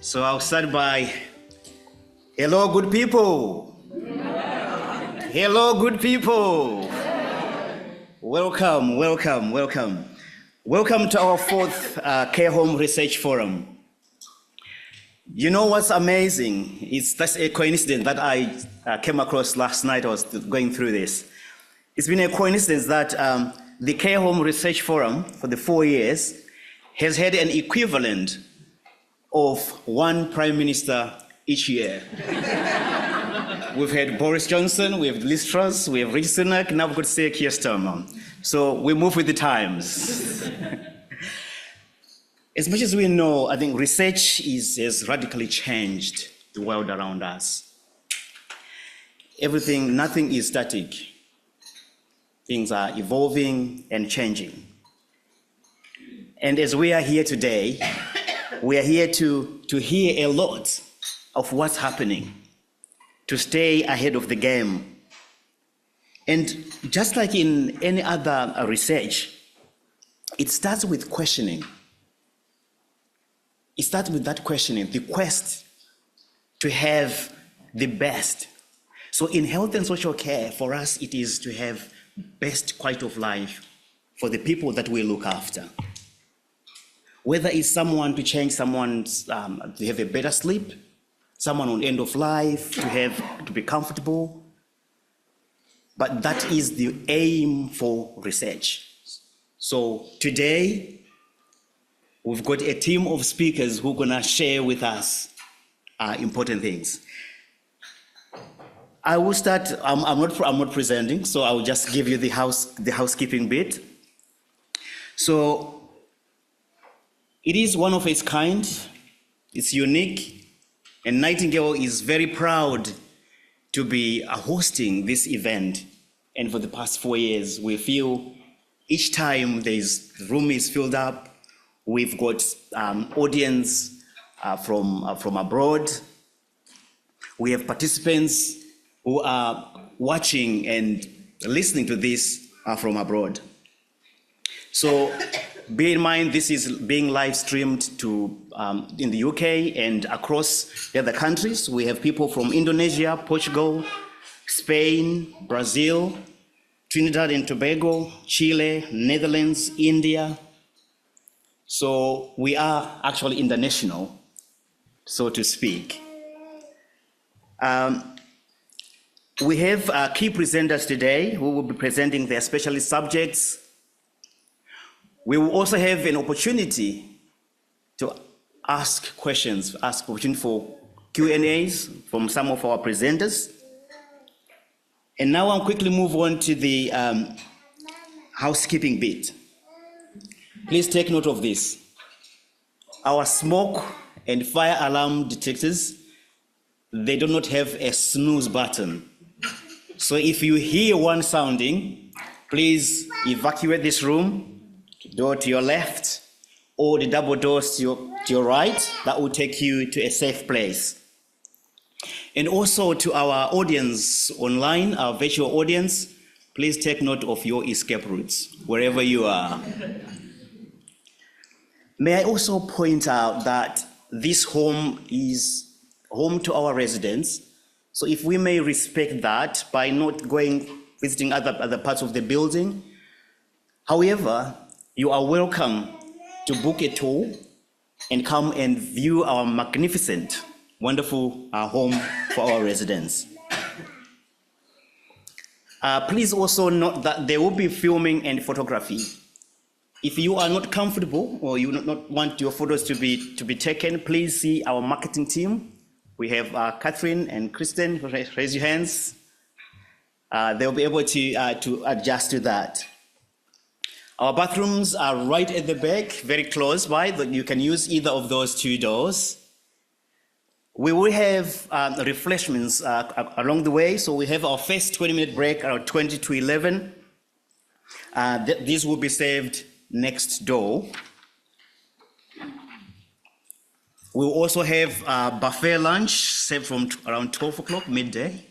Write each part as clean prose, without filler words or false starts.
So I'll start by, hello, good people. Hello, good people. Welcome, welcome, welcome. Welcome to our fourth Care Home Research Forum. You know what's amazing? It's just a coincidence that I came across last night. I was going through this. It's been a coincidence that the Care Home Research Forum for the 4 years has had an equivalent of one prime minister each year. We've had Boris Johnson, we have Liz Truss, we have Rishi Sunak, now we've got Keir Starmer. So we move with the times. As much as we know, I think research has radically changed the world around us. Nothing is static. Things are evolving and changing. And as we are here today, we are here to hear a lot of what's happening, to stay ahead of the game. And just like in any other research, it starts with questioning. It starts with that questioning, the quest to have the best. So in health and social care, for us, it is to have best quality of life for the people that we look after. Whether it's someone to change someone's, to have a better sleep, someone on end of life, to be comfortable. But that is the aim for research. So today, we've got a team of speakers who are gonna share with us important things. I will start, I'm not presenting, so I will just give you the housekeeping bit. So it is one of its kind, it's unique, and Nightingale is very proud to be hosting this event. And for the past 4 years, we feel each time the room is filled up, we've got audience from abroad. We have participants who are watching and listening to this from abroad. So bear in mind, this is being live streamed to in the UK and across the other countries. We have people from Indonesia, Portugal, Spain, Brazil, Trinidad and Tobago, Chile, Netherlands, India. So we are actually international, so to speak. We have key presenters today who will be presenting their specialist subjects. We will also have an opportunity to ask questions, opportunity for Q&As from some of our presenters. And now I'll quickly move on to the housekeeping bit. Please take note of this. Our smoke and fire alarm detectors, they do not have a snooze button. So if you hear one sounding, please evacuate this room, door to your left, or the double doors to your right. That will take you to a safe place. And also to our audience online, our virtual audience, please take note of your escape routes, wherever you are. May I also point out that this home is home to our residents. So if we may respect that by not visiting other parts of the building. However, you are welcome to book a tour and come and view our magnificent, wonderful home for our residents. Please also note that there will be filming and photography. If you are not comfortable or you do not want your photos to be taken, please see our marketing team. We have Catherine and Kristen. Raise your hands. They'll be able to adjust to that. Our bathrooms are right at the back, very close by, but you can use either of those two doors. We will have refreshments along the way. So we have our first 20-minute break around 20 to 11. These will be served next door. We'll also have buffet lunch served from around 12 o'clock, midday.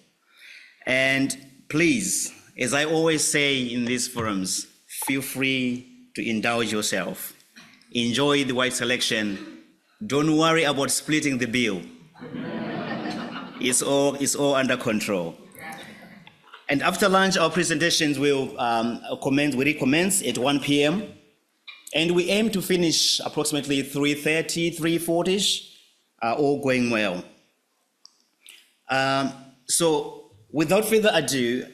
And please, as I always say in these forums, feel free to indulge yourself. Enjoy the wide selection don't worry about splitting the bill. It's all under control. And after lunch, our presentations will recommence at 1 p.m. And we aim to finish approximately 3:30, 3:40ish, all going well. So without further ado,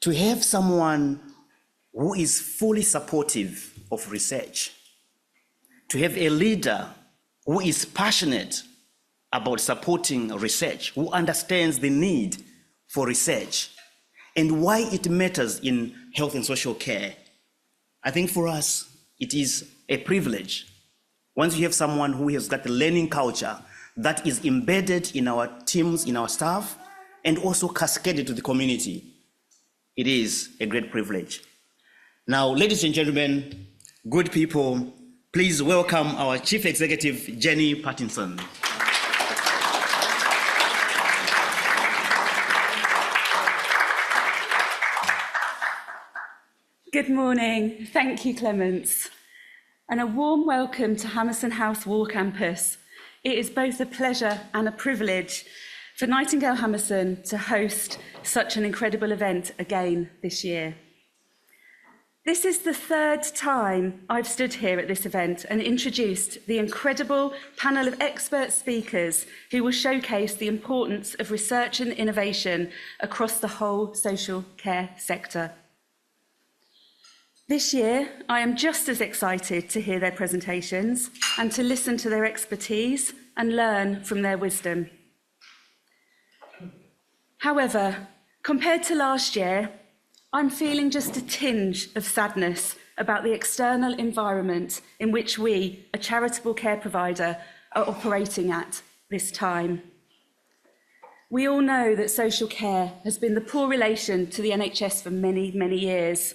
to have someone who is fully supportive of research, to have a leader who is passionate about supporting research, who understands the need for research and why it matters in health and social care. I think for us, it is a privilege. Once you have someone who has got the learning culture that is embedded in our teams, in our staff, and also cascaded to the community, it is a great privilege. Now, ladies and gentlemen, good people, please welcome our Chief Executive, Jenny Pattinson. Good morning. Thank you, Clemence. And a warm welcome to Hammerson House War Campus. It is both a pleasure and a privilege for Nightingale Hammerson to host such an incredible event again this year. This is the third time I've stood here at this event and introduced the incredible panel of expert speakers who will showcase the importance of research and innovation across the whole social care sector. This year, I am just as excited to hear their presentations and to listen to their expertise and learn from their wisdom. However, compared to last year, I'm feeling just a tinge of sadness about the external environment in which we, a charitable care provider, are operating at this time. We all know that social care has been the poor relation to the NHS for many, many years.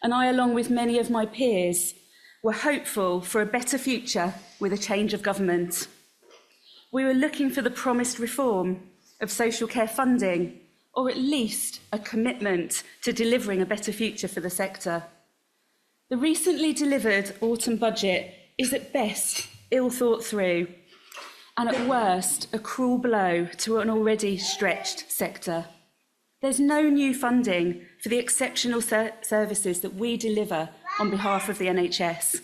And I, along with many of my peers, were hopeful for a better future with a change of government. We were looking for the promised reform of social care funding, or at least a commitment to delivering a better future for the sector. The recently delivered autumn budget is at best ill thought through, and at worst a cruel blow to an already stretched sector. There's no new funding for the exceptional services that we deliver on behalf of the NHS,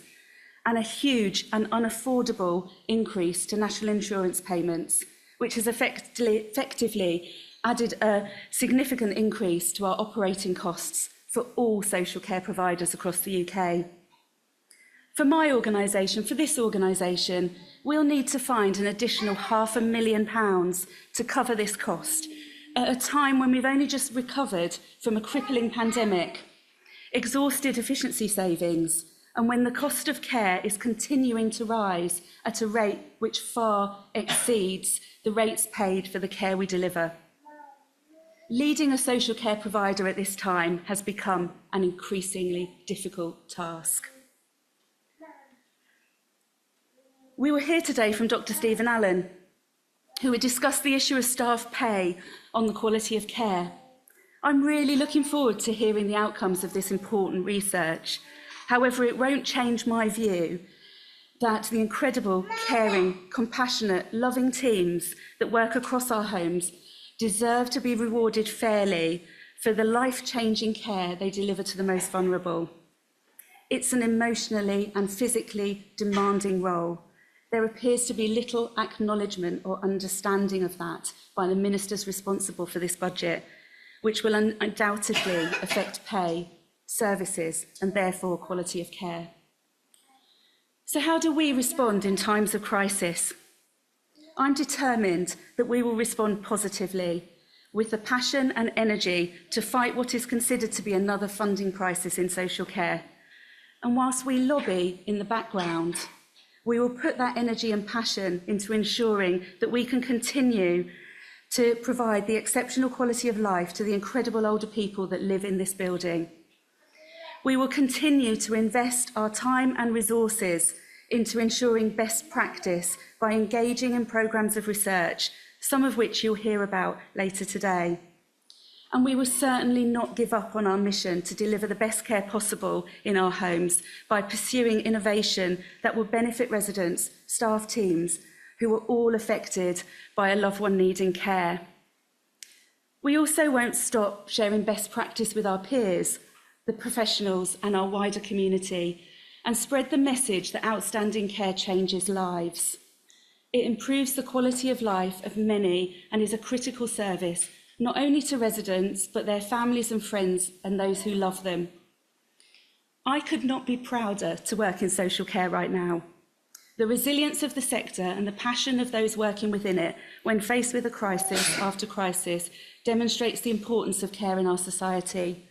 and a huge and unaffordable increase to national insurance payments, which has effectively added a significant increase to our operating costs for all social care providers across the UK. For this organisation, we'll need to find an additional £500,000 to cover this cost, at a time when we've only just recovered from a crippling pandemic, exhausted efficiency savings, and when the cost of care is continuing to rise at a rate which far exceeds the rates paid for the care we deliver. Leading a social care provider at this time has become an increasingly difficult task. We will hear today from Dr. Stephen Allan, who will discuss the issue of staff pay on the quality of care. I'm really looking forward to hearing the outcomes of this important research. However, it won't change my view that the incredible, caring, compassionate, loving teams that work across our homes deserve to be rewarded fairly for the life-changing care they deliver to the most vulnerable. It's an emotionally and physically demanding role. There appears to be little acknowledgement or understanding of that by the ministers responsible for this budget, which will undoubtedly affect pay, services, and therefore quality of care. So how do we respond in times of crisis? I'm determined that we will respond positively, with the passion and energy to fight what is considered to be another funding crisis in social care. And whilst we lobby in the background, we will put that energy and passion into ensuring that we can continue to provide the exceptional quality of life to the incredible older people that live in this building. We will continue to invest our time and resources into ensuring best practice by engaging in programmes of research, some of which you'll hear about later today. And we will certainly not give up on our mission to deliver the best care possible in our homes by pursuing innovation that will benefit residents, staff teams, who are all affected by a loved one needing care. We also won't stop sharing best practice with our peers, the professionals and our wider community, and spread the message that outstanding care changes lives. It improves the quality of life of many and is a critical service, not only to residents, but their families and friends and those who love them. I could not be prouder to work in social care right now. The resilience of the sector and the passion of those working within it when faced with a crisis after crisis demonstrates the importance of care in our society.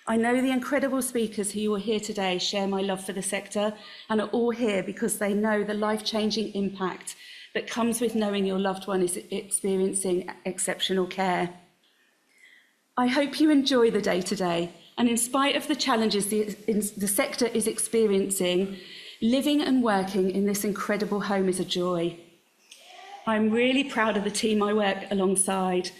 I know the incredible speakers who are here today share my love for the sector and are all here because they know the life-changing impact that comes with knowing your loved one is experiencing exceptional care. I hope you enjoy the day today, and in spite of the challenges the sector is experiencing, living and working in this incredible home is a joy. I'm really proud of the team I work alongside.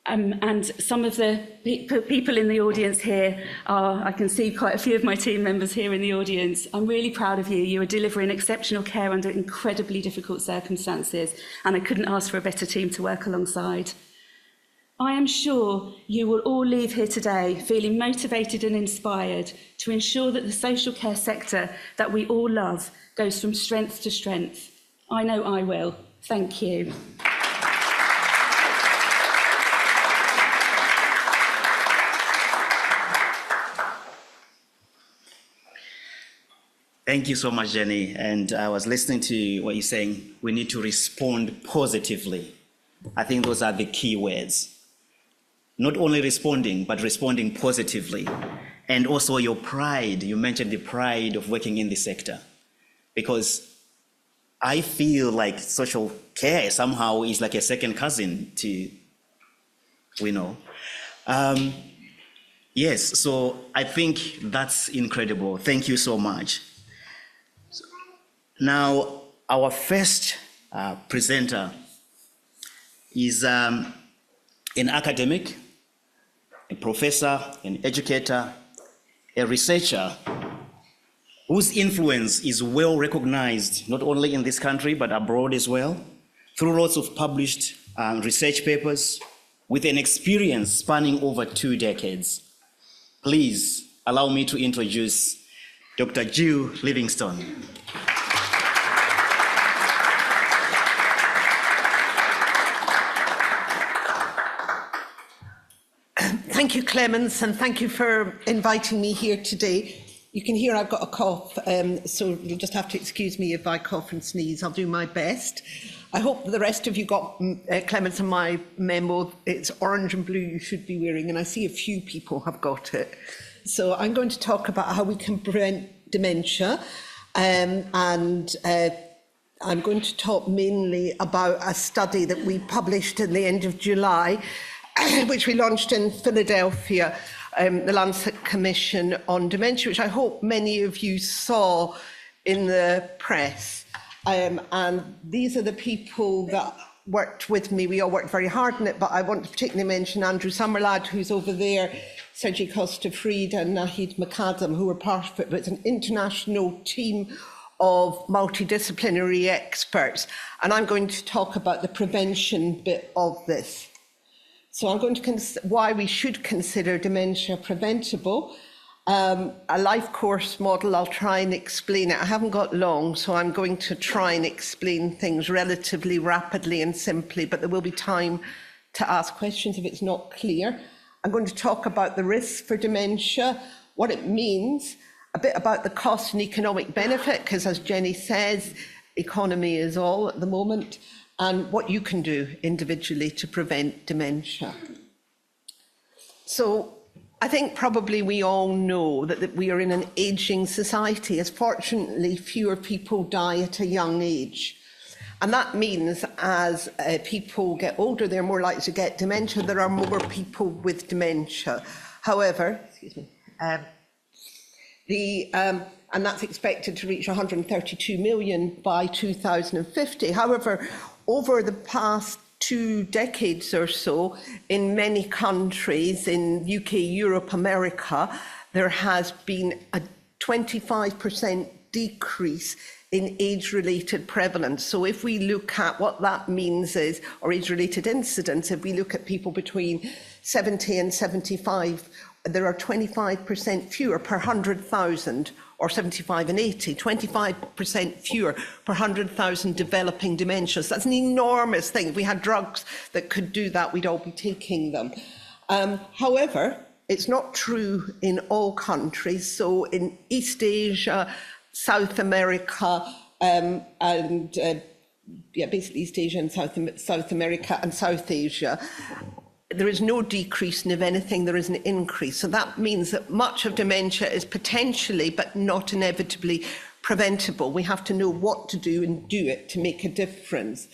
And some of the people in the audience here I can see quite a few of my team members here in the audience. I'm really proud of you. You are delivering exceptional care under incredibly difficult circumstances, and I couldn't ask for a better team to work alongside. I am sure you will all leave here today feeling motivated and inspired to ensure that the social care sector that we all love goes from strength to strength. I know I will. Thank you. Thank you so much, Jenny. And I was listening to what you're saying. We need to respond positively. I think those are the key words. Not only responding, but responding positively. And also your pride. You mentioned the pride of working in the sector. Because I feel like social care somehow is like a second cousin to, Yes, so I think that's incredible. Thank you so much. Now, our first presenter is an academic, a professor, an educator, a researcher whose influence is well recognized, not only in this country, but abroad as well, through lots of published research papers with an experience spanning over 2 decades. Please allow me to introduce Dr. Gill Livingston. Thank you, Clemence, and thank you for inviting me here today. You can hear I've got a cough, so you'll just have to excuse me if I cough and sneeze. I'll do my best. I hope the rest of you got Clemence and my memo. It's orange and blue you should be wearing, and I see a few people have got it. So I'm going to talk about how we can prevent dementia, and I'm going to talk mainly about a study that we published at the end of July, which we launched in Philadelphia, the Lancet Commission on Dementia, which I hope many of you saw in the press. And these are the people that worked with me. We all worked very hard on it, but I want to particularly mention Andrew Sommerlad, who's over there, Sergi Costa-Fried and Nahid McAdam, who were part of it. But it's an international team of multidisciplinary experts. And I'm going to talk about the prevention bit of this. So I'm going to why we should consider dementia preventable. A life course model, I'll try and explain it. I haven't got long, so I'm going to try and explain things relatively rapidly and simply, but there will be time to ask questions if it's not clear. I'm going to talk about the risks for dementia, what it means, a bit about the cost and economic benefit, because as Jenny says, economy is all at the moment, and what you can do individually to prevent dementia. So I think probably we all know that we are in an ageing society, as fortunately fewer people die at a young age. And that means as people get older, they're more likely to get dementia. There are more people with dementia. However, and that's expected to reach 132 million by 2050. However, over the past 2 decades or so, in many countries in UK, Europe, America, there has been a 25% decrease in age-related prevalence. So if we look at what that means is, or age-related incidence, if we look at people between 70 and 75, there are 25% fewer per 100,000, or 75 and 80, 25% fewer per 100,000 developing dementias. That's an enormous thing. If we had drugs that could do that, we'd all be taking them. However, it's not true in all countries. So in East Asia, South America, basically East Asia and South America and South Asia, there is no decrease, and if anything, there is an increase. So that means that much of dementia is potentially, but not inevitably, preventable. We have to know what to do and do it to make a difference.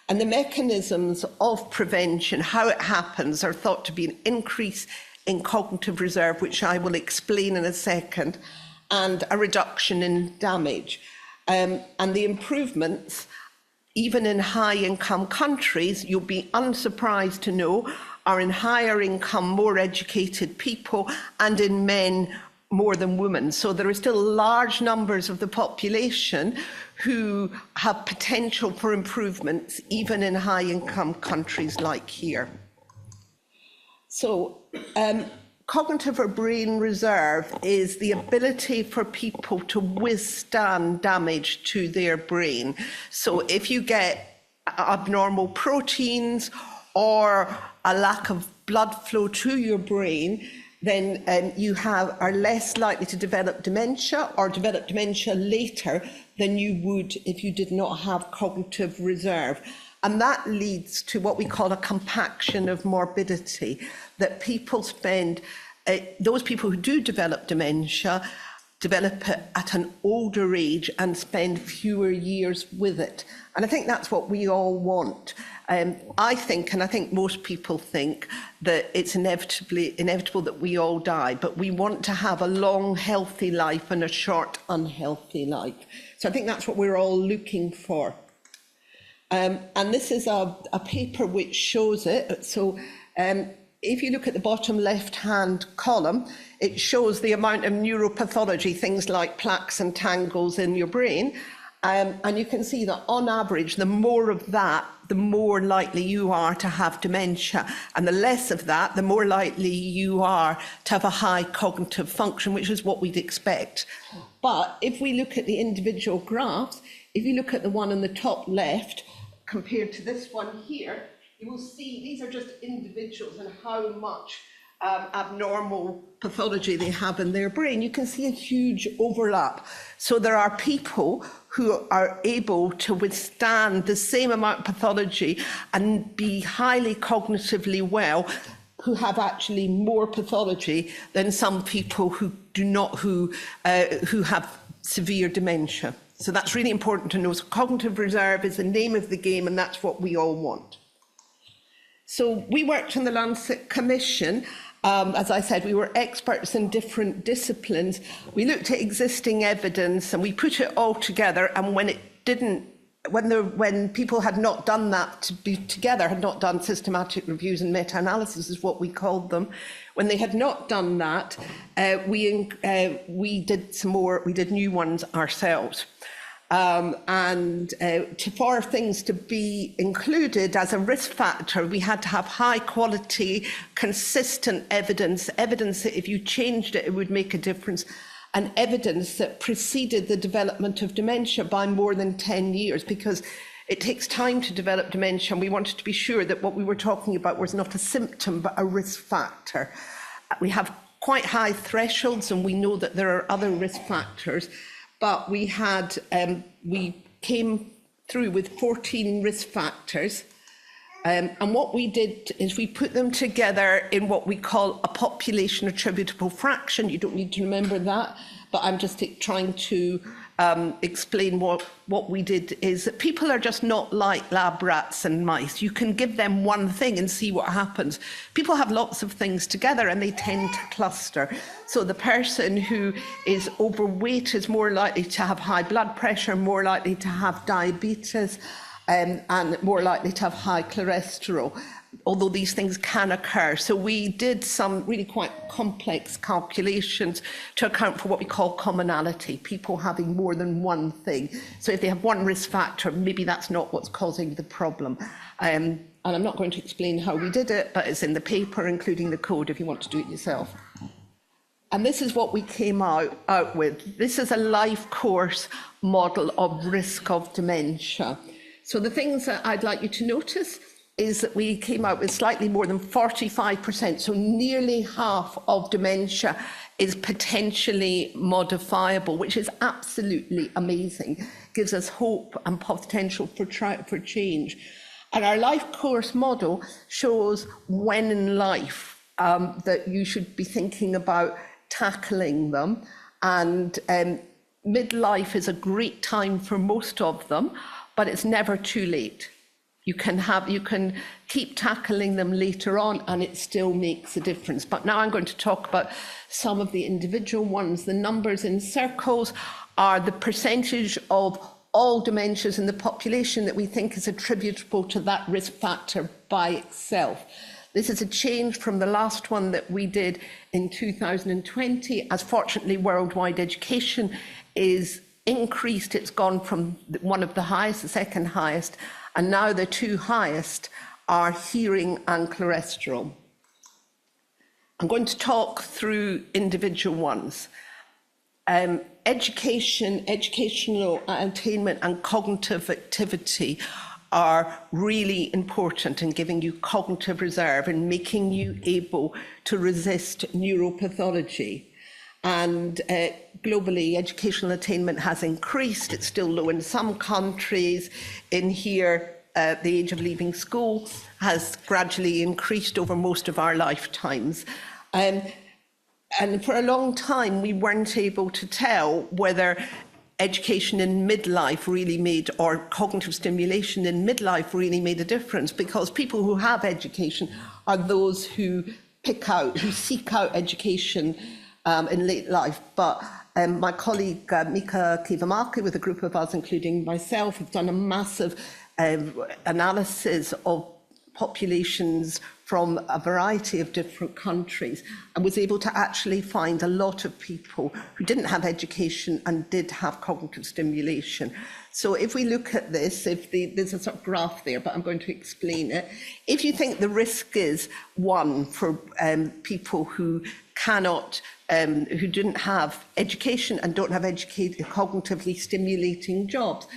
And the mechanisms of prevention, how it happens, are thought to be an increase in cognitive reserve, which I will explain in a second, and a reduction in damage. And the improvements, even in high-income countries, you'll be unsurprised to know, are in higher income, more educated people, and in men more than women. So there are still large numbers of the population who have potential for improvements, even in high-income countries like here. So cognitive or brain reserve is the ability for people to withstand damage to their brain. So if you get abnormal proteins or a lack of blood flow to your brain, then you are less likely to develop dementia, or develop dementia later than you would if you did not have cognitive reserve. And that leads to what we call a compaction of morbidity, that people spend, those people who do develop dementia, develop it at an older age and spend fewer years with it. And I think that's what we all want. I think, and I think most people think, that it's inevitable that we all die, but we want to have a long, healthy life and a short, unhealthy life. So I think that's what we're all looking for. And this is a paper which shows it. So if you look at the bottom left-hand column, it shows the amount of neuropathology, things like plaques and tangles in your brain. And you can see that on average, the more of that, the more likely you are to have dementia. And the less of that, the more likely you are to have a high cognitive function, which is what we'd expect. But if we look at the individual graphs, if you look at the one on the top left, compared to this one here, you will see these are just individuals and how much abnormal pathology they have in their brain. You can see a huge overlap. So there are people who are able to withstand the same amount of pathology and be highly cognitively well, who have actually more pathology than some people who do not, who have severe dementia. So that's really important to know. So cognitive reserve is the name of the game, and that's what we all want. So we worked in the Lancet Commission. As I said, we were experts in different disciplines. We looked at existing evidence and we put it all together. And when it didn't, when people had not done that to be together, had not done systematic reviews and meta-analysis is what we called them. When they had not done that, we did some more. We did new ones ourselves. For things to be included as a risk factor, we had to have high quality, consistent evidence that if you changed it, it would make a difference, and evidence that preceded the development of dementia by more than 10 years, because it takes time to develop dementia, and we wanted to be sure that what we were talking about was not a symptom, but a risk factor. We have quite high thresholds, and we know that there are other risk factors. But we had, we came through with 14 risk factors. And what we did is we put them together in what we call a population attributable fraction. You don't need to remember that, but I'm just trying to explain what we did is that people are just not like lab rats and mice. You can give them one thing and see what happens. People have lots of things together and they tend to cluster. So the person who is overweight is more likely to have high blood pressure, more likely to have diabetes, and more likely to have high cholesterol, although these things can occur. So we did some really quite complex calculations to account for what we call commonality, people having more than one thing. So if they have one risk factor, maybe that's not what's causing the problem. And I'm not going to explain how we did it, but it's in the paper, including the code, if you want to do it yourself. And this is what we came out with. This is a life course model of risk of dementia. So the things that I'd like you to notice is that we came out with slightly more than 45%, so nearly half of dementia is potentially modifiable, which is absolutely amazing, gives us hope and potential for change. And our life course model shows when in life that you should be thinking about tackling them, and midlife is a great time for most of them, but it's never too late. You can keep tackling them later on and it still makes a difference. But now I'm going to talk about some of the individual ones. The numbers in circles are the percentage of all dementias in the population that we think is attributable to that risk factor by itself. This is a change from the last one that we did in 2020, as fortunately worldwide education is increased. It's gone from one of the highest, the second highest, and now the two highest are hearing and cholesterol. I'm going to talk through individual ones. Educational attainment and cognitive activity are really important in giving you cognitive reserve and making you able to resist neuropathology. And globally, educational attainment has increased. It's still low in some countries. In here, the age of leaving school has gradually increased over most of our lifetimes. And for a long time, we weren't able to tell whether education in midlife really made, or cognitive stimulation in midlife really made a difference, because people who have education are those who seek out education in late life. But my colleague Mika Kivamaki, with a group of us, including myself, have done a massive analysis of populations from a variety of different countries, and was able to actually find a lot of people who didn't have education and did have cognitive stimulation. So if we look at this, there's a sort of graph there, but I'm going to explain it. If you think the risk is one for people who who didn't have education and don't have cognitively stimulating jobs,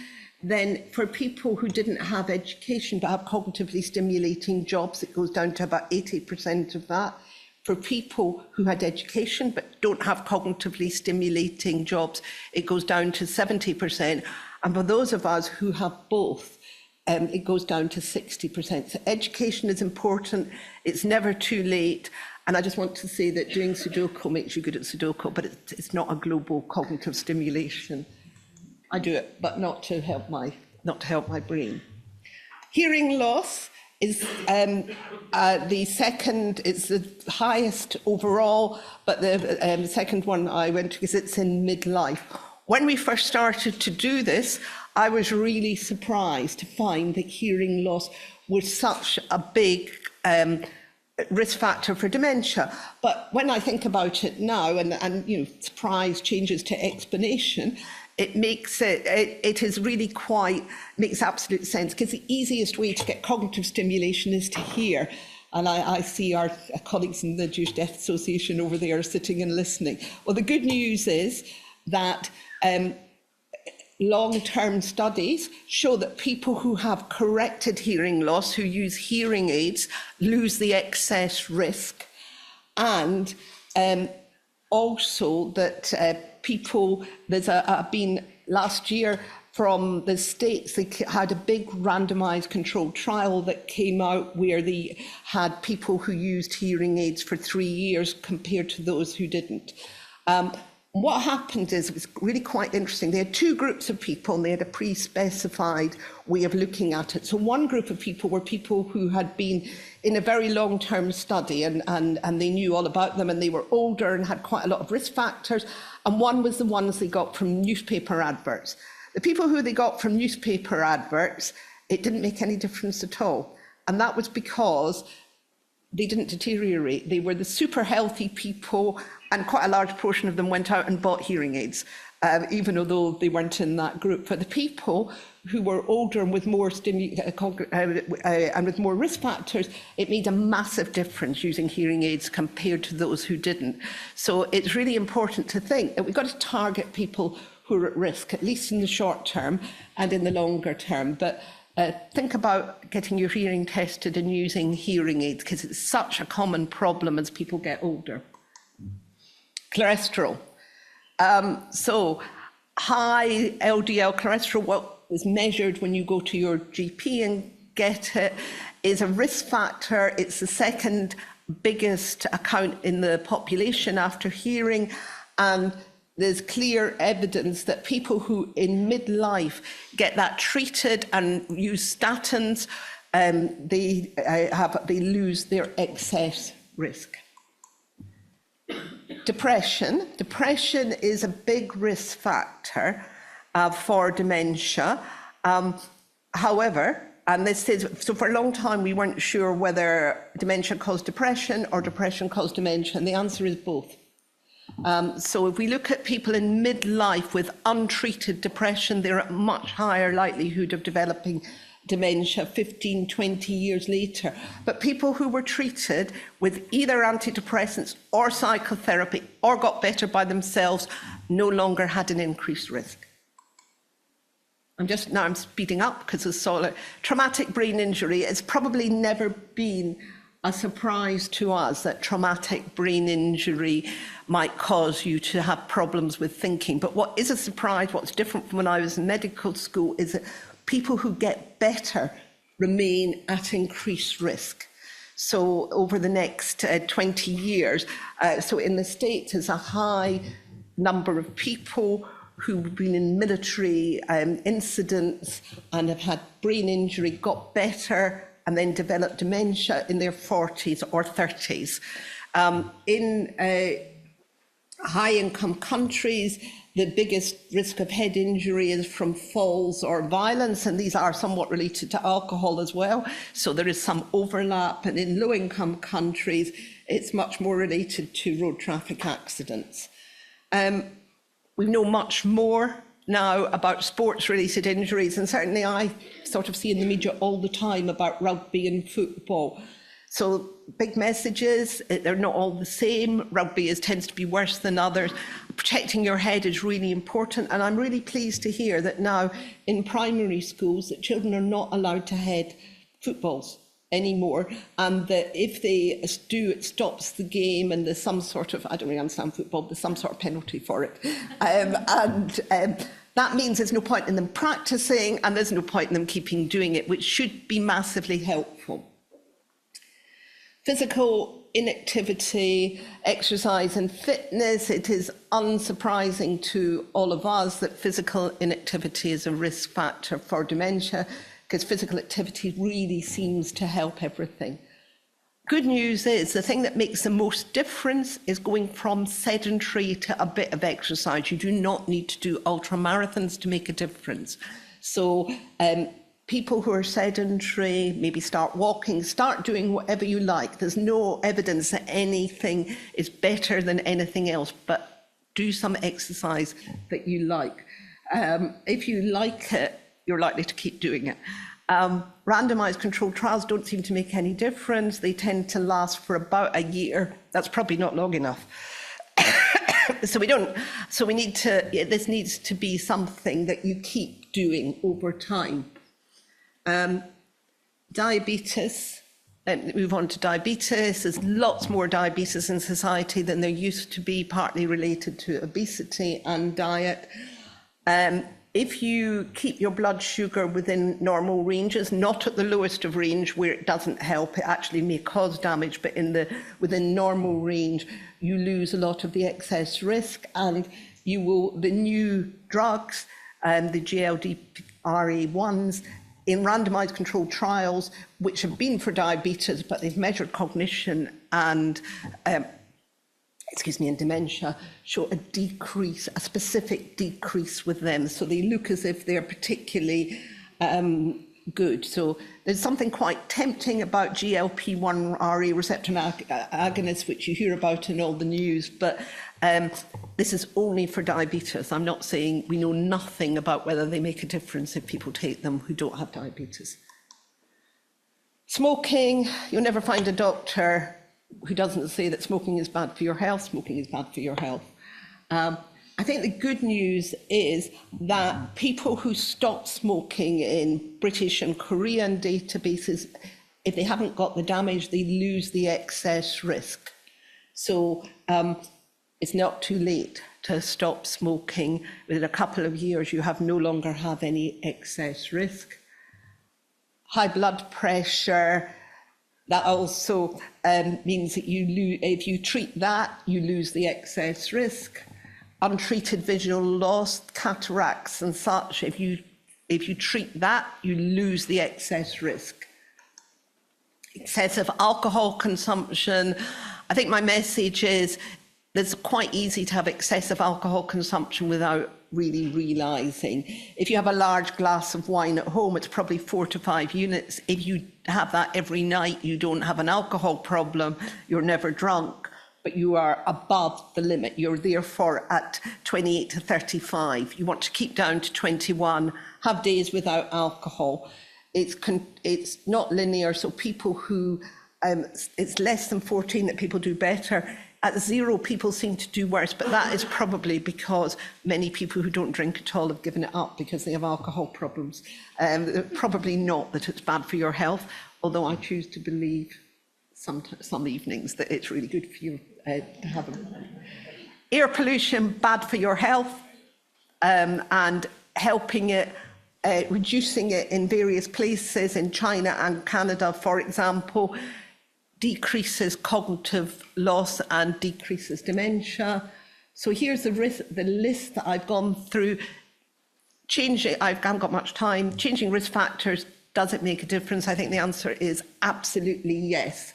then for people who didn't have education but have cognitively stimulating jobs, it goes down to about 80% of that. For people who had education but don't have cognitively stimulating jobs, it goes down to 70%. And for those of us who have both, it goes down to 60%. So education is important. It's never too late. And I just want to say that doing Sudoku makes you good at Sudoku, but it's not a global cognitive stimulation. I do it, but not to help my brain. Hearing loss is the second. It's the highest overall, but the second one I went to, because it's in midlife. When we first started to do this, I was really surprised to find that hearing loss was such a big risk factor for dementia. But when I think about it now, and you know, surprise changes to explanation, it makes it is really makes absolute sense, because the easiest way to get cognitive stimulation is to hear. And I see our colleagues in the Jewish Deaf Association over there sitting and listening. Well, the good news is that long-term studies show that people who have corrected hearing loss, who use hearing aids, lose the excess risk. And also that there's been last year from the States, they had a big randomized controlled trial that came out where they had people who used hearing aids for 3 years compared to those who didn't. What happened is, it was really quite interesting. They had two groups of people and they had a pre-specified way of looking at it. So one group of people were people who had been in a very long-term study and they knew all about them, and they were older and had quite a lot of risk factors. And one was the ones they got from newspaper adverts. The people who they got from newspaper adverts, it didn't make any difference at all. And that was because they didn't deteriorate. They were the super healthy people, and quite a large portion of them went out and bought hearing aids, even although they weren't in that group. For the people who were older and with more and with more risk factors, it made a massive difference using hearing aids compared to those who didn't. So it's really important to think that we've got to target people who are at risk, at least in the short term and in the longer term. But think about getting your hearing tested and using hearing aids, because it's such a common problem as people get older. Cholesterol. So high LDL cholesterol, what is measured when you go to your GP and get it, is a risk factor. It's the second biggest account in the population after hearing, and there's clear evidence that people who in midlife get that treated and use statins, they lose their excess risk. Depression. Depression is a big risk factor for dementia. However, and this is, so for a long time we weren't sure whether dementia caused depression or depression caused dementia, and the answer is both. So if we look at people in midlife with untreated depression, they're at much higher likelihood of developing dementia 15, 20 years later. But people who were treated with either antidepressants or psychotherapy or got better by themselves no longer had an increased risk. I'm speeding up because it's solid. Traumatic brain injury. It's probably never been a surprise to us that traumatic brain injury might cause you to have problems with thinking. But what is a surprise, what's different from when I was in medical school, is that people who get better remain at increased risk. So over the next 20 years, so in the States, there's a high number of people who've been in military incidents and have had brain injury, got better, and then developed dementia in their 40s or 30s. In high-income countries, the biggest risk of head injury is from falls or violence, and these are somewhat related to alcohol as well. So there is some overlap, and in low-income countries, it's much more related to road traffic accidents. We know much more now about sports-related injuries, and certainly I sort of see in the media all the time about rugby and football. So big messages, they're not all the same. Rugby tends to be worse than others. Protecting your head is really important, and I'm really pleased to hear that now in primary schools that children are not allowed to head footballs anymore, and that if they do, it stops the game, and there's some sort of, I don't really understand football, there's some sort of penalty for it. That means there's no point in them practicing, and there's no point in them keeping doing it, which should be massively helpful. Physical inactivity, exercise and fitness. It is unsurprising to all of us that physical inactivity is a risk factor for dementia, because physical activity really seems to help everything. Good news is the thing that makes the most difference is going from sedentary to a bit of exercise. You do not need to do ultra marathons to make a difference. So people who are sedentary, maybe start walking, start doing whatever you like. There's no evidence that anything is better than anything else, but do some exercise that you like. If you like it, you're likely to keep doing it. Randomized controlled trials don't seem to make any difference. They tend to last for about a year. That's probably not long enough. So we need to, this needs to be something that you keep doing over time. Diabetes, move on to diabetes. There's lots more diabetes in society than there used to be, partly related to obesity and diet. If you keep your blood sugar within normal ranges, not at the lowest of range where it doesn't help, it actually may cause damage, but within normal range, you lose a lot of the excess risk, and you will, the new drugs, the GLD-RA1s, in randomized controlled trials, which have been for diabetes, but they've measured cognition and and dementia, show a decrease, a specific decrease with them. So they look as if they're particularly good. So there's something quite tempting about GLP-1 RA receptor agonists, which you hear about in all the news, but this is only for diabetes. I'm not saying we know nothing about whether they make a difference if people take them who don't have diabetes. Smoking, you'll never find a doctor who doesn't say that smoking is bad for your health. Smoking is bad for your health. I think the good news is that people who stop smoking in British and Korean databases, if they haven't got the damage, they lose the excess risk. So it's not too late to stop smoking. Within a couple of years, you no longer have any excess risk. High blood pressure, that also means that if you treat that, you lose the excess risk. Untreated visual loss, cataracts and such, if you treat that, you lose the excess risk. Excessive alcohol consumption, I think my message is it's quite easy to have excessive alcohol consumption without really realising. If you have a large glass of wine at home, it's probably 4 to 5 units. If you have that every night, you don't have an alcohol problem, you're never drunk, but you are above the limit. You're therefore at 28 to 35. You want to keep down to 21, have days without alcohol. It's not linear, so people who, it's less than 14 that people do better. At 0, people seem to do worse, but that is probably because many people who don't drink at all have given it up because they have alcohol problems. Probably not that it's bad for your health, although I choose to believe some evenings that it's really good for you to have them. Air pollution, bad for your health, and helping it, reducing it in various places in China and Canada, for example, decreases cognitive loss and decreases dementia. So here's the list that I've gone through. I haven't got much time. Changing risk factors, does it make a difference? I think the answer is absolutely yes.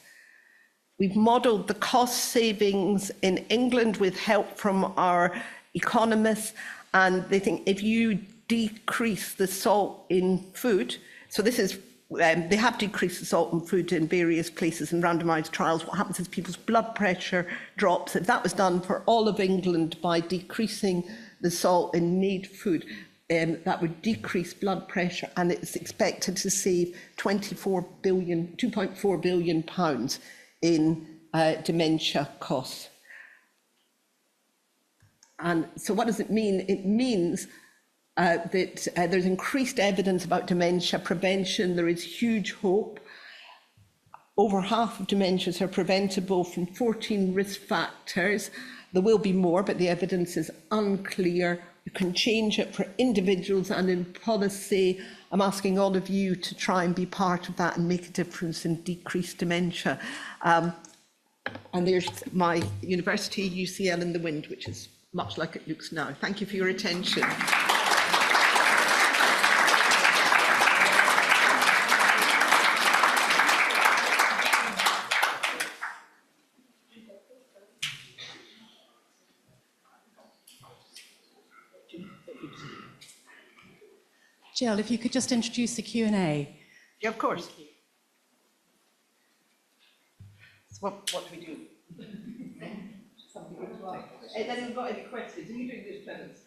We've modelled the cost savings in England with help from our economists, and they think if you decrease the salt in food, so this is they have decreased the salt in food in various places in randomised trials. What happens is people's blood pressure drops. If that was done for all of England by decreasing the salt in need food, that would decrease blood pressure, and it's expected to save 2.4 billion pounds in dementia costs. And so what does it mean? It means that there's increased evidence about dementia prevention. There is huge hope. Over half of dementias are preventable from 14 risk factors. There will be more, but the evidence is unclear. You can change it for individuals and in policy. I'm asking all of you to try and be part of that and make a difference in decreased dementia. And there's my university, UCL in the wind, which is much like it looks now. Thank you for your attention. Jill, if you could just introduce the Q&A. Yeah, of course. So what do we do? Then we've got any questions. Are you doing this, Clemence?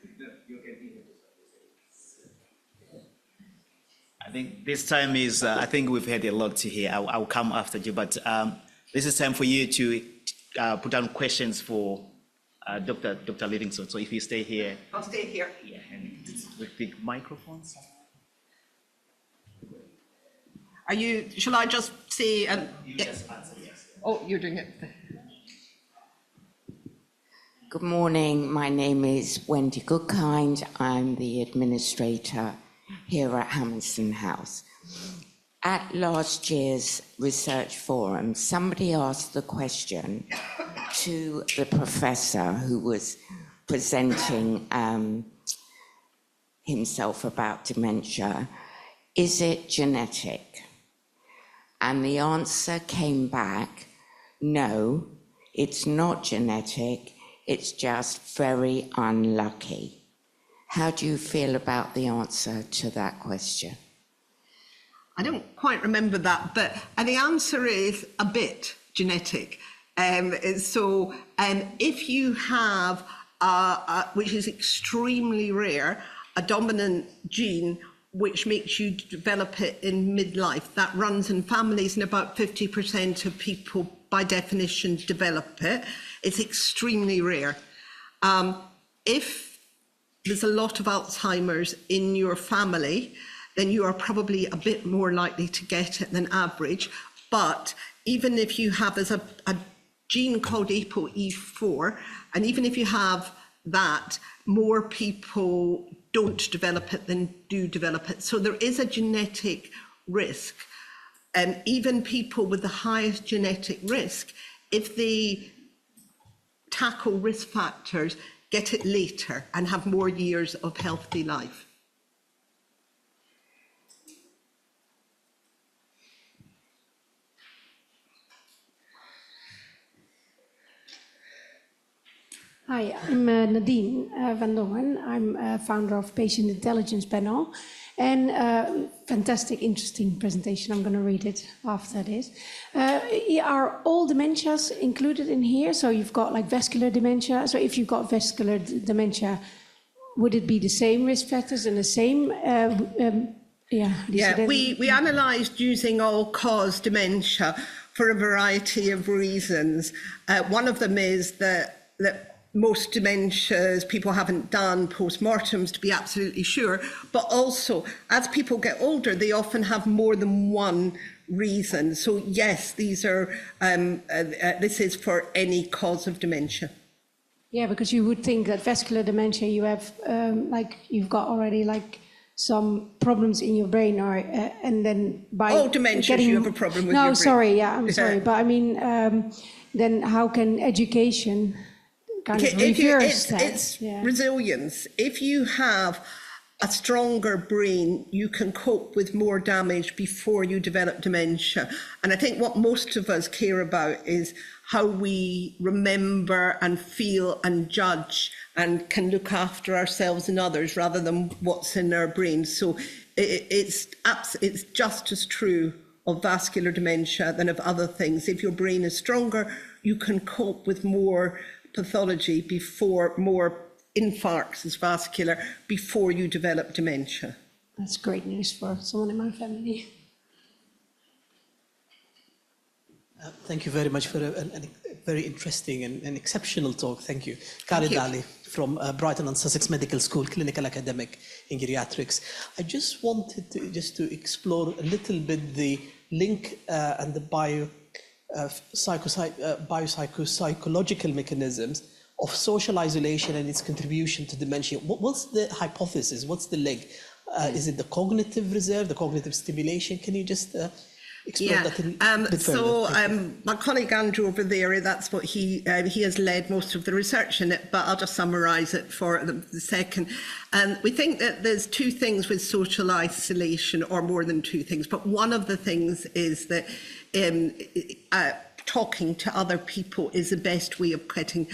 I think this time is, I think we've had a lot to hear. I'll come after you, but this is time for you to put down questions for Dr. Livingston. So if you stay here. I'll stay here. Yeah, and with the microphones. Shall I just say? You just answer, yes. Oh, you're doing it. Good morning. My name is Wendy Goodkind. I'm the administrator here at Hammerson House. At last year's research forum, somebody asked the question to the professor who was presenting himself about dementia, is it genetic? And the answer came back, no, it's not genetic, it's just very unlucky. How do you feel about the answer to that question? I don't quite remember that, but the answer is a bit genetic. If you have, which is extremely rare, a dominant gene which makes you develop it in midlife, that runs in families, and about 50% of people by definition develop it. It's extremely rare. If there's a lot of Alzheimer's in your family, then you are probably a bit more likely to get it than average. But even if you have, there's a gene called ApoE4, and even if you have that, more people don't develop it than do develop it. So there is a genetic risk. And even people with the highest genetic risk, if they tackle risk factors, get it later and have more years of healthy life. Hi, I'm Nadine van Dongen. I'm founder of Patient Intelligence Panel. And fantastic, interesting presentation. I'm going to read it after this. Are all dementias included in here? So you've got like vascular dementia. So if you've got vascular dementia, would it be the same risk factors and the same? We analysed using all-cause dementia for a variety of reasons. One of them is that most dementias people haven't done postmortems to be absolutely sure, but also as people get older, they often have more than one reason. So yes, these are this is for any cause of dementia. Yeah, because you would think that vascular dementia, you have you've got already some problems in your brain, or and then by all dementias you have a problem with your brain. No, sorry, I'm sorry, but I mean, then how can education kind of reverse that? It's resilience. If you have a stronger brain, you can cope with more damage before you develop dementia. And I think what most of us care about is how we remember and feel and judge and can look after ourselves and others rather than what's in our brains. So it's just as true of vascular dementia than of other things. If your brain is stronger, you can cope with more pathology before, more infarcts is vascular, before you develop dementia. That's great news for someone in my family. Thank you very much for a very interesting and exceptional talk. Thank you. Khalid Ali from Brighton and Sussex Medical School, clinical academic in geriatrics. I just wanted to explore a little bit the link and the biopsychological mechanisms of social isolation and its contribution to dementia. What's the hypothesis? What's the link? Is it the cognitive reserve, the cognitive stimulation? Can you just explore that a bit further? My colleague Andrew over there, that's what he has led most of the research in it, but I'll just summarise it for the second. We think that there's two things with social isolation, or more than two things, but one of the things is that talking to other people is the best way of getting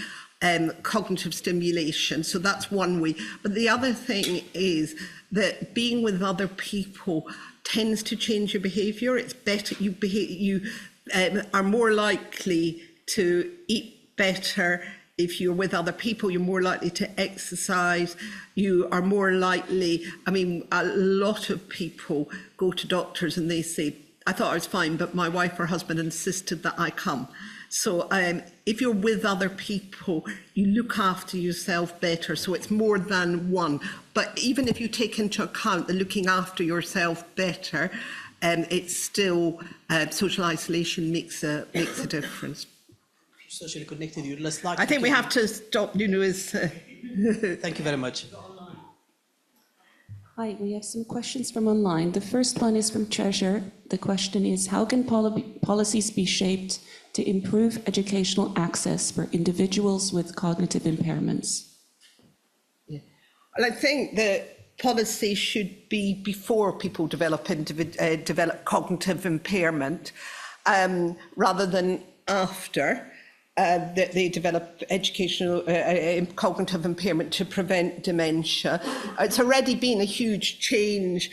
cognitive stimulation. So that's one way. But the other thing is that being with other people tends to change your behaviour. It's better, you are more likely to eat better if you're with other people. You're more likely to exercise. You are more likely, I mean, a lot of people go to doctors and they say, I thought I was fine, but my wife or husband insisted that I come. So if you're with other people, you look after yourself better. So it's more than one. But even if you take into account the looking after yourself better, it's still social isolation makes a difference. Socially connected, you're less likely. I think we have to stop. Nuno is. Thank you very much. Hi, we have some questions from online. The first one is from Treasure. The question is, how can policies be shaped to improve educational access for individuals with cognitive impairments? Yeah. Well, I think that policy should be before people develop cognitive impairment, rather than after. That they develop educational cognitive impairment to prevent dementia. It's already been a huge change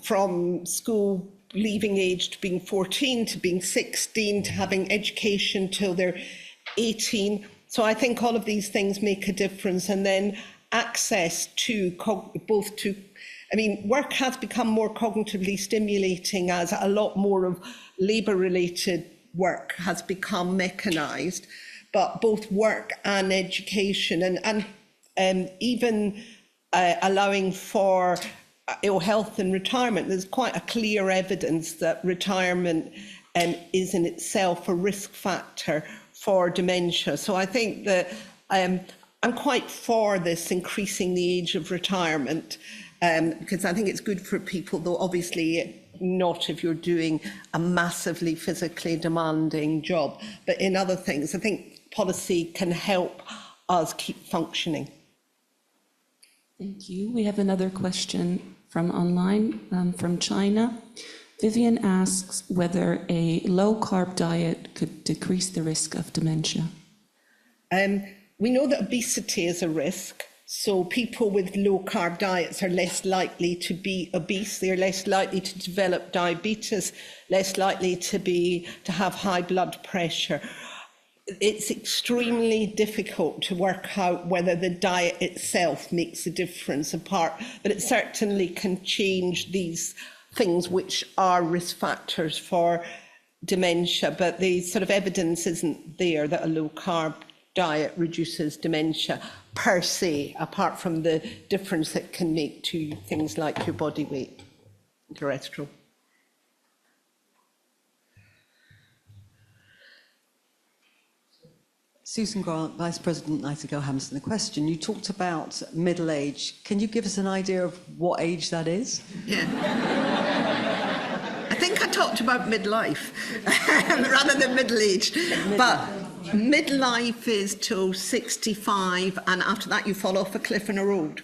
from school leaving age to being 14, to being 16, to having education till they're 18. So I think all of these things make a difference. And then access to work has become more cognitively stimulating as a lot more of labour-related work has become mechanised, but both work and education and even allowing for ill health and retirement. There's quite a clear evidence that retirement is in itself a risk factor for dementia. So I think that I'm quite for this increasing the age of retirement because I think it's good for people, though obviously not if you're doing a massively physically demanding job. But in other things, I think policy can help us keep functioning. Thank you. We have another question from online, from China. Vivian asks whether a low-carb diet could decrease the risk of dementia. We know that obesity is a risk. So people with low-carb diets are less likely to be obese. They're less likely to develop diabetes, less likely to have high blood pressure. It's extremely difficult to work out whether the diet itself makes a difference but it certainly can change these things which are risk factors for dementia. But the sort of evidence isn't there that a low-carb diet reduces dementia per se, apart from the difference it can make to things like your body weight, cholesterol. Susan Grant, Vice President Nightingale Hammerson. The question, you talked about middle age. Can you give us an idea of what age that is? Yeah. I think I talked about midlife rather than middle age. But midlife is till 65, and after that you fall off a cliff in a road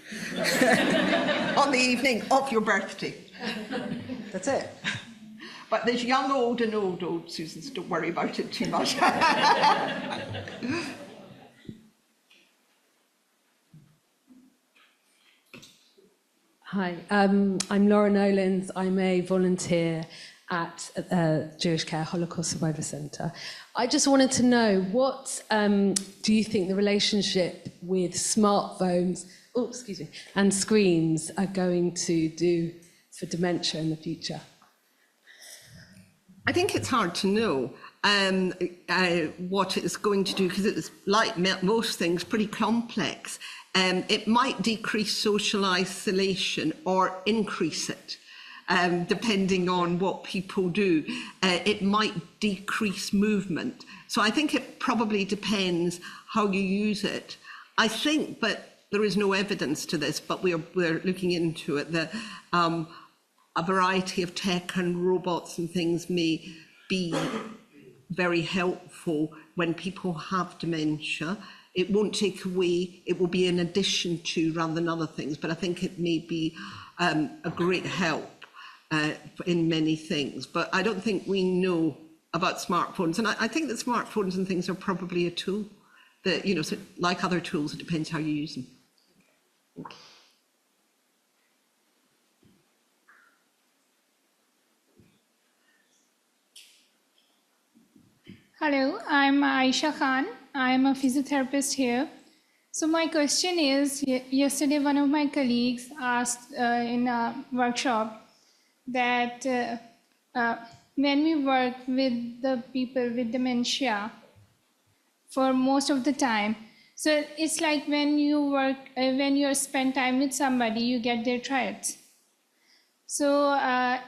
on the evening of your birthday. That's it. But there's young, old and old, Susan, so don't worry about it too much. Hi, I'm Laura Nolans. I'm a volunteer at Jewish Care Holocaust Survivor Centre. I just wanted to know, what do you think the relationship with smartphones and screens are going to do for dementia in the future? I think it's hard to know what it's going to do, because it's, like most things, pretty complex. It might decrease social isolation or increase it, depending on what people do. It might decrease movement. So I think it probably depends how you use it. I think, but there is no evidence to this, but we're looking into it, that a variety of tech and robots and things may be very helpful when people have dementia. It won't take away, it will be in addition to rather than other things, but I think it may be a great help in many things. But I don't think we know about smartphones. And I think that smartphones and things are probably a tool that, you know, so like other tools, it depends how you use them. Hello, I'm Aisha Khan. I'm a physiotherapist here. So my question is, yesterday one of my colleagues asked in a workshop that when we work with the people with dementia for most of the time, so it's like when you spend time with somebody, you get their traits. So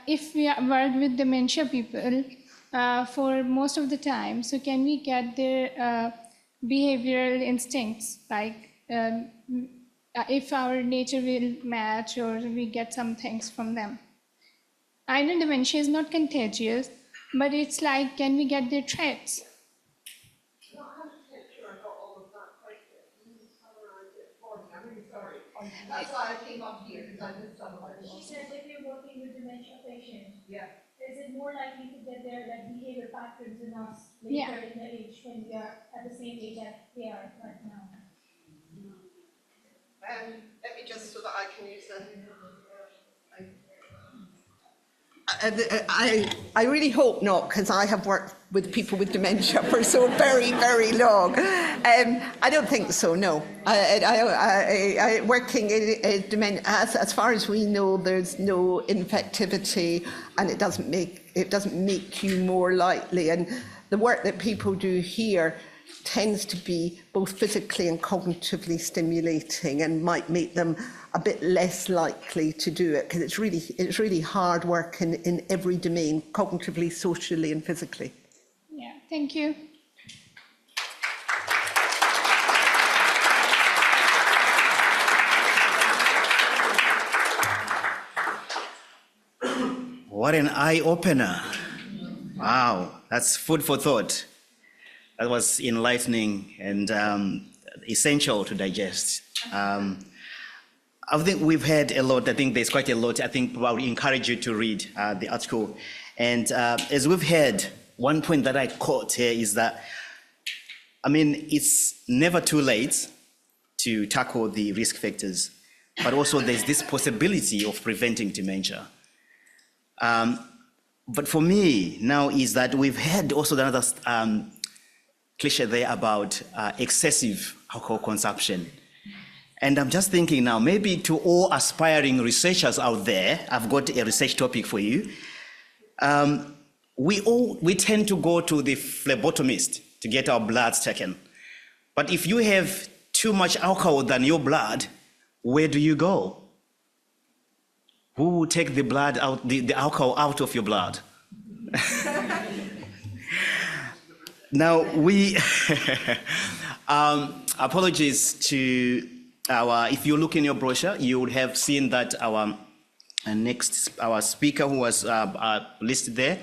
if we work with dementia people, for most of the time, so can we get their behavioral instincts, like if our nature will match, or we get some things from them? I know dementia is not contagious, but it's like, can we get their traits? That's why I came up here, because I did some of it. She said if you're working with dementia patients, yeah, is it more likely to get their behavior patterns in us later in the age, when we are at the same age as they are right now? Let me just, so that I can use I really hope not, because I have worked with people with dementia for so very, very long. I don't think so, no. Working in dementia, as far as we know, there's no infectivity, and it doesn't make you more likely. And the work that people do here tends to be both physically and cognitively stimulating, and might make them a bit less likely to do it, because it's really hard work in every domain, cognitively, socially and physically. Yeah, thank you. What an eye-opener. Wow, that's food for thought. That was enlightening and essential to digest. I think we've heard a lot. I think there's quite a lot. I think I would encourage you to read the article. And as we've heard, one point that I caught here is that, I mean, it's never too late to tackle the risk factors, but also there's this possibility of preventing dementia. But for me now is that we've heard also another cliche there about excessive alcohol consumption. And I'm just thinking now, maybe to all aspiring researchers out there, I've got a research topic for you. We tend to go to the phlebotomist to get our bloods taken. But if you have too much alcohol than your blood, where do you go? Who will take the blood out, the alcohol out of your blood? Now, we apologies to if you look in your brochure, you would have seen that our speaker who was listed there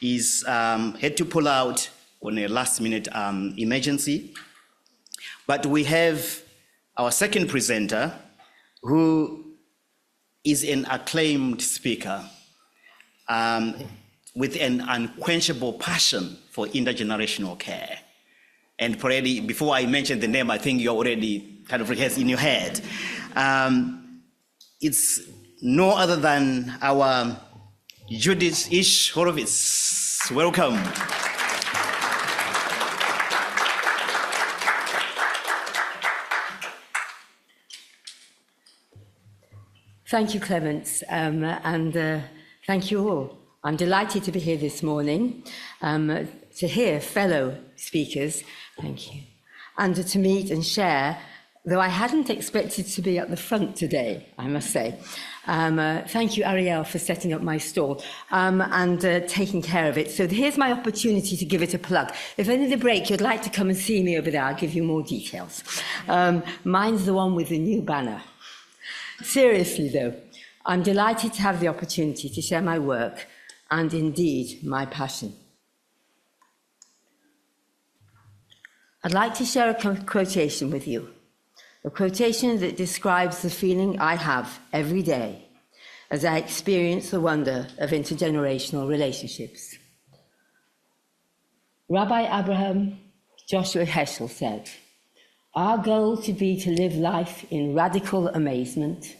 is had to pull out on a last-minute emergency. But we have our second presenter, who is an acclaimed speaker with an unquenchable passion for intergenerational care. And probably before I mention the name, I think you already kind of rehearsed in your head. It's no other than our Judith Ish-Horowicz. Welcome. Thank you, Clemence, and thank you all. I'm delighted to be here this morning to hear fellow speakers, thank you, and to meet and share, though I hadn't expected to be at the front today, I must say. Thank you, Ariel, for setting up my stall and taking care of it. So here's my opportunity to give it a plug. If any of the break you'd like to come and see me over there, I'll give you more details. Mine's the one with the new banner. Seriously, though, I'm delighted to have the opportunity to share my work and indeed my passion. I'd like to share a quotation with you, a quotation that describes the feeling I have every day as I experience the wonder of intergenerational relationships. Rabbi Abraham Joshua Heschel said, "Our goal should be to live life in radical amazement,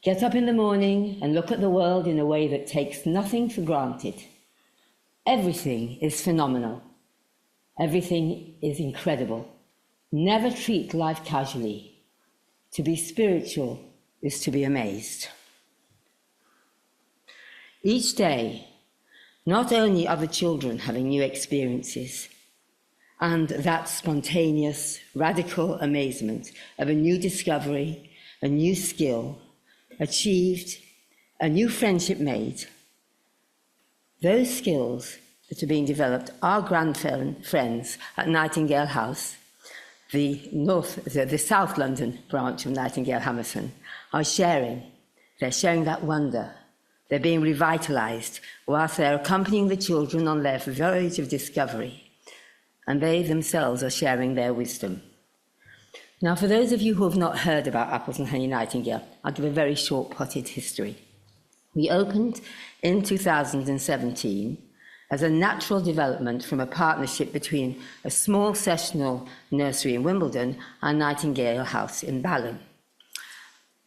get up in the morning and look at the world in a way that takes nothing for granted. Everything is phenomenal. Everything is incredible. Never treat life casually. To be spiritual is to be amazed." Each day, not only are the children having new experiences, and that spontaneous, radical amazement of a new discovery, a new skill achieved, a new friendship made. Those skills that are being developed, our friends at Nightingale House, the South London branch of Nightingale Hammerson, are sharing. They're sharing that wonder. They're being revitalized whilst they're accompanying the children on their voyage of discovery. And they themselves are sharing their wisdom. Now, for those of you who have not heard about Apples and Honey Nightingale, I'll give a very short potted history. We opened in 2017 as a natural development from a partnership between a small sessional nursery in Wimbledon and Nightingale House in Balham.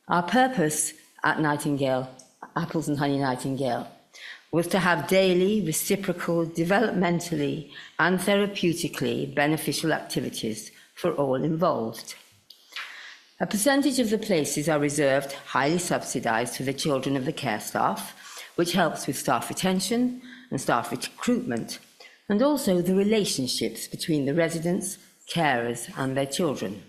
Our purpose at Nightingale, Apples and Honey Nightingale, was to have daily, reciprocal, developmentally and therapeutically beneficial activities for all involved. A percentage of the places are reserved, highly subsidised, for the children of the care staff, which helps with staff retention and staff recruitment, and also the relationships between the residents, carers and their children.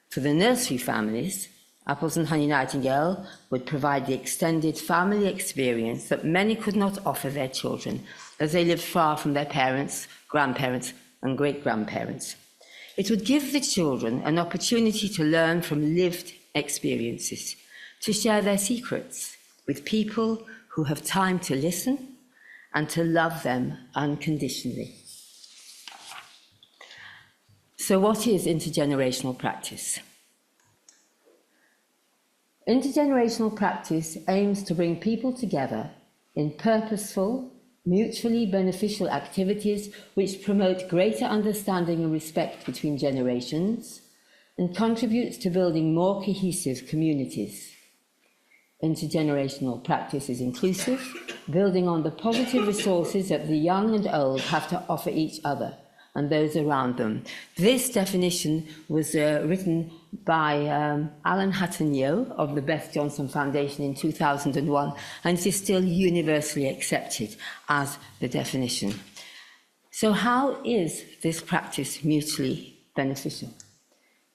For the nursery families, Apples and Honey Nightingale would provide the extended family experience that many could not offer their children, as they lived far from their parents, grandparents and great-grandparents. It would give the children an opportunity to learn from lived experiences, to share their secrets with people who have time to listen and to love them unconditionally. So what is intergenerational practice? Intergenerational practice aims to bring people together in purposeful, mutually beneficial activities which promote greater understanding and respect between generations and contributes to building more cohesive communities. Intergenerational practice is inclusive, building on the positive resources that the young and old have to offer each other and those around them. This definition was written by Alan Hatton-Yeo of the Beth Johnson Foundation in 2001, and it is still universally accepted as the definition. So how is this practice mutually beneficial?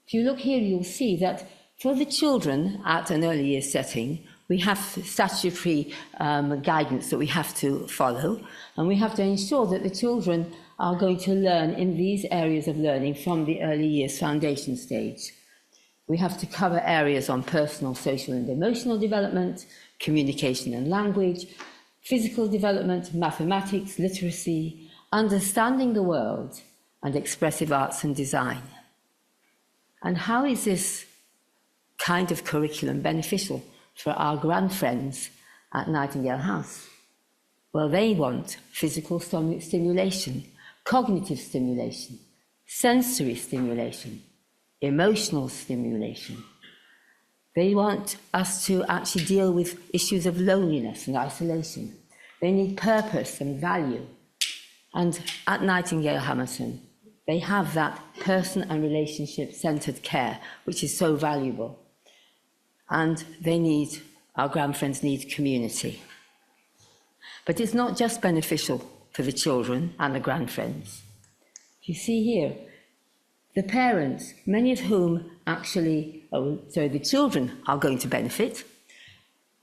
If you look here, you'll see that for the children at an early years setting, we have statutory guidance that we have to follow, and we have to ensure that the children are going to learn in these areas of learning from the early years foundation stage. We have to cover areas on personal, social and emotional development, communication and language, physical development, mathematics, literacy, understanding the world, and expressive arts and design. And how is this kind of curriculum beneficial for our grandfriends at Nightingale House? Well, they want physical stimulation, cognitive stimulation, sensory stimulation, emotional stimulation. They want us to actually deal with issues of loneliness and isolation. They need purpose and value. And at Nightingale Hammerson, they have that person and relationship-centred care, which is so valuable. And they need, our grandfriends need community. But it's not just beneficial for the children and the grandfriends. You see here, the parents, many of whom actually, the children are going to benefit,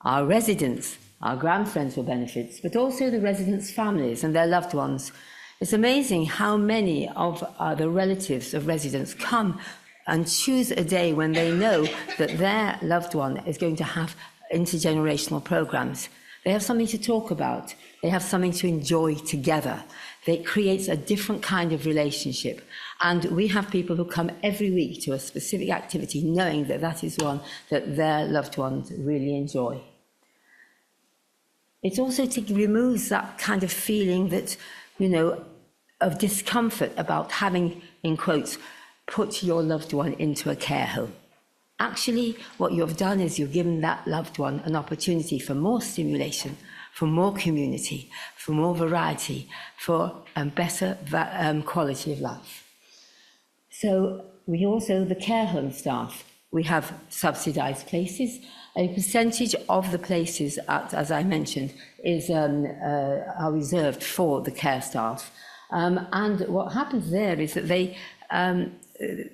our residents, our grandfriends will benefit, but also the residents' families and their loved ones. It's amazing how many of the relatives of residents come and choose a day when they know that their loved one is going to have intergenerational programs. They have something to talk about. They have something to enjoy together. It creates a different kind of relationship. And we have people who come every week to a specific activity knowing that that is one that their loved ones really enjoy. It also removes that kind of feeling that, you know, of discomfort about having, in quotes, put your loved one into a care home. Actually, what you have done is you've given that loved one an opportunity for more stimulation, for more community, for more variety, for a better quality of life. So we also, the care home staff, we have subsidised places. A percentage of the places, as I mentioned, are reserved for the care staff. And what happens there is that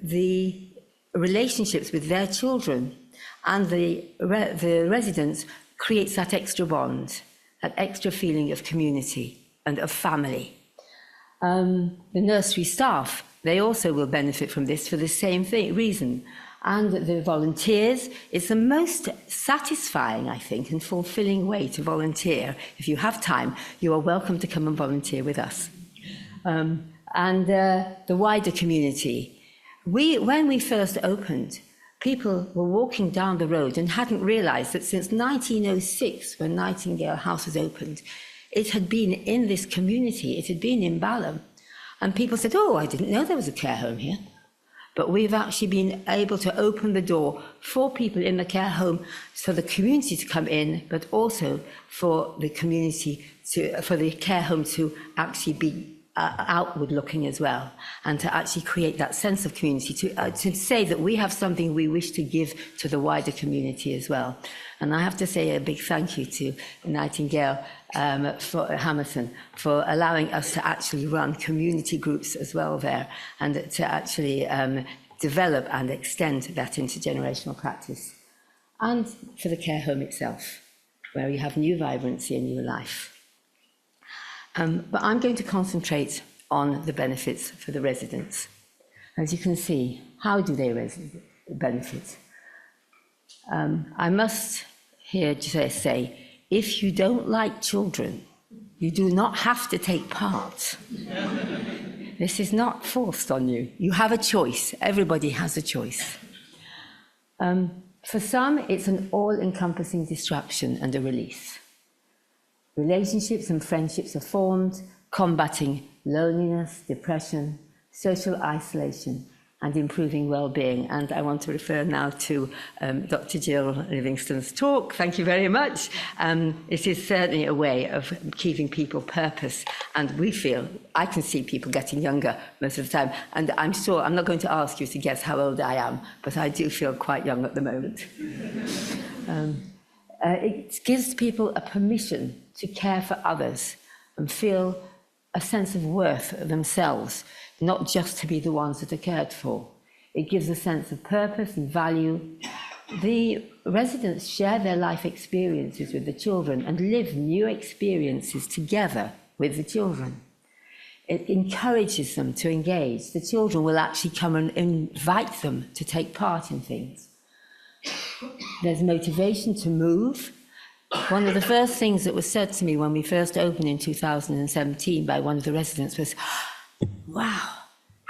the relationships with their children and the residents creates that extra bond, that extra feeling of community and of family. The nursery staff, they also will benefit from this for the same reason. And the volunteers, it's the most satisfying, I think, and fulfilling way to volunteer. If you have time, you are welcome to come and volunteer with us. And the wider community. When we first opened, people were walking down the road and hadn't realised that since 1906, when Nightingale House was opened, it had been in this community, it had been in Balham. And people said, oh, I didn't know there was a care home here. but we've actually been able to open the door for people in the care home, for the community to come in, but also for the community for the care home to actually be outward looking as well, and to actually create that sense of community, to say that we have something we wish to give to the community as well. And I have to say a big thank you to Nightingale Hammerson for allowing us to actually run community groups as well there, and to actually develop and extend that intergenerational practice. And for the care home itself, where you have new vibrancy and new life. But I'm going to concentrate on the benefits for the residents. As you can see, how do they benefit? I must here just say, if you don't like children, you do not have to take part. This is not forced on you. You have a choice. Everybody has a choice. For some, it's an all-encompassing distraction and a release. Relationships and friendships are formed, combating loneliness, depression, social isolation, and improving well-being. And I want to refer now to Dr. Gill Livingston's talk. Thank you very much. It is certainly a way of keeping people purpose. And we feel, I can see people getting younger most of the time. And I'm sure, I'm not going to ask you to guess how old I am, but I do feel quite young at the moment. It gives people a permission to care for others and feel a sense of worth of themselves, not just to be the ones that are cared for. It gives a sense of purpose and value. The residents share their life experiences with the children and live new experiences together with the children. It encourages them to engage. The children will actually come and invite them to take part in things. There's motivation to move. One of the first things that was said to me when we first opened in 2017 by one of the residents was, wow,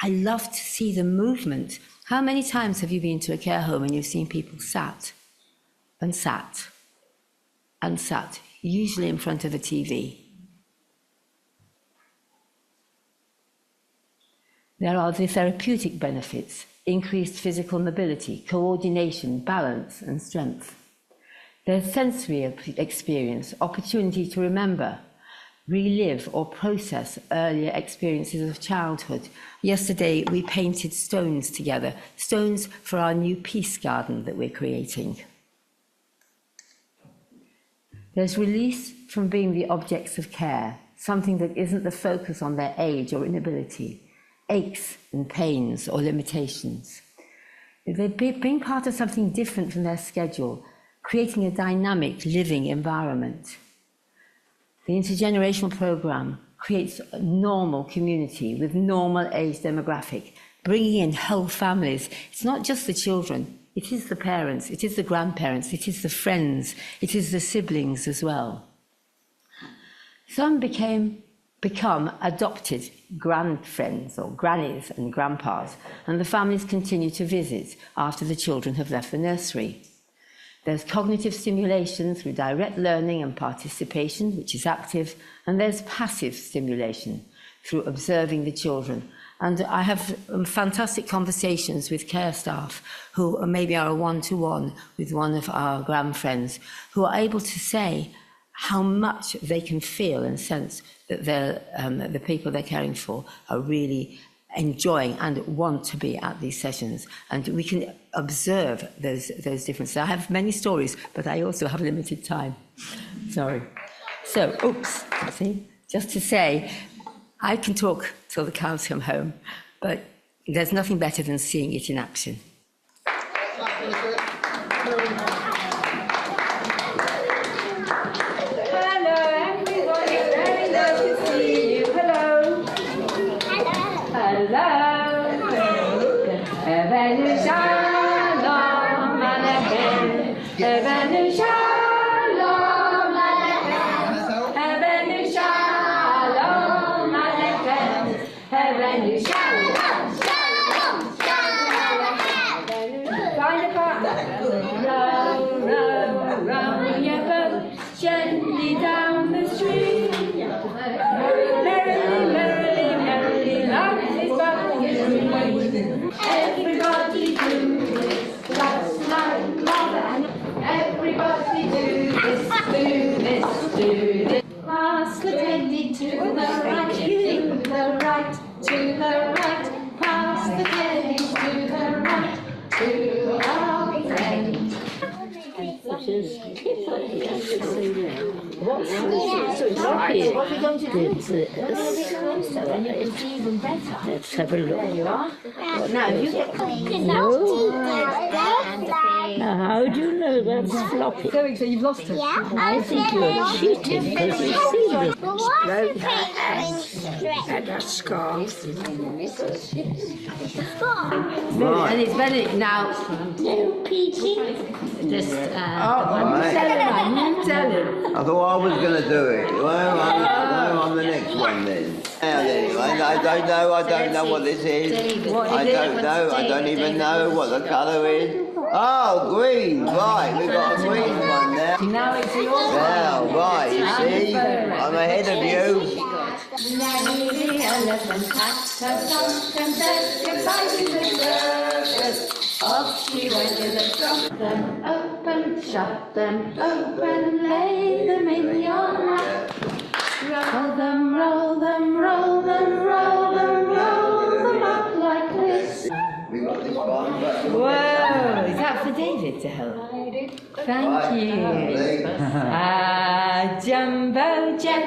I love to see the movement. How many times have you been to a care home and you've seen people sat and sat and sat, usually in front of a TV? There are the therapeutic benefits, increased physical mobility, coordination, balance, and strength. There's sensory experience, opportunity to remember, relive or process earlier experiences of childhood. Yesterday, we painted stones together, stones for our new peace garden that we're creating. There's release from being the objects of care, something that isn't the focus on their age or inability, aches and pains or limitations. They're being part of something different from their schedule, creating a dynamic living environment. The intergenerational program creates a normal community with normal age demographic, bringing in whole families. It's not just the children, it is the parents, it is the grandparents, it is the friends, it is the siblings as well. Some become adopted grandfriends or grannies and grandpas, and the families continue to visit after the children have left the nursery. There's cognitive stimulation through direct learning and participation, which is active, and there's passive stimulation through observing the children. And I have fantastic conversations with care staff who maybe are a one-to-one with one of our grandfriends, who are able to say how much they can feel and sense that the people they're caring for are really enjoying and want to be at these sessions. And we can observe those differences. I have many stories, but I also have limited time. Sorry. So, oops, see, just to say, I can talk till the cows come home, but there's nothing better than seeing it in action. Gently down the street, merrily, merrily, merrily, life is but a dream. Everybody Pass the teddy to the right, to the right, to the right. Pass the teddy to the right, to our friend. What are we going to do? It's even better. Let's have a look. There you are. Now, you get... Now, how do you know that's floppy? So you've lost it? Yeah. I think you're cheating because you see this. Round her and a scarf. And it's very... Now... No peaching. Just... I'm telling. I thought I was going to do it. Well, I'm the next one then. I don't know what this is. I don't know. I don't even know what the colour is. Oh, green, right. We've got a green one there. Now it's yours. Now, right, you see? I'm ahead of you. Nanny the elephant packed her trunk and said goodbye to the circus. Off she went with a drop them open, shut them open, lay them in your lap. Roll them, roll them, roll them, roll them, roll them up like this. Whoa, is that for David to help? Thank you. A jumbo jet,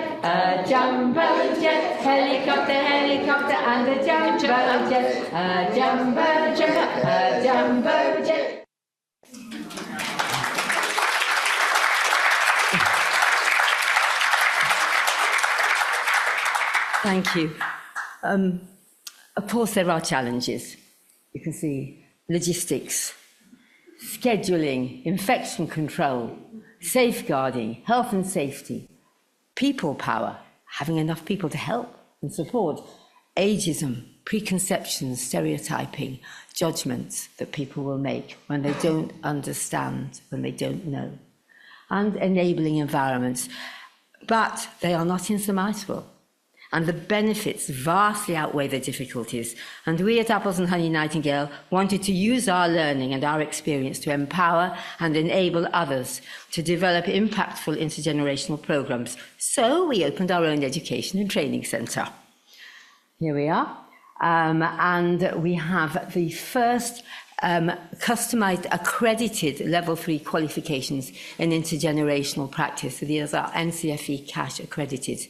helicopter, helicopter, and a jumbo jet, a jumbo jet, a jumbo jet. Thank you. Of course, there are challenges. You can see logistics, scheduling, infection control, safeguarding, health and safety, people power, having enough people to help and support, ageism, preconceptions, stereotyping, judgments that people will make when they don't understand, when they don't know, and enabling environments. But they are not insurmountable. And the benefits vastly outweigh the difficulties. And we at Apples and Honey Nightingale wanted to use our learning and our experience to empower and enable others to develop impactful intergenerational programs. So we opened our own education and training centre. Here we are. And we have the first customised accredited level 3 qualifications in intergenerational practice. So these are NCFE cash accredited.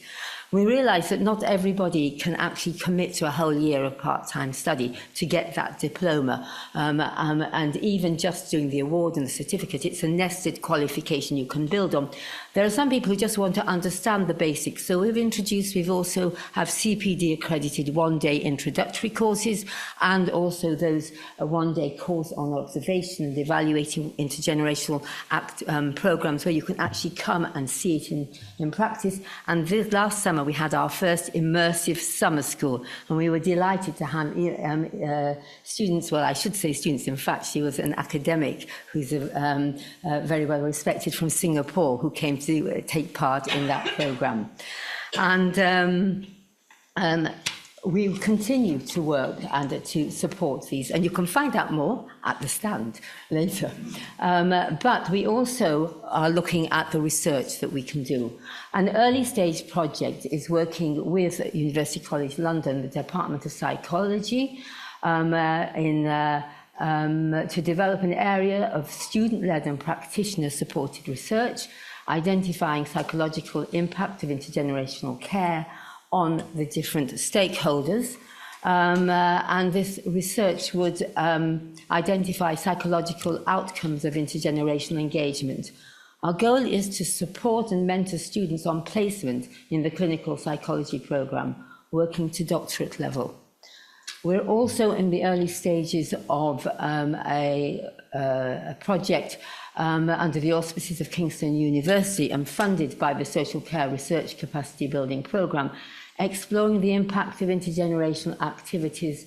We realise that not everybody can actually commit to a whole year of part-time study to get that diploma. And even just doing the award and the certificate, it's a nested qualification you can build on. There are some people who just want to understand the basics. So we've also have CPD accredited one-day introductory courses and also those one-day course on observation and evaluating intergenerational programs where you can actually come and see it in practice. And this last summer, we had our first immersive summer school, and we were delighted to have students, well, I should say students, in fact, she was an academic who's very well respected from Singapore, who came to take part in that programme. And we continue to work and to support these, and you can find out more at the stand later. But we also are looking at the research that we can do. An early stage project is working with University College London, the Department of Psychology, to develop an area of student-led and practitioner-supported research, identifying psychological impact of intergenerational care on the different stakeholders. And this research would identify psychological outcomes of intergenerational engagement. Our goal is to support and mentor students on placement in the clinical psychology programme, working to doctorate level. We're also in the early stages of a project under the auspices of Kingston University and funded by the Social Care Research Capacity Building Programme, exploring the impact of intergenerational activities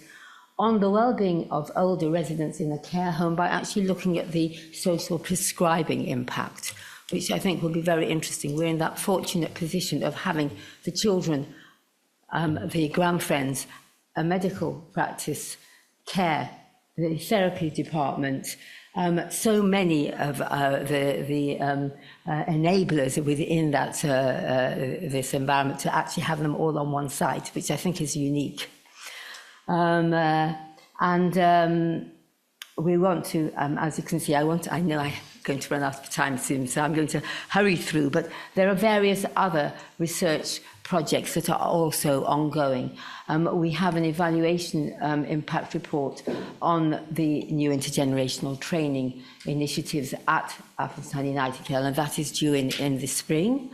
on the well-being of older residents in a care home by actually looking at the social prescribing impact, which I think will be very interesting. We're in that fortunate position of having the children, the grandfriends, a medical practice, care, the therapy department, so many of the enablers within that this environment to actually have them all on one site, which I think is unique. We want to, as you can see, I know I'm going to run out of time soon, so I'm going to hurry through, but there are various other research projects that are also ongoing. We have an evaluation impact report on the new intergenerational training initiatives at Nightingale, and that is due in the spring.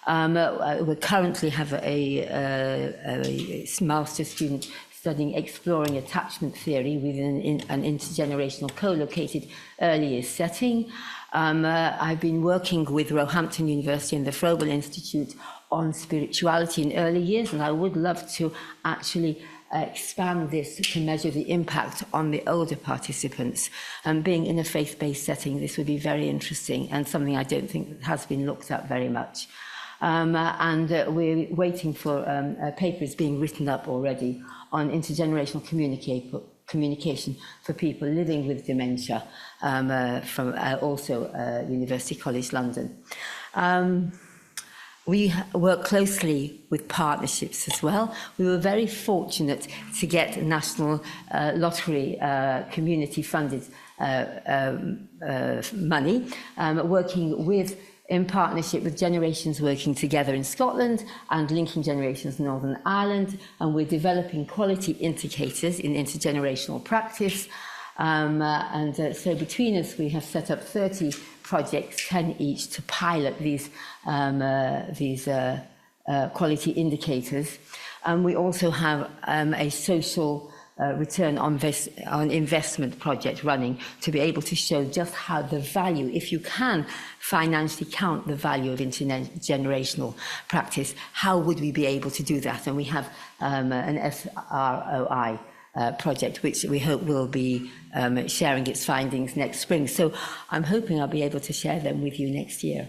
We currently have a master's student studying exploring attachment theory within an intergenerational co-located early years setting. I've been working with Roehampton University and the Froebel Institute on spirituality in early years, and I would love to actually expand this to measure the impact on the older participants. Being in a faith-based setting, this would be very interesting and something I don't think has been looked at very much. We're waiting for a paper is being written up already on intergenerational communication for people living with dementia from also University College London. We work closely with partnerships as well. We were very fortunate to get National Lottery community funded money, working with in partnership with Generations Working Together in Scotland and Linking Generations Northern Ireland, and we're developing quality indicators in intergenerational practice. So between us, we have set up 30 projects, 10 each, to pilot these quality indicators. And we also have a social return on investment project running to be able to show just how the value, if you can financially count the value of intergenerational practice, how would we be able to do that? And we have an SROI project, which we hope will be sharing its findings next spring. So I'm hoping I'll be able to share them with you next year.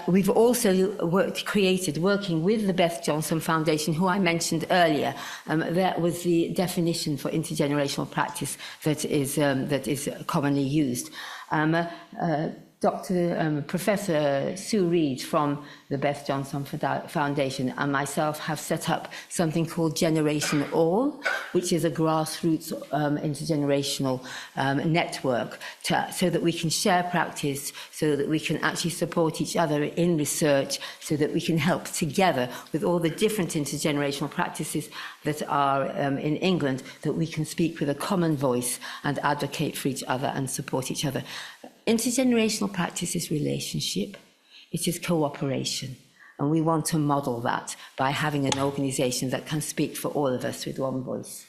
We've also working with the Beth Johnson Foundation, who I mentioned earlier. That was the definition for intergenerational practice that is commonly used. Professor Sue Reed from the Beth Johnson Foundation and myself have set up something called Generation All, which is a grassroots intergenerational network so that we can share practice, so that we can actually support each other in research, so that we can help together with all the different intergenerational practices that are in England, that we can speak with a common voice and advocate for each other and support each other. Intergenerational practice is relationship, it is cooperation, and we want to model that by having an organisation that can speak for all of us with one voice.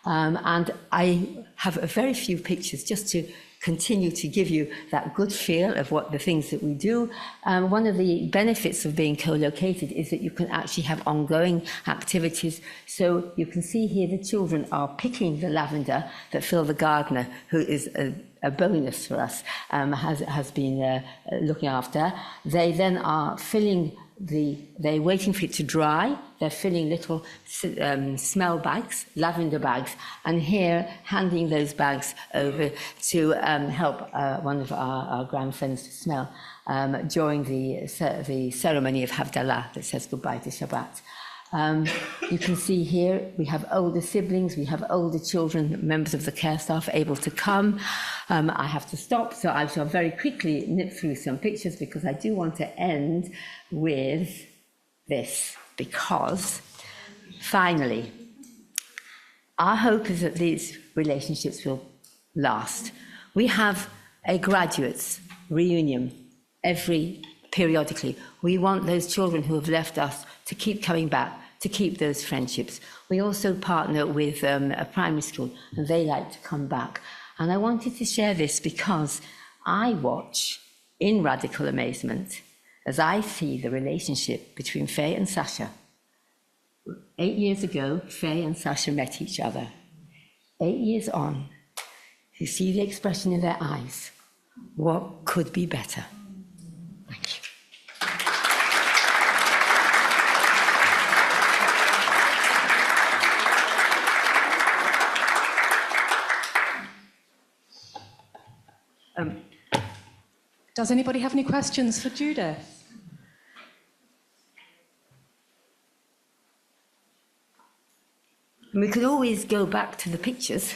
And I have very few pictures just to continue to give you that good feel of what the things that we do. One of the benefits of being co-located is that you can actually have ongoing activities. So you can see here the children are picking the lavender that Phil the gardener, who is a bonus for us, has been looking after. They then are filling they're waiting for it to dry. They're filling little smell bags, lavender bags, and here handing those bags over to help one of our grandfriends to smell during the ceremony of Havdalah that says goodbye to Shabbat. You can see here we have older siblings, we have older children, members of the care staff able to come. I have to stop, so I shall very quickly nip through some pictures because I do want to end with this, because finally, our hope is that these relationships will last. We have a graduates reunion periodically. We want those children who have left us to keep coming back, to keep those friendships. We also partner with a primary school, and they like to come back. And I wanted to share this because I watch in radical amazement as I see the relationship between Faye and Sasha. 8 years ago, Faye and Sasha met each other. 8 years on, you see the expression in their eyes. What could be better? Thank you. Does anybody have any questions for Judith? We could always go back to the pictures.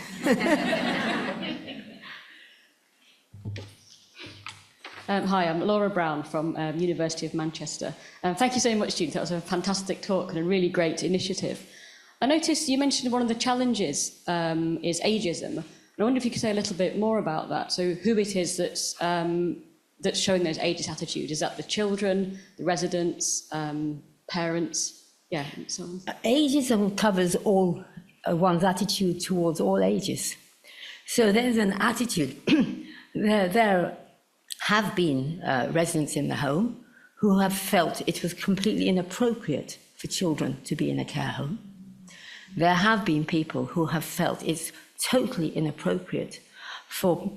Hi, I'm Laura Brown from University of Manchester. Thank you so much, Judith. That was a fantastic talk and a really great initiative. I noticed you mentioned one of the challenges is ageism. And I wonder if you could say a little bit more about that. So who it is that's showing those ageist attitudes? Is that the children, the residents, parents? Yeah, and so on. Ageism covers all one's attitude towards all ages. So there's an attitude. There have been residents in the home who have felt it was completely inappropriate for children to be in a care home. There have been people who have felt it's totally inappropriate for,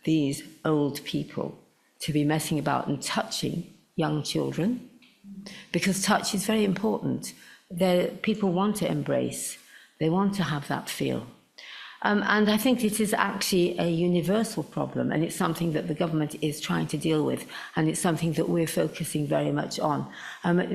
these old people to be messing about and touching young children, because touch is very important. People want to embrace, they want to have that feel. And I think it is actually a universal problem, and it's something that the government is trying to deal with, and it's something that we're focusing very much on.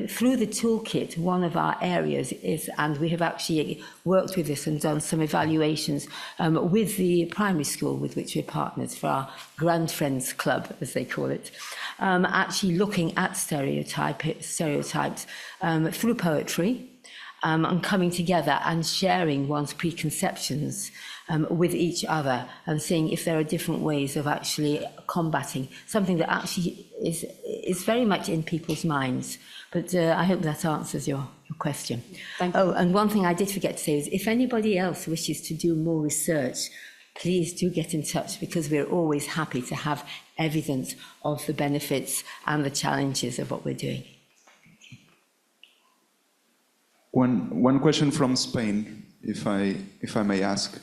Through the toolkit, one of our areas is, and we have actually worked with this and done some evaluations with the primary school with which we're partners for our Grand Friends Club, as they call it, actually looking at stereotypes through poetry, and coming together and sharing one's preconceptions with each other and seeing if there are different ways of actually combating something that actually is very much in people's minds. But I hope that answers your question. Thank you. Oh, and one thing I did forget to say is if anybody else wishes to do more research, please do get in touch, because we're always happy to have evidence of the benefits and the challenges of what we're doing. One question from Spain, if I may ask.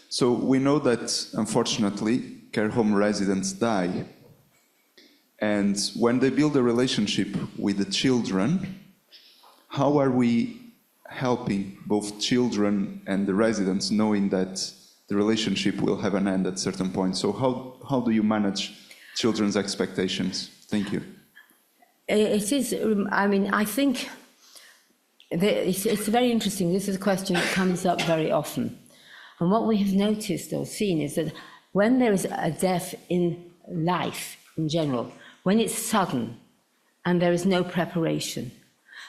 So we know that, unfortunately, care home residents die. And when they build a relationship with the children, how are we helping both children and the residents knowing that the relationship will have an end at a certain point? So how do you manage children's expectations? Thank you. It is, I think it's very interesting. This is a question that comes up very often. And what we have noticed or seen is that when there is a death in life in general, when it's sudden and there is no preparation,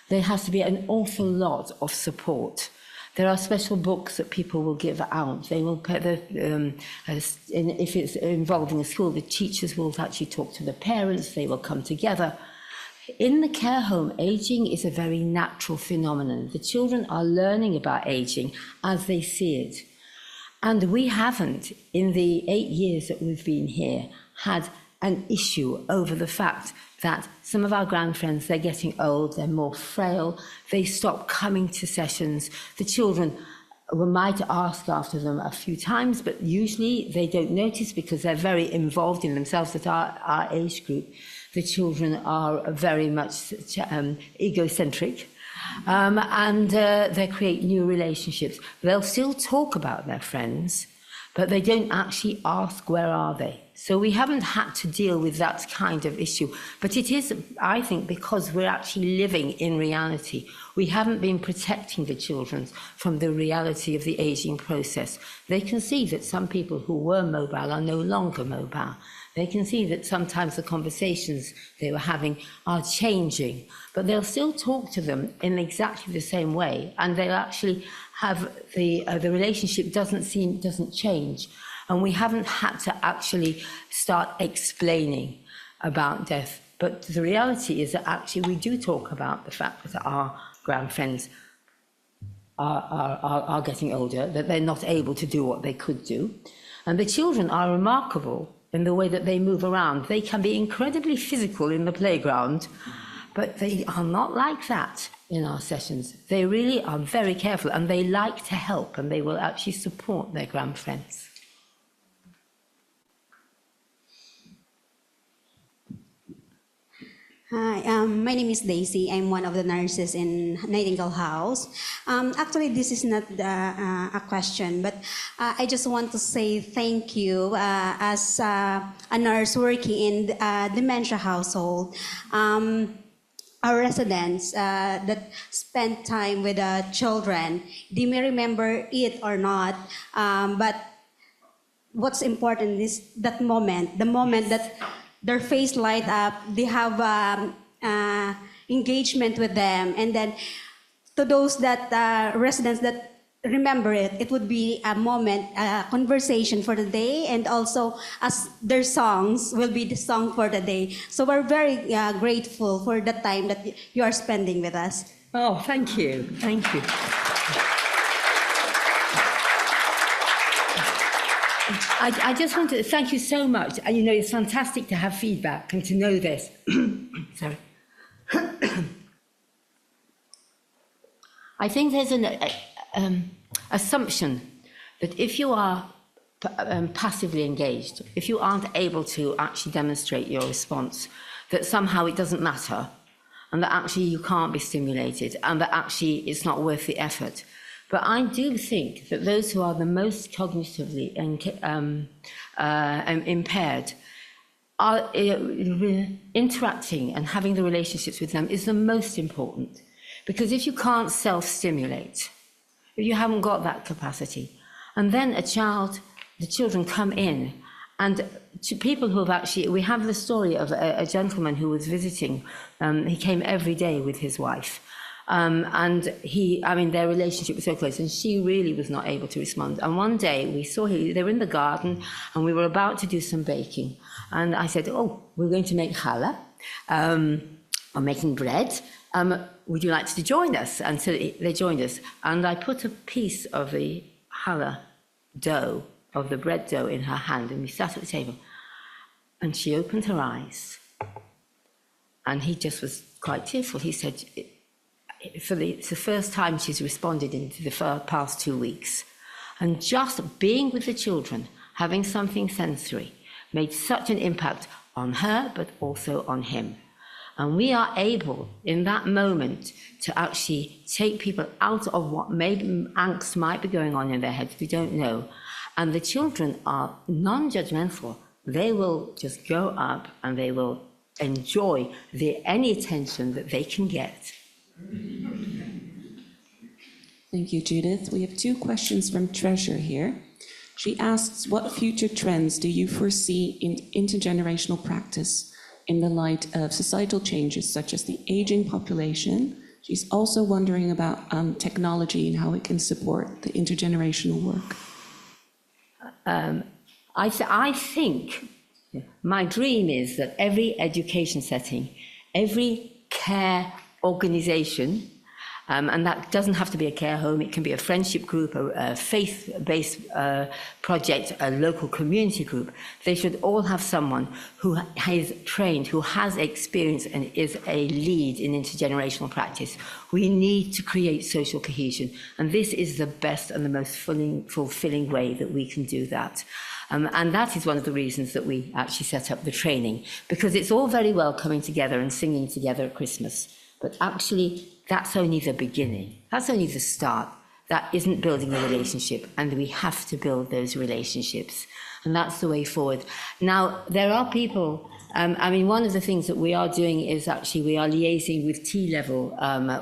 there has to be an awful lot of support. There are special books that people will give out. They will, if it's involving a school, the teachers will actually talk to the parents. They will come together. In the care home, aging is a very natural phenomenon. The children are learning about aging as they see it. And we haven't, in the 8 years that we've been here, had an issue over the fact that some of our grandfriends, they're getting old, they're more frail, they stop coming to sessions. The children, we might ask after them a few times, but usually they don't notice because they're very involved in themselves at our age group. The children are very much egocentric, and they create new relationships. They'll still talk about their friends, but they don't actually ask where are they. So we haven't had to deal with that kind of issue. But it is, I think, because we're actually living in reality. We haven't been protecting the children from the reality of the aging process. They can see that some people who were mobile are no longer mobile. They can see that sometimes the conversations they were having are changing, but they'll still talk to them in exactly the same way, and they'll actually have the relationship doesn't change, and we haven't had to actually start explaining about death. But the reality is that actually we do talk about the fact that our grandfriends are getting older, that they're not able to do what they could do, and the children are remarkable in the way that they move around. They can be incredibly physical in the playground, but they are not like that in our sessions. They really are very careful, and they like to help, and they will actually support their grandfriends. Hi, my name is Daisy. I'm one of the nurses in Nightingale House. Actually, this is not a question, but I just want to say thank you as a nurse working in a dementia household. Our residents that spend time with the children, they may remember it or not, but what's important is that moment, the moment that their face light up, they have engagement with them. And then to those that residents that remember it, it would be a moment, a conversation for the day, and also as their songs will be the song for the day. So we're very grateful for the time that you are spending with us. Oh, thank you. Thank you. I just want to thank you so much. And you know, it's fantastic to have feedback and to know this. Sorry. I think there's an assumption that if you are passively engaged, if you aren't able to actually demonstrate your response, that somehow it doesn't matter, and that actually you can't be stimulated, and that actually it's not worth the effort. But I do think that those who are the most cognitively impaired are interacting and having the relationships with them is the most important. Because if you can't self-stimulate, if you haven't got that capacity, and then the children come in, and to people who have actually, we have the story of a gentleman who was visiting, he came every day with his wife, and their relationship was so close, and she really was not able to respond. And one day we saw they were in the garden, and we were about to do some baking, and I said, oh, we're going to make challah, or making bread. Would you like to join us? And so they joined us, and I put a piece of the challah dough, of the bread dough, in her hand, and we sat at the table, and she opened her eyes, and he just was quite tearful. He said, it's the first time she's responded in the past 2 weeks, and just being with the children, having something sensory, made such an impact on her, but also on him. And we are able, in that moment, to actually take people out of what angst might be going on in their heads, we don't know. And the children are non-judgmental. They will just go up and they will enjoy any attention that they can get. Thank you, Judith. We have 2 questions from Treasure here. She asks, what future trends do you foresee in intergenerational practice in the light of societal changes such as the aging population? She's also wondering about technology and how it can support the intergenerational work. I think my dream is that every education setting, every care organization, and that doesn't have to be a care home, it can be a friendship group, a faith-based project, a local community group. They should all have someone who is trained, who has experience and is a lead in intergenerational practice. We need to create social cohesion, and this is the best and the most fulfilling way that we can do that. And that is one of the reasons that we actually set up the training, because it's all very well coming together and singing together at Christmas, but actually that's only the beginning. That's only the start. That isn't building a relationship, and we have to build those relationships. And that's the way forward. Now, there are people, one of the things that we are doing is actually we are liaising with T-level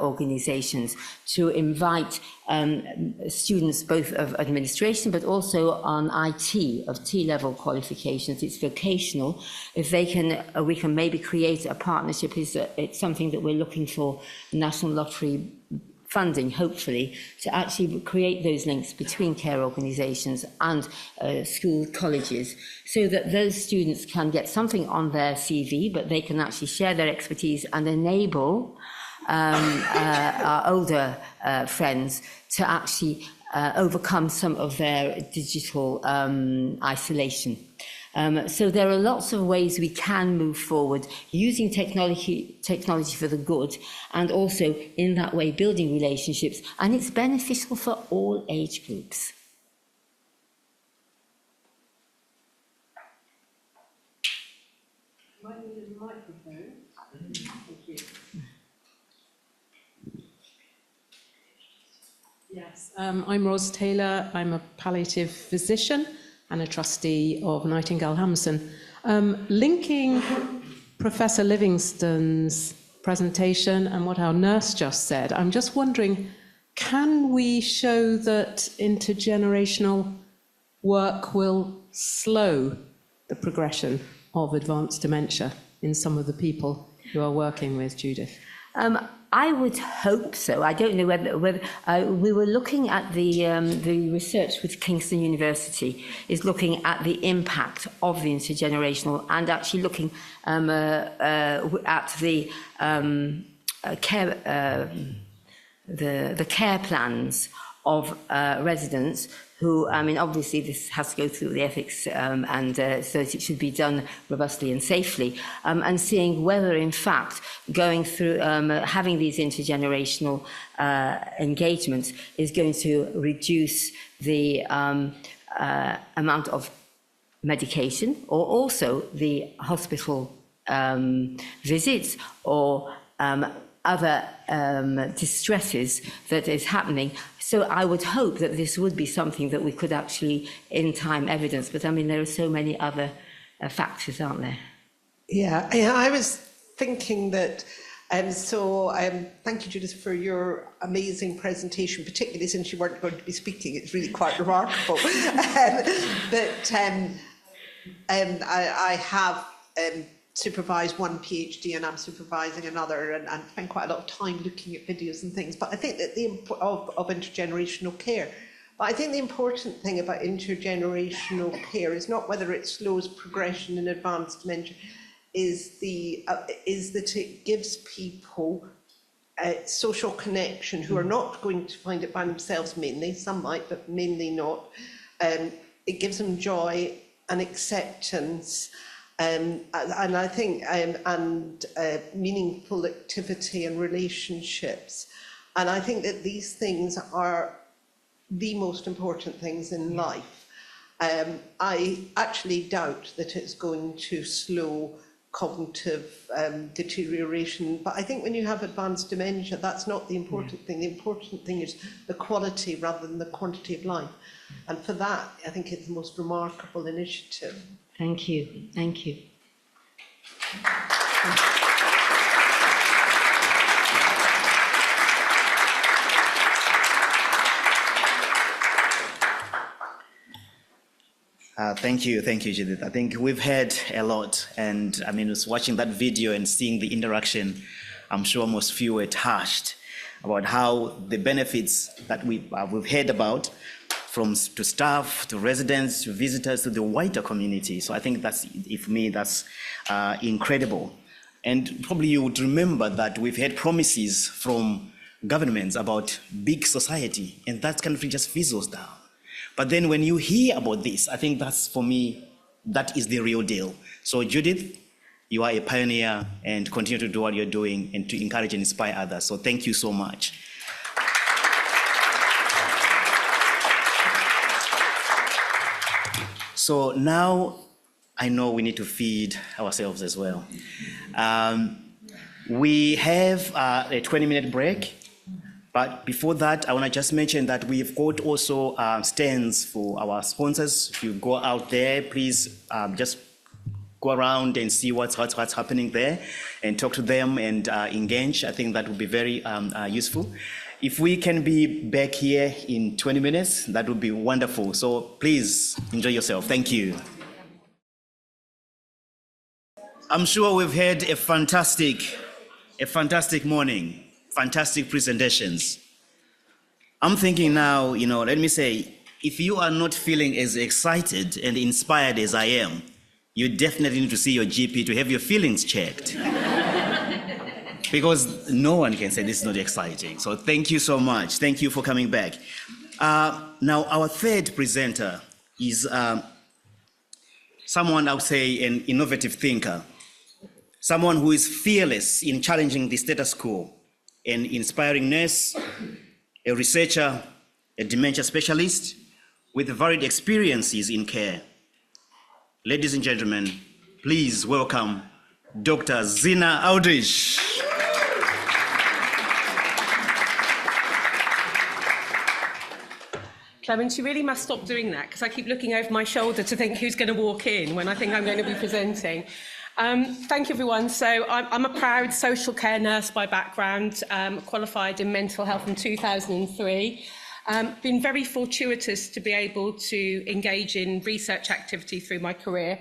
organizations to invite students both of administration but also on IT of T-level qualifications. It's vocational. If they can, we can maybe create a partnership. It's something that we're looking for National Lottery funding, hopefully, to actually create those links between care organisations and school colleges, so that those students can get something on their CV, but they can actually share their expertise and enable our older friends to actually overcome some of their digital isolation. So there are lots of ways we can move forward using technology for the good, and also in that way building relationships, and it's beneficial for all age groups. Might need a microphone. Yes, I'm Ros Taylor. I'm a palliative physician and a trustee of Nightingale Hammerson. Linking Professor Livingston's presentation and what our nurse just said, I'm just wondering, can we show that intergenerational work will slow the progression of advanced dementia in some of the people who are working with, Judith? I would hope so. I don't know whether we were looking at the research with Kingston University is looking at the impact of the intergenerational and actually looking at the care plans of residents who, I mean, obviously this has to go through the ethics and so it should be done robustly and safely, and seeing whether, in fact, going through, having these intergenerational engagements is going to reduce the amount of medication or also the hospital visits or other distresses that is happening. So I would hope that this would be something that we could actually in time evidence, but I mean there are so many other factors, aren't there? Yeah, I was thinking that, thank you, Judith, for your amazing presentation, particularly since you weren't going to be speaking. It's really quite remarkable. I have supervised one PhD and I'm supervising another and spend quite a lot of time looking at videos and things. But I think that of intergenerational care. But I think the important thing about intergenerational care is not whether it slows progression in advanced dementia, is that it gives people social connection who are not going to find it by themselves mainly, some might, but mainly not. It gives them joy and acceptance. And I think meaningful activity and relationships. And I think that these things are the most important things in life. I actually doubt that it's going to slow cognitive deterioration. But I think when you have advanced dementia, that's not the important thing. The important thing is the quality rather than the quantity of life. And for that, I think it's the most remarkable initiative. Thank you. Thank you. Thank you, Judith. I think we've heard a lot, and I mean, just watching that video and seeing the interaction, I'm sure most few were touched about how the benefits that we've heard about, to staff, to residents, to visitors, to the wider community. So I think that's incredible. And probably you would remember that we've had promises from governments about big society, and that kind of just fizzles down. But then when you hear about this, I think that's, for me, that is the real deal. So Judith, you are a pioneer and continue to do what you're doing and to encourage and inspire others. So thank you so much. So now I know we need to feed ourselves as well. We have a 20-minute break, but before that, I want to just mention that we've got also stands for our sponsors. If you go out there, please just go around and see what's happening there and talk to them and engage. I think that would be very useful. If we can be back here in 20 minutes, that would be wonderful. So please enjoy yourself. Thank you. I'm sure we've had a fantastic morning, fantastic presentations. I'm thinking now, let me say, if you are not feeling as excited and inspired as I am, you definitely need to see your GP to have your feelings checked. Because no one can say this is not exciting. So thank you so much. Thank you for coming back. Now, our third presenter is someone, I would say, an innovative thinker, someone who is fearless in challenging the status quo, an inspiring nurse, a researcher, a dementia specialist with varied experiences in care. Ladies and gentlemen, please welcome Dr. Zena Aldridge. Clemence, you really must stop doing that because I keep looking over my shoulder to think who's going to walk in when I think I'm going to be presenting. Thank you, everyone. So I'm a proud social care nurse by background, qualified in mental health in 2003. Been very fortuitous to be able to engage in research activity through my career.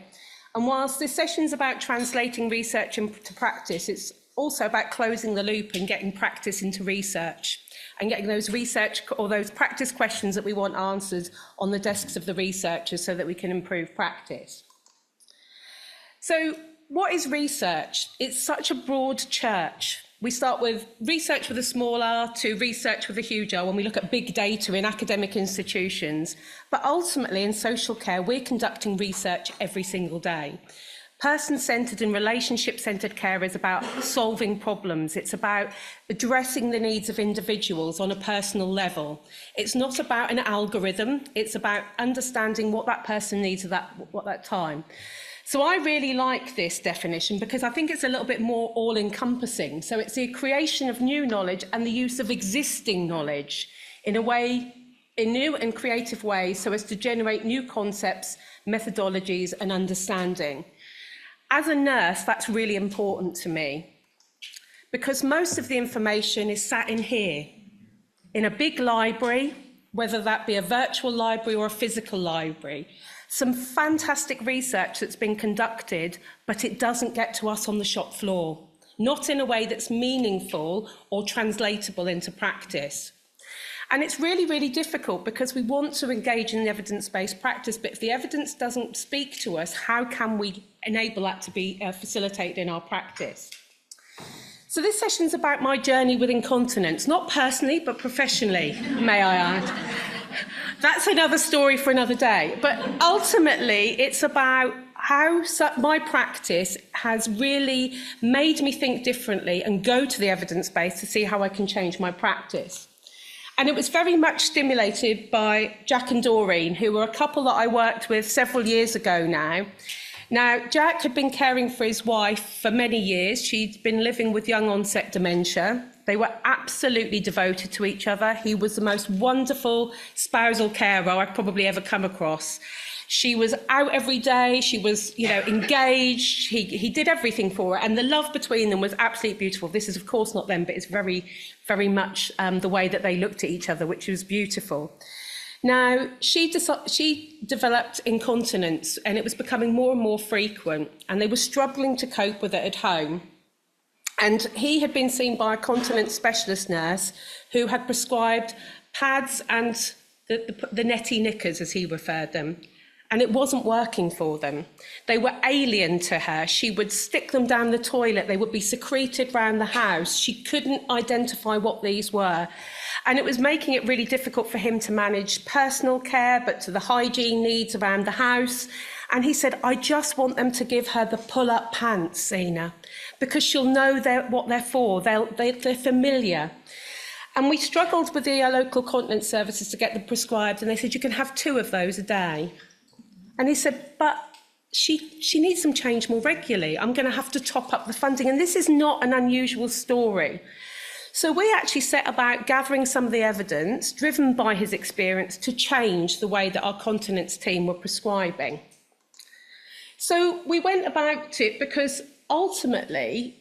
And whilst this session's about translating research into practice, it's also about closing the loop and getting practice into research and getting those research or those practice questions that we want answered on the desks of the researchers so that we can improve practice. So what is research? It's such a broad church. We start with research with a small r to research with a huge R when we look at big data in academic institutions. But ultimately in social care, we're conducting research every single day. Person-centred and relationship-centred care is about solving problems. It's about addressing the needs of individuals on a personal level. It's not about an algorithm. It's about understanding what that person needs at that time. So I really like this definition because I think it's a little bit more all-encompassing. So it's the creation of new knowledge and the use of existing knowledge in new and creative ways so as to generate new concepts, methodologies and understanding. As a nurse, that's really important to me because most of the information is sat in here, in a big library, whether that be a virtual library or a physical library. Some fantastic research that's been conducted, but it doesn't get to us on the shop floor, not in a way that's meaningful or translatable into practice. And it's really, really difficult because we want to engage in evidence-based practice, but if the evidence doesn't speak to us, how can we enable that to be facilitated in our practice? So this session's about my journey with incontinence, not personally, but professionally, may I add. That's another story for another day. But ultimately, it's about how my practice has really made me think differently and go to the evidence base to see how I can change my practice. And it was very much stimulated by Jack and Doreen, who were a couple that I worked with several years ago now. Now, Jack had been caring for his wife for many years. She'd been living with young onset dementia. They were absolutely devoted to each other. He was the most wonderful spousal carer I've probably ever come across. She was out every day. She was, engaged. He did everything for her. And the love between them was absolutely beautiful. This is, of course, not them, but it's very, very much the way that they looked at each other, which was beautiful. Now, she developed incontinence, and it was becoming more and more frequent, and they were struggling to cope with it at home. And he had been seen by a continence specialist nurse who had prescribed pads and the netty knickers, as he referred them. And it wasn't working for them. They were alien to her. She would stick them down the toilet. They would be secreted around the house. She couldn't identify what these were. And it was making it really difficult for him to manage personal care, but to the hygiene needs around the house. And he said, I just want them to give her the pull-up pants, Zena, because she'll know what they're for. They're familiar. And we struggled with the local continence services to get them prescribed. And they said, you can have 2 of those a day. And he said, but she needs some change more regularly. I'm going to have to top up the funding. And this is not an unusual story. So we actually set about gathering some of the evidence, driven by his experience, to change the way that our continence team were prescribing. So we went about it because ultimately,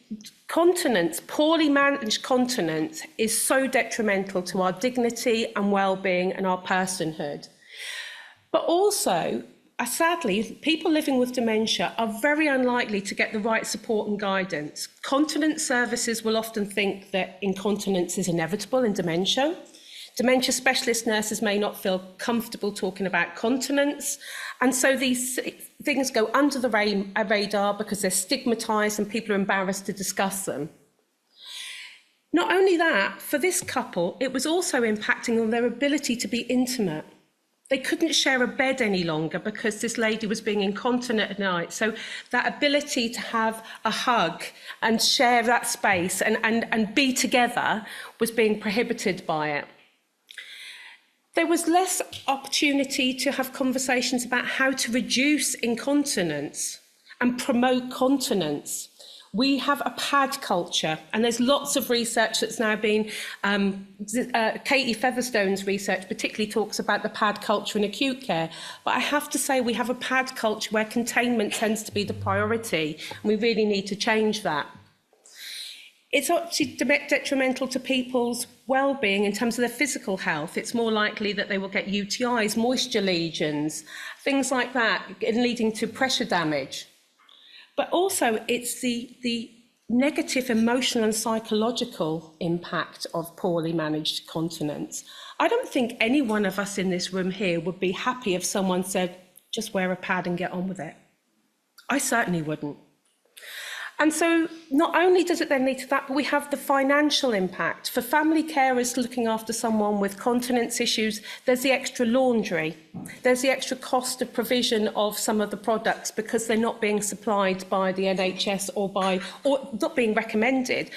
continence, poorly managed continence, is so detrimental to our dignity and well-being and our personhood. But also, sadly, people living with dementia are very unlikely to get the right support and guidance. Continence services will often think that incontinence is inevitable in dementia. Dementia specialist nurses may not feel comfortable talking about continence. And so these things go under the radar because they're stigmatised and people are embarrassed to discuss them. Not only that, for this couple, it was also impacting on their ability to be intimate. They couldn't share a bed any longer because this lady was being incontinent at night. So that ability to have a hug and share that space and be together was being prohibited by it. There was less opportunity to have conversations about how to reduce incontinence and promote continence. We have a pad culture, and there's lots of research that's now been, Katie Featherstone's research particularly talks about the pad culture in acute care, but I have to say we have a pad culture where containment tends to be the priority, and we really need to change that. It's actually detrimental to people's well-being in terms of their physical health. It's more likely that they will get UTIs, moisture lesions, things like that, leading to pressure damage. But also it's the negative emotional and psychological impact of poorly managed continence. I don't think any one of us in this room here would be happy if someone said, just wear a pad and get on with it. I certainly wouldn't. And so not only does it then lead to that, but we have the financial impact. For family carers looking after someone with continence issues, there's the extra laundry. There's the extra cost of provision of some of the products because they're not being supplied by the NHS or not being recommended.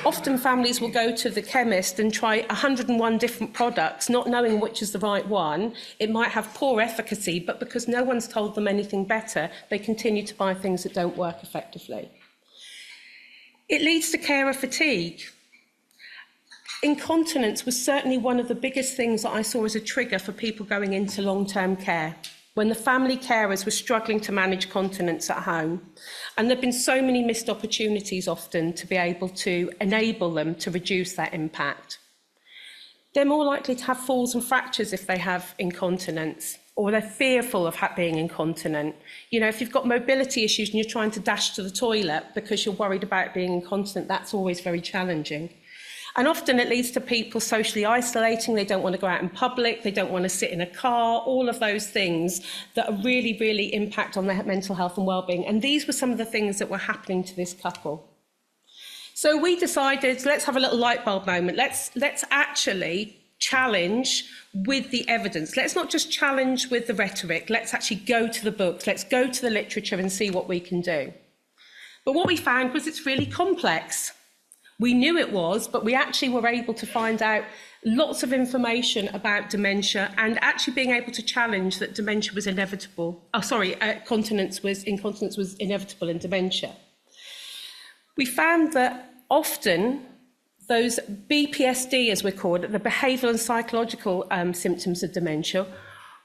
Often families will go to the chemist and try 101 different products, not knowing which is the right one. It might have poor efficacy, but because no one's told them anything better, they continue to buy things that don't work effectively. It leads to carer fatigue. Incontinence was certainly one of the biggest things that I saw as a trigger for people going into long-term care, when the family carers were struggling to manage continence at home. And there have been so many missed opportunities often to be able to enable them to reduce that impact. They're more likely to have falls and fractures if they have incontinence, or they're fearful of being incontinent. You know, if you've got mobility issues and you're trying to dash to the toilet because you're worried about being incontinent, that's always very challenging. And often it leads to people socially isolating. They don't want to go out in public. They don't want to sit in a car, all of those things that really, really impact on their mental health and well-being. And these were some of the things that were happening to this couple. So we decided, let's have a little light bulb moment. Let's actually challenge with the evidence. Let's not just challenge with the rhetoric. Let's actually go to the books. Let's go to the literature and see what we can do. But what we found was it's really complex. We knew it was, but we actually were able to find out lots of information about dementia and actually being able to challenge that dementia was inevitable. Incontinence was inevitable in dementia. We found that often those BPSD, as we're called it, the behavioural and psychological symptoms of dementia,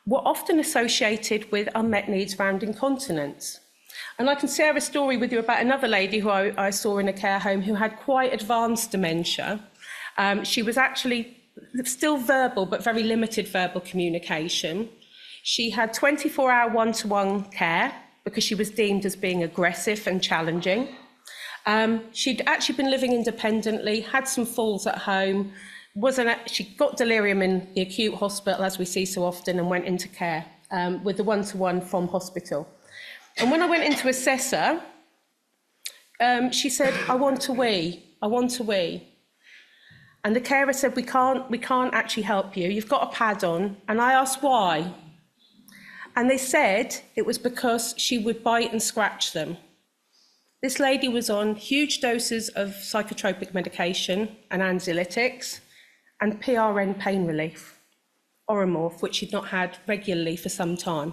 were often associated with unmet needs around incontinence. And I can share a story with you about another lady who I saw in a care home who had quite advanced dementia. She was actually still verbal, but very limited verbal communication. She had 24-hour one-to-one care because she was deemed as being aggressive and challenging. She'd actually been living independently, had some falls at home, she got delirium in the acute hospital, as we see so often, and went into care with the one-to-one from hospital. And when I went in to assess her, she said, I want to wee, I want to wee. And the carer said, we can't actually help you, you've got a pad on. And I asked why. And they said it was because she would bite and scratch them. This lady was on huge doses of psychotropic medication and anxiolytics and PRN pain relief, Oromorph, which she'd not had regularly for some time.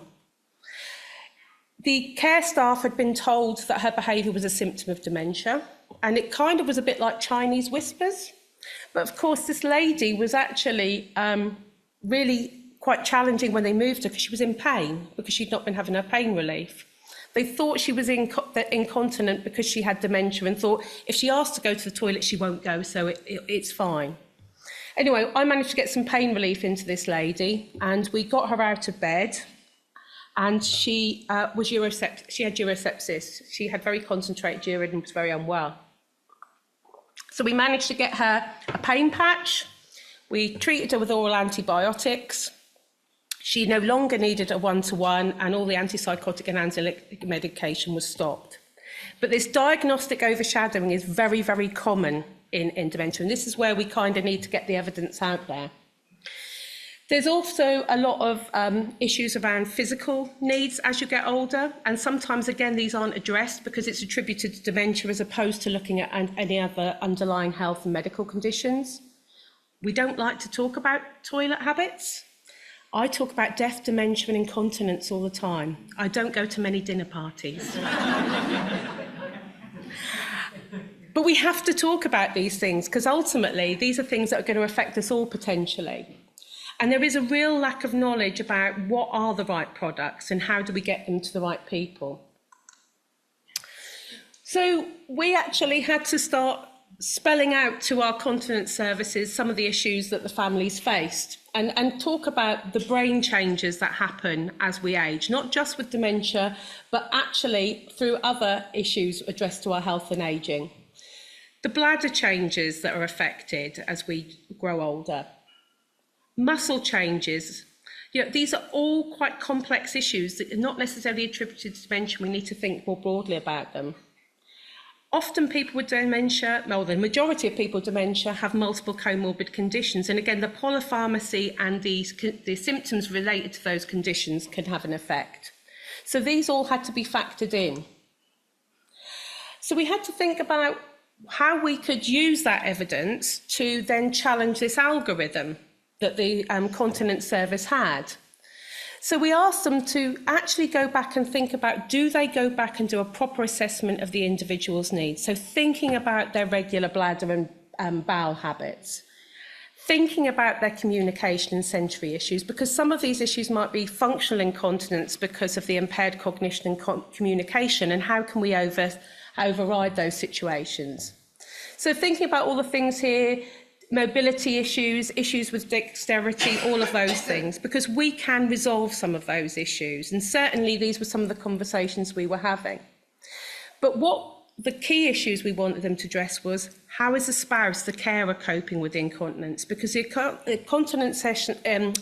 The care staff had been told that her behaviour was a symptom of dementia, and it kind of was a bit like Chinese whispers. But of course, this lady was actually really quite challenging when they moved her because she was in pain, because she'd not been having her pain relief. They thought she was incontinent because she had dementia and thought if she asked to go to the toilet, she won't go, so it's fine. Anyway, I managed to get some pain relief into this lady and we got her out of bed, and she had urosepsis. She had very concentrated urine and was very unwell. So we managed to get her a pain patch. We treated her with oral antibiotics. She no longer needed a one-to-one, and all the antipsychotic and anxiolytic medication was stopped. But this diagnostic overshadowing is very, very common in dementia, and this is where we kind of need to get the evidence out there. There's also a lot of issues around physical needs as you get older, and sometimes, again, these aren't addressed because it's attributed to dementia as opposed to looking at any other underlying health and medical conditions. We don't like to talk about toilet habits. I talk about death, dementia and incontinence all the time. I don't go to many dinner parties. But we have to talk about these things because ultimately these are things that are going to affect us all potentially. And there is a real lack of knowledge about what are the right products and how do we get them to the right people. So we actually had to start spelling out to our continence services some of the issues that the families faced and talk about the brain changes that happen as we age, not just with dementia, but actually through other issues addressed to our health and ageing. The bladder changes that are affected as we grow older. Muscle changes. These are all quite complex issues that are not necessarily attributed to dementia. We need to think more broadly about them. Often people with dementia, well, the majority of people with dementia have multiple comorbid conditions. And again, the polypharmacy and the symptoms related to those conditions can have an effect. So these all had to be factored in. So we had to think about how we could use that evidence to then challenge this algorithm that the continence service had. So we asked them to actually go back and think about, do they go back and do a proper assessment of the individual's needs? So thinking about their regular bladder and bowel habits, thinking about their communication and sensory issues, because some of these issues might be functional incontinence because of the impaired cognition and communication, and how can we override those situations? So thinking about all the things here, mobility issues, issues with dexterity, all of those things, because we can resolve some of those issues. And certainly these were some of the conversations we were having. But what the key issues we wanted them to address was, how is the spouse, the carer, coping with incontinence? Because the continence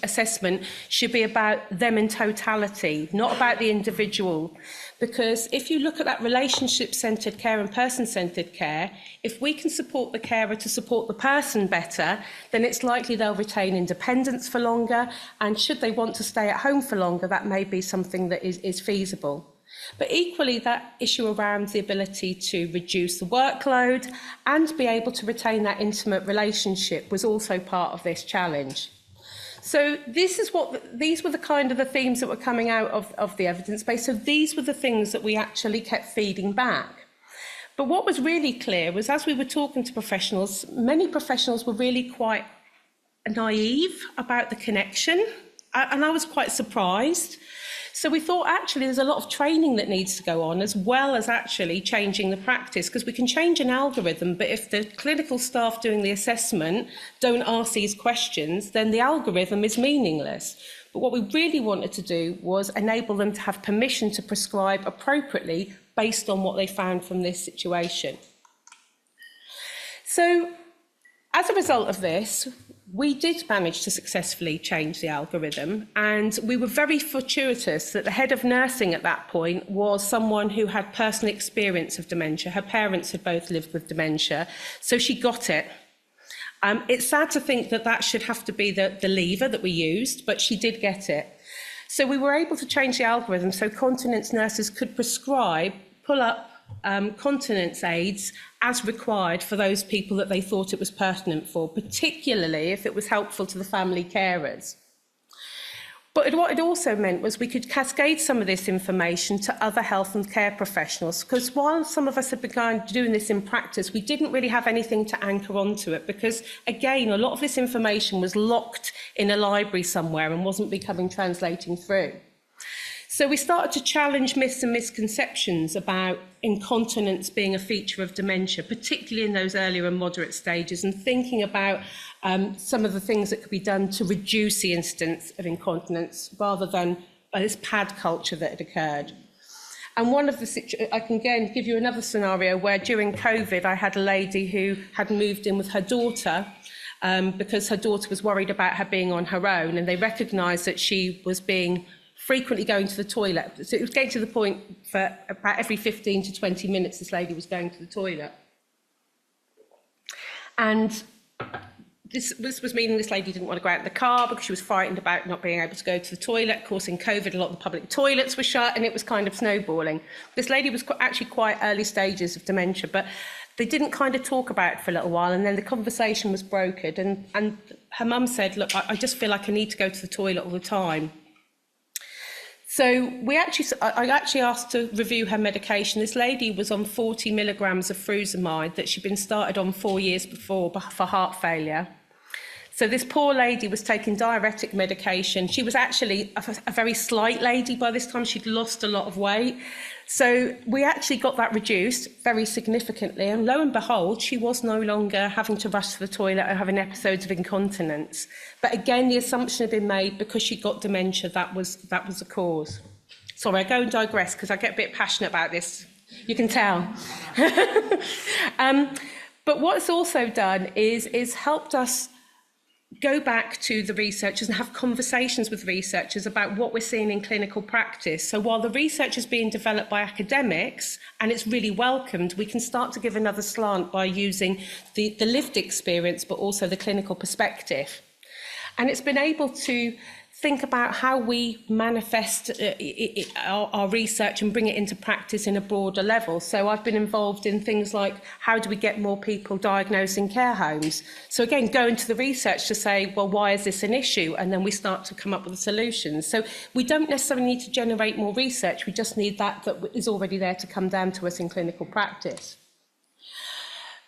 assessment should be about them in totality, not about the individual. Because if you look at that relationship-centred care and person-centred care, if we can support the carer to support the person better, then it's likely they'll retain independence for longer, and should they want to stay at home for longer, that may be something that is feasible. But equally, that issue around the ability to reduce the workload and be able to retain that intimate relationship was also part of this challenge. So these were the kind of the themes that were coming out of the evidence base. So these were the things that we actually kept feeding back. But what was really clear was, as we were talking to professionals, many professionals were really quite naive about the connection, and I was quite surprised. So we thought, actually, there's a lot of training that needs to go on, as well as actually changing the practice, because we can change an algorithm, but if the clinical staff doing the assessment don't ask these questions, then the algorithm is meaningless. But what we really wanted to do was enable them to have permission to prescribe appropriately based on what they found from this situation. So as a result of this, we did manage to successfully change the algorithm, and we were very fortuitous that the head of nursing at that point was someone who had personal experience of dementia. Her parents had both lived with dementia, so she got it. It's sad to think that that should have to be the lever that we used, but she did get it. So we were able to change the algorithm so continence nurses could prescribe pull-up continence aids as required for those people that they thought it was pertinent for, particularly if it was helpful to the family carers. But what it also meant was we could cascade some of this information to other health and care professionals, because while some of us had begun doing this in practice, we didn't really have anything to anchor onto it, because, again, a lot of this information was locked in a library somewhere and wasn't translating through. So we started to challenge myths and misconceptions about incontinence being a feature of dementia, particularly in those earlier and moderate stages, and thinking about some of the things that could be done to reduce the incidence of incontinence rather than this pad culture that had occurred. And one of the I can again give you another scenario where during COVID I had a lady who had moved in with her daughter because her daughter was worried about her being on her own, and they recognised that she was frequently going to the toilet. So it was getting to the point for about every 15 to 20 minutes this lady was going to the toilet. And this was meaning this lady didn't want to go out in the car because she was frightened about not being able to go to the toilet. Of course, in COVID, a lot of the public toilets were shut, and it was kind of snowballing. This lady was actually quite early stages of dementia, but they didn't kind of talk about it for a little while, and then the conversation was brokered, and her mum said, look, I just feel like I need to go to the toilet all the time. So I actually asked to review her medication. This lady was on 40 milligrams of frusemide that she'd been started on 4 years before for heart failure. So this poor lady was taking diuretic medication. She was actually a very slight lady by this time. She'd lost a lot of weight. So we actually got that reduced very significantly. And lo and behold, she was no longer having to rush to the toilet or having episodes of incontinence. But again, the assumption had been made because she got dementia, that was the cause. Sorry, I go and digress because I get a bit passionate about this. You can tell. But what it's also done is helped us go back to the researchers and have conversations with researchers about what we're seeing in clinical practice. So while the research is being developed by academics, and it's really welcomed, we can start to give another slant by using the lived experience, but also the clinical perspective. And it's been able to think about how we manifest our research and bring it into practice in a broader level. So I've been involved in things like, how do we get more people diagnosed in care homes? So again, going to the research to say, well, why is this an issue? And then we start to come up with solutions. So we don't necessarily need to generate more research. We just need that is already there to come down to us in clinical practice.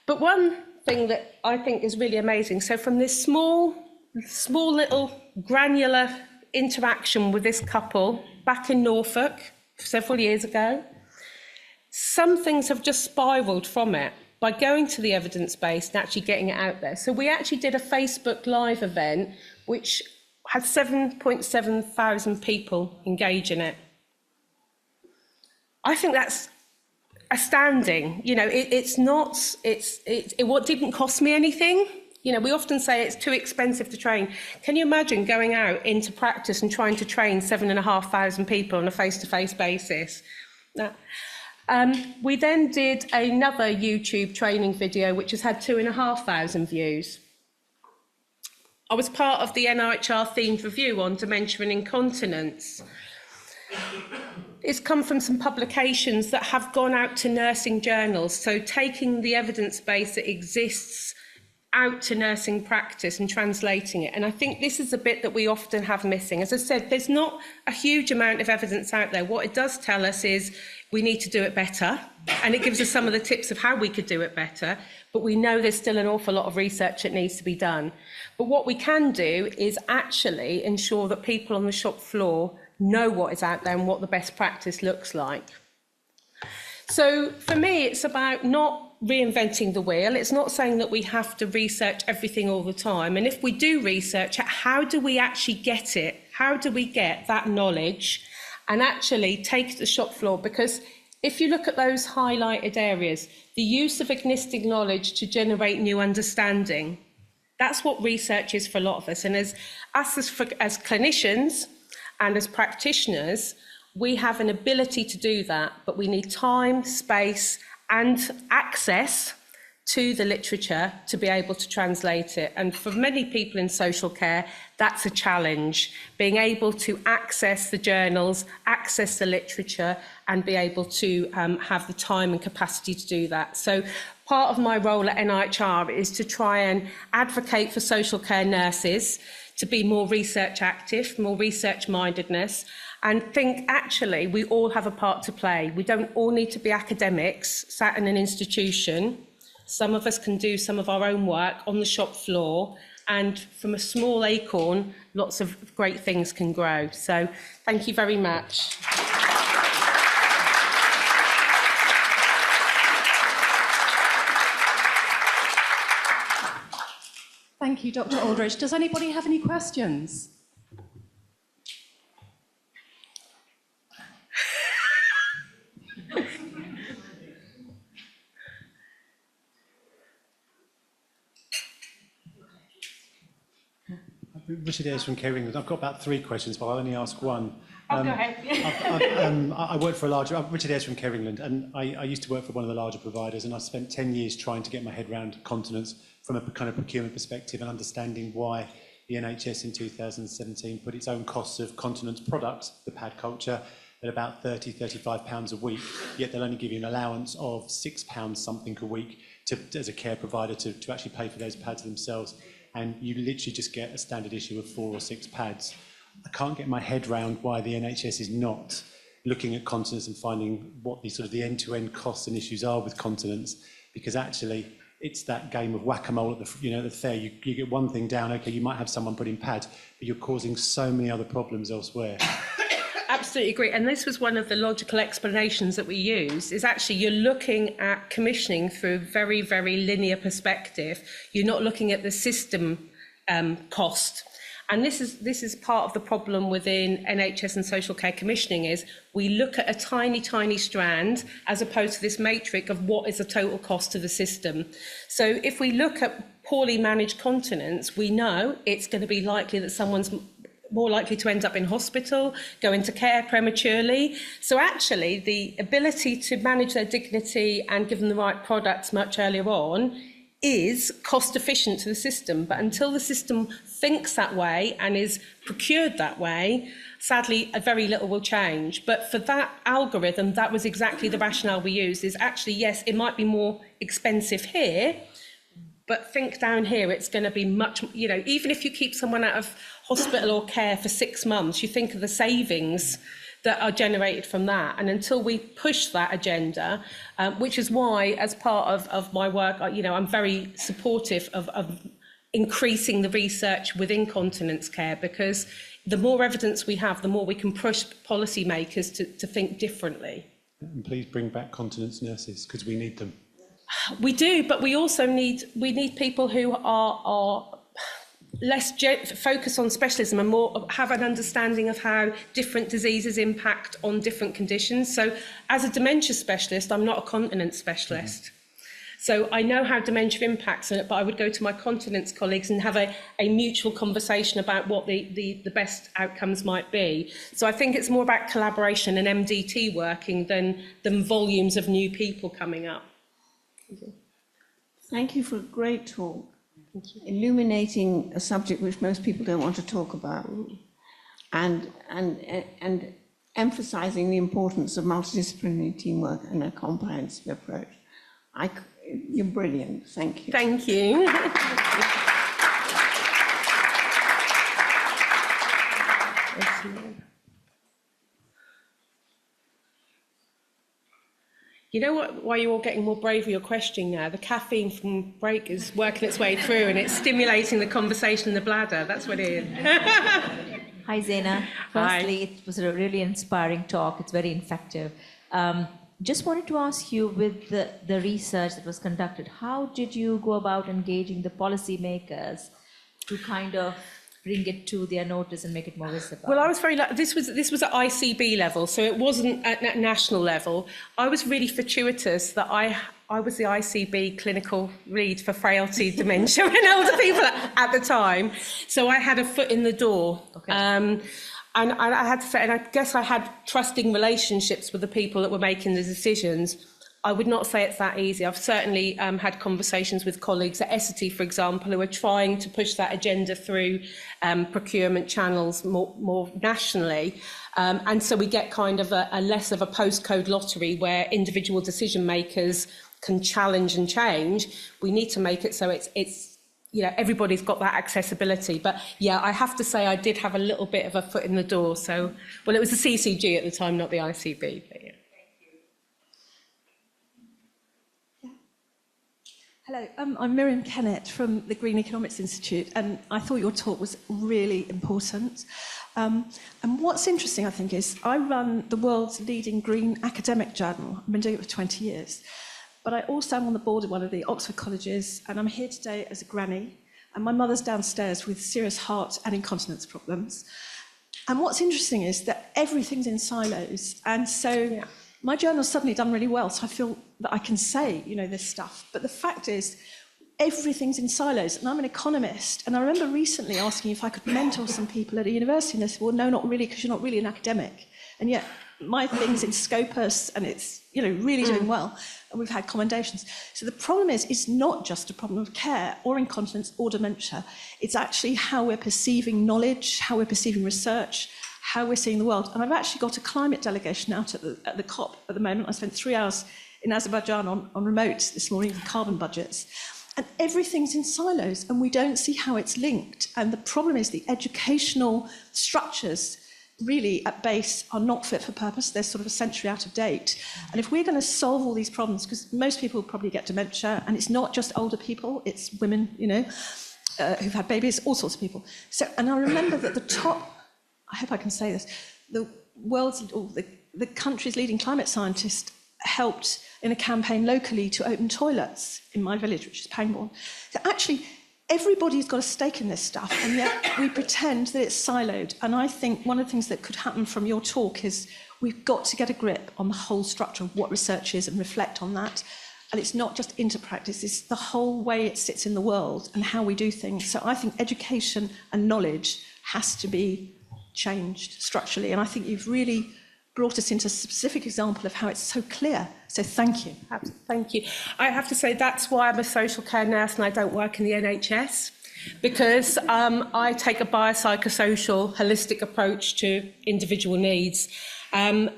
But one thing that I think is really amazing, so from this small little granular interaction with this couple back in Norfolk several years ago, some things have just spiraled from it by going to the evidence base and actually getting it out there. So we actually did a Facebook Live event which had 7.7 thousand people engage in it. I think that's astounding. You know, what didn't cost me anything. You know, we often say it's too expensive to train. Can you imagine going out into practice and trying to train 7,500 people on a face-to-face basis? No. We then did another YouTube training video, which has had 2,500 views. I was part of the NIHR themed review on dementia and incontinence. It's come from some publications that have gone out to nursing journals, so taking the evidence base that exists out to nursing practice and translating it. And I think this is a bit that we often have missing. As I said, there's not a huge amount of evidence out there. What it does tell us is we need to do it better, and it gives us some of the tips of how we could do it better, but we know there's still an awful lot of research that needs to be done. But what we can do is actually ensure that people on the shop floor know what is out there and what the best practice looks like. So for me, it's about not reinventing the wheel. It's not saying that we have to research everything all the time. And if we do research, how do we actually get it? How do we get that knowledge and actually take it to the shop floor? Because if you look at those highlighted areas, the use of existing knowledge to generate new understanding, that's what research is for a lot of us. And as clinicians and as practitioners, we have an ability to do that, but we need time, space, and access to the literature to be able to translate it. And for many people in social care, that's a challenge, being able to access the journals, access the literature, and be able to have the time and capacity to do that. So part of my role at NIHR is to try and advocate for social care nurses to be more research active, more research mindedness, and think actually we all have a part to play. We don't all need to be academics sat in an institution. Some of us can do some of our own work on the shop floor, and from a small acorn, lots of great things can grow. So thank you very much. Thank you, Dr. Aldridge. Does anybody have any questions? Richard Ayres from Care England. I've got about 3 questions, but I'll only ask one. Go ahead. I work for a larger, Richard Ayres from Care England, and I used to work for one of the larger providers, and I spent 10 years trying to get my head around continence from a kind of procurement perspective and understanding why the NHS in 2017 put its own costs of continence product, the pad culture, at about £30–35 a week, yet they'll only give you an allowance of £6 something a week as a care provider to actually pay for those pads themselves. And you literally just get a standard issue of 4 or 6 pads. I can't get my head round why the NHS is not looking at continence and finding what the sort of the end-to-end costs and issues are with continence, because actually it's that game of whack-a-mole at the fair. You get one thing down, okay, you might have someone putting pads, but you're causing so many other problems elsewhere. Absolutely agree. And this was one of the logical explanations that we use, is actually you're looking at commissioning through a very, very linear perspective. You're not looking at the system cost. And this is part of the problem within NHS and social care commissioning, is we look at a tiny, tiny strand as opposed to this matrix of what is the total cost to the system. So if we look at poorly managed continence, we know it's going to be likely that someone's more likely to end up in hospital, go into care prematurely. So actually the ability to manage their dignity and give them the right products much earlier on is cost efficient to the system. But until the system thinks that way and is procured that way, sadly, very little will change. But for that algorithm, that was exactly the rationale we used, is actually, yes, it might be more expensive here, but think down here, it's going to be much, even if you keep someone out of hospital or care for 6 months, you think of the savings that are generated from that. And until we push that agenda, which is why, as part of my work, I'm very supportive of increasing the research within continence care, because the more evidence we have, the more we can push policymakers to think differently. And please bring back continence nurses, because we need them. We do, but we also need people who are less focus on specialism and more have an understanding of how different diseases impact on different conditions. So as a dementia specialist, I'm not a continence specialist. Mm-hmm. So I know how dementia impacts on it, but I would go to my continence colleagues and have a mutual conversation about what the best outcomes might be. So I think it's more about collaboration and MDT working than volumes of new people coming up. Thank you for a great talk, illuminating a subject which most people don't want to talk about, and emphasising the importance of multidisciplinary teamwork and a comprehensive approach. You're brilliant. Thank you. Thank you. You know what? Why you're all getting more brave with your questioning now? The caffeine from break is working its way through, and it's stimulating the conversation in the bladder. That's what it is. Hi, Zena. Firstly, it was a really inspiring talk. It's very effective. Just wanted to ask you, with the research that was conducted, how did you go about engaging the policymakers to kind of bring it to their notice and make it more visible? Well, I was very lucky. This was at ICB level, so it wasn't at national level. I was really fortuitous that I was the ICB clinical lead for frailty, dementia and older people at the time. So I had a foot in the door. Okay. And I had to say, and I guess I had trusting relationships with the people that were making the decisions. I would not say it's that easy. I've certainly had conversations with colleagues at Essity, for example, who are trying to push that agenda through procurement channels more nationally. And so we get kind of a less of a postcode lottery where individual decision makers can challenge and change. We need to make it so it's everybody's got that accessibility. But yeah, I have to say I did have a little bit of a foot in the door. So, well, it was the CCG at the time, not the ICB. But yeah. Hello, I'm Miriam Kennett from the Green Economics Institute, and I thought your talk was really important. And what's interesting, I think, is I run the world's leading green academic journal. I've been doing it for 20 years. But I also am on the board of one of the Oxford colleges, and I'm here today as a granny, and my mother's downstairs with serious heart and incontinence problems. And what's interesting is that everything's in silos, and so my journal's suddenly done really well, so I feel that I can say, this stuff. But the fact is, everything's in silos, and I'm an economist, and I remember recently asking if I could mentor some people at a university, and they said, well, no, not really, because you're not really an academic. And yet, my thing's in Scopus, and it's, really doing well, and we've had commendations. So the problem is, it's not just a problem of care, or incontinence, or dementia. It's actually how we're perceiving knowledge, how we're perceiving research, how we're seeing the world. And I've actually got a climate delegation out at the COP at the moment. I spent 3 hours in Azerbaijan on remote this morning with carbon budgets. And everything's in silos, and we don't see how it's linked. And the problem is the educational structures really at base are not fit for purpose. They're sort of a century out of date. And if we're going to solve all these problems, because most people probably get dementia, and it's not just older people, it's women, you know, who've had babies, all sorts of people. So, and I remember that the top, I hope I can say this, the world's, or the country's leading climate scientist helped in a campaign locally to open toilets in my village, which is Pangbourne. So actually, everybody's got a stake in this stuff, and yet we pretend that it's siloed. And I think one of the things that could happen from your talk is we've got to get a grip on the whole structure of what research is and reflect on that. And it's not just into practice, it's the whole way it sits in the world and how we do things. So I think education and knowledge has to be changed structurally. And I think you've really brought us into a specific example of how it's so clear. So thank you. Thank you. I have to say that's why I'm a social care nurse and I don't work in the NHS, because I take a biopsychosocial, holistic approach to individual needs. And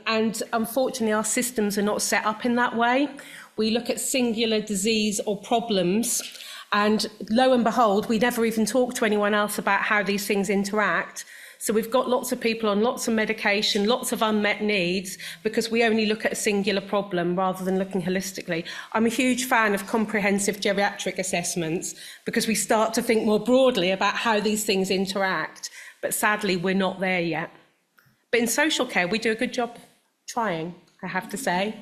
unfortunately, our systems are not set up in that way. We look at singular disease or problems, and lo and behold, we never even talk to anyone else about how these things interact. So we've got lots of people on lots of medication, lots of unmet needs, because we only look at a singular problem rather than looking holistically. I'm a huge fan of comprehensive geriatric assessments because we start to think more broadly about how these things interact. But sadly, we're not there yet. But in social care, we do a good job trying, I have to say.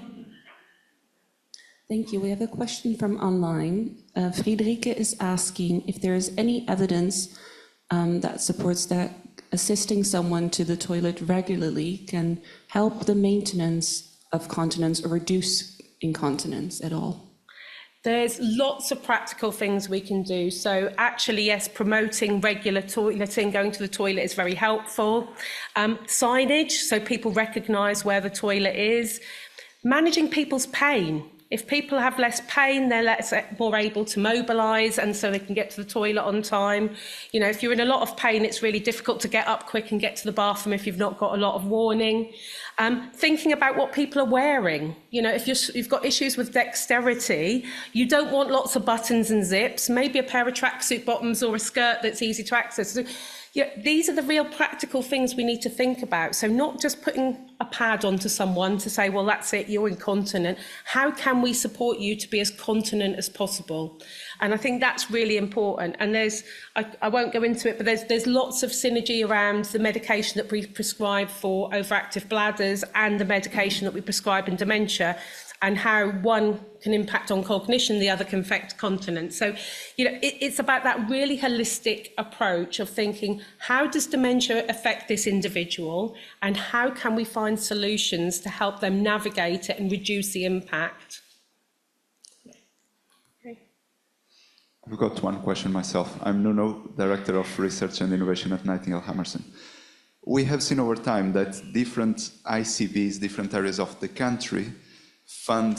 Thank you. We have a question from online. Friederike is asking if there is any evidence that supports that assisting someone to the toilet regularly can help the maintenance of continence or reduce incontinence at all. There's lots of practical things we can do. So actually, yes, promoting regular toileting, going to the toilet is very helpful. Signage, so people recognise where the toilet is. Managing people's pain. If people have less pain, they're more able to mobilise, and so they can get to the toilet on time. You know, if you're in a lot of pain, it's really difficult to get up quick and get to the bathroom if you've not got a lot of warning. Thinking about what people are wearing. You know, if you've got issues with dexterity, you don't want lots of buttons and zips. Maybe a pair of tracksuit bottoms or a skirt that's easy to access. So, yeah, these are the real practical things we need to think about. So not just putting a pad onto someone to say, well, that's it, you're incontinent. How can we support you to be as continent as possible? And I think that's really important. And there's, I won't go into it, but there's lots of synergy around the medication that we prescribe for overactive bladders and the medication that we prescribe in dementia, and how one can impact on cognition, the other can affect continence. So, you know, it's about that really holistic approach of thinking, how does dementia affect this individual, and how can we find solutions to help them navigate it and reduce the impact? Okay. I've got one question myself. I'm Nuno, Director of Research and Innovation at Nightingale Hammerson. We have seen over time that different ICBs, different areas of the country, fund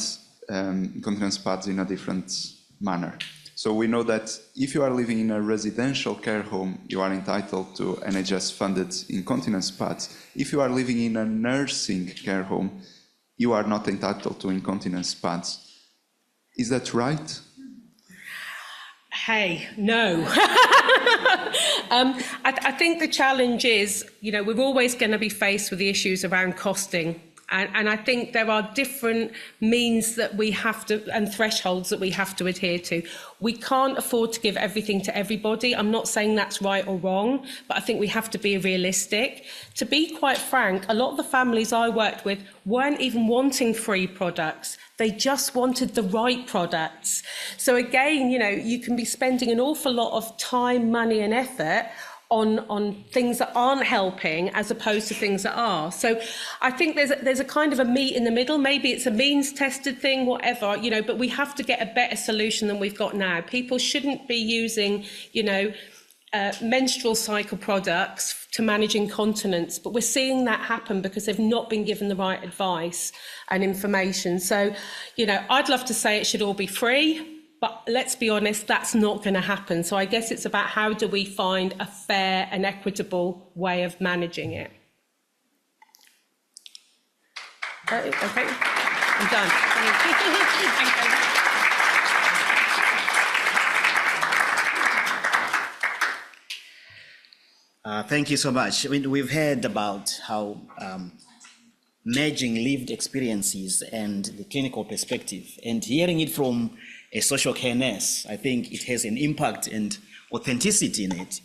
continence pads in a different manner. So we know that if you are living in a residential care home, you are entitled to NHS-funded incontinence pads. If you are living in a nursing care home, you are not entitled to incontinence pads. Is that right? Hey, no. I think the challenge is, you know, we're always going to be faced with the issues around costing. And I think there are different means that we have to, and thresholds that we have to adhere to. We can't afford to give everything to everybody. I'm not saying that's right or wrong, but I think we have to be realistic. To be quite frank, a lot of the families I worked with weren't even wanting free products. They just wanted the right products. So again, you know, you can be spending an awful lot of time, money and effort on things that aren't helping as opposed to things that are. So I think there's a kind of a meet in the middle. Maybe it's a means tested thing, whatever, you know, but we have to get a better solution than we've got now. People shouldn't be using, you know, menstrual cycle products to manage incontinence, but we're seeing that happen because they've not been given the right advice and information. So, you know, I'd love to say it should all be free, but let's be honest, that's not going to happen. So I guess it's about how do we find a fair and equitable way of managing it. Okay, I'm done. Thank you so much. I mean, we've heard about how merging lived experiences and the clinical perspective, and hearing it from a social care nurse, I think it has an impact and authenticity in it.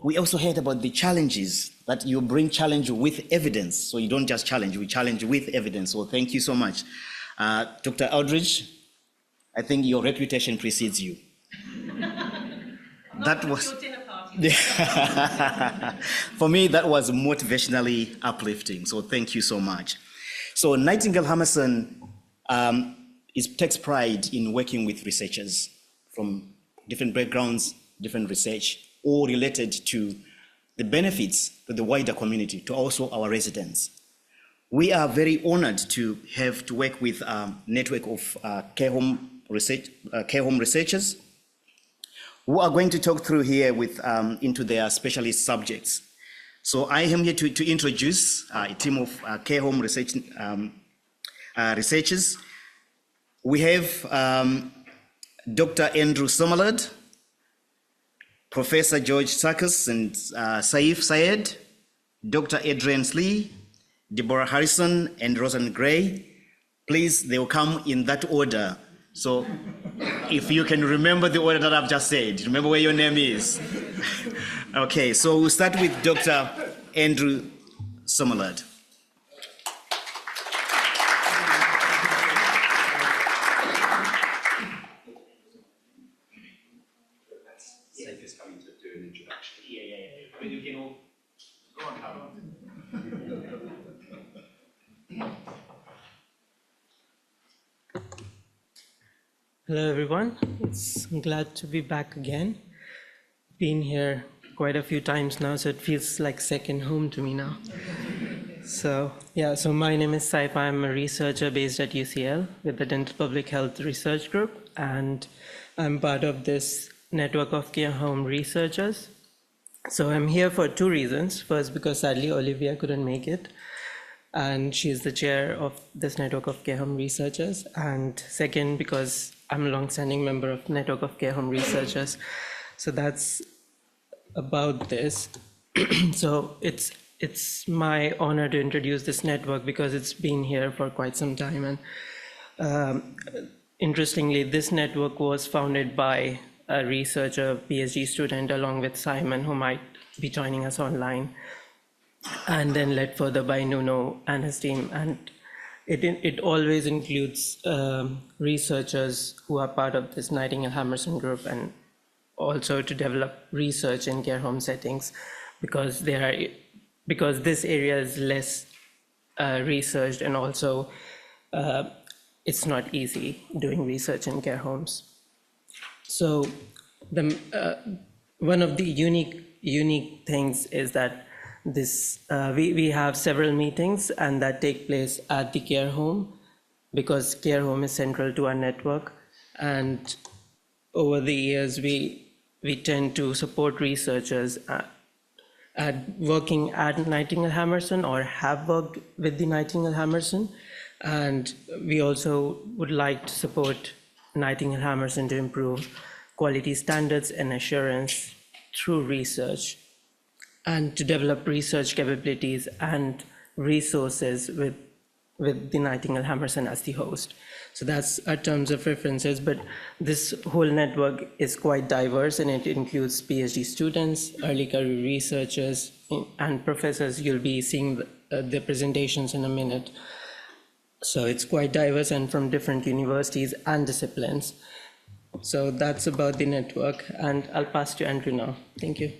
We also heard about the challenges, that you bring challenge with evidence. So you don't just challenge, we challenge with evidence. So thank you so much. Dr. Aldridge, I think your reputation precedes you. That was, for me, that was motivationally uplifting. So thank you so much. So Nightingale Hammerson takes pride in working with researchers from different backgrounds, different research, all related to the benefits to the wider community, to also our residents. We are very honored to have to work with a network of care home researchers who are going to talk through here with into their specialist subjects. So I am here to introduce a team of care home researchers. We have Dr. Andrew Sommerlad, Professor George Tsakos and Saif Syed, Dr. Adrian Slee, Deborah Harrison, and Rosalind Gray. Please, they will come in that order. So if you can remember the order that I've just said, remember where your name is. Okay, so we'll start with Dr. Andrew Sommerlad. Saif is coming to do an introduction. Yeah. But you can all go on, Carol. Hello everyone, I'm glad to be back again. Been here quite a few times now, so it feels like second home to me now. So my name is Saif. I'm a researcher based at UCL with the Dental Public Health Research Group, and I'm part of this network of care home researchers. So I'm here for two reasons. First, because sadly Olivia couldn't make it, and she's the chair of this network of care home researchers. And second, because I'm a long-standing member of Network of Care Home Researchers. So that's about this. So it's my honor to introduce this network because it's been here for quite some time. And interestingly, this network was founded by a researcher, PhD student, along with Simon, who might be joining us online, and then led further by Nuno and his team. And it always includes researchers who are part of this Nightingale Hammerson group, and also to develop research in care home settings, because this area is less researched, and also it's not easy doing research in care homes. So one of the unique things is that we have several meetings and that take place at the care home, because care home is central to our network. And over the years, we tend to support researchers working at Nightingale Hammerson or have worked with the Nightingale Hammerson. And we also would like to support Nightingale Hammerson to improve quality standards and assurance through research, and to develop research capabilities and resources with the Nightingale Hammerson as the host. So that's our terms of references, but this whole network is quite diverse, and it includes PhD students, early career researchers, and professors. You'll be seeing the presentations in a minute. So it's quite diverse and from different universities and disciplines. So that's about the network, and I'll pass to Andrew now. Thank you.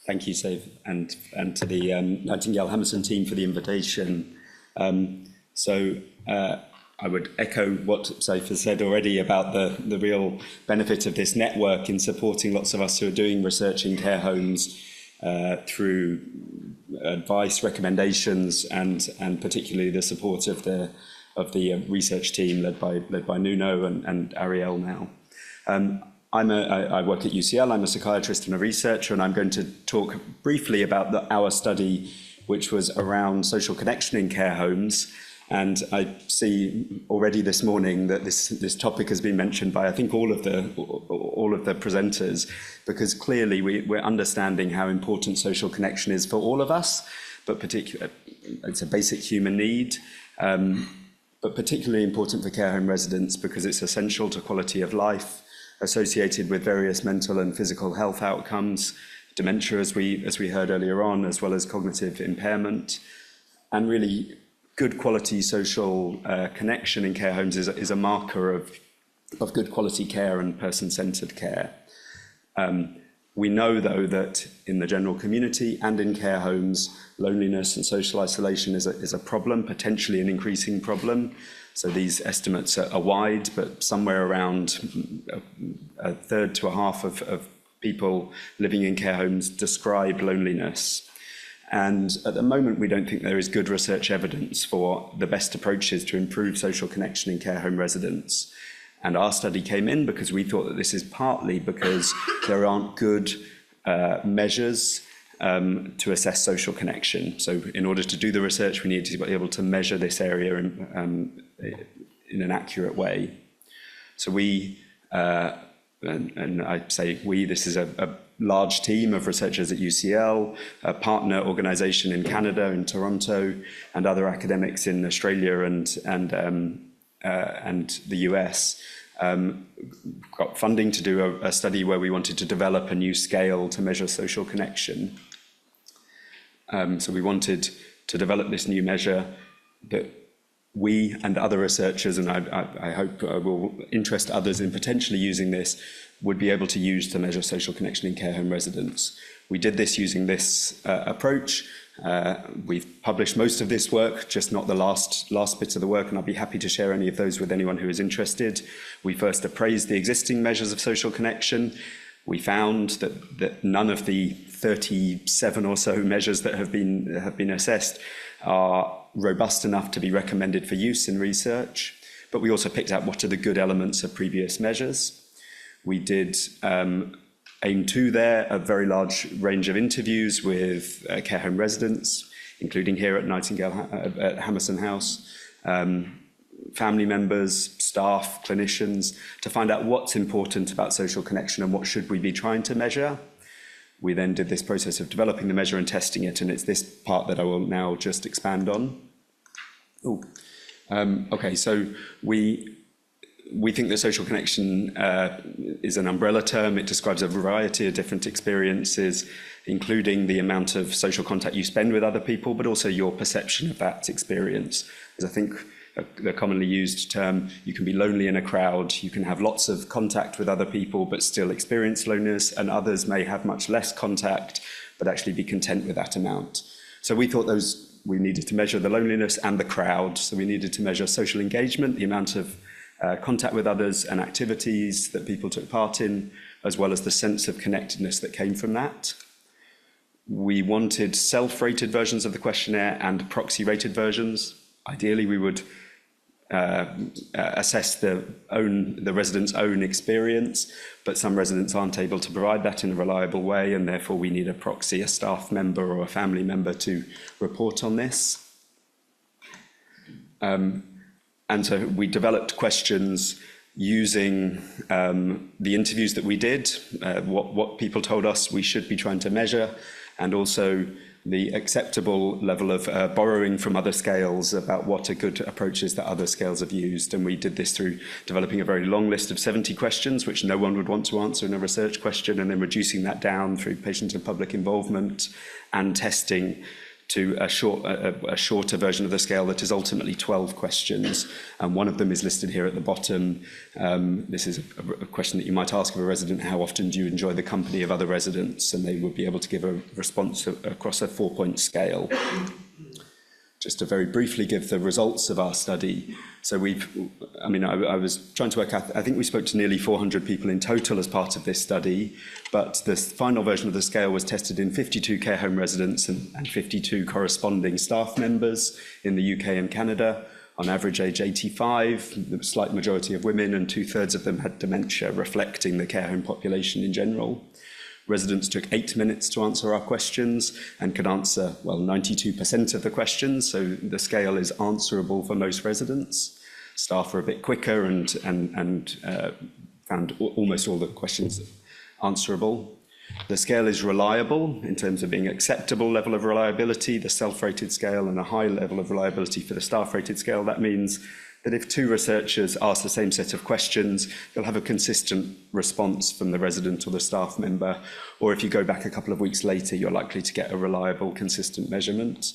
Thank you, Saif, and to the Nightingale Hammerson team for the invitation. I would echo what Saif has said already about the real benefit of this network in supporting lots of us who are doing research in care homes through advice, recommendations, and particularly the support of the research team led by Nuno and Ariel now. I work at UCL. I'm a psychiatrist and a researcher, and I'm going to talk briefly about our study, which was around social connection in care homes, And I see already this morning that this topic has been mentioned by, I think, all of the presenters, because clearly we're understanding how important social connection is for all of us, but particularly it's a basic human need, but particularly important for care home residents because it's essential to quality of life, associated with various mental and physical health outcomes, dementia, as we heard earlier on, as well as cognitive impairment, and really good quality social connection in care homes is a marker of good quality care and person-centred care. We know, though, that in the general community and in care homes, loneliness and social isolation is a problem, potentially an increasing problem. So these estimates are wide, but somewhere around a third to a half of people living in care homes describe loneliness. And at the moment, we don't think there is good research evidence for the best approaches to improve social connection in care home residents. And our study came in because we thought that this is partly because there aren't good measures to assess social connection. So in order to do the research, we need to be able to measure this area in an accurate way. So we, and I say we, this is a large team of researchers at UCL, a partner organisation in Canada, in Toronto, and other academics in Australia and the US, got funding to do a study where we wanted to develop a new scale to measure social connection. So we wanted to develop this new measure that we and other researchers, and I hope will interest others in potentially using this, would be able to use to measure social connection in care home residents. We did this using this approach. We've published most of this work, just not the last bit of the work, and I'll be happy to share any of those with anyone who is interested. We first appraised the existing measures of social connection. We found that none of the 37 or so measures that have been assessed are robust enough to be recommended for use in research, but we also picked out what are the good elements of previous measures. We did AIM2 there, a very large range of interviews with care home residents, including here at Nightingale at Hammerson House, family members, staff, clinicians, to find out what's important about social connection and what should we be trying to measure. We then did this process of developing the measure and testing it, and it's this part that I will now just expand on. Okay, so we think that social connection is an umbrella term. It describes a variety of different experiences, including the amount of social contact you spend with other people, but also your perception of that experience. As I think the commonly used term, you can be lonely in a crowd, you can have lots of contact with other people, but still experience loneliness, and others may have much less contact, but actually be content with that amount. So we thought we needed to measure the loneliness and the crowd. So we needed to measure social engagement, the amount of contact with others and activities that people took part in, as well as the sense of connectedness that came from that. We wanted self-rated versions of the questionnaire and proxy-rated versions. Ideally, we would assess the resident's own experience, but some residents aren't able to provide that in a reliable way, and therefore we need a proxy, a staff member or a family member to report on this. And so we developed questions using the interviews that we did, what people told us we should be trying to measure, and also the acceptable level of borrowing from other scales about what are good approaches that other scales have used. And we did this through developing a very long list of 70 questions, which no one would want to answer in a research question, and then reducing that down through patient and public involvement and testing to a shorter version of the scale that is ultimately 12 questions. And one of them is listed here at the bottom. This is a question that you might ask of a resident: how often do you enjoy the company of other residents? And they would be able to give a response across a 4-point scale. Just to very briefly give the results of our study. So I was trying to work out, I think we spoke to nearly 400 people in total as part of this study, but the final version of the scale was tested in 52 care home residents and 52 corresponding staff members in the UK and Canada, on average age 85, the slight majority of women, and 2/3 of them had dementia, reflecting the care home population in general. Residents took 8 minutes to answer our questions and could answer, well, 92% of the questions, so the scale is answerable for most residents. Staff were a bit quicker and found almost all the questions answerable. The scale is reliable in terms of being acceptable level of reliability, the self-rated scale, and a high level of reliability for the staff-rated scale. That means that if two researchers ask the same set of questions, they'll have a consistent response from the resident or the staff member, or if you go back a couple of weeks later, you're likely to get a reliable, consistent measurement.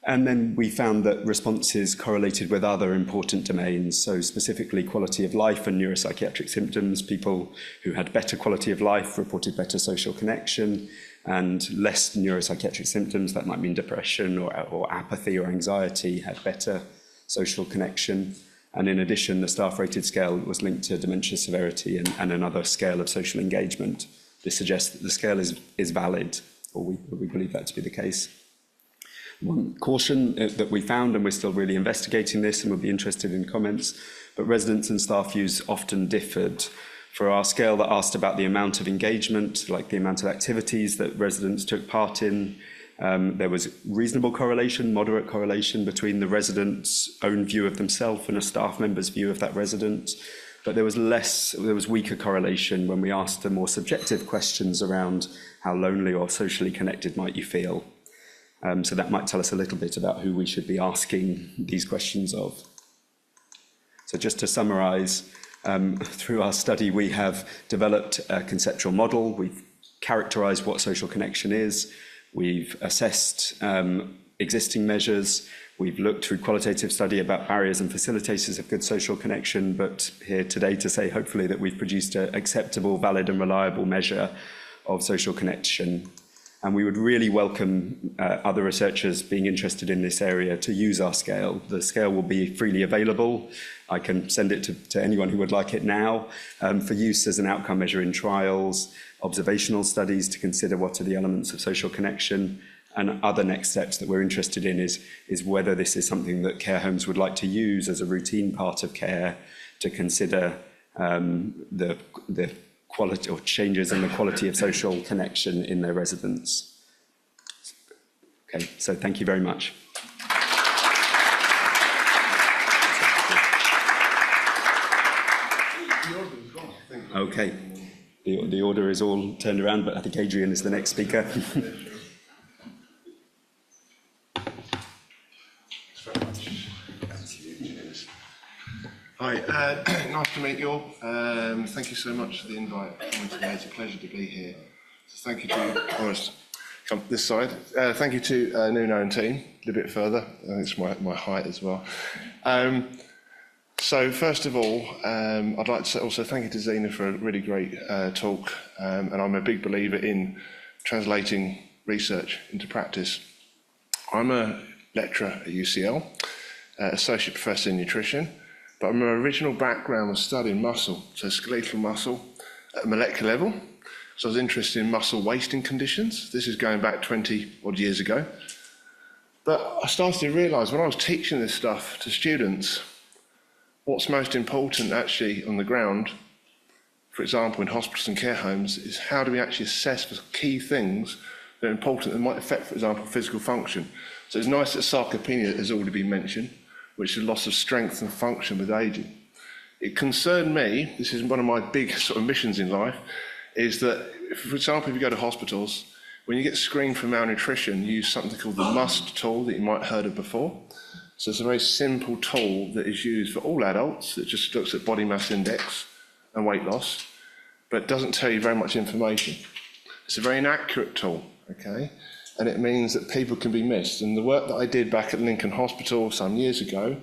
And then we found that responses correlated with other important domains, so specifically quality of life and neuropsychiatric symptoms. People who had better quality of life reported better social connection, and less neuropsychiatric symptoms, that might mean depression or apathy or anxiety, had better social connection. And in addition, the staff-rated scale was linked to dementia severity and another scale of social engagement. This suggests that the scale is valid, or we believe that to be the case. One caution that we found, and we're still really investigating this and we'll be interested in comments, but residents and staff views often differed. For our scale that asked about the amount of engagement, like the amount of activities that residents took part in, there was reasonable correlation, moderate correlation between the resident's own view of themselves and a staff member's view of that resident. But there was weaker correlation when we asked the more subjective questions around how lonely or socially connected might you feel. So that might tell us a little bit about who we should be asking these questions of. So just to summarise, through our study, we have developed a conceptual model. We've characterised what social connection is. We've assessed existing measures. We've looked through qualitative study about barriers and facilitators of good social connection, but here today to say, hopefully, that we've produced an acceptable, valid and reliable measure of social connection. And we would really welcome other researchers being interested in this area to use our scale. The scale will be freely available. I can send it to anyone who would like it now for use as an outcome measure in trials, observational studies to consider what are the elements of social connection, and other next steps that we're interested in is whether this is something that care homes would like to use as a routine part of care to consider the quality or changes in the quality of social connection in their residents. Okay, so thank you very much. Okay, the order is all turned around, but I think Adrian is the next speaker. Hi, nice to meet you all. Thank you so much for the invite. It's a pleasure to be here. So thank you to, come this side. Thank you to Nuno and team, a little bit further. I think it's my height as well. So first of all, I'd like to also thank you to Zena for a really great talk. And I'm a big believer in translating research into practice. I'm a lecturer at UCL, associate professor in nutrition. But my original background was studying muscle, so skeletal muscle at a molecular level. So I was interested in muscle wasting conditions. This is going back 20 odd years ago. But I started to realise when I was teaching this stuff to students, what's most important actually on the ground, for example in hospitals and care homes, is how do we actually assess for key things that are important that might affect, for example, physical function. So it's nice that sarcopenia has already been mentioned, which is loss of strength and function with ageing. It concerned me, this is one of my big sort of missions in life, is that, for example, if you go to hospitals, when you get screened for malnutrition, you use something called the MUST tool that you might have heard of before. So it's a very simple tool that is used for all adults. It just looks at body mass index and weight loss, but doesn't tell you very much information. It's a very inaccurate tool, okay? And it means that people can be missed. And the work that I did back at Lincoln Hospital some years ago,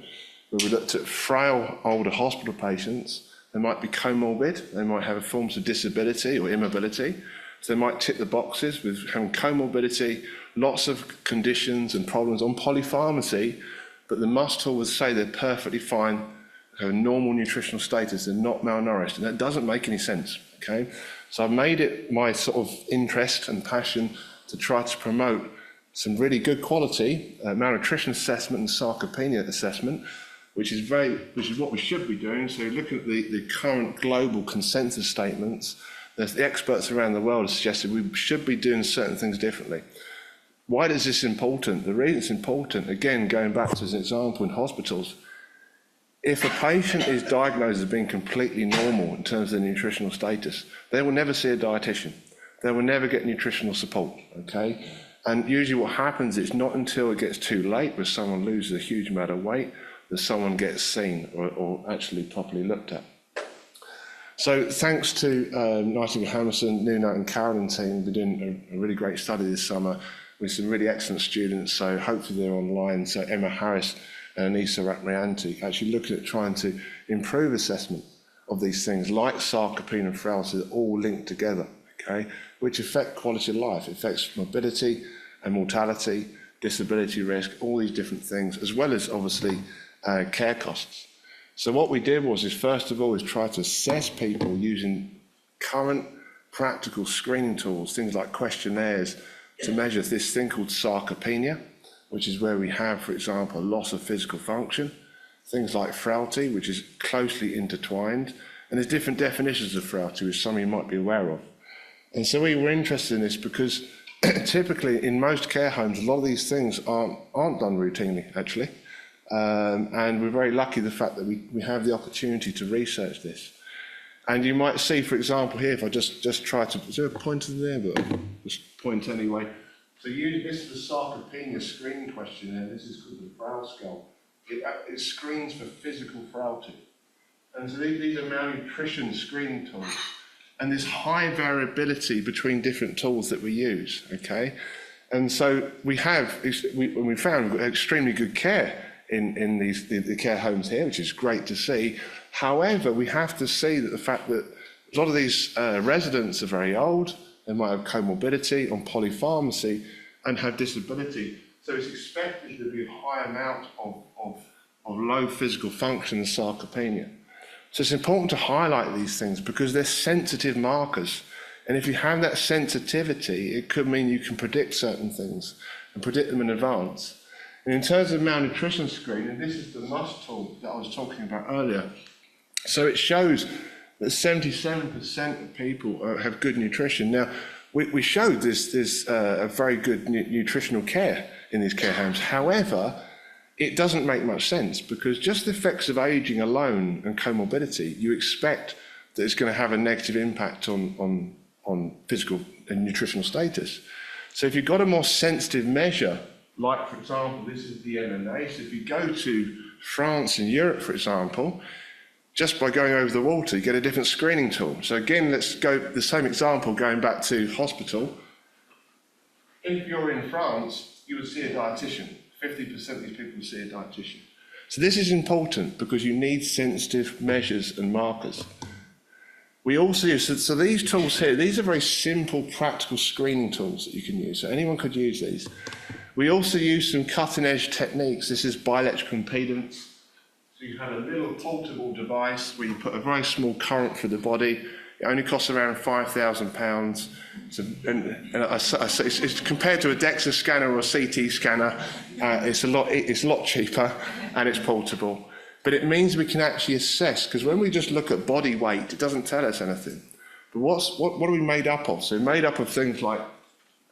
where we looked at frail older hospital patients, they might be comorbid, they might have forms of disability or immobility, so they might tick the boxes with having comorbidity, lots of conditions and problems on polypharmacy, but the MUST tool would say they're perfectly fine, have a normal nutritional status, they're not malnourished, and that doesn't make any sense, okay? So I've made it my sort of interest and passion to try to promote some really good quality malnutrition assessment and sarcopenia assessment, which is what we should be doing. So looking at the current global consensus statements, The experts around the world have suggested we should be doing certain things differently. Why is this important? The reason it's important, again, going back to as an example in hospitals, if a patient is diagnosed as being completely normal in terms of their nutritional status, they will never see a dietitian. They will never get nutritional support, okay? And usually what happens is not until it gets too late where someone loses a huge amount of weight that someone gets seen or actually properly looked at. So thanks to Nightingale Hammerson, Nuno and Carolyn team, we're doing a really great study this summer with some really excellent students, so hopefully they're online. So Emma Harris and Anissa Ratmayanti actually looking at trying to improve assessment of these things like sarcopenia and frailty that all linked together, okay, which affect quality of life, affects mobility and mortality, disability risk, all these different things, as well as obviously care costs. So what we did was first of all try to assess people using current practical screening tools, things like questionnaires, to measure this thing called sarcopenia, which is where we have, for example, loss of physical function, things like frailty, which is closely intertwined, and there's different definitions of frailty, which some of you might be aware of. And so we were interested in this because typically in most care homes, a lot of these things aren't done routinely, actually. And we're very lucky the fact that we have the opportunity to research this. And you might see, for example, here, if I just try to, is there a pointer there? But I'll just point anyway. So this is the sarcopenia screening questionnaire. This is called the Frail Scale. It screens for physical frailty. And so these are malnutrition screening tools. And there's high variability between different tools that we use, okay? And so we found extremely good care in the care homes here, which is great to see. However, we have to see that the fact that a lot of these residents are very old, they might have comorbidity on polypharmacy and have disability. So it's expected to be a high amount of low physical function and sarcopenia. So it's important to highlight these things because they're sensitive markers. And if you have that sensitivity, it could mean you can predict certain things and predict them in advance. And in terms of malnutrition screening, this is the MUST tool that I was talking about earlier. So it shows that 77% of people have good nutrition. Now, we showed there's a very good nutritional care in these care homes. However, it doesn't make much sense because just the effects of ageing alone and comorbidity, you expect that it's going to have a negative impact on physical and nutritional status. So if you've got a more sensitive measure, like, for example, this is the MMA. So if you go to France and Europe, for example, just by going over the water, you get a different screening tool. So again, let's go the same example going back to hospital. If you're in France, you would see a dietitian. 50% of these people will see a dietitian. So this is important because you need sensitive measures and markers. We also use, so these tools here, these are very simple, practical screening tools that you can use. So anyone could use these. We also use some cutting-edge techniques. This is bioelectrical impedance. So you have a little portable device where you put a very small current through the body. It only costs around £5,000. It's compared to a DEXA scanner or a CT scanner, it's a lot cheaper and it's portable. But it means we can actually assess, because when we just look at body weight, it doesn't tell us anything. But what are we made up of? So we're made up of things like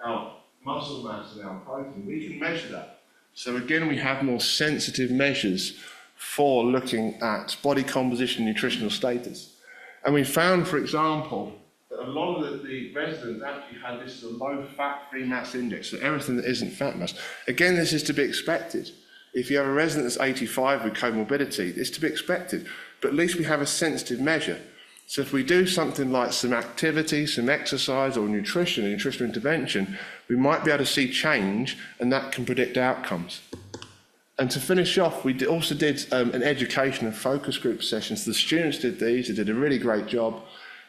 our muscle mass and our protein. We can measure that. So again, we have more sensitive measures for looking at body composition, nutritional status. And we found, for example, that a lot of the residents actually had this as a low fat free mass index, so everything that isn't fat mass. Again, this is to be expected. If you have a resident that's 85 with comorbidity, it's to be expected, but at least we have a sensitive measure. So if we do something like some activity, some exercise or nutritional intervention, we might be able to see change and that can predict outcomes. And to finish off, we also did an education and focus group sessions. The students did these, they did a really great job.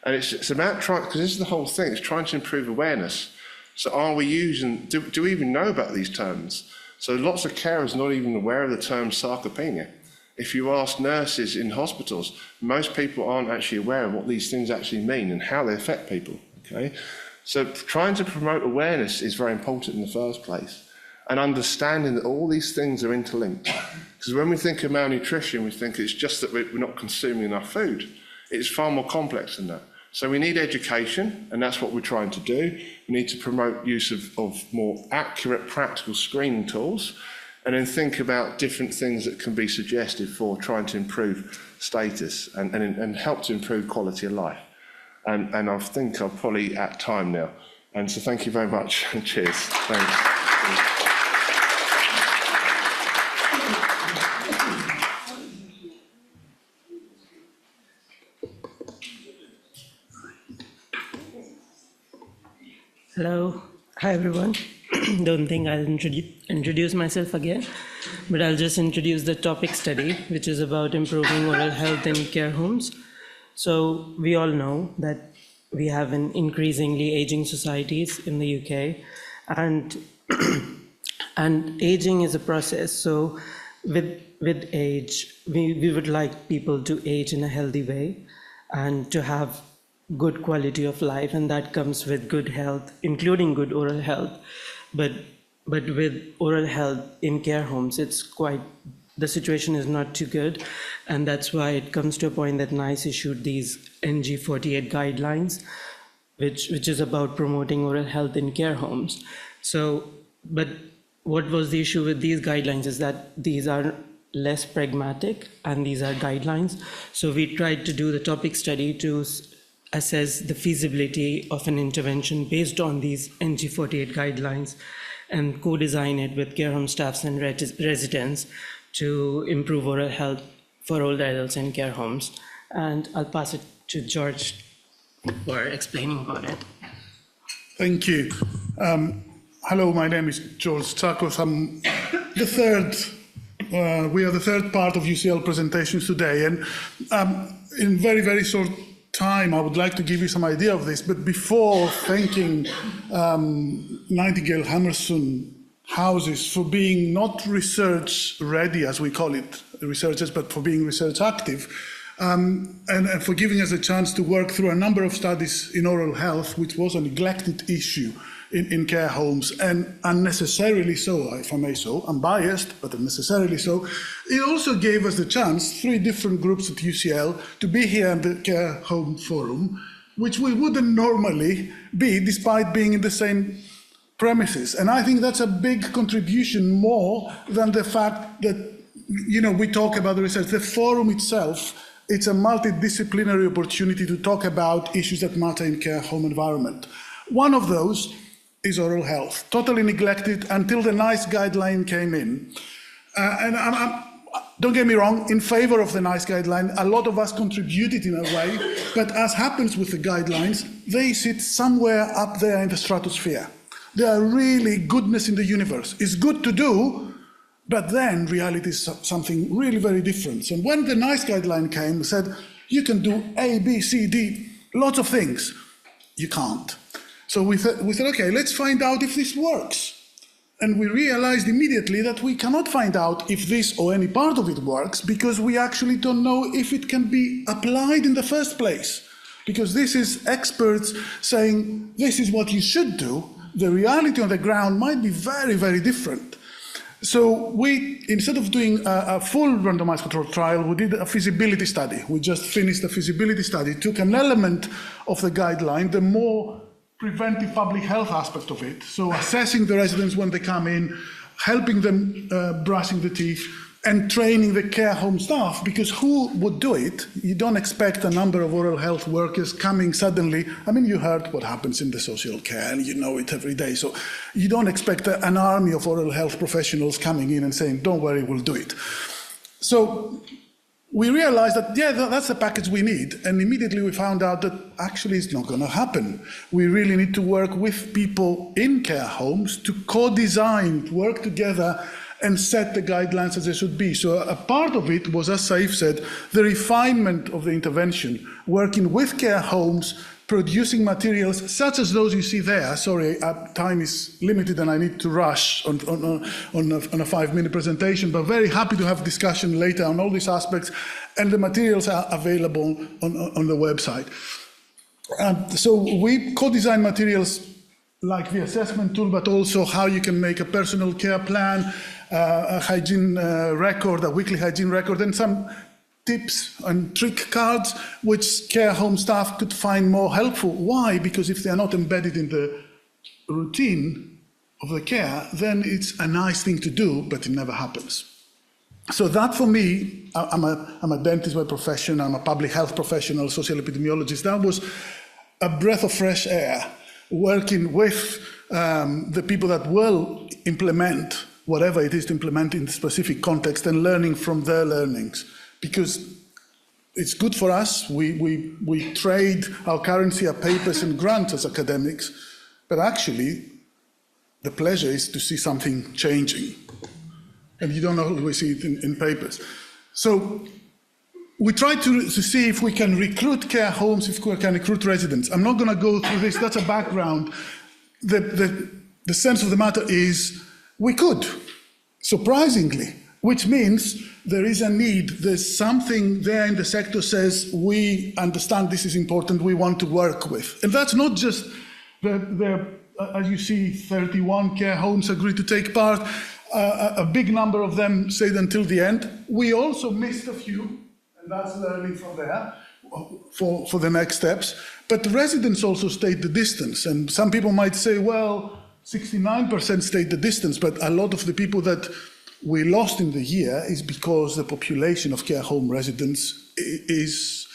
And it's about trying, because this is the whole thing, it's trying to improve awareness. So are we using, do we even know about these terms? So lots of carers are not even aware of the term sarcopenia. If you ask nurses in hospitals, most people aren't actually aware of what these things actually mean and how they affect people, okay? So trying to promote awareness is very important in the first place. And understanding that all these things are interlinked. Because when we think of malnutrition, we think it's just that we're not consuming enough food. It's far more complex than that. So we need education, and that's what we're trying to do. We need to promote use of more accurate, practical screening tools, and then think about different things that can be suggested for trying to improve status and help to improve quality of life. And I think I'm probably at time now. And so thank you very much. Cheers. Thanks. Hello. Hi, everyone. Don't think I'll introduce myself again, but I'll just introduce the topic study, which is about improving oral health in care homes. So we all know that we have an increasingly aging societies in the UK, and aging is a process. So with age, we would like people to age in a healthy way and to have good quality of life, and that comes with good health, including good oral health. But with oral health in care homes, the situation is not too good, and that's why it comes to a point that NICE issued these NG48 guidelines, which is about promoting oral health in care homes. So, but what was the issue with these guidelines is that these are less pragmatic and these are guidelines. So we tried to do the topic study to assess the feasibility of an intervention based on these NG48 guidelines and co-design it with care home staffs and residents to improve oral health for older adults in care homes. And I'll pass it to George for explaining about it. Thank you. Hello, my name is George Tsakos. I'm the third, we are the third part of UCL presentations today. And in very, very short time, I would like to give you some idea of this. But before thanking Nightingale Hammerson houses for being not research ready, as we call it, researchers, but for being research active, and for giving us a chance to work through a number of studies in oral health, which was a neglected issue in care homes, and unnecessarily so, if I may so. I'm biased, but unnecessarily so. It also gave us the chance, 3 different groups at UCL, to be here at the Care Home Forum, which we wouldn't normally be, despite being in the same premises. And I think that's a big contribution, more than the fact that, you know, we talk about the research. The forum itself, it's a multidisciplinary opportunity to talk about issues that matter in care home environment. One of those is oral health, totally neglected until the NICE guideline came in. And don't get me wrong, in favor of the NICE guideline, a lot of us contributed in a way, but as happens with the guidelines, they sit somewhere up there in the stratosphere. They are really goodness in the universe. It's good to do, but then reality is something really very different. So when the NICE guideline came, said, you can do A, B, C, D, lots of things. You can't. So we said, okay, let's find out if this works. And we realized immediately that we cannot find out if this or any part of it works, because we actually don't know if it can be applied in the first place. Because this is experts saying, this is what you should do. The reality on the ground might be very, very different. So we, instead of doing a full randomized controlled trial, we did a feasibility study. We just finished the feasibility study, took an element of the guideline, the more preventive public health aspect of it. So assessing the residents when they come in, helping them brushing the teeth, and training the care home staff, because who would do it? You don't expect a number of oral health workers coming suddenly. I mean, you heard what happens in the social care, and you know it every day. So you don't expect an army of oral health professionals coming in and saying, don't worry, we'll do it. So we realized that, yeah, that's the package we need. And immediately we found out that actually it's not going to happen. We really need to work with people in care homes to co-design, work together, and set the guidelines as they should be. So a part of it was, as Saif said, the refinement of the intervention, working with care homes, producing materials such as those you see there. Sorry, time is limited and I need to rush on a 5-minute presentation, but very happy to have discussion later on all these aspects, and the materials are available on the website. So we co-design materials like the assessment tool, but also how you can make a personal care plan, a hygiene record, a weekly hygiene record, and some tips and trick cards which care home staff could find more helpful. Why? Because if they are not embedded in the routine of the care, then it's a nice thing to do, but it never happens. So that for me, I'm a dentist by profession, I'm a public health professional, social epidemiologist. That was a breath of fresh air, working with the people that will implement whatever it is to implement in the specific context and learning from their learnings. Because it's good for us, we trade our currency, our papers and grants as academics, but actually the pleasure is to see something changing. And you don't always see it in papers. So we try to see if we can recruit care homes, if we can recruit residents. I'm not going to go through this, that's a background. The sense of the matter is we could, surprisingly, which means there is a need. There's something there in the sector says we understand this is important, we want to work with. And that's not just as you see, 31 care homes agreed to take part. A big number of them stayed until the end. We also missed a few, and that's learning from there for the next steps. But the residents also stayed the distance. And some people might say, well, 69% stayed the distance, but a lot of the people that we lost in the year is because the population of care home residents is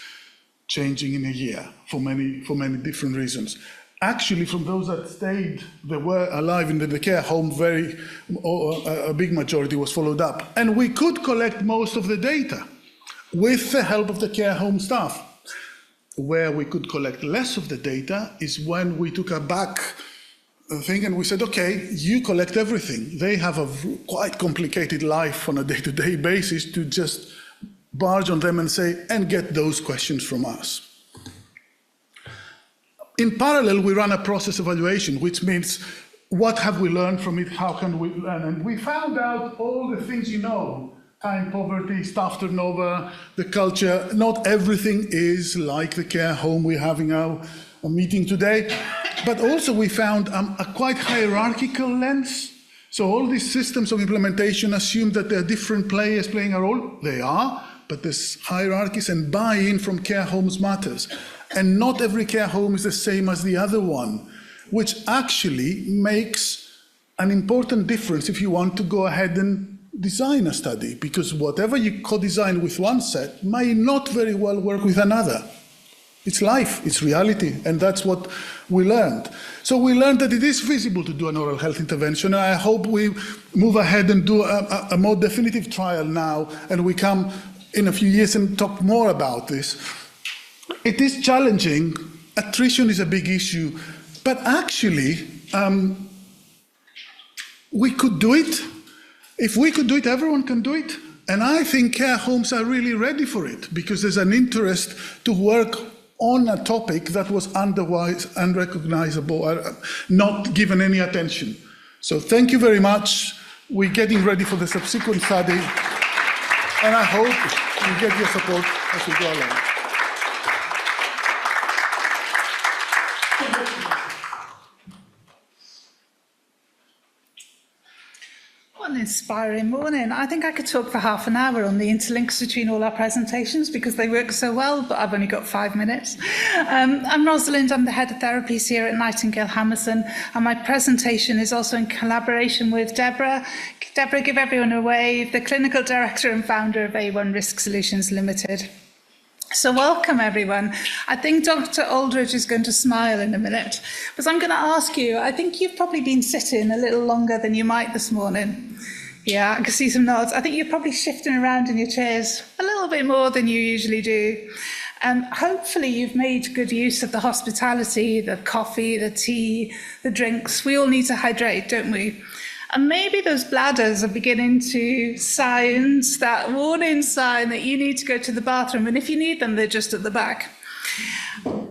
changing in a year for many different reasons. Actually, from those that stayed, they were alive in the care home, a big majority was followed up. And we could collect most of the data with the help of the care home staff. Where we could collect less of the data is when we took a back thing and we said, okay, you collect everything. They have a quite complicated life on a day-to-day basis to just barge on them and say, and get those questions from us. In parallel, we run a process evaluation, which means what have we learned from it, how can we learn? And we found out all the things you know, time poverty, staff turnover, the culture. Not everything is like the care home we're having our meeting today, but also we found a quite hierarchical lens. So all these systems of implementation assume that there are different players playing a role. They are, but there's hierarchies and buy-in from care homes matters. And not every care home is the same as the other one, which actually makes an important difference if you want to go ahead and design a study, because whatever you co-design with one set may not very well work with another. It's life, it's reality, and that's what we learned. So we learned that it is feasible to do an oral health intervention, and I hope we move ahead and do a more definitive trial now, and we come in a few years and talk more about this. It is challenging. Attrition is a big issue, but actually, we could do it. If we could do it, everyone can do it. And I think care homes are really ready for it because there's an interest to work on a topic that was otherwise unrecognizable, not given any attention. So thank you very much. We're getting ready for the subsequent study, and I hope we get your support as we go along. What an inspiring morning. I think I could talk for half an hour on the interlinks between all our presentations because they work so well, but I've only got 5 minutes. I'm Rosalind, I'm the head of therapies here at Nightingale Hammerson, and my presentation is also in collaboration with Deborah. Deborah, give everyone a wave, the clinical director and founder of A1 Risk Solutions Limited. So welcome, everyone. I think Dr. Aldridge is going to smile in a minute, but I'm going to ask you, I think you've probably been sitting a little longer than you might this morning. Yeah, I can see some nods. I think you're probably shifting around in your chairs a little bit more than you usually do. Hopefully you've made good use of the hospitality, the coffee, the tea, the drinks. We all need to hydrate, don't we? And maybe those bladders are beginning to sound that warning sign that you need to go to the bathroom. And if you need them, they're just at the back.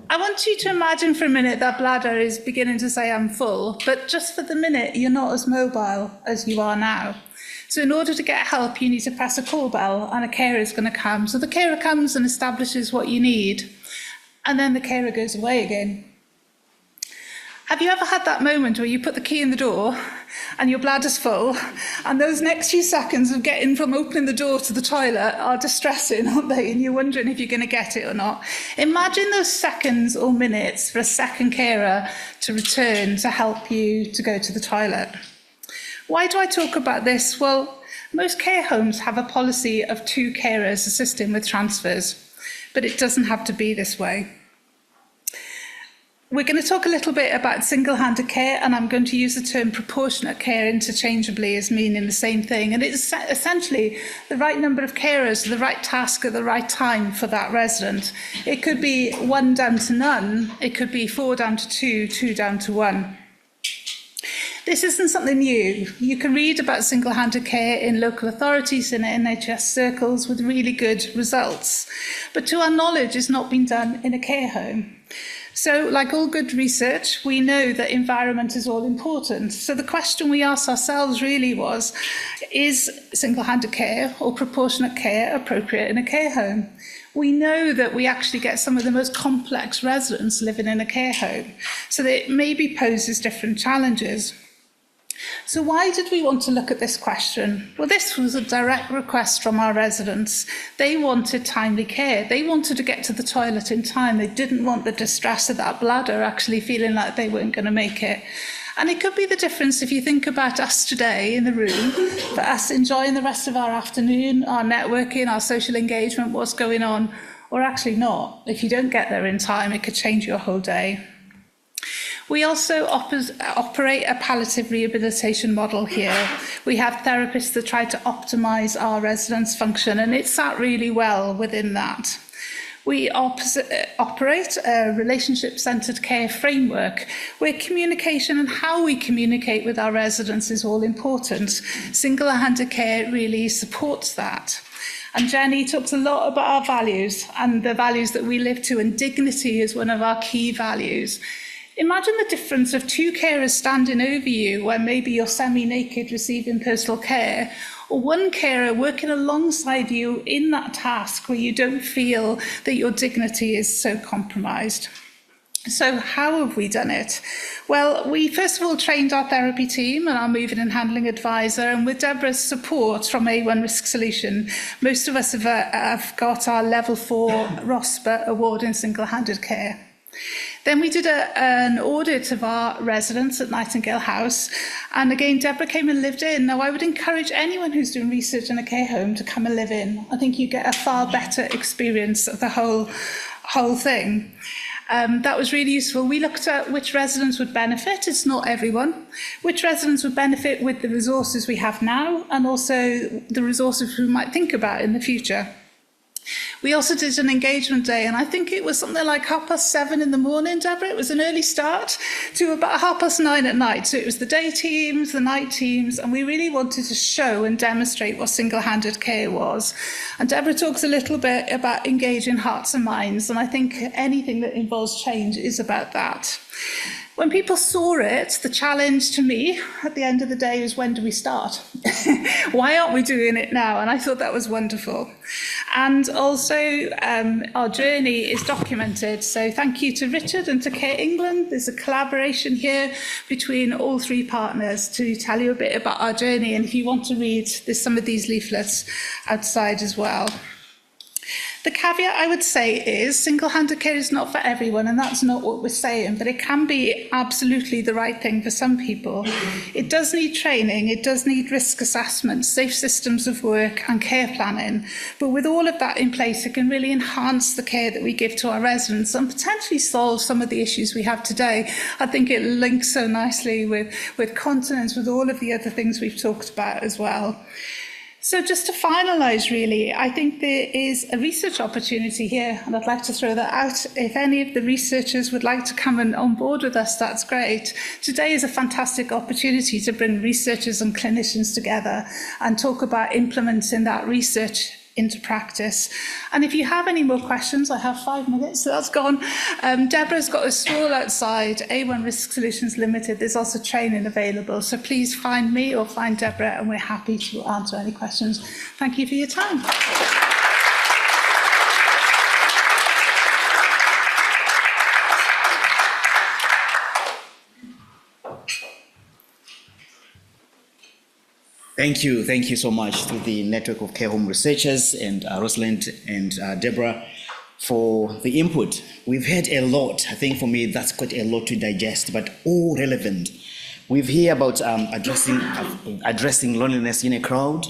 I want you to imagine for a minute that bladder is beginning to say, I'm full. But just for the minute, you're not as mobile as you are now. So in order to get help, you need to press a call bell and a carer is going to come. So the carer comes and establishes what you need. And then the carer goes away again. Have you ever had that moment where you put the key in the door and your bladder's full, and those next few seconds of getting from opening the door to the toilet are distressing, aren't they? And you're wondering if you're going to get it or not. Imagine those seconds or minutes for a second carer to return to help you to go to the toilet. Why do I talk about this? Well, most care homes have a policy of 2 carers assisting with transfers, but it doesn't have to be this way. We're going to talk a little bit about single-handed care, and I'm going to use the term proportionate care interchangeably as meaning the same thing. And it's essentially the right number of carers, the right task at the right time for that resident. It could be 1 down to none, it could be 4 down to 2, 2 down to 1. This isn't something new. You can read about single-handed care in local authorities and NHS circles with really good results. But to our knowledge, it's not been done in a care home. So, like all good research, we know that environment is all important. So the question we asked ourselves really was, is single-handed care or proportionate care appropriate in a care home? We know that we actually get some of the most complex residents living in a care home, so that it maybe poses different challenges. So why did we want to look at this question? Well, this was a direct request from our residents. They wanted timely care. They wanted to get to the toilet in time. They didn't want the distress of that bladder actually feeling like they weren't going to make it. And it could be the difference if you think about us today in the room, for us enjoying the rest of our afternoon, our networking, our social engagement, what's going on, or actually not. If you don't get there in time, it could change your whole day. We also operate a palliative rehabilitation model here. We have therapists that try to optimise our residents' function, and it sat really well within that. We operate a relationship-centred care framework where communication and how we communicate with our residents is all important. Single-handed care really supports that. And Jenny talks a lot about our values and the values that we live to, and dignity is one of our key values. Imagine the difference of 2 carers standing over you when maybe you're semi-naked receiving personal care, or 1 carer working alongside you in that task where you don't feel that your dignity is so compromised. So how have we done it? Well, we first of all trained our therapy team and our moving and handling advisor, and with Deborah's support from A1 Risk Solution, most of us have got our level 4 ROSPA award in single-handed care. Then we did an audit of our residents at Nightingale House, and again Deborah came and lived in. Now I would encourage anyone who's doing research in a care home to come and live in. I think you get a far better experience of the whole thing. That was really useful. We looked at which residents would benefit, it's not everyone, which residents would benefit with the resources we have now, and also the resources we might think about in the future. We also did an engagement day, and I think it was something like 7:30 in the morning, Deborah. It was an early start to about 9:30 at night. So it was the day teams, the night teams, and we really wanted to show and demonstrate what single-handed care was. And Deborah talks a little bit about engaging hearts and minds, and I think anything that involves change is about that. When people saw it, the challenge to me at the end of the day was, when do we start? Why aren't we doing it now? And I thought that was wonderful. And also our journey is documented. So thank you to Richard and to Care England. There's a collaboration here between all 3 partners to tell you a bit about our journey. And if you want to read, there's some of these leaflets outside as well. The caveat I would say is single-handed care is not for everyone, and that's not what we're saying, but it can be absolutely the right thing for some people. It does need training, it does need risk assessment, safe systems of work and care planning, but with all of that in place, it can really enhance the care that we give to our residents and potentially solve some of the issues we have today. I think it links so nicely with continence, with all of the other things we've talked about as well. So just to finalise, really, I think there is a research opportunity here, and I'd like to throw that out. If any of the researchers would like to come on board with us, that's great. Today is a fantastic opportunity to bring researchers and clinicians together and talk about implementing that research into practice. And if you have any more questions, I have 5 minutes, so that's gone. Deborah's got a stall outside, A1 Risk Solutions Limited. There's also training available, so please find me or find Deborah, and we're happy to answer any questions. Thank you for your time. Thank you so much to the network of care home researchers and Rosalind and Deborah for the input. We've heard a lot. I think for me that's quite a lot to digest, but all relevant. We've heard about addressing loneliness in a crowd.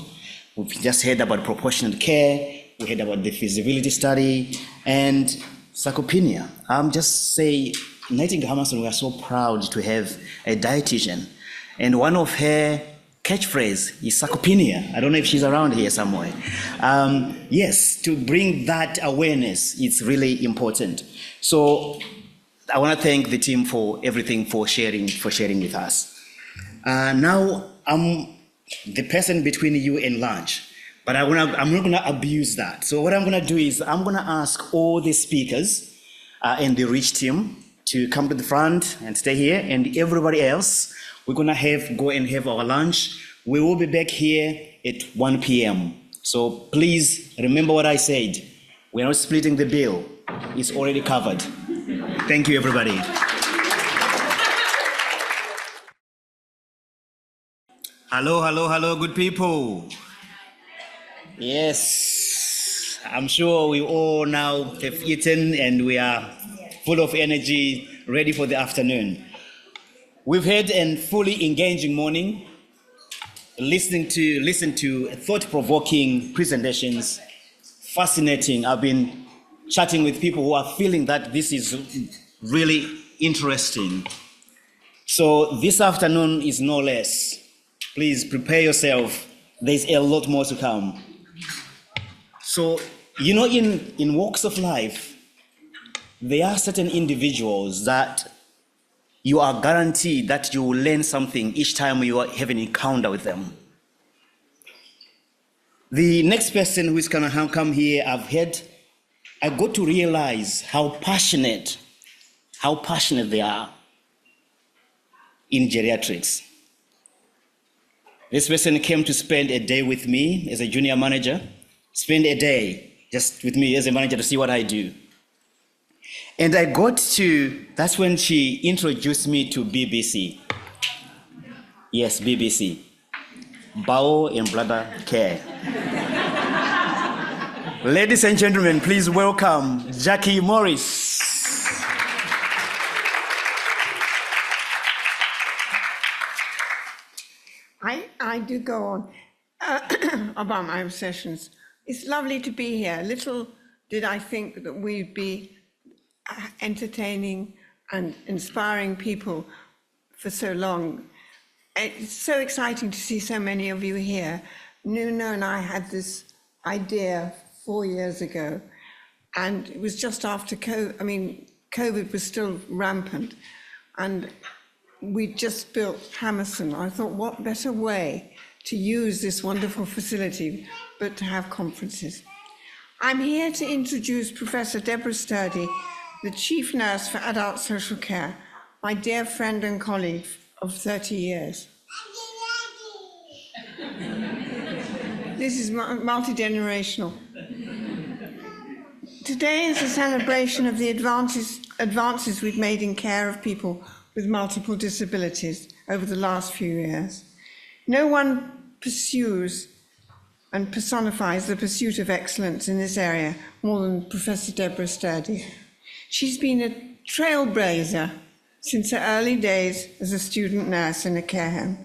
We've just heard about proportionate care. We heard about the feasibility study and sarcopenia. Just say, Nightingale Hammerson, we are so proud to have a dietitian, and one of her catchphrase is sarcopenia. I don't know if she's around here somewhere. Yes, to bring that awareness, it's really important. So I want to thank the team for everything, for sharing with us. Now I'm the person between you and lunch, but I'm not going to abuse that. So what I'm going to do is I'm going to ask all the speakers and the rich team to come to the front and stay here, and everybody else, we're going to go and have our lunch. We will be back here at 1 p.m. So please remember what I said. We're not splitting the bill. It's already covered. Thank you, everybody. Hello, good people. Yes, I'm sure we all now have eaten and we are full of energy, ready for the afternoon. We've had a fully engaging morning, listen to thought-provoking presentations, fascinating. I've been chatting with people who are feeling that this is really interesting. So this afternoon is no less. Please prepare yourself. There's a lot more to come. So, you know, in walks of life, there are certain individuals that you are guaranteed that you will learn something each time you have an encounter with them. The next person who is going to come here, I got to realize how passionate they are in geriatrics. This person came to spend a day with me as a junior manager, spend a day just with me as a manager to see what I do. And that's when she introduced me to BBC. Yes, BBC. Bowel and Bladder Care. Ladies and gentlemen, please welcome Jackie Morris. I do go on about my obsessions. It's lovely to be here. Little did I think that we'd be entertaining and inspiring people for so long. It's so exciting to see so many of you here. Nuno and I had this idea 4 years ago, and it was just after COVID was still rampant, and we just built Hammerson. I thought, what better way to use this wonderful facility but to have conferences. I'm here to introduce Professor Deborah Sturdy, the Chief Nurse for Adult Social Care, my dear friend and colleague of 30 years. This is multi-generational. Today is a celebration of the advances we've made in care of people with multiple disabilities over the last few years. No one pursues and personifies the pursuit of excellence in this area more than Professor Deborah Sturdy. She's been a trailblazer since her early days as a student nurse in a care home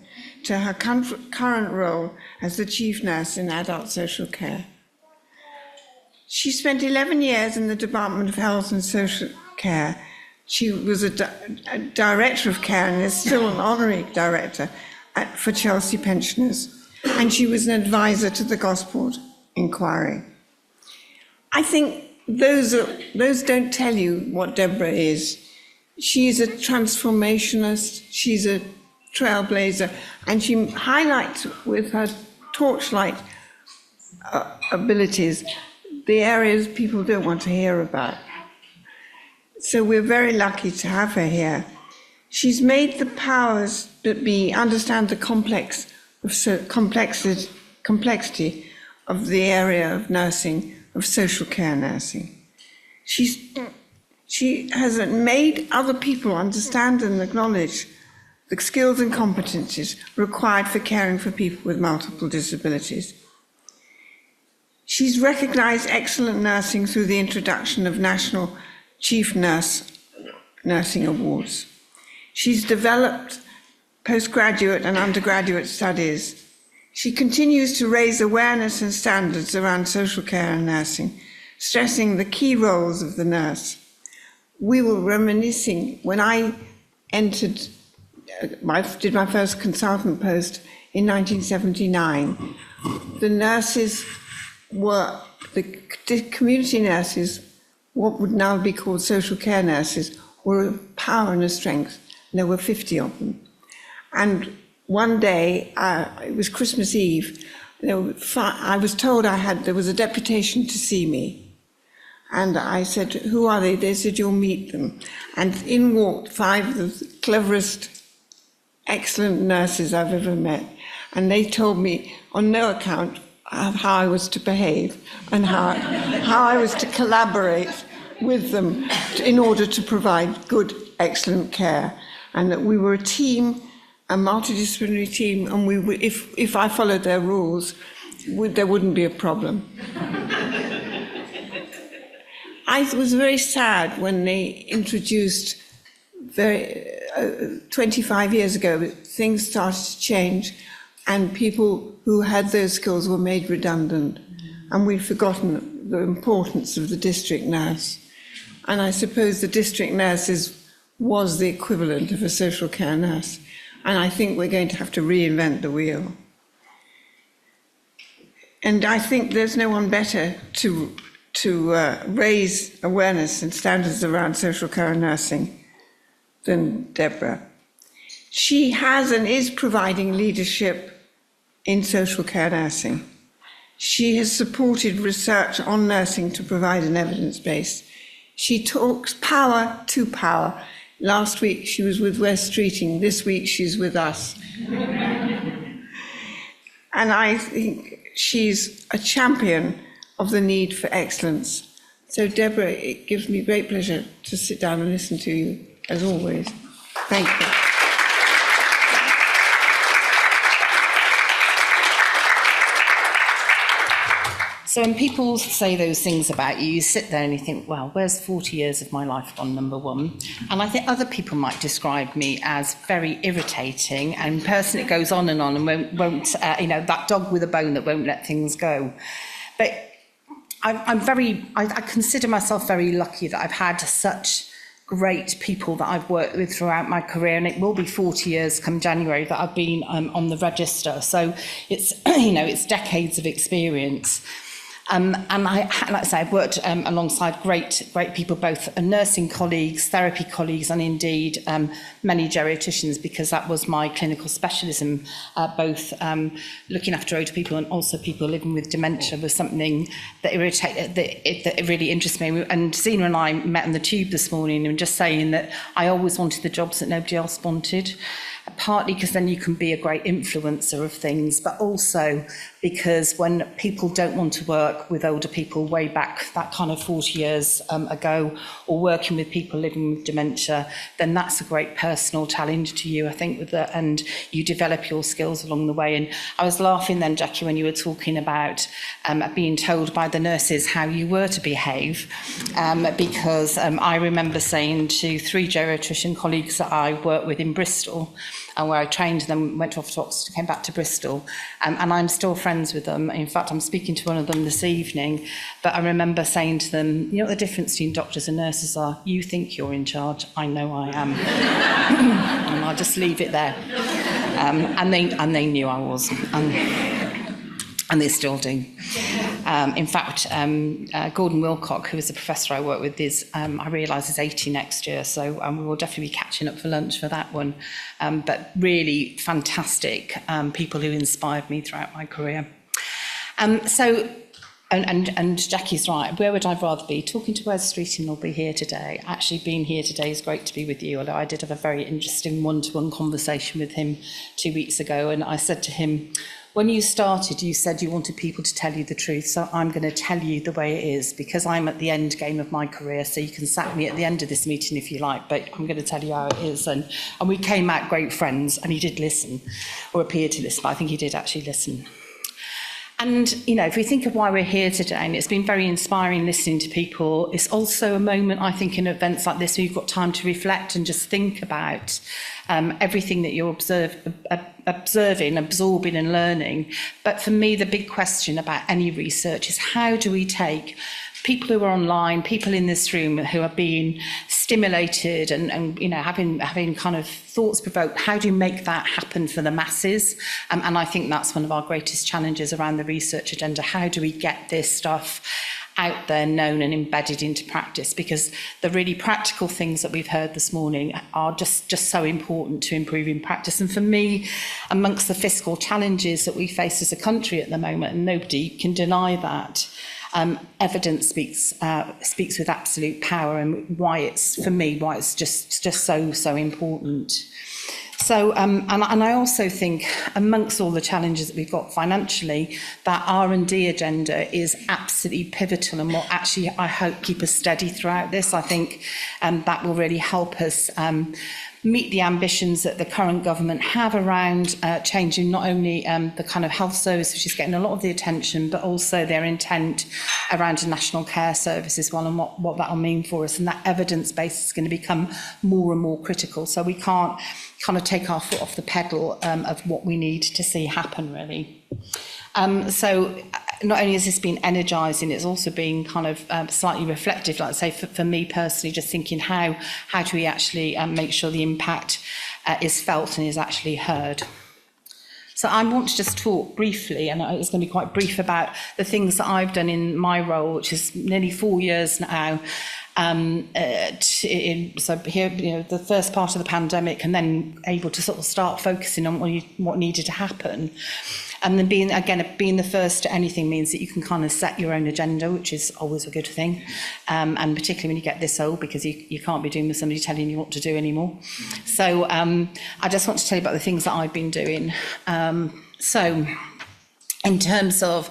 to her current role as the chief nurse in adult social care. She spent 11 years in the Department of Health and Social Care. She was a director of care and is still an honorary director for Chelsea pensioners. And she was an advisor to the Gosport Inquiry. I think those don't tell you what Deborah is. She's a transformationist, she's a trailblazer, and she highlights with her torchlight abilities the areas people don't want to hear about. So we're very lucky to have her here. She's made the powers that be understand the complexity of the area of nursing, of social care nursing. She has made other people understand and acknowledge the skills and competencies required for caring for people with multiple disabilities. She's recognised excellent nursing through the introduction of National Chief Nursing Awards. She's developed postgraduate and undergraduate studies. She continues to raise awareness and standards around social care and nursing, stressing the key roles of the nurse. We were reminiscing when I did my first consultant post in 1979. The nurses were, the community nurses, what would now be called social care nurses, were a power and a strength. There were 50 of them. And one day, it was Christmas Eve, I was told there was a deputation to see me. And I said, who are they? They said, you'll meet them. And in walked 5 of the cleverest, excellent nurses I've ever met. And they told me on no account of how I was to behave and how I was to collaborate with them in order to provide good, excellent care. And that we were a team, a multidisciplinary team, and we would, if I followed their rules, there wouldn't be a problem. I was very sad when they introduced, 25 years ago, things started to change and people who had those skills were made redundant, and we'd forgotten the importance of the district nurse. And I suppose the district nurse was the equivalent of a social care nurse, and I think we're going to have to reinvent the wheel. And I think there's no one better to raise awareness and standards around social care and nursing than Deborah. She has and is providing leadership in social care nursing. She has supported research on nursing to provide an evidence base. She talks power to power. Last week she was with West Streeting, this week she's with us. And I think she's a champion of the need for excellence. So Deborah, it gives me great pleasure to sit down and listen to you, as always. Thank you. So when people say those things about you, you sit there and you think, well, where's 40 years of my life gone, number one? And I think other people might describe me as very irritating, and in person it goes on and won't that dog with a bone that won't let things go. But I consider myself very lucky that I've had such great people that I've worked with throughout my career, and it will be 40 years come January that I've been on the register. So it's, it's decades of experience. And like I say, I've worked alongside great people, both nursing colleagues, therapy colleagues, and indeed many geriatricians, because that was my clinical specialism. Both looking after older people and also people living with dementia was something that really interests me. And Zena and I met on the tube this morning and just saying that I always wanted the jobs that nobody else wanted. Partly because then you can be a great influencer of things, but also because when people don't want to work with older people way back, that kind of 40 years ago, or working with people living with dementia, then that's a great personal challenge to you, I think, and you develop your skills along the way. And I was laughing then, Jackie, when you were talking about being told by the nurses how you were to behave, because I remember saying to 3 geriatrician colleagues that I worked with in Bristol, and where I trained them, went off to Oxford, came back to Bristol, and I'm still friends with them. In fact, I'm speaking to one of them this evening, but I remember saying to them, you know what the difference between doctors and nurses are? You think you're in charge, I know I am. And I'll just leave it there. And they knew I was. And they still do. In fact, Gordon Wilcock, who was a professor I work with, I realise is 80 next year, so we will definitely be catching up for lunch for that one. But really fantastic people who inspired me throughout my career. So And Jackie's right. Where would I rather be? Talking to Wes Streeting or be here today? Actually, being here today is great to be with you, although I did have a very interesting one-to-one conversation with him 2 weeks ago, and I said to him, when you started, you said you wanted people to tell you the truth, so I'm going to tell you the way it is, because I'm at the end game of my career, so you can sack me at the end of this meeting if you like, but I'm going to tell you how it is. And we came out great friends, and he did listen, or appeared to listen, but I think he did actually listen. And, you know, if we think of why we're here today, and it's been very inspiring listening to people, it's also a moment, I think, in events like this where you've got time to reflect and just think about everything that you're observing, absorbing and learning. But for me, the big question about any research is how do we take people who are online, people in this room who are being stimulated and you know, having kind of thoughts provoked, how do you make that happen for the masses? And I think that's one of our greatest challenges around the research agenda. How do we get this stuff out there, known and embedded into practice? Because the really practical things that we've heard this morning are just so important to improving practice. And for me, amongst the fiscal challenges that we face as a country at the moment, and nobody can deny that, evidence speaks with absolute power, and why it's, for me, why it's just so important. So, and I also think amongst all the challenges that we've got financially, that R&D agenda is absolutely pivotal and will actually, I hope, keep us steady throughout this. I think that will really help us meet the ambitions that the current government have around changing not only the kind of health service, which is getting a lot of the attention, but also their intent around a national care service as well, and what that will mean for us. And that evidence base is going to become more and more critical. So we can't kind of take our foot off the pedal of what we need to see happen, really. So not only has this been energising, it's also been kind of slightly reflective, like I say, for me personally, just thinking how do we actually make sure the impact is felt and is actually heard. So I want to just talk briefly, and it's going to be quite brief, about the things that I've done in my role, which is nearly 4 years now. So here, you know, the first part of the pandemic, and then able to sort of start focusing on what needed to happen. And then being the first to anything means that you can kind of set your own agenda, which is always a good thing. And particularly when you get this old, because you can't be doing with somebody telling you what to do anymore. So I just want to tell you about the things that I've been doing. So in terms of,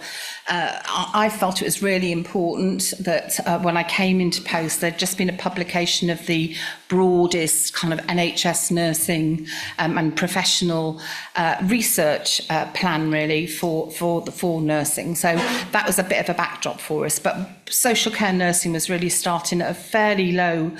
I felt it was really important that when I came into post, there'd just been a publication of the broadest kind of NHS nursing and professional research plan, really, for nursing. So that was a bit of a backdrop for us. But social care nursing was really starting at a fairly low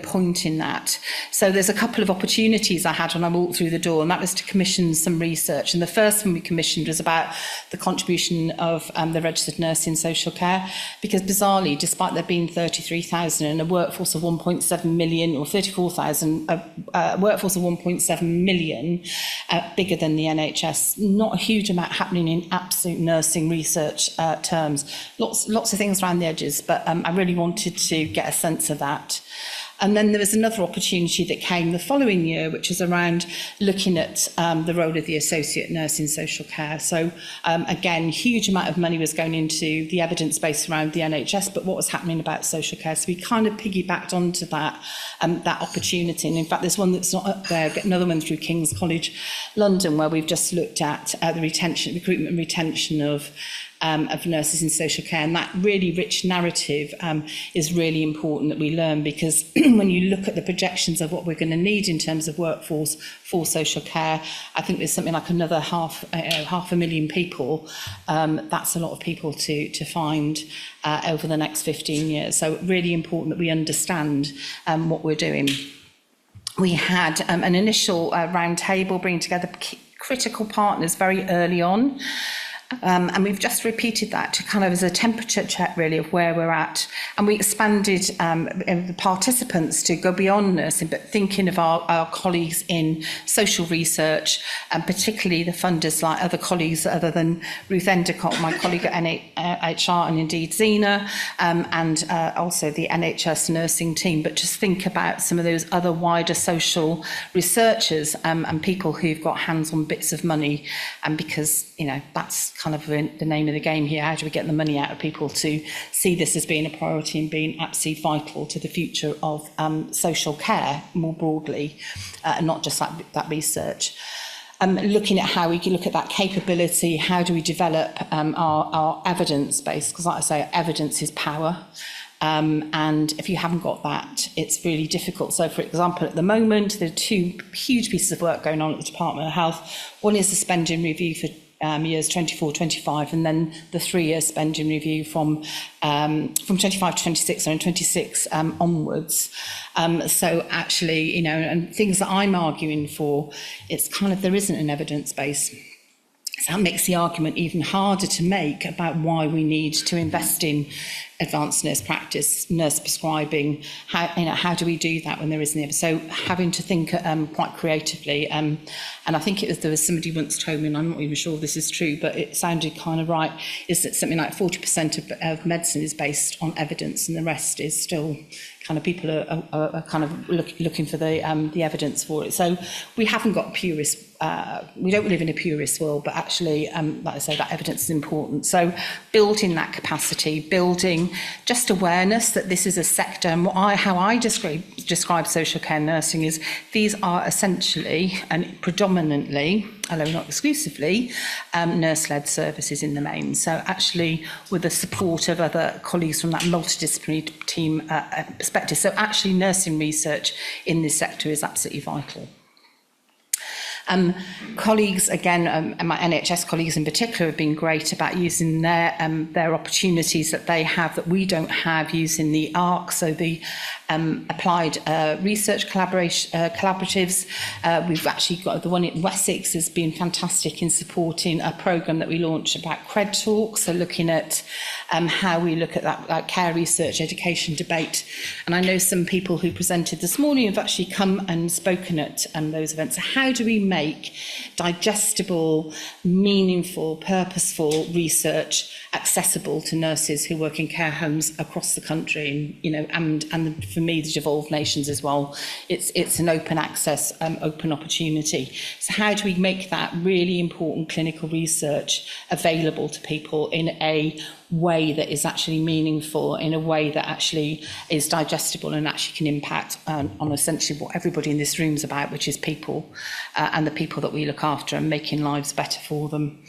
point in that. So there's a couple of opportunities I had when I walked through the door, and that was to commission some research. And the first one we commissioned was about the contribution of the registered nurse in social care, because bizarrely, despite there being 33,000 and a workforce of 1.7 million, or 34,000, a workforce of 1.7 million, bigger than the NHS, not a huge amount happening in absolute nursing research terms. Lots of things around the edges, but I really wanted to get a sense of that. And then there was another opportunity that came the following year, which is around looking at the role of the associate nurse in social care. So again, huge amount of money was going into the evidence base around the NHS, but what was happening about social care? So we kind of piggybacked onto that opportunity. And in fact, there's one that's not up there, another one through King's College London, where we've just looked at the recruitment and retention of nurses in social care. And that really rich narrative is really important that we learn, because when you look at the projections of what we're going to need in terms of workforce for social care, I think there's something like another half a million people. That's a lot of people to find over the next 15 years. So really important that we understand what we're doing. We had an initial round table bringing together critical partners very early on. And we've just repeated that to kind of as a temperature check, really, of where we're at. And we expanded the participants to go beyond nursing, but thinking of our colleagues in social research, and particularly the funders, like other colleagues other than Ruth Endicott, my colleague at NHR, and indeed Zena, and also the NHS nursing team. But just think about some of those other wider social researchers and people who've got hands on bits of money, and because, you know, that's kind of the name of the game here. How do we get the money out of people to see this as being a priority and being absolutely vital to the future of social care more broadly, and not just that research. Looking at how we can look at that capability, how do we develop our evidence base? Because like I say, evidence is power. And if you haven't got that, it's really difficult. So, for example, at the moment, there are two huge pieces of work going on at the Department of Health. One is the spending review for years 24-25, and then the 3-year spending review from 25 to 26 and 26 onwards. So actually, you know, and things that I'm arguing for, it's kind of, there isn't an evidence base. So that makes the argument even harder to make about why we need to invest in advanced nurse practice, nurse prescribing. How do we do that when there isn't evidence? So having to think quite creatively. And I think there was somebody once told me, and I'm not even sure this is true, but it sounded kind of right, is that something like 40% of medicine is based on evidence, and the rest is still kind of people are kind of looking for the evidence for it. So we haven't got purist. We don't live in a purist world, but actually, like I say, that evidence is important. So building that capacity, building just awareness that this is a sector, and how I describe social care nursing is these are essentially and predominantly, although not exclusively, nurse-led services in the main. So actually, with the support of other colleagues from that multidisciplinary team perspective, so actually nursing research in this sector is absolutely vital. Colleagues, again, and my NHS colleagues in particular, have been great about using their opportunities that they have that we don't have, using the ARC, so the applied research collaboratives. We've actually got the one in Wessex has been fantastic in supporting a programme that we launched about Cred Talk, so looking at how we look at that care research education debate. And I know some people who presented this morning have actually come and spoken at those events. So how do we make digestible, meaningful, purposeful research accessible to nurses who work in care homes across the country, and, you know, and for me, the devolved nations as well. It's an open access, open opportunity. So how do we make that really important clinical research available to people in a way that is actually meaningful, in a way that actually is digestible and actually can impact on essentially what everybody in this room is about, which is people and the people that we look after, and making lives better for them.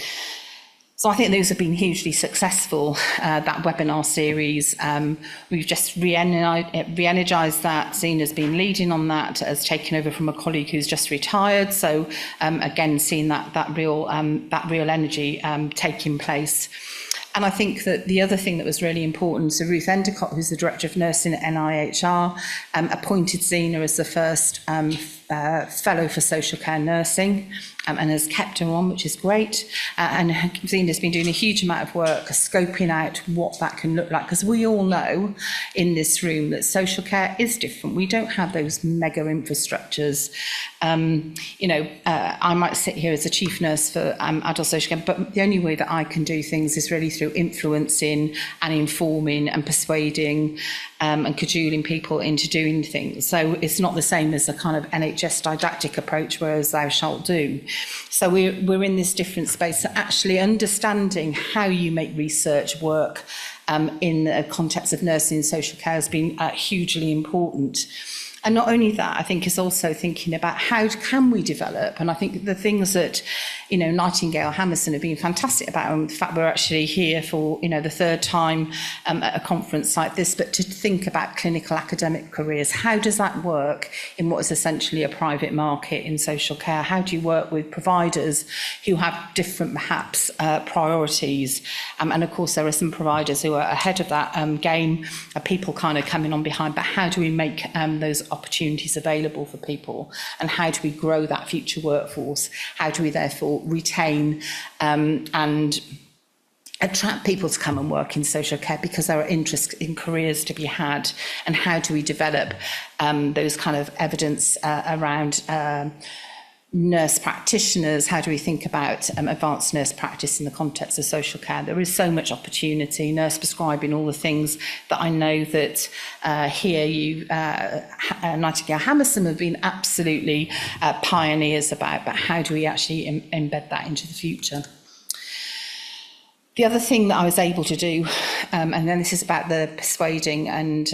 So I think those have been hugely successful, that webinar series. We've just re-energised that. Zena's been leading on that, has taken over from a colleague who's just retired. So again, seeing that real energy taking place. And I think that the other thing that was really important, so Ruth Endicott, who's the Director of Nursing at NIHR, appointed Zena as the first Fellow for Social Care Nursing, and has kept her on, which is great. And Zena's been doing a huge amount of work scoping out what that can look like, because we all know in this room that social care is different. We don't have those mega infrastructures. I might sit here as a chief nurse for adult social care, but the only way that I can do things is really through influencing and informing and persuading and cajoling people into doing things. So it's not the same as a kind of NHS didactic approach, whereas thou shalt do. So we're in this different space. So actually understanding how you make research work in the context of nursing and social care has been hugely important. And not only that, I think, is also thinking about how can we develop, and I think the things that, Nightingale Hammerson have been fantastic about, and the fact we're actually here for, the third time at a conference like this, but to think about clinical academic careers. How does that work in what is essentially a private market in social care? How do you work with providers who have different, perhaps, priorities? And of course, there are some providers who are ahead of that game, people kind of coming on behind, but how do we make those opportunities available for people, and how do we grow that future workforce? How do we therefore retain and attract people to come and work in social care, because there are interests in careers to be had, and how do we develop those kind of evidence around nurse practitioners? How do we think about advanced nurse practice in the context of social care? There is so much opportunity, nurse prescribing, all the things that I know that here you, Nightingale Hammerson, have been absolutely pioneers about, but how do we actually embed that into the future? The other thing that I was able to do, and then this is about the persuading and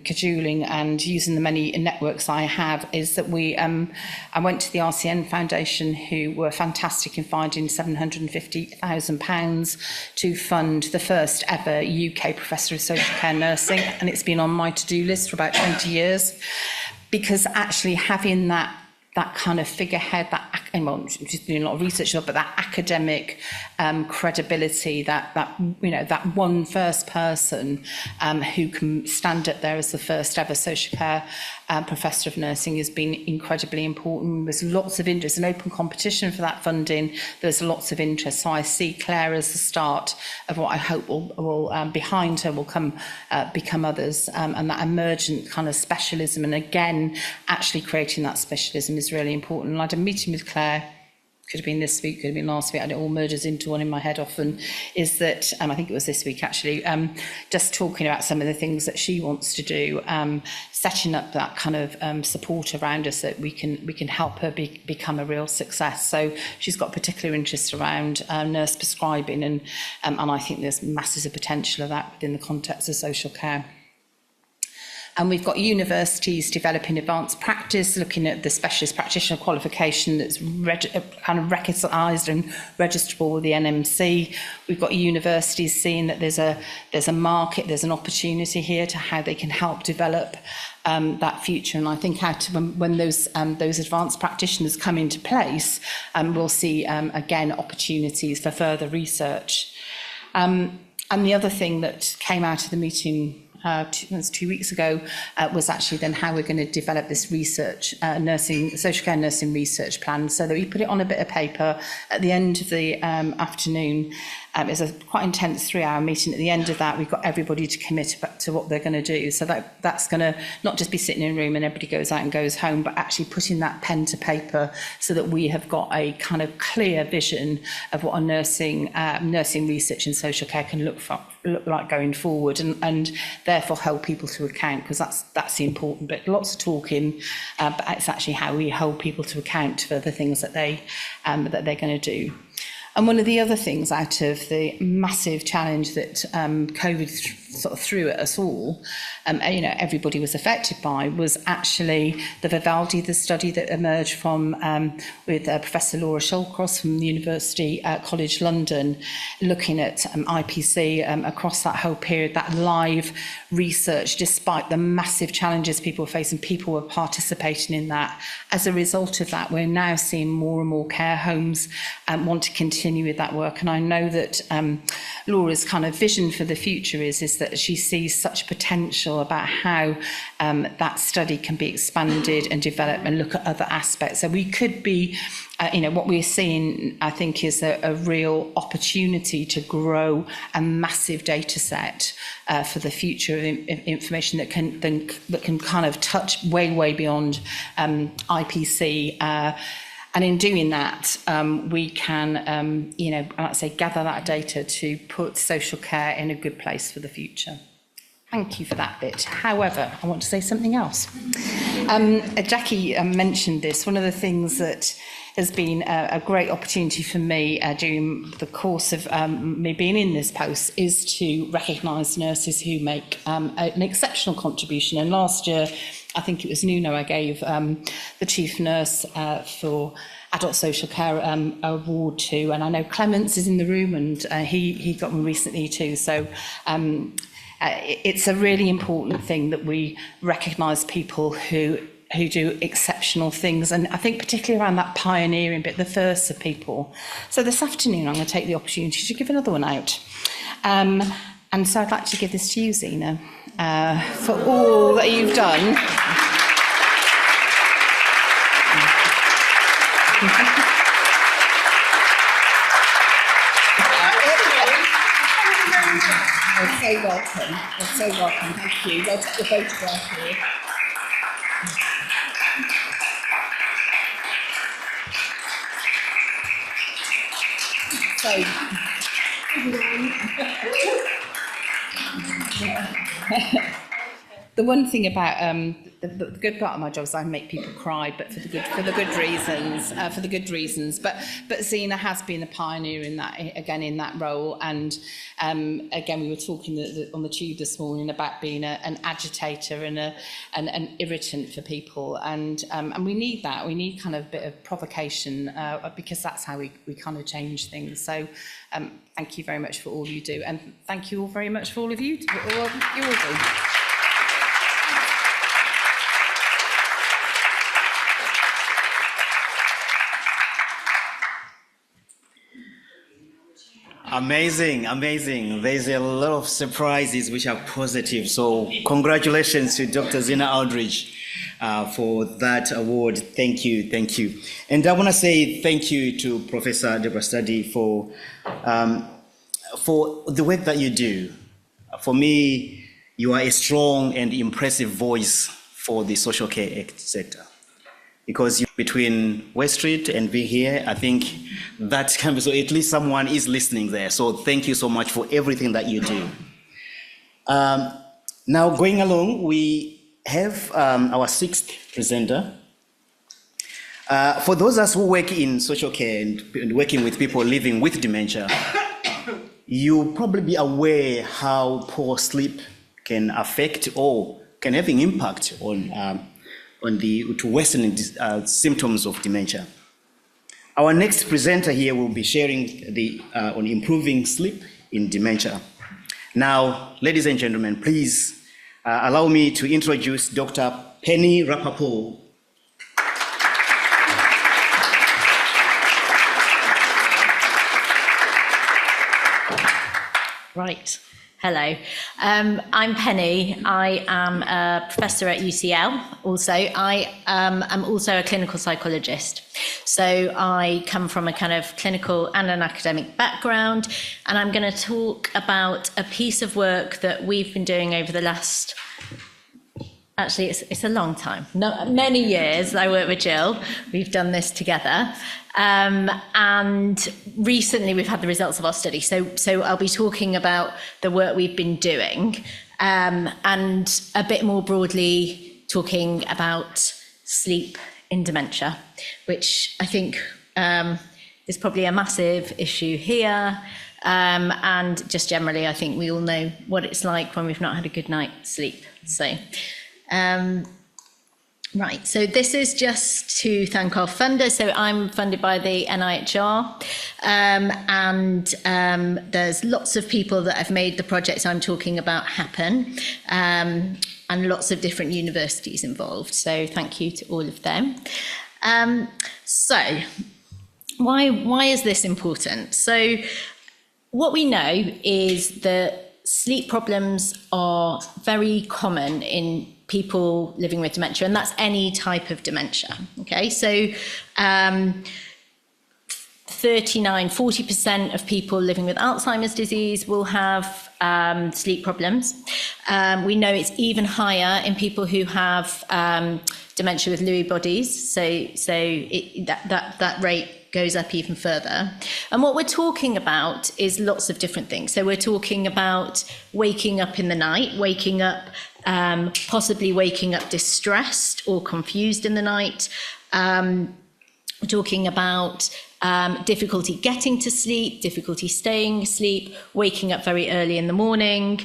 cajoling and using the many networks I have, is that I went to the RCN Foundation, who were fantastic in finding £750,000 to fund the first ever UK Professor of Social Care Nursing, and it's been on my to-do list for about 20 years, because actually having that kind of figurehead, well, she's doing a lot of research, but that academic credibility, that one first person who can stand up there as the first ever social care Professor of Nursing has been incredibly important. There's lots of interest, an open competition for that funding. There's lots of interest. So I see Claire as the start of what I hope will behind her will become others, and that emergent kind of specialism. And again, actually creating that specialism is really important. And I had a meeting with Claire, could have been this week, could have been last week, and it all merges into one in my head often, is that, I think it was this week actually, just talking about some of the things that she wants to do, setting up that kind of support around us that we can help her become a real success. So she's got particular interest around nurse prescribing, and I think there's masses of potential of that within the context of social care. And we've got universities developing advanced practice, looking at the specialist practitioner qualification that's kind of recognised and registrable with the NMC. We've got universities seeing that there's a market, there's an opportunity here to how they can help develop that future. And I think when those advanced practitioners come into place, we'll see again opportunities for further research. And the other thing that came out of the meeting 2 weeks ago was actually then how we're going to develop this research, social care nursing research plan, so that we put it on a bit of paper at the end of the afternoon. It was a quite intense 3-hour meeting. At the end of that, we've got everybody to commit to what they're going to do. So that's going to not just be sitting in a room and everybody goes out and goes home, but actually putting that pen to paper so that we have got a kind of clear vision of what a nursing research in social care can look like going forward, and therefore hold people to account, because that's the important bit. Lots of talking, but it's actually how we hold people to account for the things that they're going to do. And one of the other things out of the massive challenge that COVID sort of threw at us all, everybody was affected by, was actually the Vivaldi, the study that emerged from with Professor Laura Shallcross from the University College London, looking at IPC across that whole period, that live research, despite the massive challenges people were facing, people were participating in that. As a result of that, we're now seeing more and more care homes want to continue with that work. And I know that Laura's kind of vision for the future is that she sees such potential about how that study can be expanded and developed and look at other aspects. So we could be, what we're seeing, I think, is a real opportunity to grow a massive data set for the future of information that can kind of touch way beyond IPC. And in doing that, we can, like I say, gather that data to put social care in a good place for the future. Thank you for that bit. However, I want to say something else. Jackie mentioned this. One of the things that has been a great opportunity for me during the course of me being in this post is to recognise nurses who make an exceptional contribution. And last year, I think it was Nuno I gave the chief nurse for adult social care award to, and I know Clemence is in the room, and he got one recently too. So it's a really important thing that we recognise people who do exceptional things, and I think particularly around that pioneering bit, the first of people. So this afternoon I'm going to take the opportunity to give another one out. And so I'd like to give this to you, Zena, for all that you've done. You're so welcome. You're so welcome. Thank you. Let's get the photograph here. So, the one thing about the good part of my job is I make people cry, but for the good reasons. But Zena has been a pioneer in that role. And again, we were talking on the tube this morning about being an agitator and an irritant for people, and we need that. We need kind of a bit of provocation because that's how we kind of change things. So thank you very much for all you do, and thank you all very much for all of you all do. Amazing, amazing. There's a lot of surprises which are positive. So congratulations to Dr. Zena Aldridge for that award. Thank you, thank you. And I want to say thank you to Professor Deborah for the work that you do. For me, you are a strong and impressive voice for the social care sector. Because between West Street and being here, I think that can be, so at least someone is listening there. So thank you so much for everything that you do. Now going along, we have our sixth presenter. For those of us who work in social care and working with people living with dementia, you'll probably be aware how poor sleep can affect or can have an impact to worsening symptoms of dementia. Our next presenter here will be sharing on improving sleep in dementia. Now, ladies and gentlemen, please allow me to introduce Dr. Penny Rapaport. Right. Hello, I'm Penny. I am a professor at UCL. Also, I am also a clinical psychologist. So I come from a kind of clinical and an academic background, and I'm going to talk about a piece of work that we've been doing over the last, actually it's a long time, many years. I work with Gill. We've done this together. And recently we've had the results of our study. So I'll be talking about the work we've been doing, and a bit more broadly talking about sleep in dementia, which I think is probably a massive issue here. And just generally, I think we all know what it's like when we've not had a good night's sleep. So, right, so this is just to thank our funder. So I'm funded by the NIHR, and there's lots of people that have made the projects I'm talking about happen, and lots of different universities involved. So thank you to all of them. So why is this important? So what we know is that sleep problems are very common in people living with dementia, and that's any type of dementia. Okay, so 40% of people living with Alzheimer's disease will have sleep problems. We know it's even higher in people who have dementia with Lewy bodies, so that rate goes up even further. And what we're talking about is lots of different things. So we're talking about waking up in the night, possibly waking up distressed or confused in the night. We're talking about difficulty getting to sleep, difficulty staying asleep, waking up very early in the morning,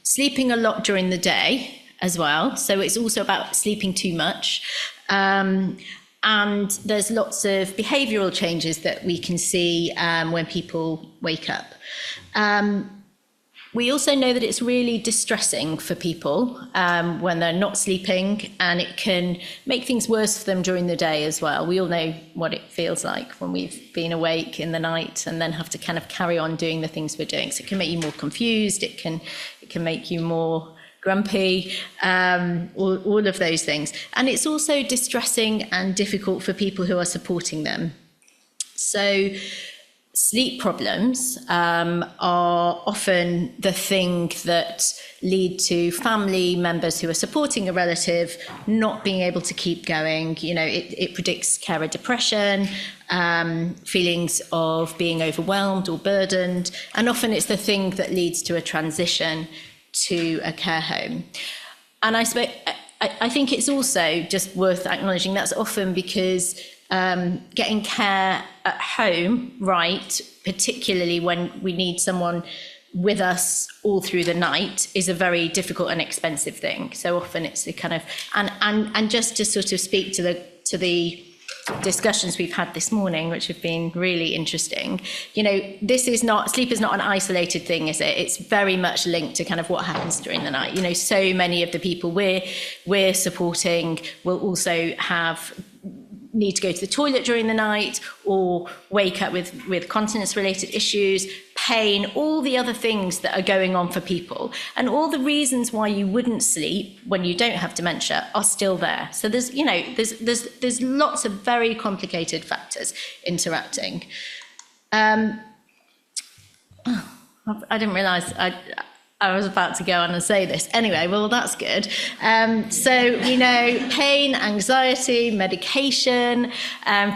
sleeping a lot during the day as well. So it's also about sleeping too much. And there's lots of behavioural changes that we can see when people wake up. We also know that it's really distressing for people when they're not sleeping, and it can make things worse for them during the day as well. We all know what it feels like when we've been awake in the night and then have to kind of carry on doing the things we're doing. So it can make you more confused, it can make you more grumpy, all of those things. And it's also distressing and difficult for people who are supporting them. So sleep problems are often the thing that lead to family members who are supporting a relative not being able to keep going. You know, it predicts carer depression, feelings of being overwhelmed or burdened, and often it's the thing that leads to a transition to a care home. I think it's also just worth acknowledging that's often because getting care at home right, particularly when we need someone with us all through the night, is a very difficult and expensive thing. So often it's a kind of, and just to sort of speak to the discussions we've had this morning, which have been really interesting. You know, sleep is not an isolated thing, is it? It's very much linked to kind of what happens during the night. You know, so many of the people we're supporting will also need to go to the toilet during the night, or wake up with continence related issues, pain, all the other things that are going on for people, and all the reasons why you wouldn't sleep when you don't have dementia are still there. So there's lots of very complicated factors interacting. I didn't realise I was about to go on and say this. Anyway, well, that's good. So, you know, pain, anxiety, medication,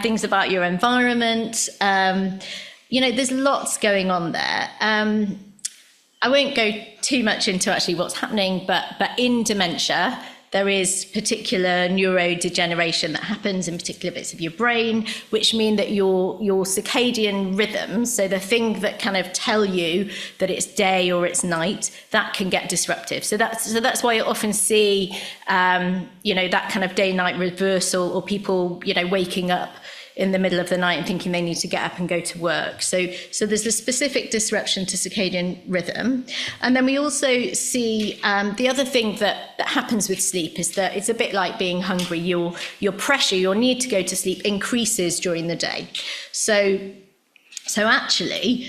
things about your environment. You know, there's lots going on there. I won't go too much into actually what's happening, but in dementia, there is particular neurodegeneration that happens in particular bits of your brain, which mean that your circadian rhythms, so the thing that kind of tell you that it's day or it's night, that can get disruptive. So that's why you often see, you know, that kind of day-night reversal, or people, you know, waking up in the middle of the night and thinking they need to get up and go to work. So there's a specific disruption to circadian rhythm. And then we also see the other thing that happens with sleep is that it's a bit like being hungry. Your pressure, your need to go to sleep increases during the day. So actually,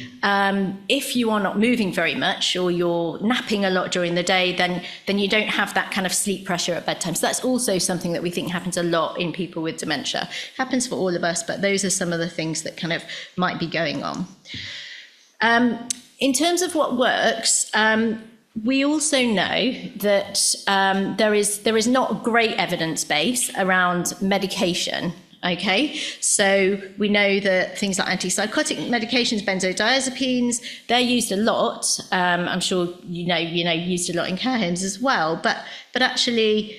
if you are not moving very much, or you're napping a lot during the day, then you don't have that kind of sleep pressure at bedtime. So that's also something that we think happens a lot in people with dementia. It happens for all of us, but those are some of the things that kind of might be going on. In terms of what works, we also know that there is not a great evidence base around medication. Okay, so we know that things like antipsychotic medications, benzodiazepines, they're used a lot. I'm sure you know, used a lot in care homes as well. But actually,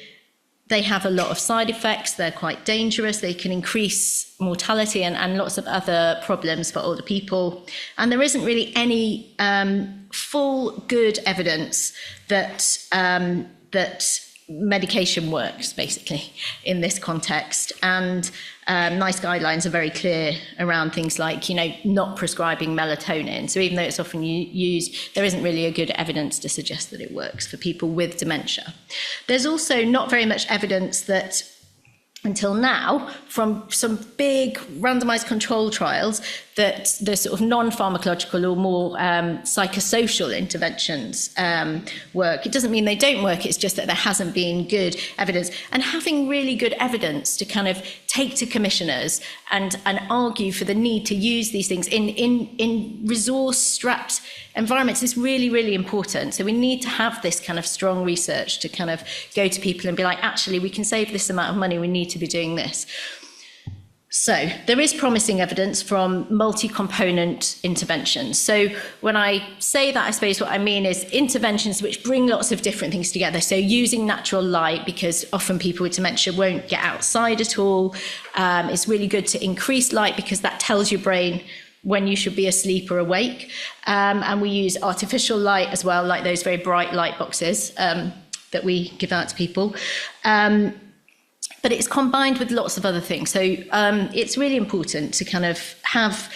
they have a lot of side effects. They're quite dangerous. They can increase mortality and lots of other problems for older people. And there isn't really any full good evidence that medication works, basically, in this context. And NICE guidelines are very clear around things like, you know, not prescribing melatonin. So even though it's often used, there isn't really a good evidence to suggest that it works for people with dementia. There's also not very much evidence that, until now, from some big randomized control trials, that the sort of non-pharmacological or more psychosocial interventions work. It doesn't mean they don't work, it's just that there hasn't been good evidence. And having really good evidence to kind of take to commissioners and argue for the need to use these things in resource-strapped environments is really, really important. So we need to have this kind of strong research to kind of go to people and be like, actually, we can save this amount of money, we need to be doing this. So there is promising evidence from multi-component interventions. So when I say that, I suppose what I mean is interventions which bring lots of different things together. So using natural light, because often people with dementia won't get outside at all. It's really good to increase light because that tells your brain when you should be asleep or awake. And we use artificial light as well, like those very bright light boxes that we give out to people. But it's combined with lots of other things. So it's really important to kind of have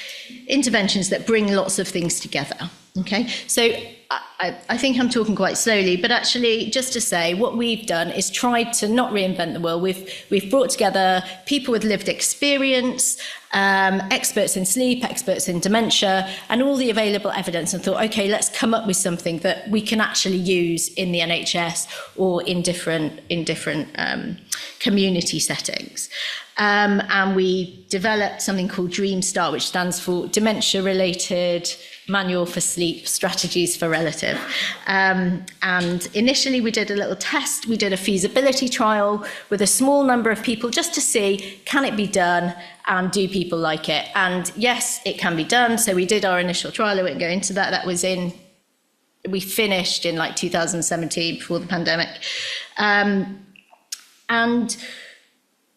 interventions that bring lots of things together. Okay, so I think I'm talking quite slowly, but actually, just to say, what we've done is tried to not reinvent the wheel. We've brought together people with lived experience, experts in sleep, experts in dementia, and all the available evidence, and thought, okay, let's come up with something that we can actually use in the NHS or in different community settings. And we developed something called Dream Start, which stands for Dementia-Related Manual for Sleep Strategies for Relative. And initially we did a little test. We did a feasibility trial with a small number of people just to see, can it be done and do people like it? And yes, it can be done. So we did our initial trial. I won't go into that. That was in we finished in like 2017 before the pandemic.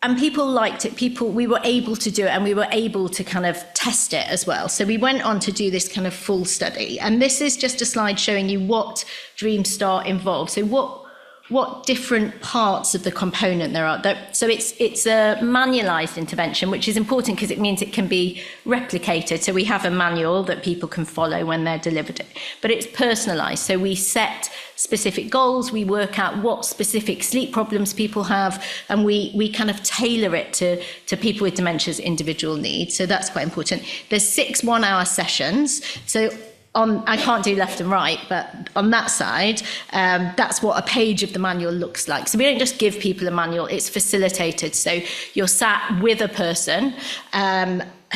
And people liked it. We were able to do it, and we were able to kind of test it as well. So we went on to do this kind of full study. And this is just a slide showing you what Dream Start involves. So what different parts of the component there are. So it's a manualised intervention, which is important because it means it can be replicated. So we have a manual that people can follow when they're delivered it. But it's personalised. So we set specific goals, we work out what specific sleep problems people have, and we kind of tailor it to people with dementia's individual needs. So that's quite important. There's 6 one-hour sessions. So I can't do left and right, but on that side, that's what a page of the manual looks like. So we don't just give people a manual, it's facilitated. So you're sat with a person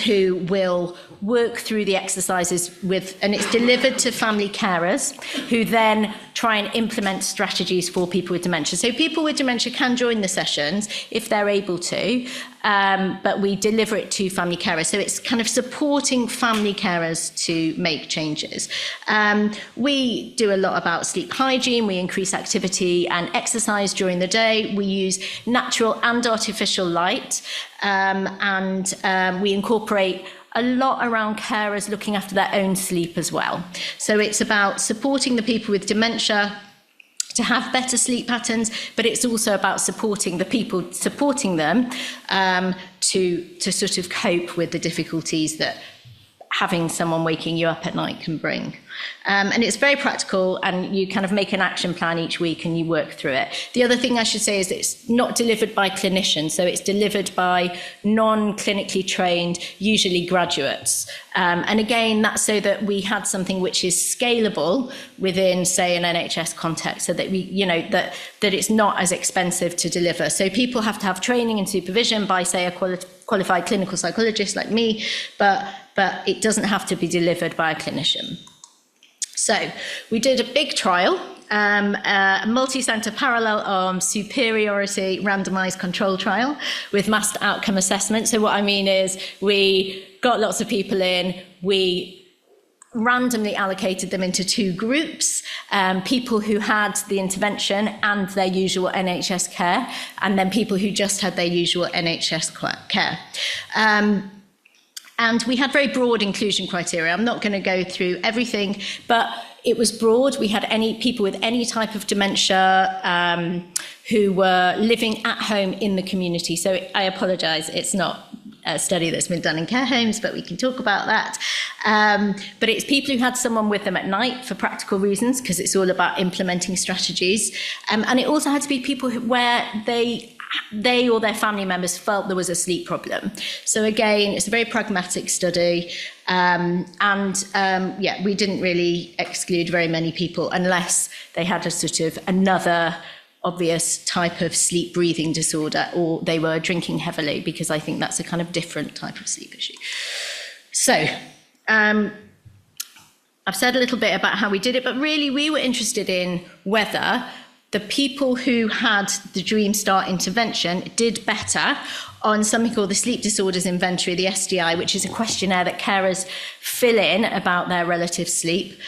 who will work through the exercises and it's delivered to family carers who then try and implement strategies for people with dementia. So people with dementia can join the sessions if they're able to, but we deliver it to family carers. So it's kind of supporting family carers to make changes. We do a lot about sleep hygiene. We increase activity and exercise during the day. We use natural and artificial light, and we incorporate a lot around carers looking after their own sleep as well. So it's about supporting the people with dementia to have better sleep patterns, but it's also about supporting the people supporting them to sort of cope with the difficulties that having someone waking you up at night can bring. And it's very practical, and you kind of make an action plan each week and you work through it. The other thing I should say is it's not delivered by clinicians, so it's delivered by non-clinically trained, usually graduates. And again, that's so that we had something which is scalable within, say, an NHS context, so that we, that it's not as expensive to deliver. So people have to have training and supervision by, say, a qualified clinical psychologist like me, but it doesn't have to be delivered by a clinician. So we did a big trial, a multi-centre parallel arm superiority randomised control trial with masked outcome assessment. So what I mean is we got lots of people in, we randomly allocated them into 2 groups, people who had the intervention and their usual NHS care, and then people who just had their usual NHS care. And we had very broad inclusion criteria. I'm not going to go through everything, but it was broad. We had people with any type of dementia who were living at home in the community. So I apologise, it's not a study that's been done in care homes, but we can talk about that. But it's people who had someone with them at night for practical reasons, because it's all about implementing strategies. And it also had to be people where they or their family members felt there was a sleep problem. So again, it's a very pragmatic study, we didn't really exclude very many people unless they had a sort of another obvious type of sleep breathing disorder, or they were drinking heavily, because I think that's a kind of different type of sleep issue. So I've said a little bit about how we did it, but really we were interested in whether the people who had the Dream Start intervention did better on something called the Sleep Disorders Inventory, the SDI, which is a questionnaire that carers fill in about their relative sleep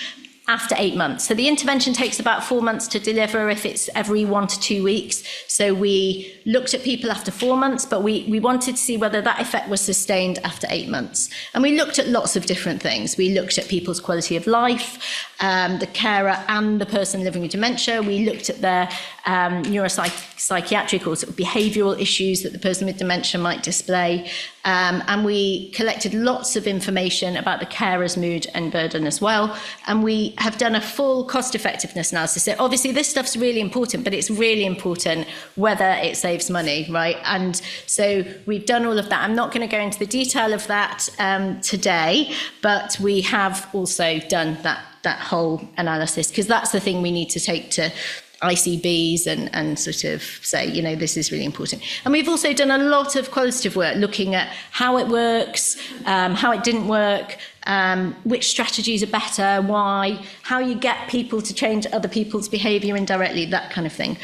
after 8 months. So the intervention takes about 4 months to deliver if it's every 1 to 2 weeks. So we looked at people after 4 months, but we wanted to see whether that effect was sustained after 8 months. And we looked at lots of different things. We looked at people's quality of life, the carer and the person living with dementia. We looked at their neuropsychiatric or sort of behavioural issues that the person with dementia might display. And we collected lots of information about the carer's mood and burden as well. And we have done a full cost effectiveness analysis. So obviously this stuff's really important, but it's really important whether it saves money, right? And so we've done all of that. I'm not going to go into the detail of that today, but we have also done that whole analysis, because that's the thing we need to take to ICBs and sort of say, this is really important. And we've also done a lot of qualitative work looking at how it works, how it didn't work, which strategies are better, why, how you get people to change other people's behaviour indirectly, that kind of thing.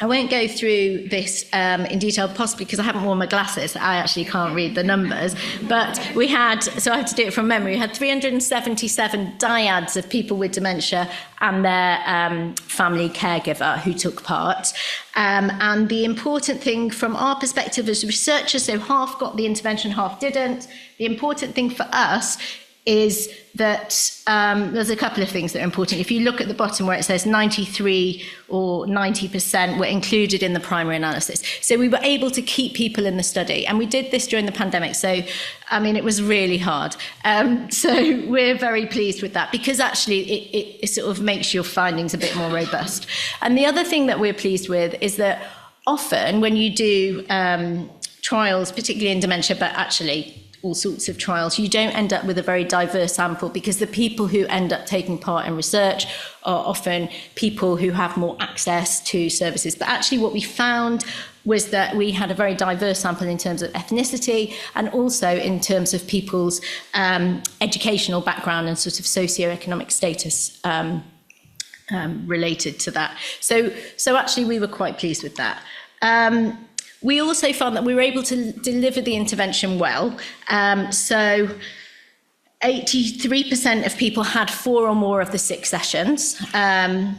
I won't go through this in detail, possibly because I haven't worn my glasses. I actually can't read the numbers. But we had, so I have to do it from memory, we had 377 dyads of people with dementia and their family caregiver who took part. And the important thing from our perspective as researchers, so half got the intervention, half didn't. The important thing for us is that there's a couple of things that are important. If you look at the bottom where it says 93 or 90% were included in the primary analysis. So we were able to keep people in the study, and we did this during the pandemic. So, I mean, it was really hard. So we're very pleased with that, because actually it sort of makes your findings a bit more robust. And the other thing that we're pleased with is that often when you do trials, particularly in dementia, but actually all sorts of trials, you don't end up with a very diverse sample, because the people who end up taking part in research are often people who have more access to services. But actually what we found was that we had a very diverse sample in terms of ethnicity, and also in terms of people's educational background and sort of socioeconomic status related to that. So actually we were quite pleased with that. We also found that we were able to deliver the intervention well. So 83% of people had 4 or more of the 6 sessions. And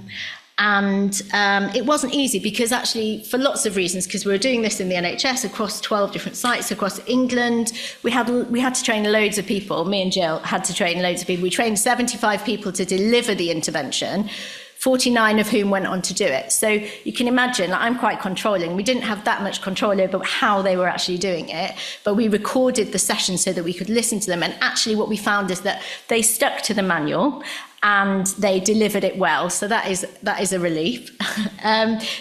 it wasn't easy, because actually, for lots of reasons, because we were doing this in the NHS across 12 different sites across England, we had to train loads of people. Me and Gill had to train loads of people. We trained 75 people to deliver the intervention, 49 of whom went on to do it. So you can imagine, I'm quite controlling. We didn't have that much control over how they were actually doing it, but we recorded the sessions so that we could listen to them. And actually what we found is that they stuck to the manual and they delivered it well. So that is a relief.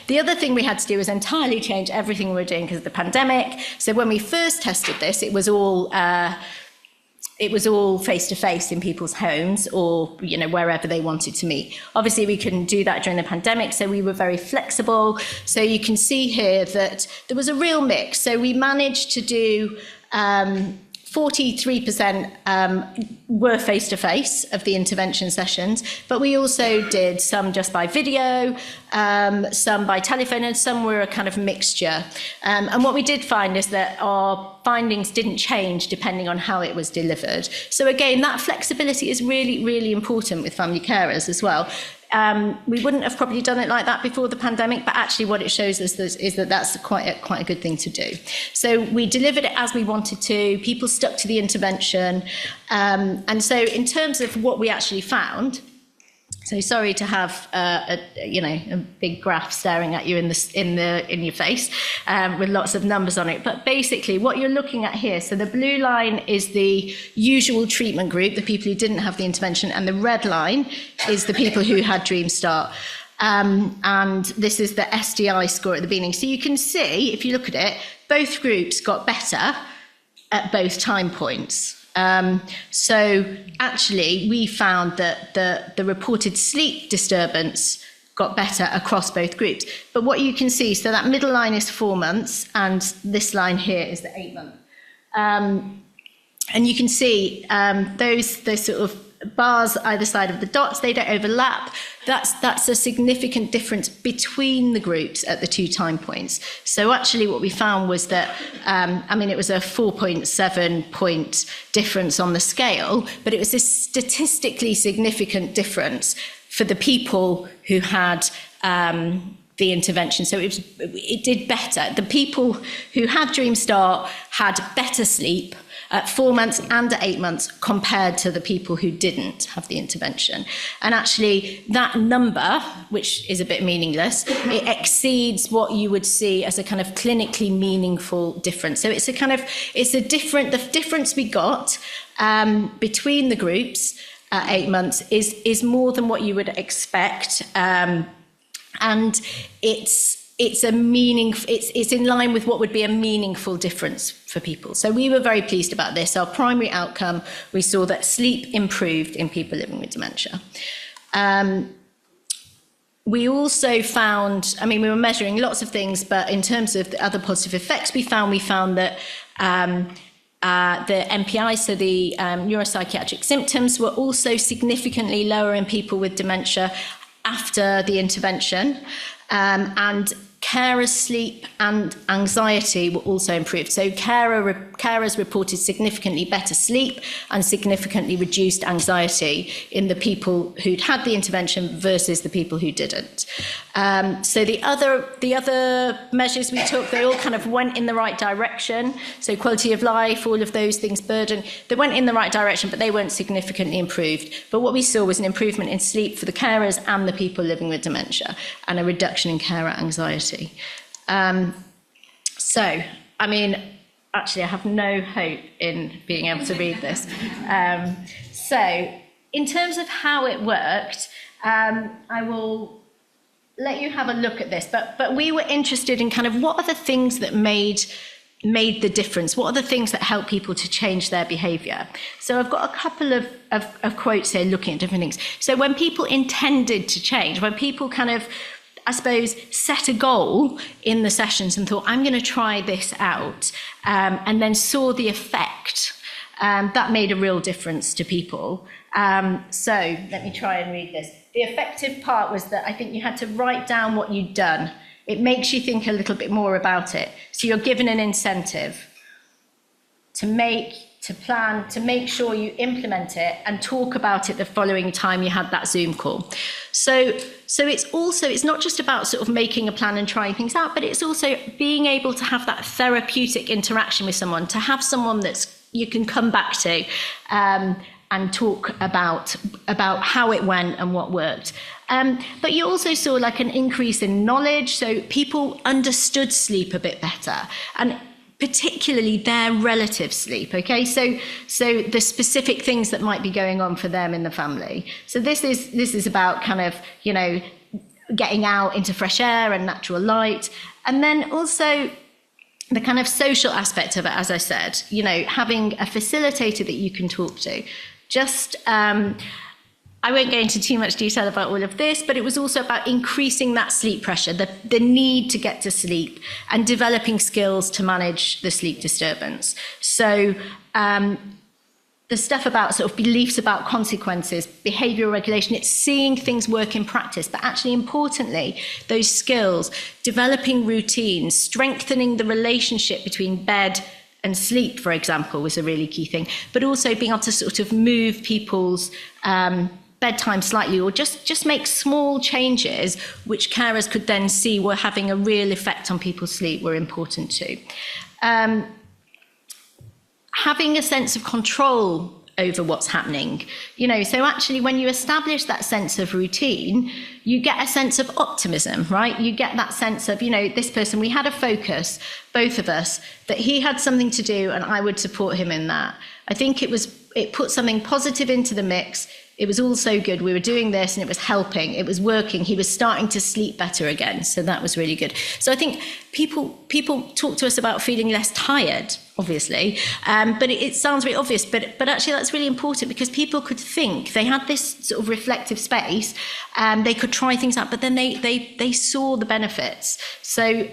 The other thing we had to do was entirely change everything we were doing because of the pandemic. So when we first tested this, it was all face-to-face in people's homes, or wherever they wanted to meet. Obviously, we couldn't do that during the pandemic, so we were very flexible. So you can see here that there was a real mix. So we managed to do 43% were face-to-face of the intervention sessions, but we also did some just by video, some by telephone, and some were a kind of mixture. And what we did find is that our findings didn't change depending on how it was delivered. So again, that flexibility is really, really important with family carers as well. We wouldn't have probably done it like that before the pandemic, but actually what it shows us is that that's quite a good thing to do. So we delivered it as we wanted to, people stuck to the intervention, and so in terms of what we actually found, so sorry to have a big graph staring at you in your face with lots of numbers on it. But basically, what you're looking at here, so the blue line is the usual treatment group, the people who didn't have the intervention, and the red line is the people who had Dream Start. And this is the SDI score at the beginning. So you can see, if you look at it, both groups got better at both time points. So actually, we found that the reported sleep disturbance got better across both groups. But what you can see, so that middle line is 4 months, and this line here is the 8 month. And you can see those sort of bars either side of the dots, they don't overlap. That's a significant difference between the groups at the 2 time points. So actually what we found was that, it was a 4.7 point difference on the scale, but it was a statistically significant difference for the people who had the intervention. So it did better. The people who had Dream Start had better sleep at 4 months and at 8 months compared to the people who didn't have the intervention. And actually that number, which is a bit meaningless, it exceeds what you would see as a kind of clinically meaningful difference. So the difference we got between the groups at 8 months is more than what you would expect. And it's in line with what would be a meaningful difference for people. So we were very pleased about this. Our primary outcome, we saw that sleep improved in people living with dementia. We also found, we were measuring lots of things, but in terms of the other positive effects we found that the MPI, so the neuropsychiatric symptoms, were also significantly lower in people with dementia after the intervention. And carers' sleep and anxiety were also improved. So carers reported significantly better sleep and significantly reduced anxiety in the people who'd had the intervention versus the people who didn't. So the other measures we took, they all kind of went in the right direction. So quality of life, all of those things, burden, they went in the right direction, but they weren't significantly improved. But what we saw was an improvement in sleep for the carers and the people living with dementia, and a reduction in carer anxiety. So, I mean, actually, I have no hope in being able to read this. So, in terms of how it worked, I will let you have a look at this, but we were interested in kind of what are the things that made the difference? What are the things that help people to change their behaviour? So I've got a couple of quotes here looking at different things. So when people intended to change, when people kind of, I suppose, set a goal in the sessions and thought, I'm going to try this out, and then saw the effect, that made a real difference to people. So let me try and read this. The effective part was that I think you had to write down what you'd done. It makes you think a little bit more about it. So you're given an incentive to plan, to make sure you implement it and talk about it the following time you had that Zoom call. So it's not just about sort of making a plan and trying things out, but it's also being able to have that therapeutic interaction with someone, to have someone you can come back to and talk about how it went and what worked. But you also saw like an increase in knowledge, so people understood sleep a bit better, and particularly their relative sleep, okay? So the specific things that might be going on for them in the family. So this is about kind of, you know, getting out into fresh air and natural light. And then also the kind of social aspect of it, as I said, you know, having a facilitator that you can talk to. Just, I won't go into too much detail about all of this, but it was also about increasing that sleep pressure, the need to get to sleep, and developing skills to manage the sleep disturbance. So the stuff about sort of beliefs about consequences, behavioural regulation, it's seeing things work in practice, but actually importantly, those skills, developing routines, strengthening the relationship between bed and sleep, for example, was a really key thing, but also being able to sort of move people's bedtime slightly, or just make small changes which carers could then see were having a real effect on people's sleep were important too. Having a sense of control over what's happening, you know, so actually when you establish that sense of routine, you get a sense of optimism, right? You get that sense of, you know, this person, we had a focus, both of us, that he had something to do and I would support him in that. I think it put something positive into the mix. It was all so good. We were doing this and it was helping. It was working. He was starting to sleep better again. So that was really good. So I think people talk to us about feeling less tired, obviously. But it sounds very obvious, but actually that's really important, because people could think they had this sort of reflective space, they could try things out, but then they saw the benefits. So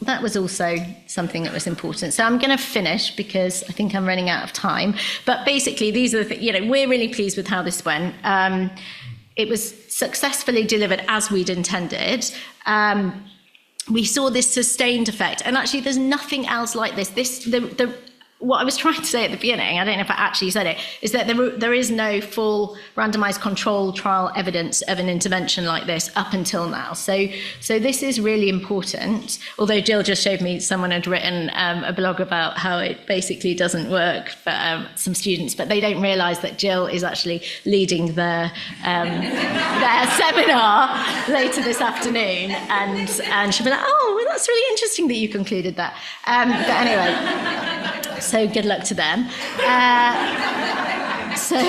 that was also something that was important. So I'm going to finish because I think I'm running out of time. But basically, these are the things, you know, we're really pleased with how this went. It was successfully delivered as we'd intended. We saw this sustained effect. And actually, there's nothing else like this. What I was trying to say at the beginning, I don't know if I actually said it, is that there is no full randomized control trial evidence of an intervention like this up until now. So this is really important. Although Gill just showed me someone had written a blog about how it basically doesn't work for some students, but they don't realise that Gill is actually leading their seminar later this afternoon, and she'll be like, oh, well, that's really interesting that you concluded that. But anyway. So good luck to them. So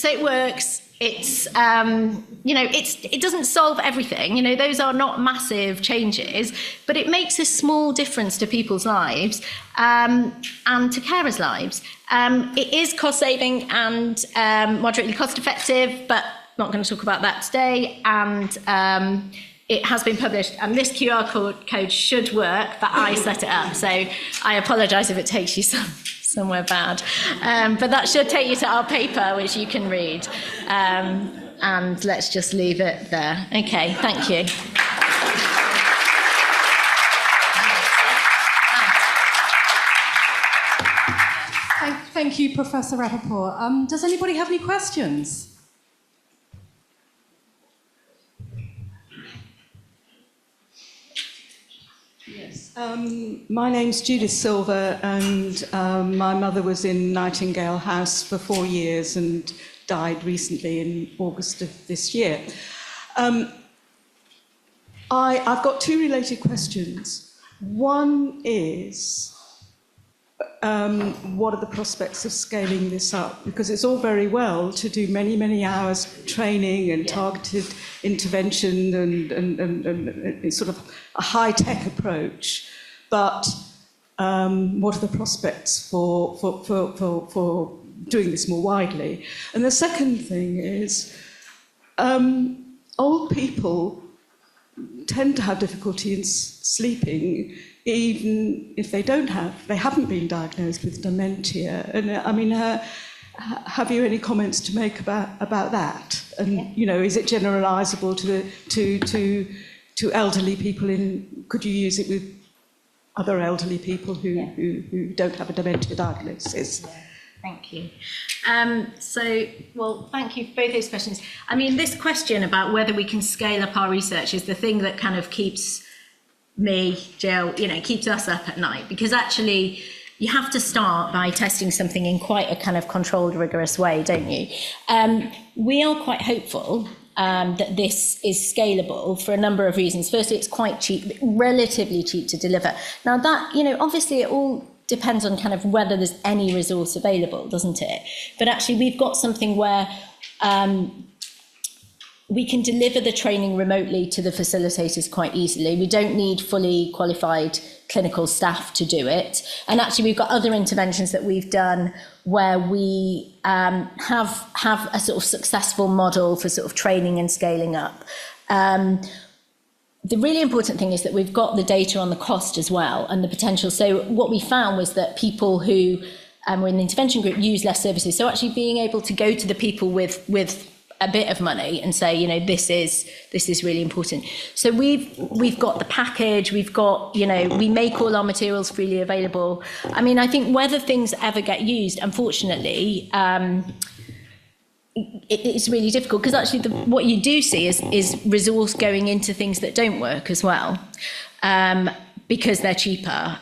it works. It's you know, it doesn't solve everything. You know, those are not massive changes, but it makes a small difference to people's lives and to carers' lives. It is cost saving and moderately cost effective, but not going to talk about that today. And it has been published, and this QR code should work, but I set it up, so I apologise if it takes you somewhere bad. But that should take you to our paper, which you can read. And let's just leave it there. Okay, thank you. Thank you, Professor Rapaport. Does anybody have any questions? Yes. My name's Judith Silver, and my mother was in Nightingale House for 4 years and died recently in August of this year. I've got two related questions. One is, what are the prospects of scaling this up? Because it's all very well to do many, many hours training and targeted intervention and sort of a high-tech approach, but what are the prospects for doing this more widely? And the second thing is, old people tend to have difficulty in sleeping, even if they haven't been diagnosed with dementia. And I mean, have you any comments to make about that? And you know, is it generalisable to elderly people? Could you use it with other elderly people who don't have a dementia diagnosis? Yeah. Thank you. Thank you for both those questions. I mean, this question about whether we can scale up our research is the thing that kind of keeps me, Gill, keeps us up at night, because actually you have to start by testing something in quite a kind of controlled, rigorous way, don't you? We are quite hopeful that this is scalable for a number of reasons. Firstly, it's quite cheap, relatively cheap to deliver. Now that, obviously it all depends on kind of whether there's any resource available, doesn't it? But actually we've got something where we can deliver the training remotely to the facilitators quite easily. We don't need fully qualified clinical staff to do it. And actually we've got other interventions that we've done where we have a sort of successful model for sort of training and scaling up. The really important thing is that we've got the data on the cost as well and the potential. So what we found was that people who were in the intervention group use less services. So actually being able to go to the people with a bit of money and say, this is really important. So we've got the package, we've got, we make all our materials freely available. I mean, I think whether things ever get used, unfortunately, it's really difficult, because actually what you do see is resource going into things that don't work as well, because they're cheaper.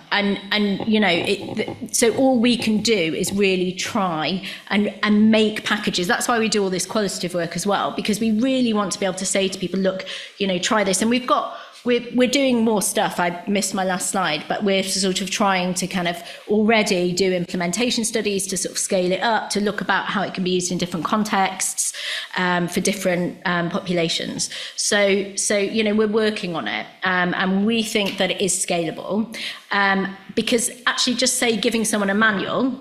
So all we can do is really try and make packages. That's why we do all this qualitative work as well, because we really want to be able to say to people, look, try this. And we're doing more stuff. I missed my last slide, but we're sort of trying to kind of already do implementation studies to sort of scale it up, to look about how it can be used in different contexts for different populations. So we're working on it, and we think that it is scalable, because actually just giving someone a manual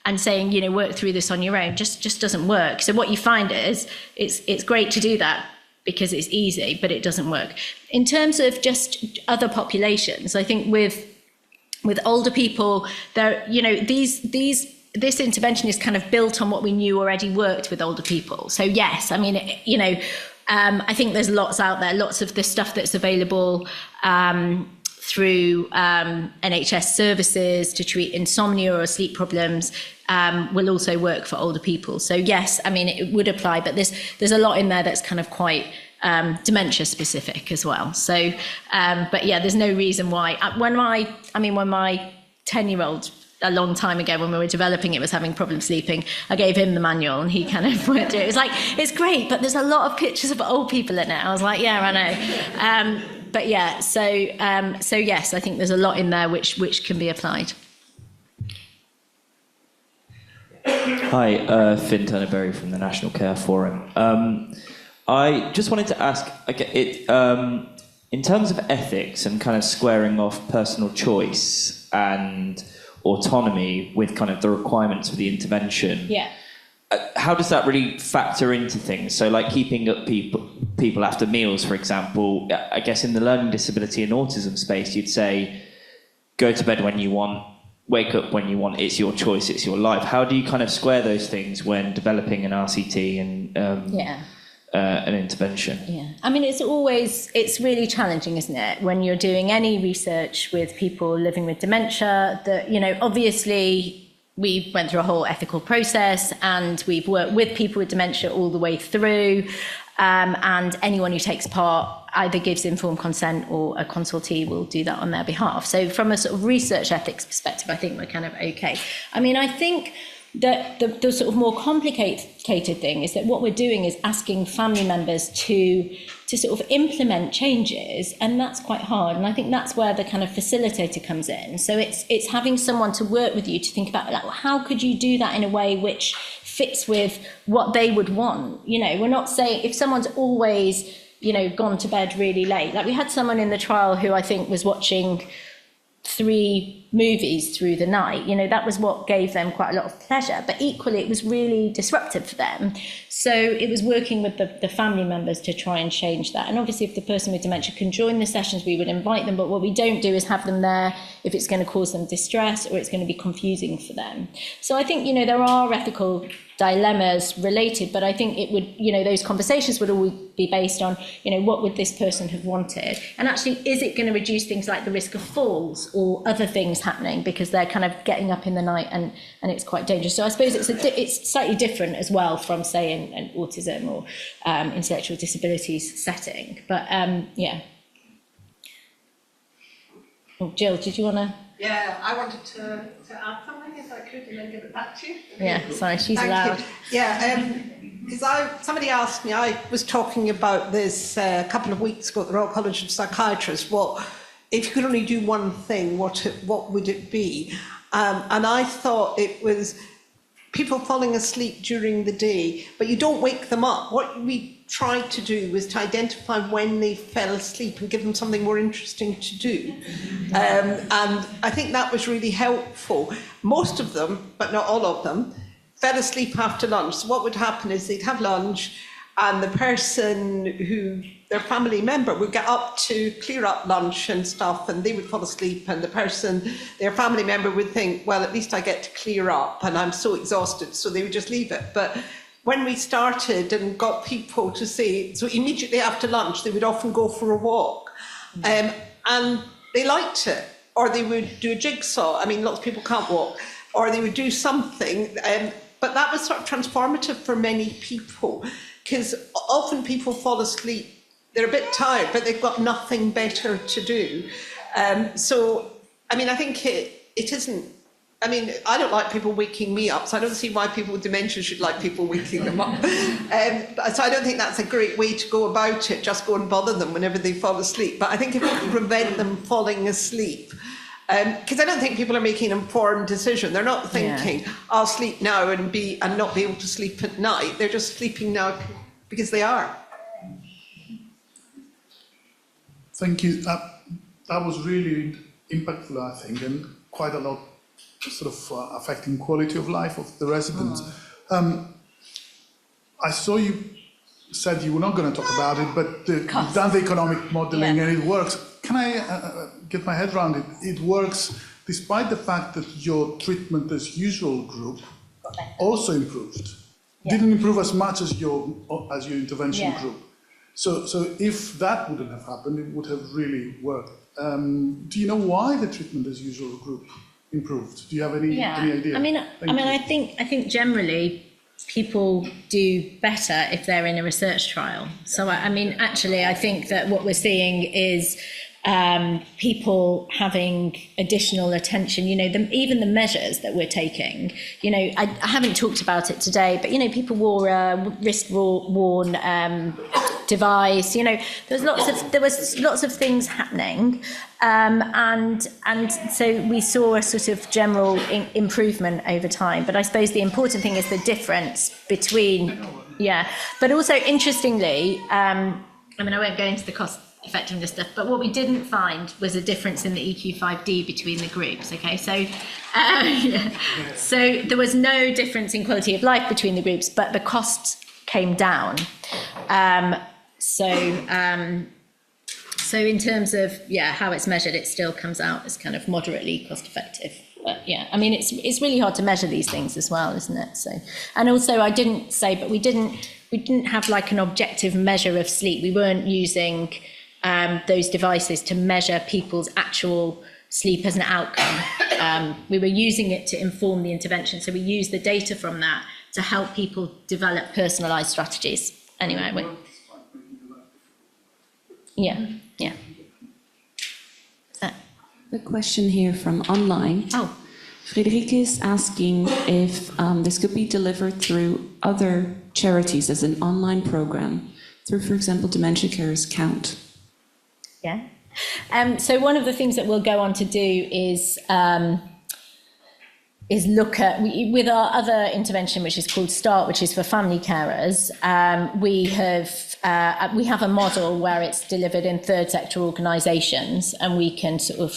and saying, work through this on your own just doesn't work. So what you find is it's great to do that because it's easy, but it doesn't work. In terms of just other populations, I think with older people, this intervention is kind of built on what we knew already worked with older people. So yes, I mean, I think there's lots out there, lots of the stuff that's available through NHS services to treat insomnia or sleep problems will also work for older people. So yes, I mean, it would apply, but there's a lot in there that's kind of quite dementia specific as well. So, but yeah, there's no reason why. When my 10-year-old, a long time ago when we were developing it, was having problems sleeping, I gave him the manual and he kind of went through it. It was like, it's great, but there's a lot of pictures of old people in it. I was like, yeah, I know. But yeah, so yes, I think there's a lot in there which can be applied. Hi, Finn Turner-Berry from the National Care Forum. I just wanted to ask, in terms of ethics and kind of squaring off personal choice and autonomy with kind of the requirements for the intervention. Yeah. How does that really factor into things? So like keeping up people after meals, for example, I guess in the learning disability and autism space, you'd say, go to bed when you want, wake up when you want, it's your choice, it's your life. How do you kind of square those things when developing an RCT and an intervention? Yeah, I mean, it's really challenging, isn't it, when you're doing any research with people living with dementia, that, obviously we went through a whole ethical process, and we've worked with people with dementia all the way through. And anyone who takes part either gives informed consent or a consultee will do that on their behalf. So from a sort of research ethics perspective, I think we're kind of okay. I mean, I think that the sort of more complicated thing is that what we're doing is asking family members to sort of implement changes, and that's quite hard. And I think that's where the kind of facilitator comes in. So it's having someone to work with you to think about, like, well, how could you do that in a way which fits with what they would want? You know, we're not saying if someone's always, you know, gone to bed really late. Like, we had someone in the trial who I think was watching 3 movies through the night. You know, that was what gave them quite a lot of pleasure, but equally it was really disruptive for them. So it was working with the family members to try and change that. And obviously if the person with dementia can join the sessions, we would invite them, but what we don't do is have them there if it's going to cause them distress or it's going to be confusing for them. So I think, you know, there are ethical dilemmas related, but I think it would, you know, those conversations would always be based on, you know, what would this person have wanted? And actually, is it going to reduce things like the risk of falls or other things happening because they're kind of getting up in the night and it's quite dangerous? So I suppose it's slightly different as well from, say, an autism or intellectual disabilities setting. But yeah. Oh, Gill, did you want to? Yeah, I wanted to add something if I could, and then give it back to you. Yeah, sorry, she's Thank loud. you. Yeah, because somebody asked me, I was talking about this a couple of weeks ago at the Royal College of Psychiatrists, what if you could only do one thing, what would it be? And I thought it was people falling asleep during the day, but you don't wake them up. What we tried to do was to identify when they fell asleep and give them something more interesting to do. And I think that was really helpful. Most of them, but not all of them, fell asleep after lunch. So what would happen is they'd have lunch, and the person who, their family member, would get up to clear up lunch and stuff, and they would fall asleep, and the person, their family member, would think, well, at least I get to clear up, and I'm so exhausted, so they would just leave it. But when we started and got people to say, so immediately after lunch, they would often go for a walk, and they liked it, or they would do a jigsaw. I mean, lots of people can't walk, or they would do something, but that was sort of transformative for many people, because often people fall asleep, they're a bit tired, but they've got nothing better to do. So, I mean, I think it isn't, I mean, I don't like people waking me up, so I don't see why people with dementia should like people waking them up. So I don't think that's a great way to go about it, just go and bother them whenever they fall asleep. But I think if we can prevent them falling asleep, because I don't think people are making an informed decision. They're not thinking, I'll sleep now and not be able to sleep at night. They're just sleeping now because they are. Thank you. That was really impactful, I think, and quite a lot sort of affecting quality of life of the residents. I saw you said you were not going to talk about it, but you've done the economic modelling and it works. Can I get my head around it? It works despite the fact that your treatment as usual group also improved. Didn't improve as much as your intervention group. So if that wouldn't have happened, it would have really worked. Do you know why the treatment as usual group improved? Do you have any idea? I think generally people do better if they're in a research trial. So I mean, actually, I think that what we're seeing is people having additional attention, you know, even the measures that we're taking, you know, I haven't talked about it today, but, you know, people wore a wrist-worn device, you know, there was lots of things happening, and so we saw a sort of general improvement over time. But I suppose the important thing is the difference between, but also interestingly, I mean, I won't go into the cost effectiveness stuff, but what we didn't find was a difference in the EQ5D between the groups. Okay, so so there was no difference in quality of life between the groups, but the costs came down. So in terms of how it's measured, it still comes out as kind of moderately cost effective. But I mean, it's really hard to measure these things as well, isn't it? So, and also I didn't say, but we didn't have like an objective measure of sleep. We weren't using those devices to measure people's actual sleep as an outcome. We were using it to inform the intervention. So we used the data from that to help people develop personalised strategies. Anyway, yeah. The question here from online. Oh. Friederike is asking if this could be delivered through other charities as an online program, through, for example, Dementia Carers Count. Yeah. So one of the things that we'll go on to do is look at, with our other intervention, which is called START, which is for family carers. We have a model where it's delivered in third sector organisations, and we can sort of,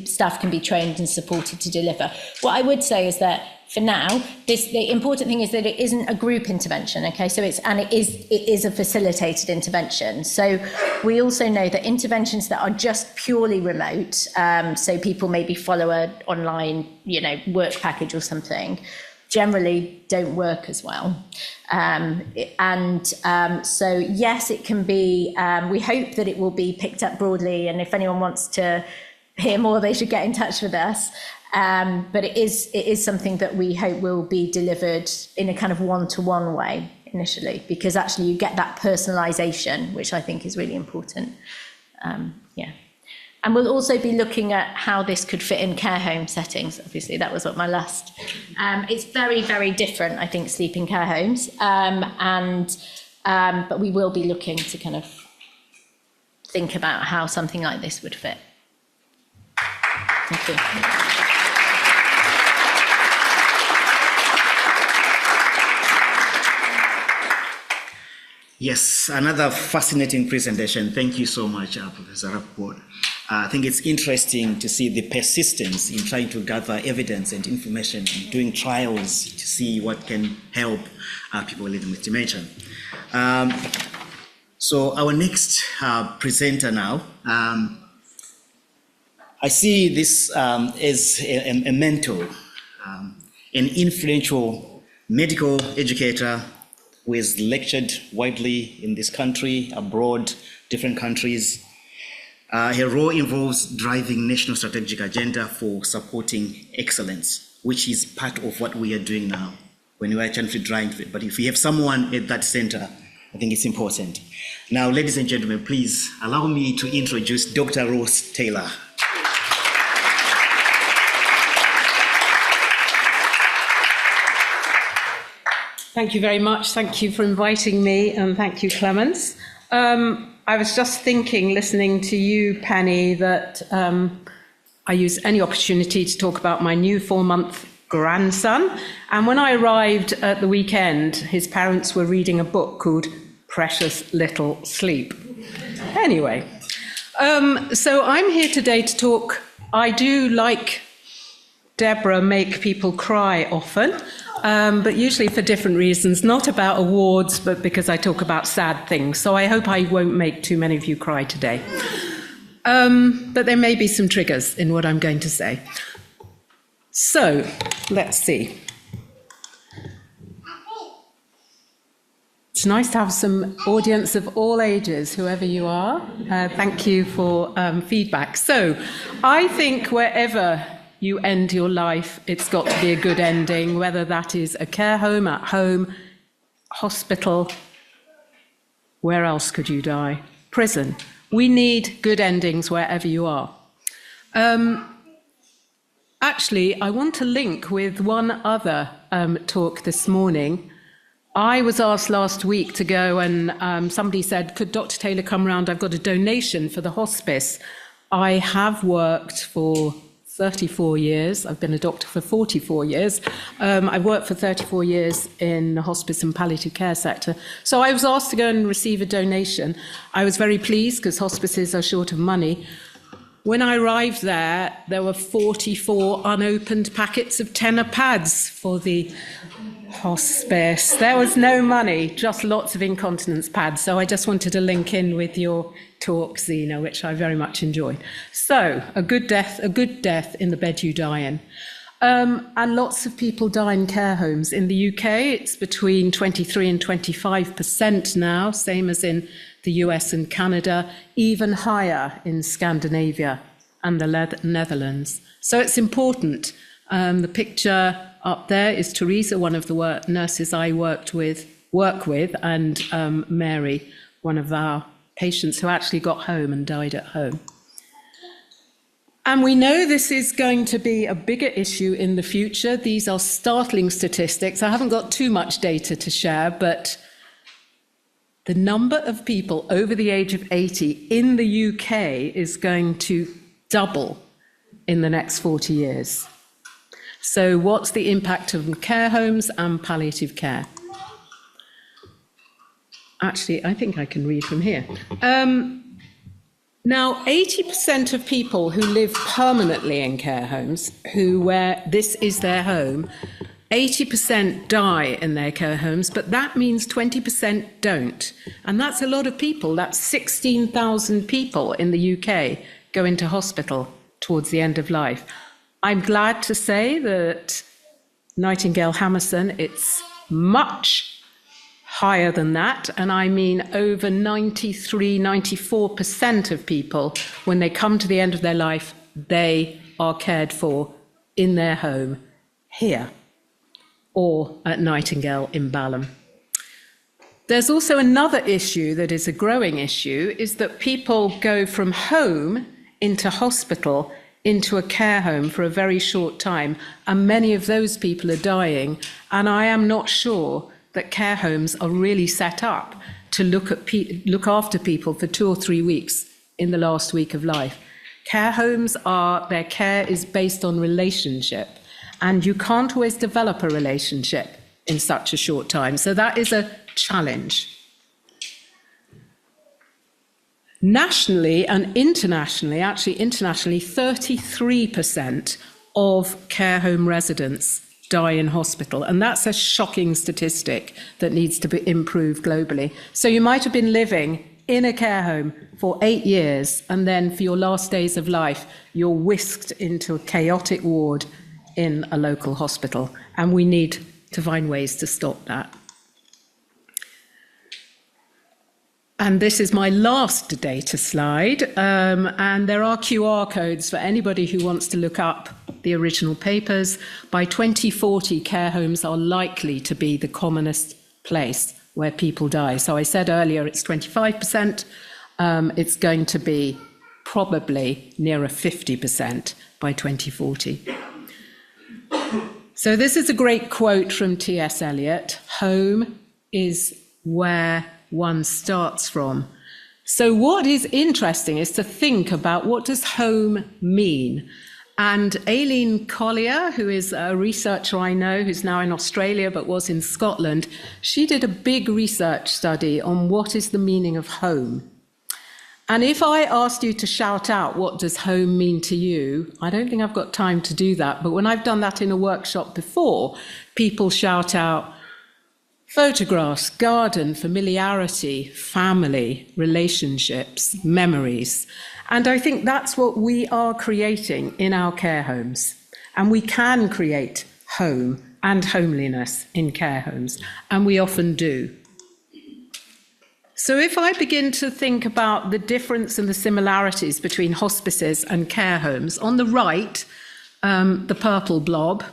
staff can be trained and supported to deliver. What I would say is that for now, the important thing is that it isn't a group intervention, okay? So it is a facilitated intervention. So we also know that interventions that are just purely remote, so people maybe follow an online, work package or something, generally don't work as well. So yes, it can be, we hope that it will be picked up broadly, and if anyone wants to hear more, they should get in touch with us. But it is something that we hope will be delivered in a kind of one-to-one way initially, because actually you get that personalisation, which I think is really important. And we'll also be looking at how this could fit in care home settings. Obviously, that was what my last. It's very, very different, I think, sleep in care homes. But we will be looking to kind of think about how something like this would fit. Thank you. Yes, another fascinating presentation. Thank you so much, Professor Rapaport. I think it's interesting to see the persistence in trying to gather evidence and information, and doing trials to see what can help people living with dementia. So our next presenter now, I see this as a mentor, an influential medical educator who has lectured widely in this country, abroad, different countries. Her role involves driving national strategic agenda for supporting excellence, which is part of what we are doing now when we are trying to drive it. But if we have someone at that center, I think it's important. Now, ladies and gentlemen, please allow me to introduce Dr. Ros Taylor. Thank you very much. Thank you for inviting me, and thank you, Clemence. I was just thinking, listening to you, Penny, that I use any opportunity to talk about my new 4-month grandson. And when I arrived at the weekend, his parents were reading a book called Precious Little Sleep. Anyway, so I'm here today to talk. I do, like Deborah, make people cry often. But usually for different reasons, not about awards, but because I talk about sad things. So I hope I won't make too many of you cry today. But there may be some triggers in what I'm going to say. So let's see. It's nice to have some audience of all ages, whoever you are. Thank you for feedback. So I think wherever you end your life, it's got to be a good ending, whether that is a care home, at home, hospital. Where else could you die? Prison. We need good endings wherever you are. Actually, I want to link with one other talk this morning. I was asked last week to go, and somebody said, could Dr. Taylor come round? I've got a donation for the hospice. I have worked for 34 years. I've been a doctor for 44 years. I've worked for 34 years in the hospice and palliative care sector. So I was asked to go and receive a donation. I was very pleased because hospices are short of money. When I arrived there, there were 44 unopened packets of tenner pads for the hospice. There was no money, just lots of incontinence pads. So I just wanted to link in with your talk, Zena, which I very much enjoyed. So a good death in the bed you die in. And lots of people die in care homes. In the UK, it's between 23 and 25% now, same as in the US and Canada, even higher in Scandinavia and the Netherlands. So it's important. The picture up there is Teresa, one of the nurses I work with, and Mary, one of our patients who actually got home and died at home. And we know this is going to be a bigger issue in the future. These are startling statistics. I haven't got too much data to share, but the number of people over the age of 80 in the UK is going to double in the next 40 years. So what's the impact of care homes and palliative care? Actually, I think I can read from here. Now, 80% of people who live permanently in care homes, where this is their home, 80% die in their care homes, but that means 20% don't. And that's a lot of people. That's 16,000 people in the UK go into hospital towards the end of life. I'm glad to say that Nightingale Hammerson, it's much higher than that, and I mean over 93, 94% of people, when they come to the end of their life, they are cared for in their home here or at Nightingale in Balham. There's also another issue that is a growing issue, is that people go from home into hospital into a care home for a very short time, and many of those people are dying, and I am not sure that care homes are really set up to look after people for 2 or 3 weeks in the last week of life. Care homes their care is based on relationship, and you can't always develop a relationship in such a short time. So that is a challenge. Nationally and internationally, actually internationally, 33% of care home residents die in hospital, and that's a shocking statistic that needs to be improved globally. So you might have been living in a care home for 8 years, and then for your last days of life, you're whisked into a chaotic ward in a local hospital, and we need to find ways to stop that. And this is my last data slide, and there are QR codes for anybody who wants to look up the original papers. By 2040, care homes are likely to be the commonest place where people die. So I said earlier it's 25%, it's going to be probably nearer 50% by 2040. So this is a great quote from T.S. Eliot: "Home is where one starts from." So what is interesting is to think about, what does home mean? And Aileen Collier, who is a researcher I know, who's now in Australia but was in Scotland, she did a big research study on what is the meaning of home. And if I asked you to shout out, what does home mean to you? I don't think I've got time to do that, but when I've done that in a workshop before, people shout out photographs, garden, familiarity, family, relationships, memories. And I think that's what we are creating in our care homes. And we can create home and homeliness in care homes, and we often do. So if I begin to think about the difference and the similarities between hospices and care homes, on the right, the purple blob,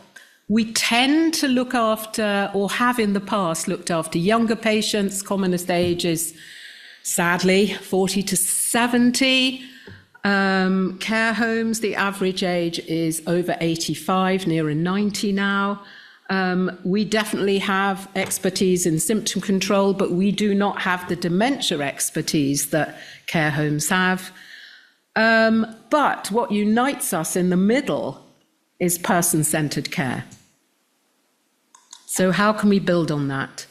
we tend to look after, or have in the past looked after, younger patients. Commonest age is, sadly, 40 to 70. Care homes, the average age is over 85, nearer 90 now. We definitely have expertise in symptom control, but we do not have the dementia expertise that care homes have. But what unites us in the middle is person-centered care. So how can we build on that?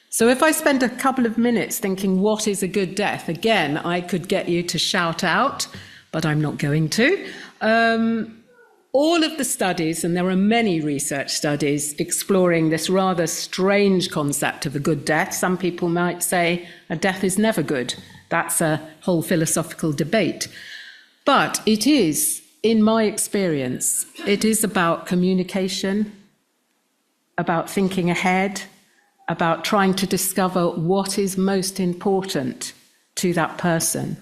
So if I spend a couple of minutes thinking, what is a good death? Again, I could get you to shout out, but I'm not going to. All of the studies, and there are many research studies exploring this rather strange concept of a good death. Some people might say a death is never good. That's a whole philosophical debate. But it is, in my experience, it is about communication, about thinking ahead, about trying to discover what is most important to that person.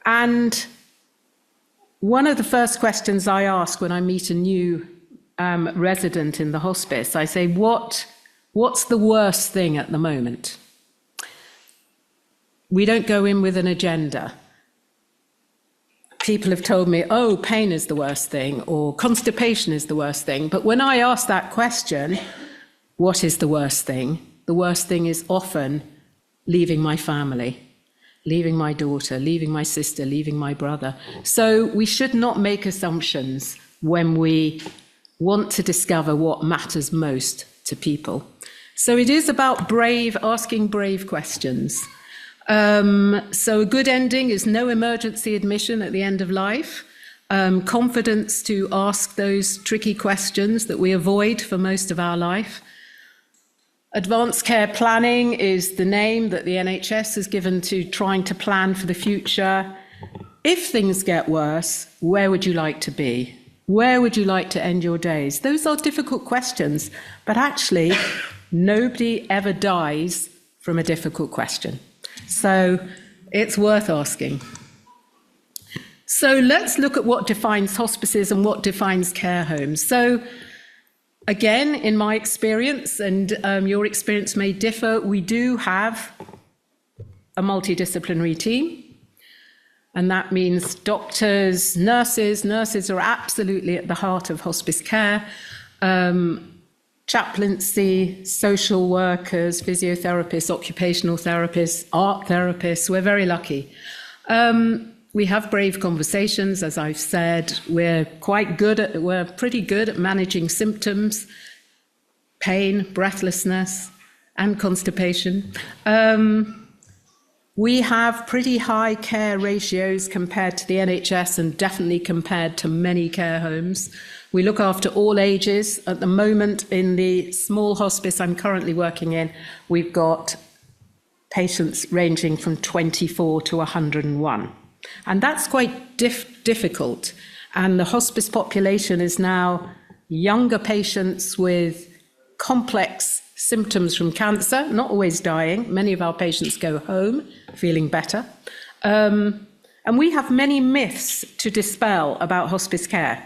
And one of the first questions I ask when I meet a new resident in the hospice, I say, what's the worst thing at the moment? We don't go in with an agenda. People have told me, oh, pain is the worst thing, or constipation is the worst thing. But when I ask that question, what is the worst thing? The worst thing is often leaving my family, leaving my daughter, leaving my sister, leaving my brother. So we should not make assumptions when we want to discover what matters most to people. So it is about asking brave questions. So a good ending is no emergency admission at the end of life, confidence to ask those tricky questions that we avoid for most of our life. Advanced care planning is the name that the NHS has given to trying to plan for the future. If things get worse, where would you like to be? Where would you like to end your days? Those are difficult questions, but actually nobody ever dies from a difficult question. So it's worth asking. So let's look at what defines hospices and what defines care homes. So again, in my experience, and your experience may differ, we do have a multidisciplinary team. And that means doctors, nurses. Nurses are absolutely at the heart of hospice care. Chaplaincy, social workers, physiotherapists, occupational therapists, art therapists. We're very lucky. We have brave conversations, as I've said. We're pretty good at managing symptoms, pain, breathlessness, and constipation. We have pretty high care ratios compared to the NHS and definitely compared to many care homes. We look after all ages. At the moment, in the small hospice I'm currently working in, we've got patients ranging from 24 to 101. And that's quite difficult. And the hospice population is now younger patients with complex symptoms from cancer, not always dying. Many of our patients go home feeling better. And we have many myths to dispel about hospice care,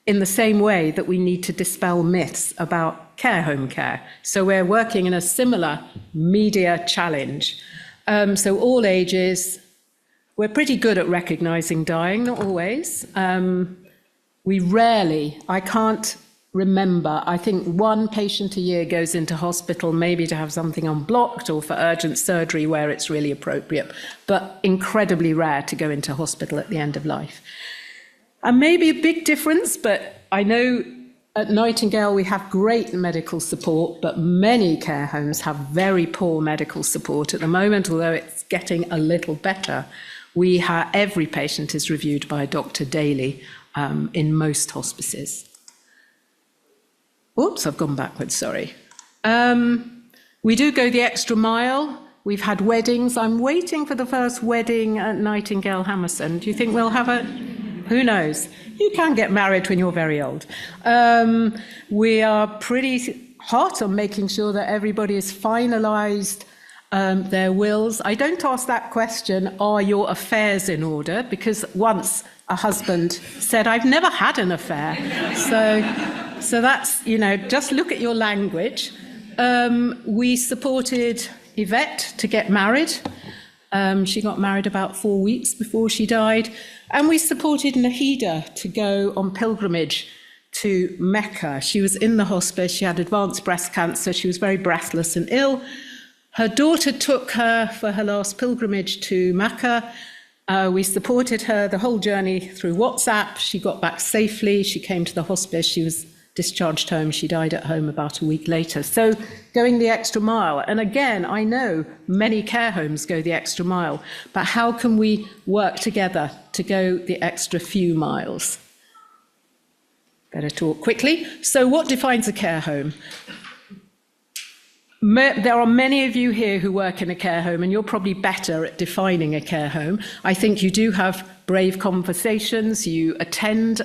in the same way that we need to dispel myths about care home care. So we're working in a similar media challenge. So all ages, we're pretty good at recognizing dying, not always. We rarely, I can't remember, I think one patient a year goes into hospital, maybe to have something unblocked or for urgent surgery where it's really appropriate, but incredibly rare to go into hospital at the end of life. And maybe a big difference, but I know at Nightingale we have great medical support, but many care homes have very poor medical support at the moment, although it's getting a little better. Every patient is reviewed by a doctor daily in most hospices. Oops, I've gone backwards, sorry. We do go the extra mile. We've had weddings. I'm waiting for the first wedding at Nightingale Hammerson. Do you think we'll have a... Who knows? You can get married when you're very old. We are pretty hot on making sure that everybody has finalised their wills. I don't ask that question, are your affairs in order? Because once a husband said, I've never had an affair. So that's, just look at your language. We supported Yvette to get married. She got married about 4 weeks before she died. And we supported Nahida to go on pilgrimage to Mecca. She was in the hospice. She had advanced breast cancer. She was very breathless and ill. Her daughter took her for her last pilgrimage to Mecca. We supported her the whole journey through WhatsApp. She got back safely. She came to the hospice. She was discharged home. She died at home about a week later. So going the extra mile. And again, I know many care homes go the extra mile, but how can we work together to go the extra few miles? Better talk quickly. So what defines a care home? There are many of you here who work in a care home, and you're probably better at defining a care home. I think you do have brave conversations. You attend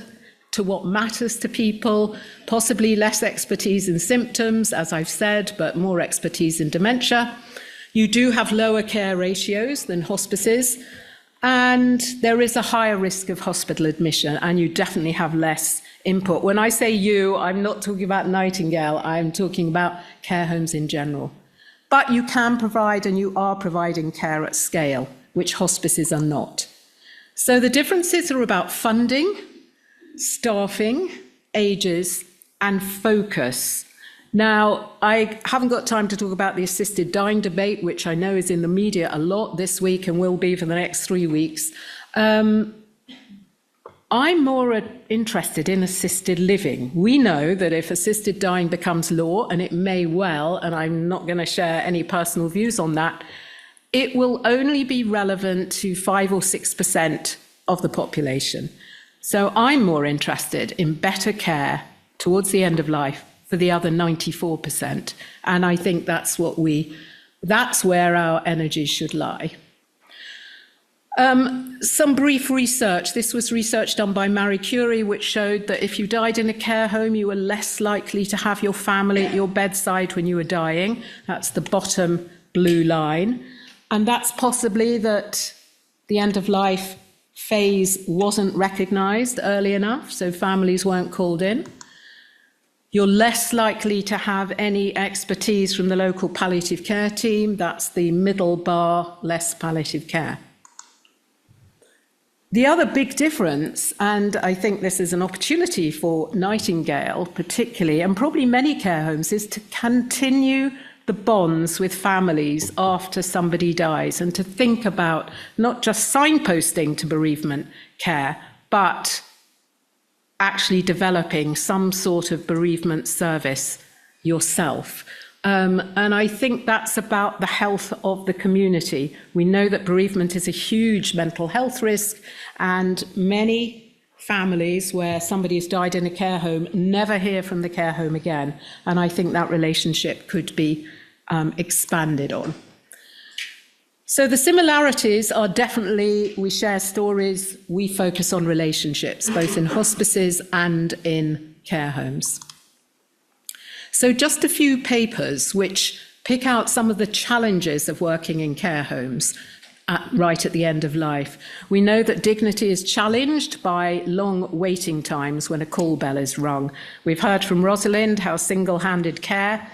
to what matters to people, possibly less expertise in symptoms, as I've said, but more expertise in dementia. You do have lower care ratios than hospices. and there is a higher risk of hospital admission, and you definitely have less input. When I say you, I'm not talking about Nightingale, I'm talking about care homes in general. But you can provide, and you are providing care at scale, which hospices are not. So the differences are about funding, staffing, ages, and focus. Now, I haven't got time to talk about the assisted dying debate, which I know is in the media a lot this week and will be for the next 3 weeks. I'm more interested in assisted living. We know that if assisted dying becomes law, and it may well, and I'm not going to share any personal views on that, it will only be relevant to 5 or 6% of the population. So I'm more interested in better care towards the end of life for the other 94%. And I think that's where our energy should lie. Some brief research. This was research done by Marie Curie, which showed that if you died in a care home, you were less likely to have your family at your bedside when you were dying. That's the bottom blue line. And that's possibly that the end of life phase wasn't recognised early enough, so families weren't called in. You're less likely to have any expertise from the local palliative care team. That's the middle bar, less palliative care. The other big difference, and I think this is an opportunity for Nightingale particularly, and probably many care homes, is to continue the bonds with families after somebody dies, and to think about not just signposting to bereavement care, but actually developing some sort of bereavement service yourself. And I think that's about the health of the community. We know that bereavement is a huge mental health risk, and many families where somebody has died in a care home never hear from the care home again. And I think that relationship could be expanded on. So the similarities are definitely, we share stories, we focus on relationships, both in hospices and in care homes. So just a few papers which pick out some of the challenges of working in care homes right at the end of life. We know that dignity is challenged by long waiting times when a call bell is rung. We've heard from Rosalind how single-handed care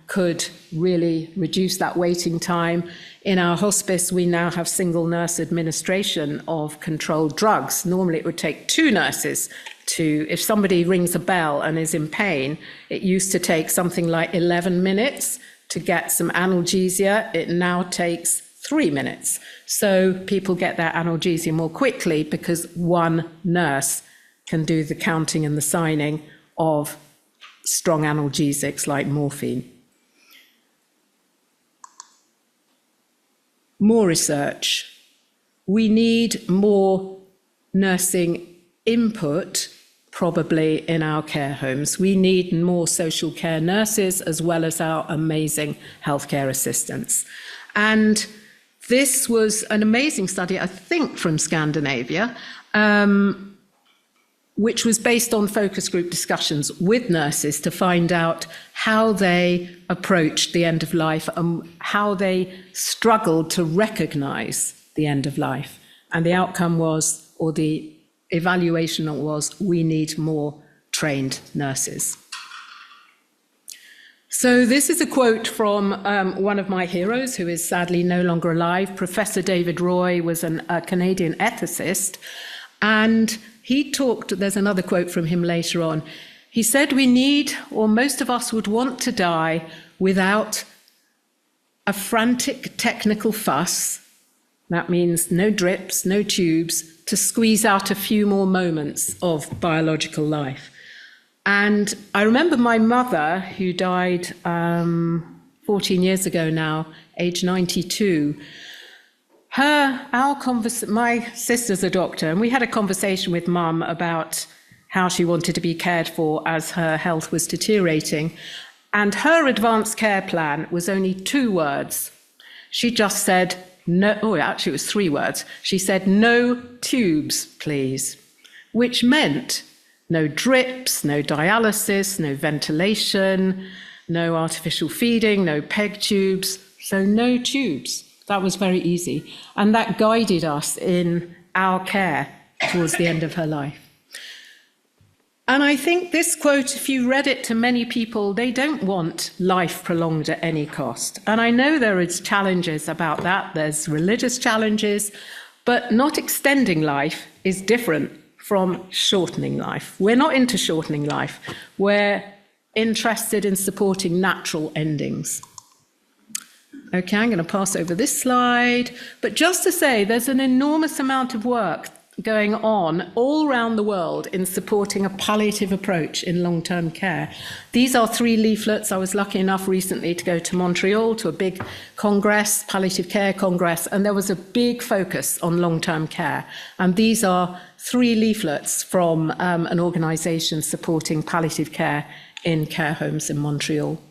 could really reduce that waiting time. In our hospice, we now have single nurse administration of controlled drugs. Normally, it would take 2 nurses to, if somebody rings a bell and is in pain, it used to take something like 11 minutes to get some analgesia. It now takes 3 minutes. So people get their analgesia more quickly because one nurse can do the counting and the signing of strong analgesics like morphine. More research. We need more nursing input, probably, in our care homes. We need more social care nurses as well as our amazing healthcare assistants. And this was an amazing study, I think, from Scandinavia, which was based on focus group discussions with nurses to find out how they approached the end of life and how they struggled to recognise the end of life. And the outcome was, or the evaluation was, we need more trained nurses. So this is a quote from one of my heroes, who is sadly no longer alive. Professor David Roy was a Canadian ethicist, and he talked, there's another quote from him later on. He said, we need, or most of us would want to die without a frantic technical fuss. That means no drips, no tubes, to squeeze out a few more moments of biological life. And I remember my mother, who died 14 years ago now, age 92, my sister's a doctor, and we had a conversation with Mum about how she wanted to be cared for as her health was deteriorating. And her advanced care plan was only 2 words. She just said, no, actually it was 3 words. She said, no tubes, please, which meant no drips, no dialysis, no ventilation, no artificial feeding, no peg tubes, so no tubes. That was very easy. And that guided us in our care towards the end of her life. And I think this quote, if you read it to many people, they don't want life prolonged at any cost. And I know there is challenges about that. There's religious challenges, but not extending life is different from shortening life. We're not into shortening life. We're interested in supporting natural endings. Okay, I'm going to pass over this slide. But just to say, there's an enormous amount of work going on all around the world in supporting a palliative approach in long-term care. These are 3 leaflets. I was lucky enough recently to go to Montreal to a big congress, palliative care congress, and there was a big focus on long-term care. And these are 3 leaflets from an organisation supporting palliative care in care homes in Montreal.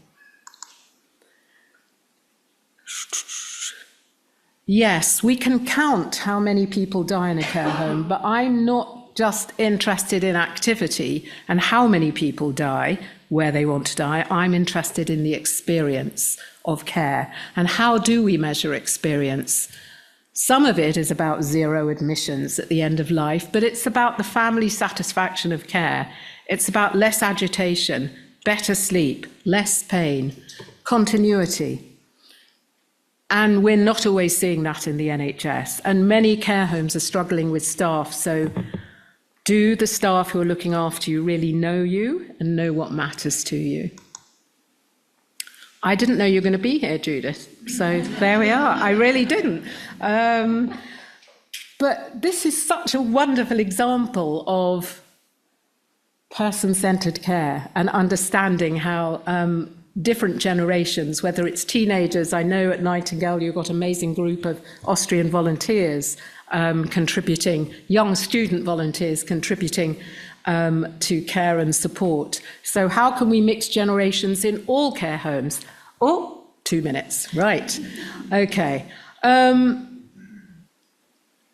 Yes, we can count how many people die in a care home, but I'm not just interested in activity and how many people die where they want to die. I'm interested in the experience of care. And how do we measure experience? Some of it is about 0 admissions at the end of life, but it's about the family satisfaction of care. It's about less agitation, better sleep, less pain, continuity. And we're not always seeing that in the NHS. And many care homes are struggling with staff. So do the staff who are looking after you really know you and know what matters to you? I didn't know you were going to be here, Judith. So there we are. I really didn't. But this is such a wonderful example of person-centered care and understanding how different generations, whether it's teenagers, I know at Nightingale you've got an amazing group of Austrian volunteers contributing, young student volunteers contributing to care and support. So how can we mix generations in all care homes? Oh, 2 minutes, right. Okay.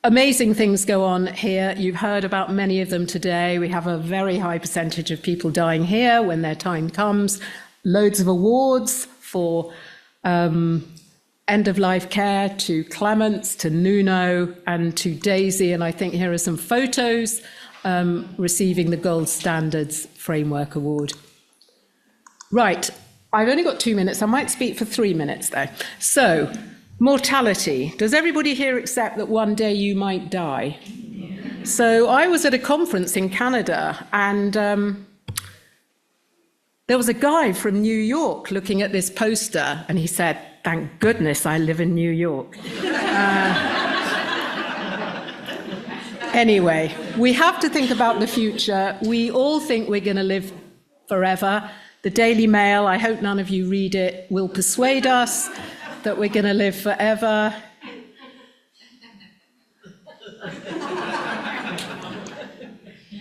Amazing things go on here. You've heard about many of them today. We have a very high percentage of people dying here when their time comes. Loads of awards for end-of-life care to Clemence, to Nuno, and to Daisy. And I think here are some photos receiving the Gold Standards Framework Award. Right, I've only got 2 minutes. I might speak for 3 minutes, though. So, mortality. Does everybody here accept that one day you might die? So I was at a conference in Canada, and there was a guy from New York looking at this poster, and he said, "Thank goodness I live in New York." Anyway, we have to think about the future. We all think we're going to live forever. The Daily Mail, I hope none of you read it, will persuade us that we're going to live forever.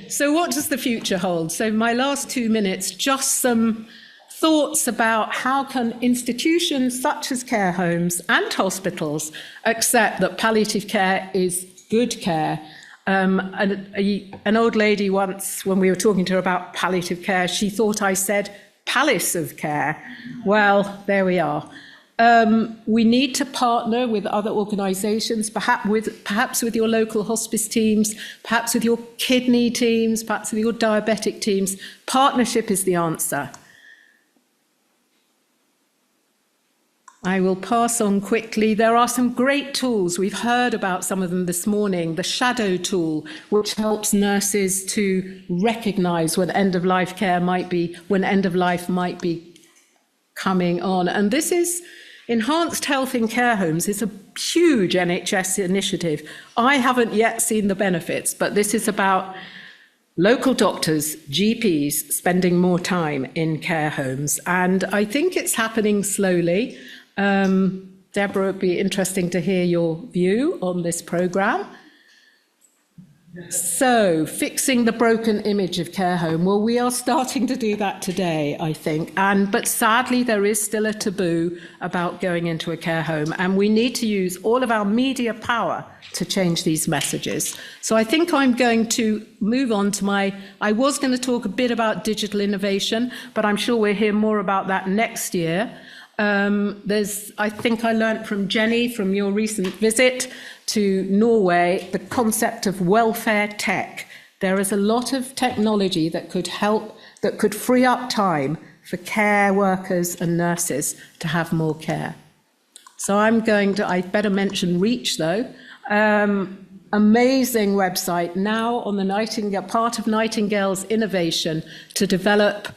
So what does the future hold? So my last 2 minutes, just some thoughts about how can institutions such as care homes and hospitals accept that palliative care is good care. An old lady once, when we were talking to her about palliative care, she thought I said palace of care. Well, there we are. We need to partner with other organisations, perhaps with your local hospice teams, perhaps with your kidney teams, perhaps with your diabetic teams. Partnership is the answer. I will pass on quickly. There are some great tools. We've heard about some of them this morning. The shadow tool, which helps nurses to recognise when end-of-life care might be, when end-of-life might be coming on. And this is enhanced health in care homes. It's a huge NHS initiative. I haven't yet seen the benefits, but this is about local doctors, GPs, spending more time in care homes. And I think it's happening slowly. Deborah, it'd be interesting to hear your view on this programme. So, fixing the broken image of care home. Well, we are starting to do that today, I think. But sadly, there is still a taboo about going into a care home. And we need to use all of our media power to change these messages. So I think I'm going to move on to I was going to talk a bit about digital innovation, but I'm sure we'll hear more about that next year. I think I learnt from Jenny from your recent visit to Norway the concept of welfare tech. There is a lot of technology that could help, that could free up time for care workers and nurses to have more care. So I better mention Reach though. Amazing website now on the Nightingale, part of Nightingale's innovation to develop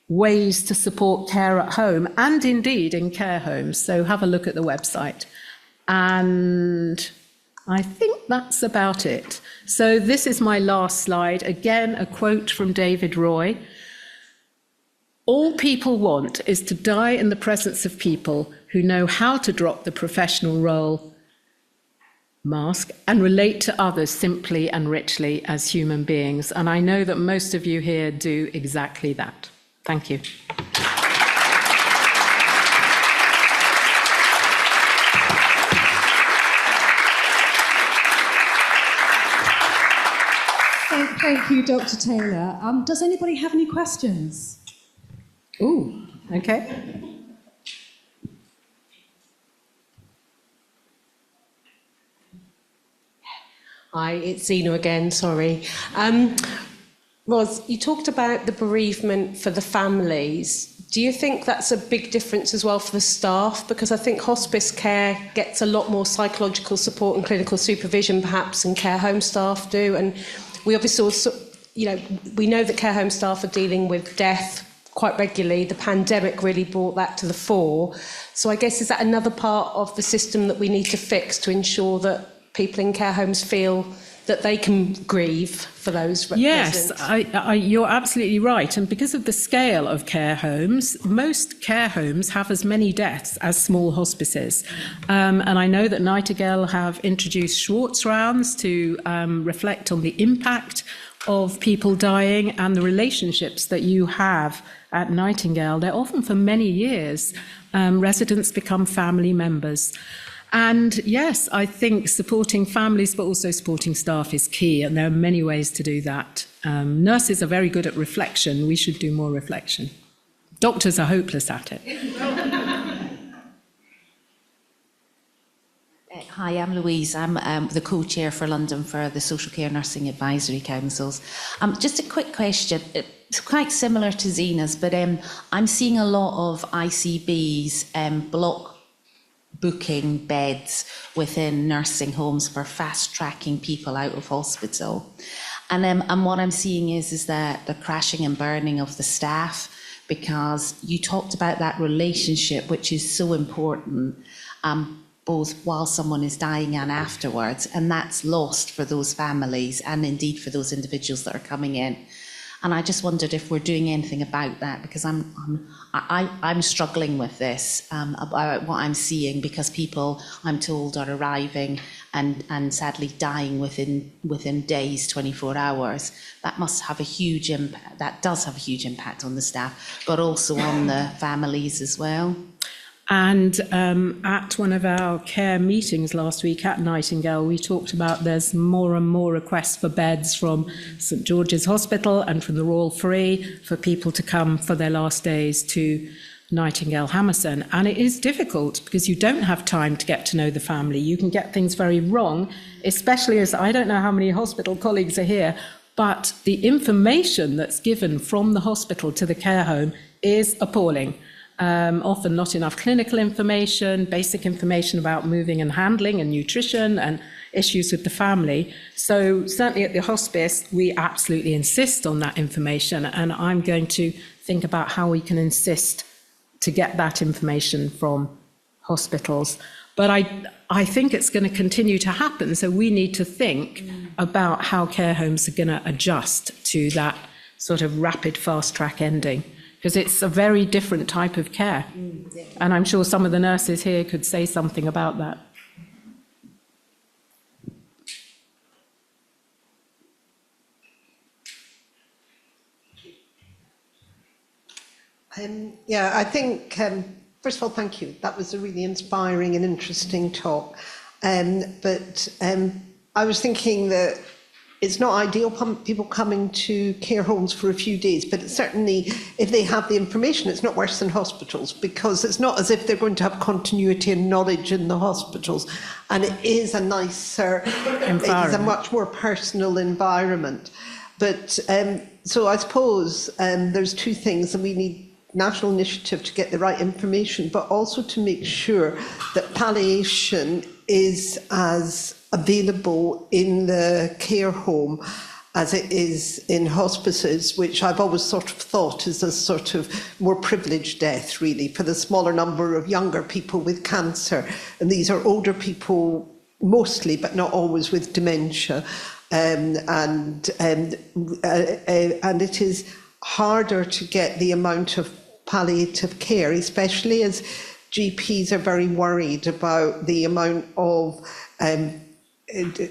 ways to support care at home and indeed in care homes. So have a look at the website. And I think that's about it. So this is my last slide. Again, a quote from David Roy. All people want is to die in the presence of people who know how to drop the professional role mask and relate to others simply and richly as human beings. And I know that most of you here do exactly that. Thank you. Thank you, Dr. Taylor. Does anybody have any questions? Ooh, okay. Hi, it's Zena again, sorry. Ros, you talked about the bereavement for the families. Do you think that's a big difference as well for the staff? Because I think hospice care gets a lot more psychological support and clinical supervision perhaps than care home staff do. And we obviously also, we know that care home staff are dealing with death quite regularly. The pandemic really brought that to the fore. So I guess is that another part of the system that we need to fix to ensure that people in care homes feel that they can grieve for those Yes, residents? you're absolutely right. And because of the scale of care homes, most care homes have as many deaths as small hospices. And I know that Nightingale have introduced Schwartz rounds to reflect on the impact of people dying and the relationships that you have at Nightingale. They're often for many years. Residents become family members. And yes, I think supporting families but also supporting staff is key, and there are many ways to do that. Nurses are very good at reflection. We should do more reflection. Doctors are hopeless at it. Hi, I'm Louise. I'm the co-chair for London for the Social Care Nursing Advisory Councils. Just a quick question. It's quite similar to Zena's, but I'm seeing a lot of ICBs block booking beds within nursing homes for fast-tracking people out of hospital. And what I'm seeing is that the crashing and burning of the staff, because you talked about that relationship, which is so important, both while someone is dying and afterwards, and that's lost for those families and indeed for those individuals that are coming in. And I just wondered if we're doing anything about that, because I'm struggling with this, about what I'm seeing, because people, I'm told, are arriving and sadly dying within days, 24 hours. That must have a huge impact. That does have a huge impact on the staff, but also on the families as well. And at one of our care meetings last week at Nightingale, we talked about there's more and more requests for beds from St George's Hospital and from the Royal Free for people to come for their last days to Nightingale Hammerson. And it is difficult because you don't have time to get to know the family. You can get things very wrong, especially as I don't know how many hospital colleagues are here, but the information that's given from the hospital to the care home is appalling. Often not enough clinical information, basic information about moving and handling and nutrition and issues with the family. So certainly at the hospice, we absolutely insist on that information, and I'm going to think about how we can insist to get that information from hospitals. But I think it's going to continue to happen, so we need to think about how care homes are going to adjust to that sort of rapid fast-track ending, because it's a very different type of care. And I'm sure some of the nurses here could say something about that. I think, first of all, thank you. That was a really inspiring and interesting talk. But I was thinking that it's not ideal people coming to care homes for a few days, but it's certainly, if they have the information, it's not worse than hospitals, because it's not as if they're going to have continuity and knowledge in the hospitals. And it is a nicer, it is a much more personal environment. But so I suppose there's two things, and we need national initiative to get the right information, but also to make sure that palliation is as available in the care home as it is in hospices, which I've always sort of thought is a sort of more privileged death, really, for the smaller number of younger people with cancer. And these are older people mostly, but not always, with dementia. And it is harder to get the amount of palliative care, especially as GPs are very worried about the amount of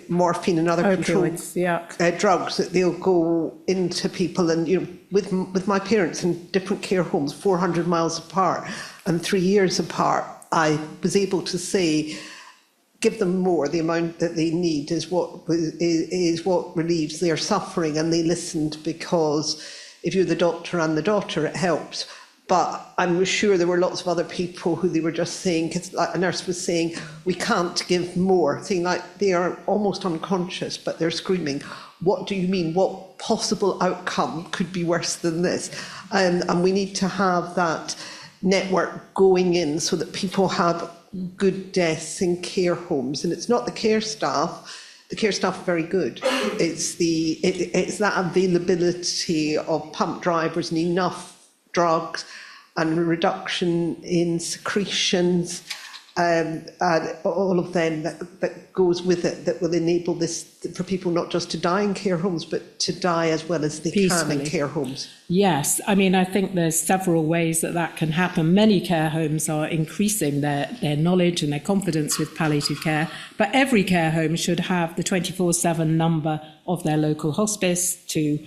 morphine and other Opioids, drugs that they'll go into people. And with my parents in different care homes, 400 miles apart and 3 years apart, I was able to say, give them more. The amount that they need is what relieves their suffering. And they listened, because if you're the doctor and the daughter, it helps. But I'm sure there were lots of other people who they were just saying, because like a nurse was saying, we can't give more, saying like they are almost unconscious, but they're screaming, what do you mean? What possible outcome could be worse than this? And we need to have that network going in so that people have good deaths in care homes. And it's not the care staff. The care staff are very good. It's that availability of pump drivers and enough drugs and reduction in secretions, and all of them that goes with it, that will enable this for people not just to die in care homes, but to die as well as they can in care homes. Yes, I mean, I think there's several ways that can happen. Many care homes are increasing their knowledge and their confidence with palliative care, but every care home should have the 24/7 number of their local hospice to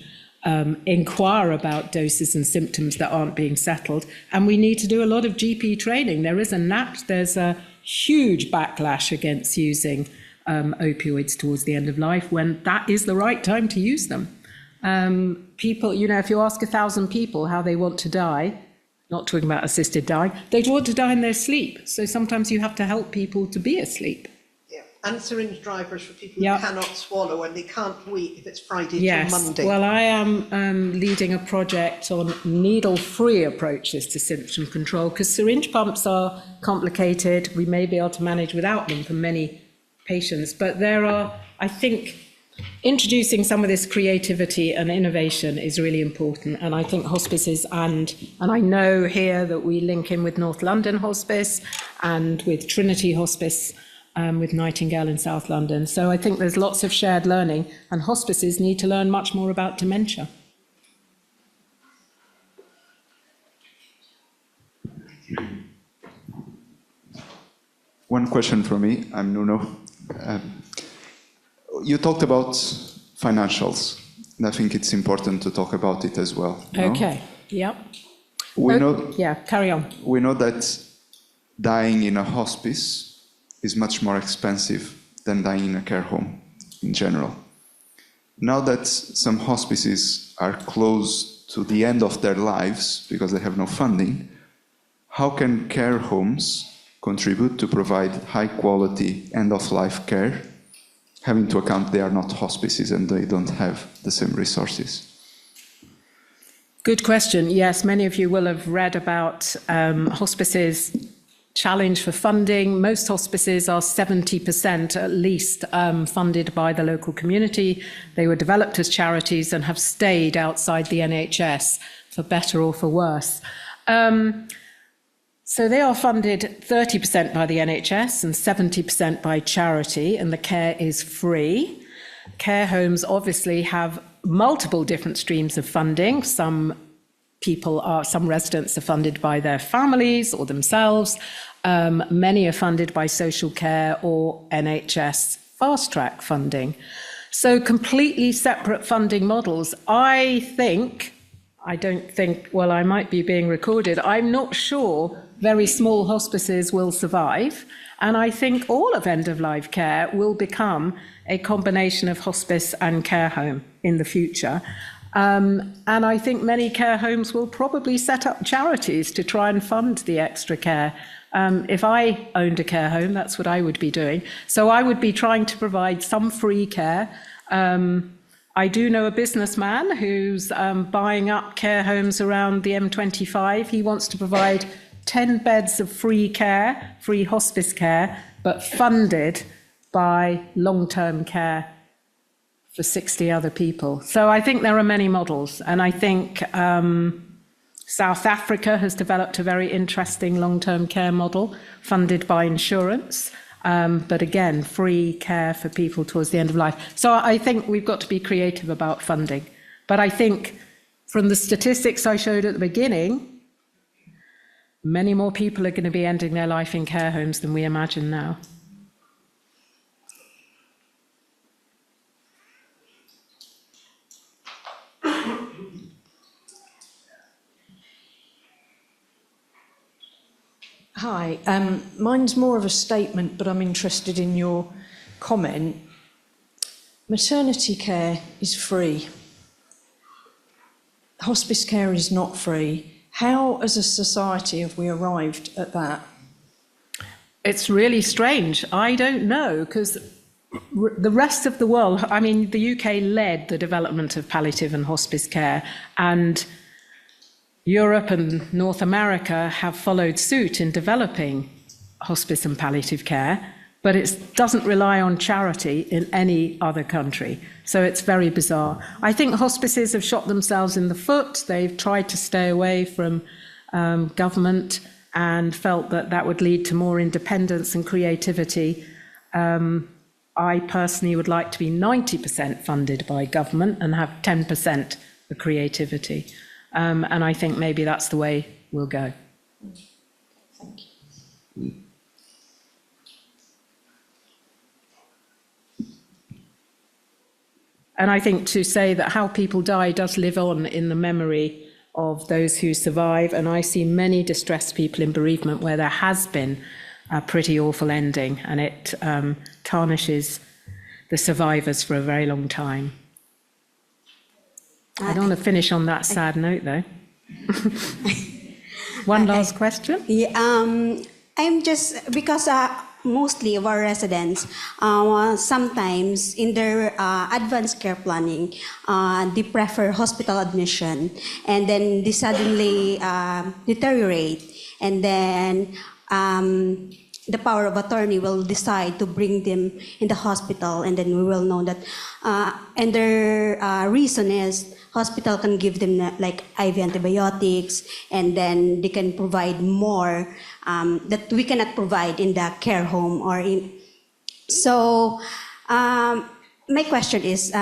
inquire about doses and symptoms that aren't being settled. And we need to do a lot of GP training. There's a huge backlash against using opioids towards the end of life, when that is the right time to use them. People, if you ask 1,000 people how they want to die, not talking about assisted dying, they'd want to die in their sleep. So sometimes you have to help people to be asleep. And syringe drivers for people who cannot swallow and they can't wait if it's Friday till Monday. Well, I am leading a project on needle-free approaches to symptom control, because syringe pumps are complicated. We may be able to manage without them for many patients, but I think, introducing some of this creativity and innovation is really important. And I think hospices, and I know here that we link in with North London Hospice and with Trinity Hospice, with Nightingale in South London. So I think there's lots of shared learning, and hospices need to learn much more about dementia. One question from me. I'm Nuno. You talked about financials, and I think it's important to talk about it as well. Okay, carry on. We know that dying in a hospice is much more expensive than dying in a care home in general. Now that some hospices are close to the end of their lives because they have no funding, how can care homes contribute to provide high quality end-of-life care, having into account they are not hospices and they don't have the same resources? Good question. Yes, many of you will have read about hospices' challenge for funding. Most hospices are 70% at least funded by the local community. They were developed as charities and have stayed outside the NHS, for better or for worse. So they are funded 30% by the NHS and 70% by charity, and the care is free. Care homes obviously have multiple different streams of funding. Some residents are funded by their families or themselves. Many are funded by social care or NHS fast track funding. So completely separate funding models. I might be being recorded. I'm not sure very small hospices will survive. And I think all of end-of-life care will become a combination of hospice and care home in the future. And I think many care homes will probably set up charities to try and fund the extra care. If I owned a care home, that's what I would be doing. So I would be trying to provide some free care. I do know a businessman who's buying up care homes around the M25. He wants to provide 10 beds of free care, free hospice care, but funded by long-term care for 60 other people. So I think there are many models, and I think South Africa has developed a very interesting long-term care model funded by insurance, but again, free care for people towards the end of life. So I think we've got to be creative about funding. But I think from the statistics I showed at the beginning, many more people are going to be ending their life in care homes than we imagine now. Hi, mine's more of a statement, but I'm interested in your comment. Maternity care is free. Hospice care is not free. How, as a society, have we arrived at that? It's really strange. I don't know, because the rest of the world, I mean, the UK led the development of palliative and hospice care, and Europe and North America have followed suit in developing hospice and palliative care, but it doesn't rely on charity in any other country. So it's very bizarre. I think hospices have shot themselves in the foot. They've tried to stay away from government and felt that that would lead to more independence and creativity. I personally would like to be 90% funded by government and have 10% for creativity. And I think maybe that's the way we'll go. Thank you. And I think to say that how people die does live on in the memory of those who survive. And I see many distressed people in bereavement where there has been a pretty awful ending, and it tarnishes the survivors for a very long time. I don't want to finish on that sad note, though. One last question. Yeah, I'm just, because mostly of our residents, sometimes in their advanced care planning, they prefer hospital admission, and then they suddenly deteriorate, and then the power of attorney will decide to bring them in the hospital, and then we will know that, and their reason is hospital can give them like IV antibiotics, and then they can provide more that we cannot provide in the care home or in. So my question is,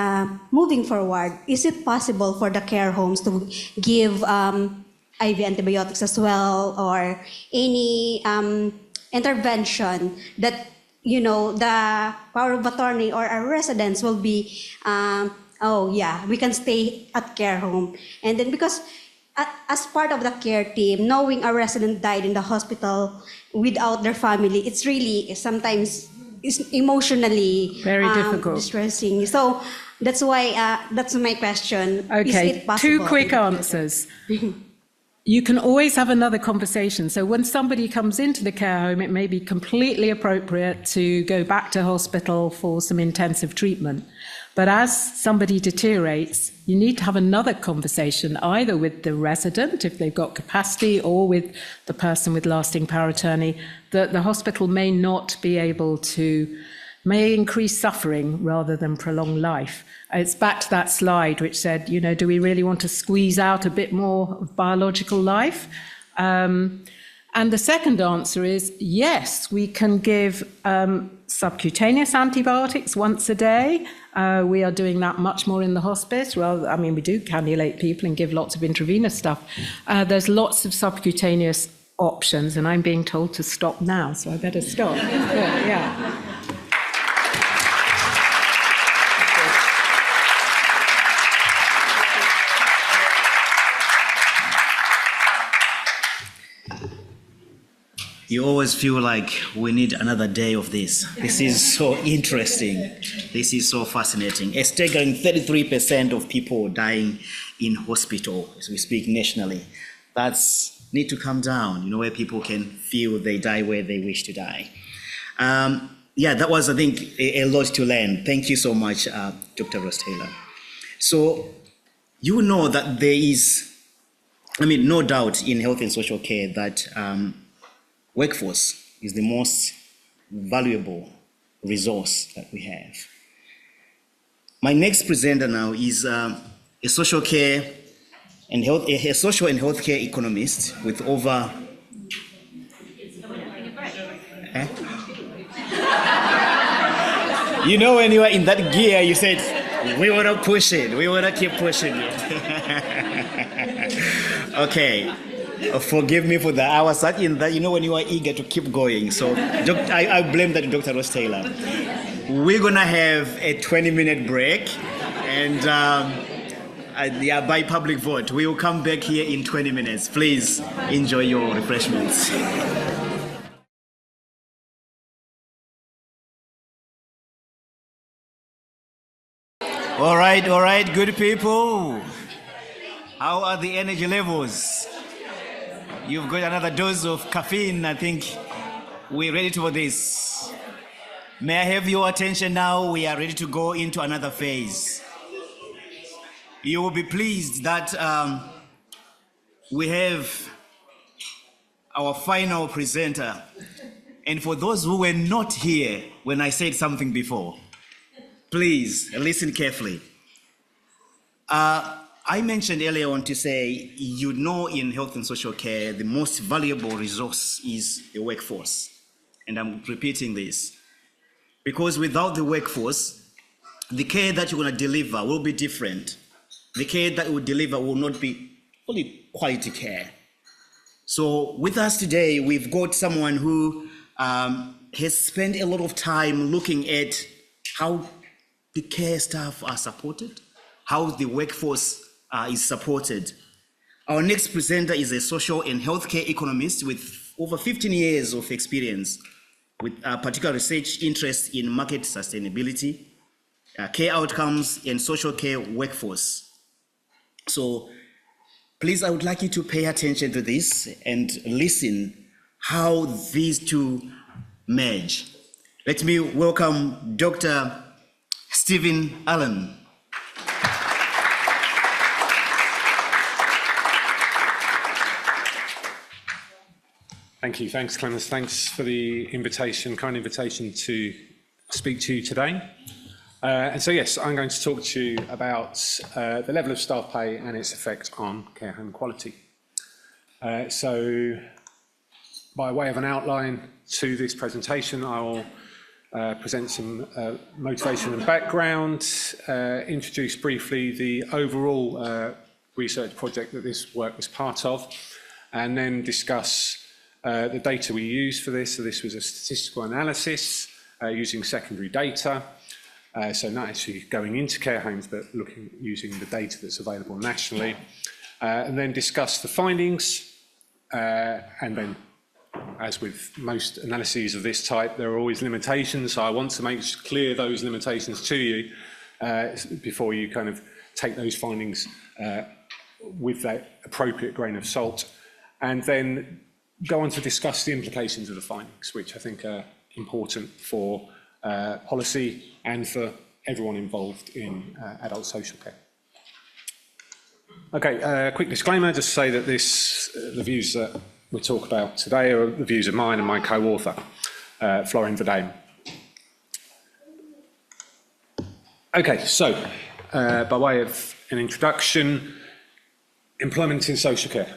moving forward, is it possible for the care homes to give IV antibiotics as well, or any intervention that, you know, the power of attorney or our residents will be, oh yeah, we can stay at care home. And then because as part of the care team, knowing a resident died in the hospital without their family, it's really sometimes it's emotionally very difficult, distressing. So that's why, that's my question. Okay, is it possible? 2 quick answers. You can always have another conversation. So when somebody comes into the care home, it may be completely appropriate to go back to hospital for some intensive treatment. But as somebody deteriorates, you need to have another conversation, either with the resident, if they've got capacity, or with the person with lasting power of attorney, that the hospital may not be able to, may increase suffering rather than prolong life. It's back to that slide which said, you know, do we really want to squeeze out a bit more of biological life? And the second answer is, yes, we can give subcutaneous antibiotics once a day. We are doing that much more in the hospice. Well, I mean, we do cannulate people and give lots of intravenous stuff. There's lots of subcutaneous options, and I'm being told to stop now, so I better stop. Yeah. you always feel like we need another day of this. This is so interesting. This is so fascinating. A staggering 33% of people dying in hospital as we speak nationally. That's need to come down, where people can feel they die where they wish to die. Yeah, that was, I think, a lot to learn. Thank you so much, Dr. Ros Taylor. So, you know that there is, no doubt in health and social care that workforce is the most valuable resource that we have. My next presenter now is a social care and a social and healthcare economist with over. When you were in that gear, you said, we want to push it. We want to keep pushing it. Okay. Forgive me for that. I was such in that, when you are eager to keep going. So I blame that Dr. Ros Taylor. We're going to have a 20-minute break. And by public vote, we will come back here in 20 minutes. Please enjoy your refreshments. All right, good people. How are the energy levels? You've got another dose of caffeine. I think we're ready for this. May I have your attention now? We are ready to go into another phase. You will be pleased that we have our final presenter. And for those who were not here when I said something before, please listen carefully. I mentioned earlier on to say, in health and social care, the most valuable resource is the workforce. And I'm repeating this. Because without the workforce, the care that you're going to deliver will be different. The care that we deliver will not be fully quality care. So with us today, we've got someone who has spent a lot of time looking at how the care staff are supported, how the workforce is supported. Our next presenter is a social and healthcare economist with over 15 years of experience with particular research interest in market sustainability, care outcomes, and social care workforce. So please, I would like you to pay attention to this and listen how these two merge. Let me welcome Dr. Stephen Allan. Thank you. Thanks, Clemence. Thanks for the invitation, kind invitation to speak to you today. And so, yes, I'm going to talk to you about the level of staff pay and its effect on care home quality. So, by way of an outline to this presentation, I will present some motivation and background, introduce briefly the overall research project that this work was part of, and then discuss the data we used for this. So this was a statistical analysis using secondary data, so not actually going into care homes, but using the data that's available nationally, and then discuss the findings, and then, as with most analyses of this type, there are always limitations, so I want to make clear those limitations to you before you kind of take those findings with that appropriate grain of salt, and then go on to discuss the implications of the findings, which I think are important for policy and for everyone involved in adult social care. Okay, quick disclaimer, just to say that the views that we talk about today are the views of mine and my co-author, Florin Verdame. Okay, so by way of an introduction, employment in social care,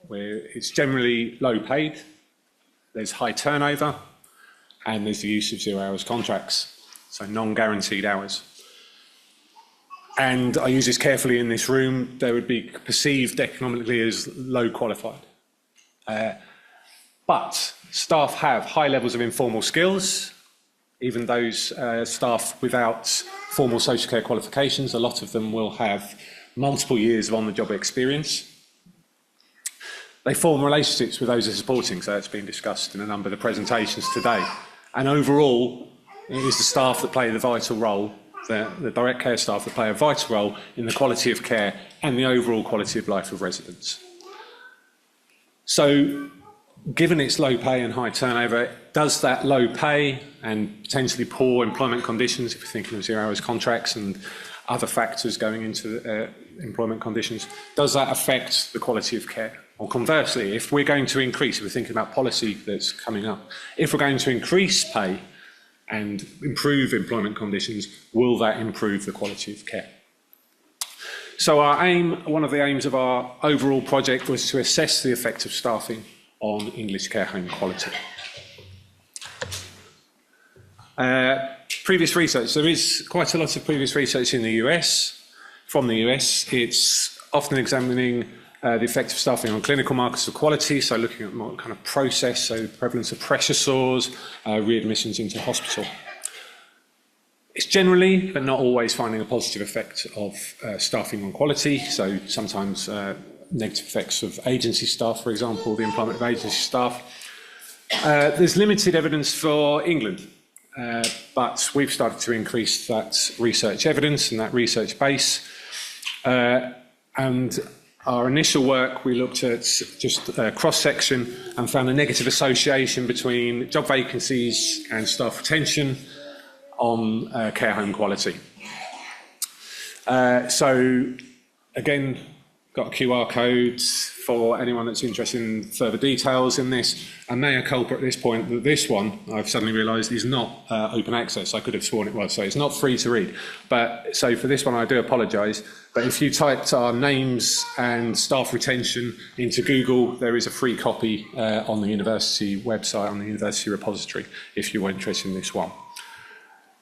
where it's generally low paid, there's high turnover, and there's the use of 0 hours contracts, so non-guaranteed hours. And I use this carefully in this room, they would be perceived economically as low qualified. But staff have high levels of informal skills, even those staff without formal social care qualifications, a lot of them will have multiple years of on-the-job experience. They form relationships with those they're supporting, so that's been discussed in a number of the presentations today. And overall, it is the staff that play the vital role, the direct care staff that play a vital role in the quality of care and the overall quality of life of residents. So, given its low pay and high turnover, does that low pay and potentially poor employment conditions, if you're thinking of 0 hours contracts and other factors going into employment conditions, does that affect the quality of care? Or conversely, if we're going to increase, if we're thinking about policy that's coming up, if we're going to increase pay and improve employment conditions, will that improve the quality of care? So our aim, one of the aims of our overall project was to assess the effect of staffing on English care home quality. Previous research, there is quite a lot of previous research in the US. From the US, it's often examining the effect of staffing on clinical markers of quality, so looking at more kind of process, so prevalence of pressure sores, readmissions into hospital. It's generally, but not always, finding a positive effect of staffing on quality, so sometimes negative effects of agency staff, for example, the employment of agency staff. There's limited evidence for England, but we've started to increase that research evidence and that research base. And our initial work, we looked at just cross-section and found a negative association between job vacancies and staff retention on care home quality. So, again, got a QR code for anyone that's interested in further details in this. And mea culpa at this point that this one, I've suddenly realised, is not open access. I could have sworn it was, so it's not free to read. But so for this one, I do apologise. But if you typed our names and staff retention into Google, there is a free copy on the university website, on the university repository, if you were interested in this one.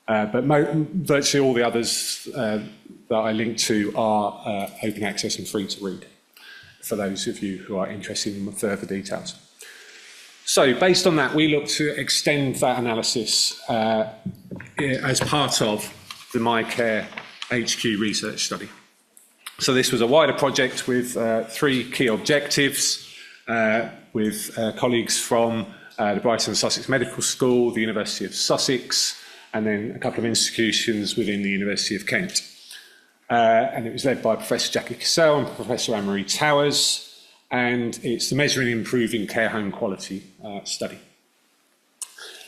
But virtually all the others that I link to are open access and free to read, for those of you who are interested in further details. So, based on that, we look to extend that analysis as part of the MyCare HQ research study. So this was a wider project with 3 key objectives, with colleagues from the Brighton and Sussex Medical School, the University of Sussex, and then a couple of institutions within the University of Kent. And it was led by Professor Jackie Cassell and Professor Anne-Marie Towers, and it's the Measuring and Improving Care Home Quality study.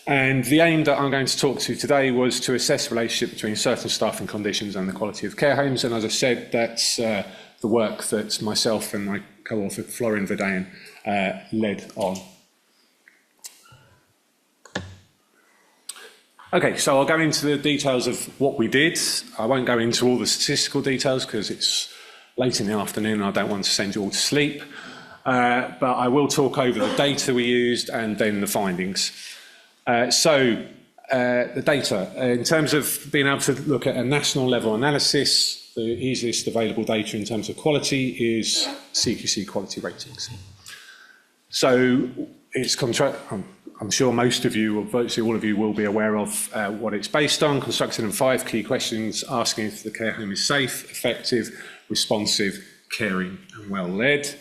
And the aim that I'm going to talk to today was to assess the relationship between certain staffing conditions and the quality of care homes, and as I said, that's the work that myself and my co-author Florian Verdayen led on. Okay, so I'll go into the details of what we did. I won't go into all the statistical details because it's late in the afternoon and I don't want to send you all to sleep. But I will talk over the data we used and then the findings. The data, in terms of being able to look at a national level analysis, the easiest available data in terms of quality is CQC quality ratings. So it's I'm sure most of you, or virtually all of you, will be aware of what it's based on, constructed in 5 key questions, asking if the care home is safe, effective, responsive, caring and well led.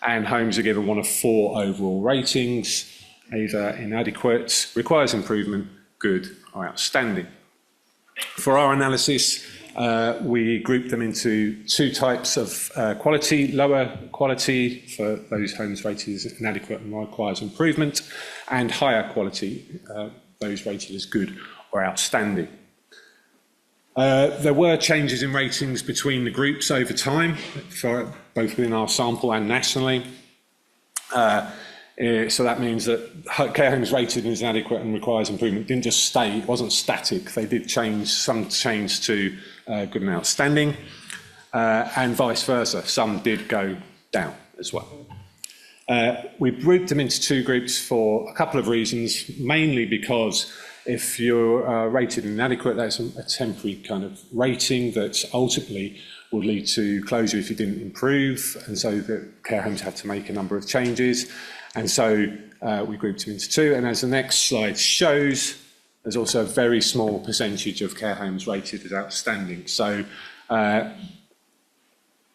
And homes are given 1 of 4 overall ratings, either inadequate, requires improvement, good or outstanding. For our analysis, we grouped them into 2 types of quality: lower quality for those homes rated as inadequate and requires improvement, and higher quality, those rated as good or outstanding. There were changes in ratings between the groups over time, for both within our sample and nationally. So that means that care homes rated as inadequate and requires improvement didn't just stay, it wasn't static. They did change, some changed to good and outstanding, and vice versa. Some did go down as well. We grouped them into 2 groups for a couple of reasons, mainly because if you're rated inadequate, that's a temporary kind of rating that ultimately would lead to closure if you didn't improve, and so the care homes had to make a number of changes. And so we grouped them into 2, and as the next slide shows, there's also a very small percentage of care homes rated as outstanding. So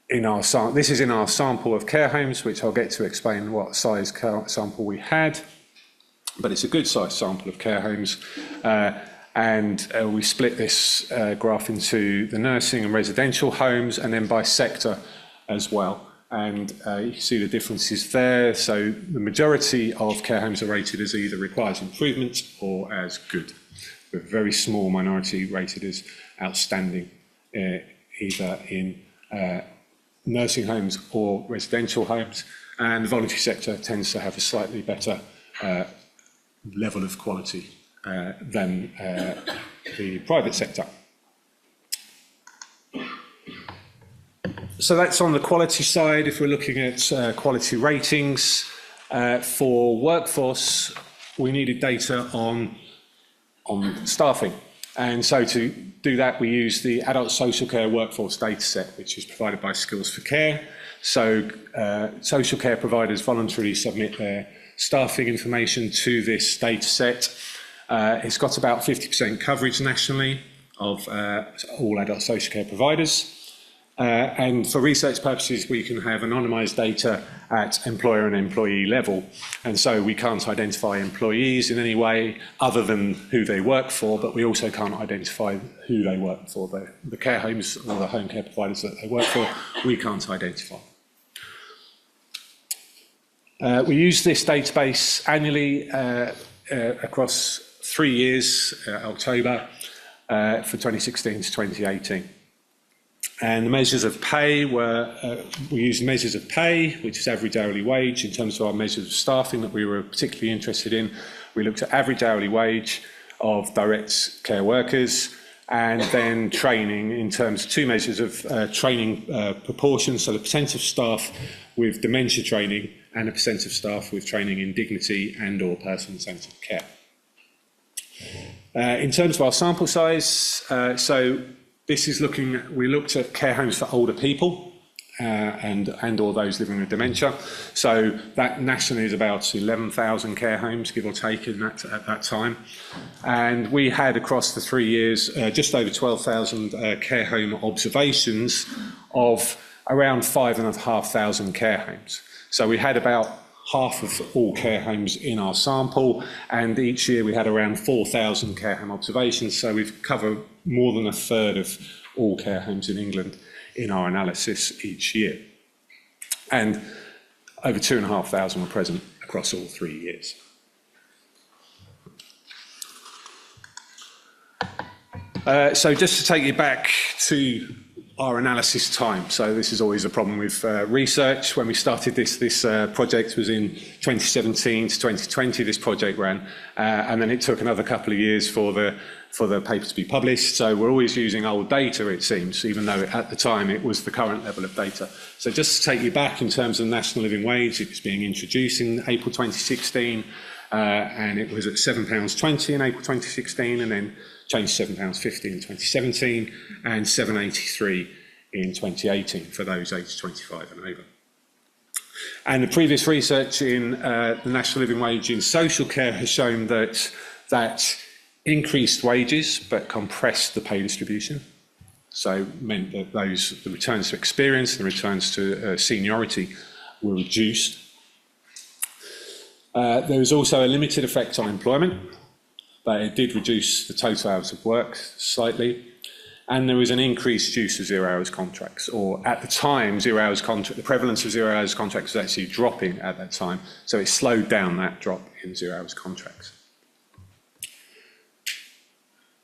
this is in our sample of care homes, which I'll get to explain what size sample we had, but it's a good size sample of care homes. And we split this graph into the nursing and residential homes and then by sector as well. And you can see the differences there. So the majority of care homes are rated as either requires improvement or as good, with a very small minority rated as outstanding, either in nursing homes or residential homes. And the voluntary sector tends to have a slightly better level of quality than the private sector. So that's on the quality side. If we're looking at quality ratings for workforce, we needed data on staffing. And so to do that, we use the adult social care workforce data set, which is provided by Skills for Care. So social care providers voluntarily submit their staffing information to this data set. It's got about 50% coverage nationally of all adult social care providers. And for research purposes, we can have anonymised data at employer and employee level. And so we can't identify employees in any way other than who they work for, but we also can't identify who they work for. The care homes or the home care providers that they work for, we can't identify. We use this database annually across 3 years, October, for 2016 to 2018. And the measures of pay were, we used measures of pay, which is average hourly wage. In terms of our measures of staffing that we were particularly interested in, we looked at average hourly wage of direct care workers, and then training in terms of 2 measures of training proportion, so the percent of staff with dementia training and a percent of staff with training in dignity and or person-centred care. In terms of our sample size, so this is we looked at care homes for older people and or those living with dementia. So that nationally is about 11,000 care homes, give or take, at that time. And we had across the 3 years just over 12,000 care home observations of around 5,500 care homes. So we had about half of all care homes in our sample, and each year we had around 4,000 care home observations. So we've covered more than a third of all care homes in England in our analysis each year. And over 2,500 were present across all 3 years. So just to take you back to our analysis time. So this is always a problem with research. When we started this project was in 2017 to 2020, this project ran, and then it took another couple of years for the paper to be published. So we're always using old data, it seems, even though at the time it was the current level of data. So just to take you back in terms of national living wage, it was being introduced in April 2016, and it was at £7.20 in April 2016, and then changed to £7.50 in 2017 and £7.83 in 2018 for those aged 25 and over. And the previous research in the national living wage in social care has shown that increased wages but compressed the pay distribution. So meant that the returns to experience, the returns to seniority were reduced. There was also a limited effect on employment, but it did reduce the total hours of work slightly. And there was an increased use of 0 hours contracts, or at the time, 0 hours contract, the prevalence of 0 hours contracts was actually dropping at that time. So it slowed down that drop in 0 hours contracts.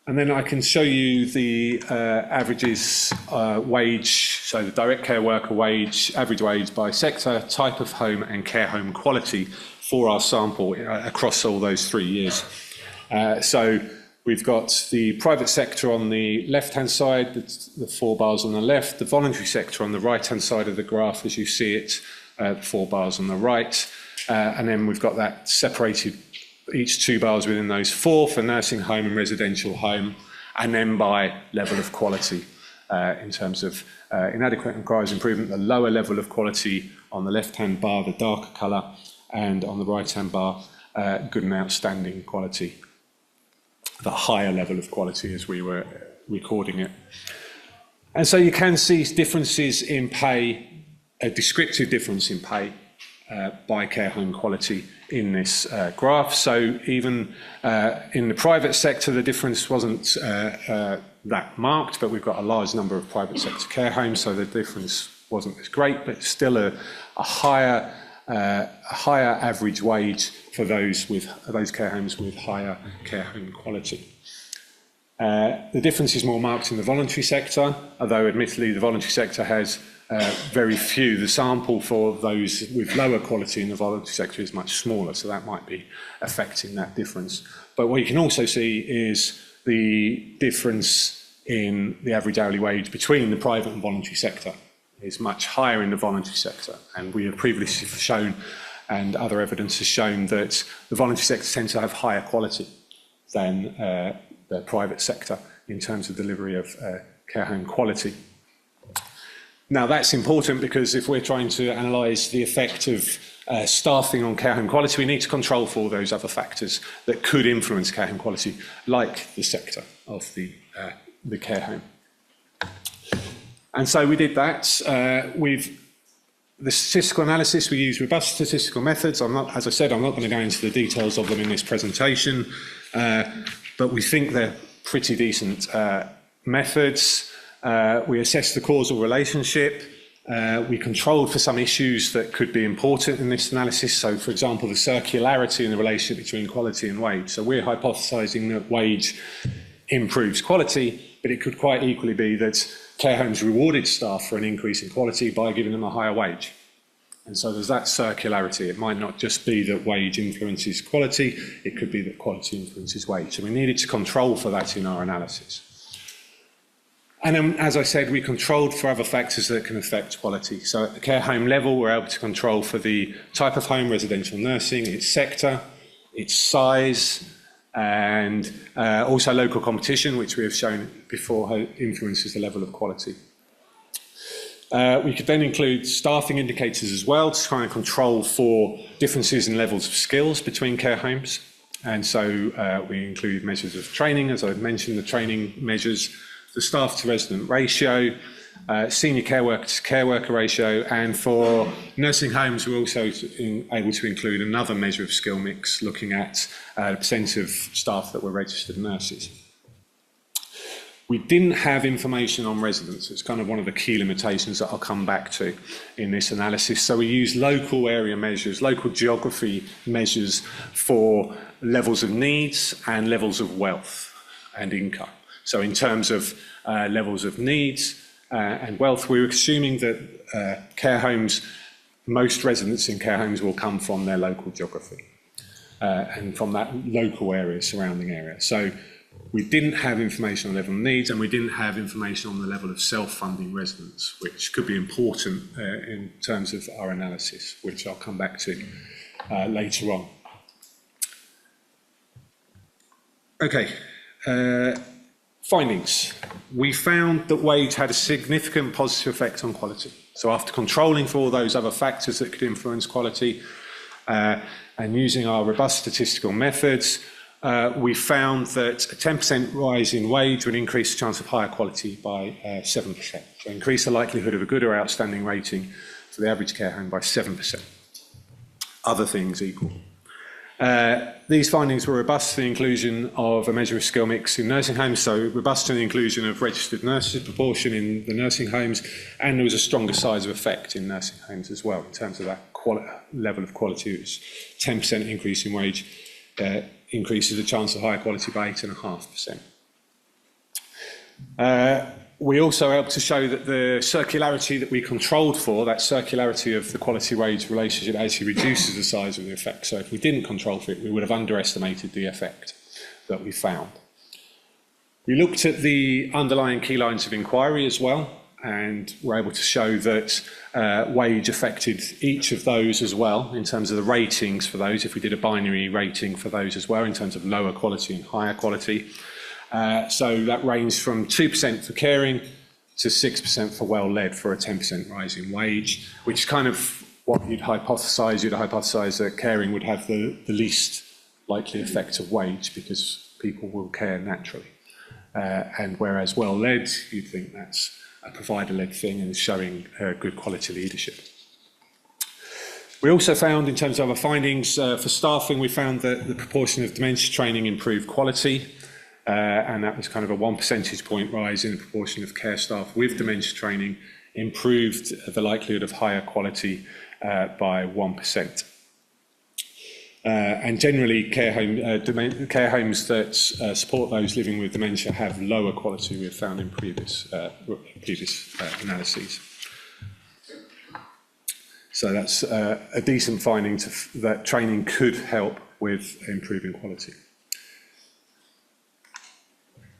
And then I can show you the averages wage, so the direct care worker wage, average wage by sector, type of home and care home quality for our sample across all those 3 years. So we've got the private sector on the left-hand side, the 4 bars on the left, the voluntary sector on the right-hand side of the graph as you see it, the 4 bars on the right, and then we've got that separated, each 2 bars within those 4 for nursing home and residential home, and then by level of quality in terms of inadequate and requires improvement, the lower level of quality on the left-hand bar, the darker colour, and on the right-hand bar, good and outstanding quality. The higher level of quality as we were recording it. And so you can see differences in pay, a descriptive difference in pay by care home quality in this graph. So even in the private sector, the difference wasn't that marked, but we've got a large number of private sector care homes, so the difference wasn't as great, but still a higher average wage for those care homes with higher care home quality. The difference is more marked in the voluntary sector, although admittedly the voluntary sector has very few. The sample for those with lower quality in the voluntary sector is much smaller, so that might be affecting that difference. But what you can also see is the difference in the average hourly wage between the private and voluntary sector is much higher in the voluntary sector. And we have previously shown, and other evidence has shown, that the voluntary sector tends to have higher quality than the private sector in terms of delivery of care home quality. Now that's important because if we're trying to analyse the effect of staffing on care home quality, we need to control for all those other factors that could influence care home quality, like the sector of the care home. And so we did that. The statistical analysis, we use robust statistical methods. As I said, I'm not going to go into the details of them in this presentation, but we think they're pretty decent methods. We assessed the causal relationship. We controlled for some issues that could be important in this analysis. So, for example, the circularity in the relationship between quality and wage. So we're hypothesising that wage improves quality, but it could quite equally be that care homes rewarded staff for an increase in quality by giving them a higher wage. And so there's that circularity. It might not just be that wage influences quality, it could be that quality influences wage. So we needed to control for that in our analysis. And then, as I said, we controlled for other factors that can affect quality. So at the care home level, we're able to control for the type of home, residential nursing, its sector, its size, and also local competition, which we have shown before influences the level of quality. We could then include staffing indicators as well to try and control for differences in levels of skills between care homes. And so we include measures of training, as I've mentioned, the training measures, the staff to resident ratio, senior care worker to care worker ratio, and for nursing homes we're also able to include another measure of skill mix, looking at the percent of staff that were registered nurses. We didn't have information on residents. It's kind of one of the key limitations that I'll come back to in this analysis. So we use local area measures, local geography measures for levels of needs and levels of wealth and income. So in terms of levels of needs and wealth, we're assuming that care homes, most residents in care homes will come from their local geography and from that local area, surrounding area. So we didn't have information on level of needs, and we didn't have information on the level of self-funding residents, which could be important in terms of our analysis, which I'll come back to later on. Okay. Findings. We found that wage had a significant positive effect on quality. So after controlling for all those other factors that could influence quality and using our robust statistical methods, we found that a 10% rise in wage would increase the chance of higher quality by 7%. So increase the likelihood of a good or outstanding rating for the average care home by 7%. Other things equal. These findings were robust to the inclusion of a measure of skill mix in nursing homes, so robust to the inclusion of registered nurses proportion in the nursing homes, and there was a stronger size of effect in nursing homes as well in terms of that level of quality. It was 10% increase in wage increases the chance of higher quality by 8.5%. We also were able to show that the circularity that we controlled for, that circularity of the quality-wage relationship, actually reduces the size of the effect. So if we didn't control for it, we would have underestimated the effect that we found. We looked at the underlying key lines of inquiry as well, and were able to show that wage affected each of those as well in terms of the ratings for those, if we did a binary rating for those as well, in terms of lower quality and higher quality. So that ranged from 2% for caring to 6% for well-led for a 10% rise in wage, which is kind of what you'd hypothesise. You'd hypothesise that caring would have the least likely effect of wage because people will care naturally. And whereas well-led, you'd think that's a provider-led thing and is showing good quality leadership. We also found, in terms of our findings for staffing, we found that the proportion of dementia training improved quality, and that was kind of a 1 percentage point rise in the proportion of care staff with dementia training, improved the likelihood of higher quality by 1%. And generally, care homes that support those living with dementia have lower quality, we have found in previous analyses. So that's a decent finding that training could help with improving quality.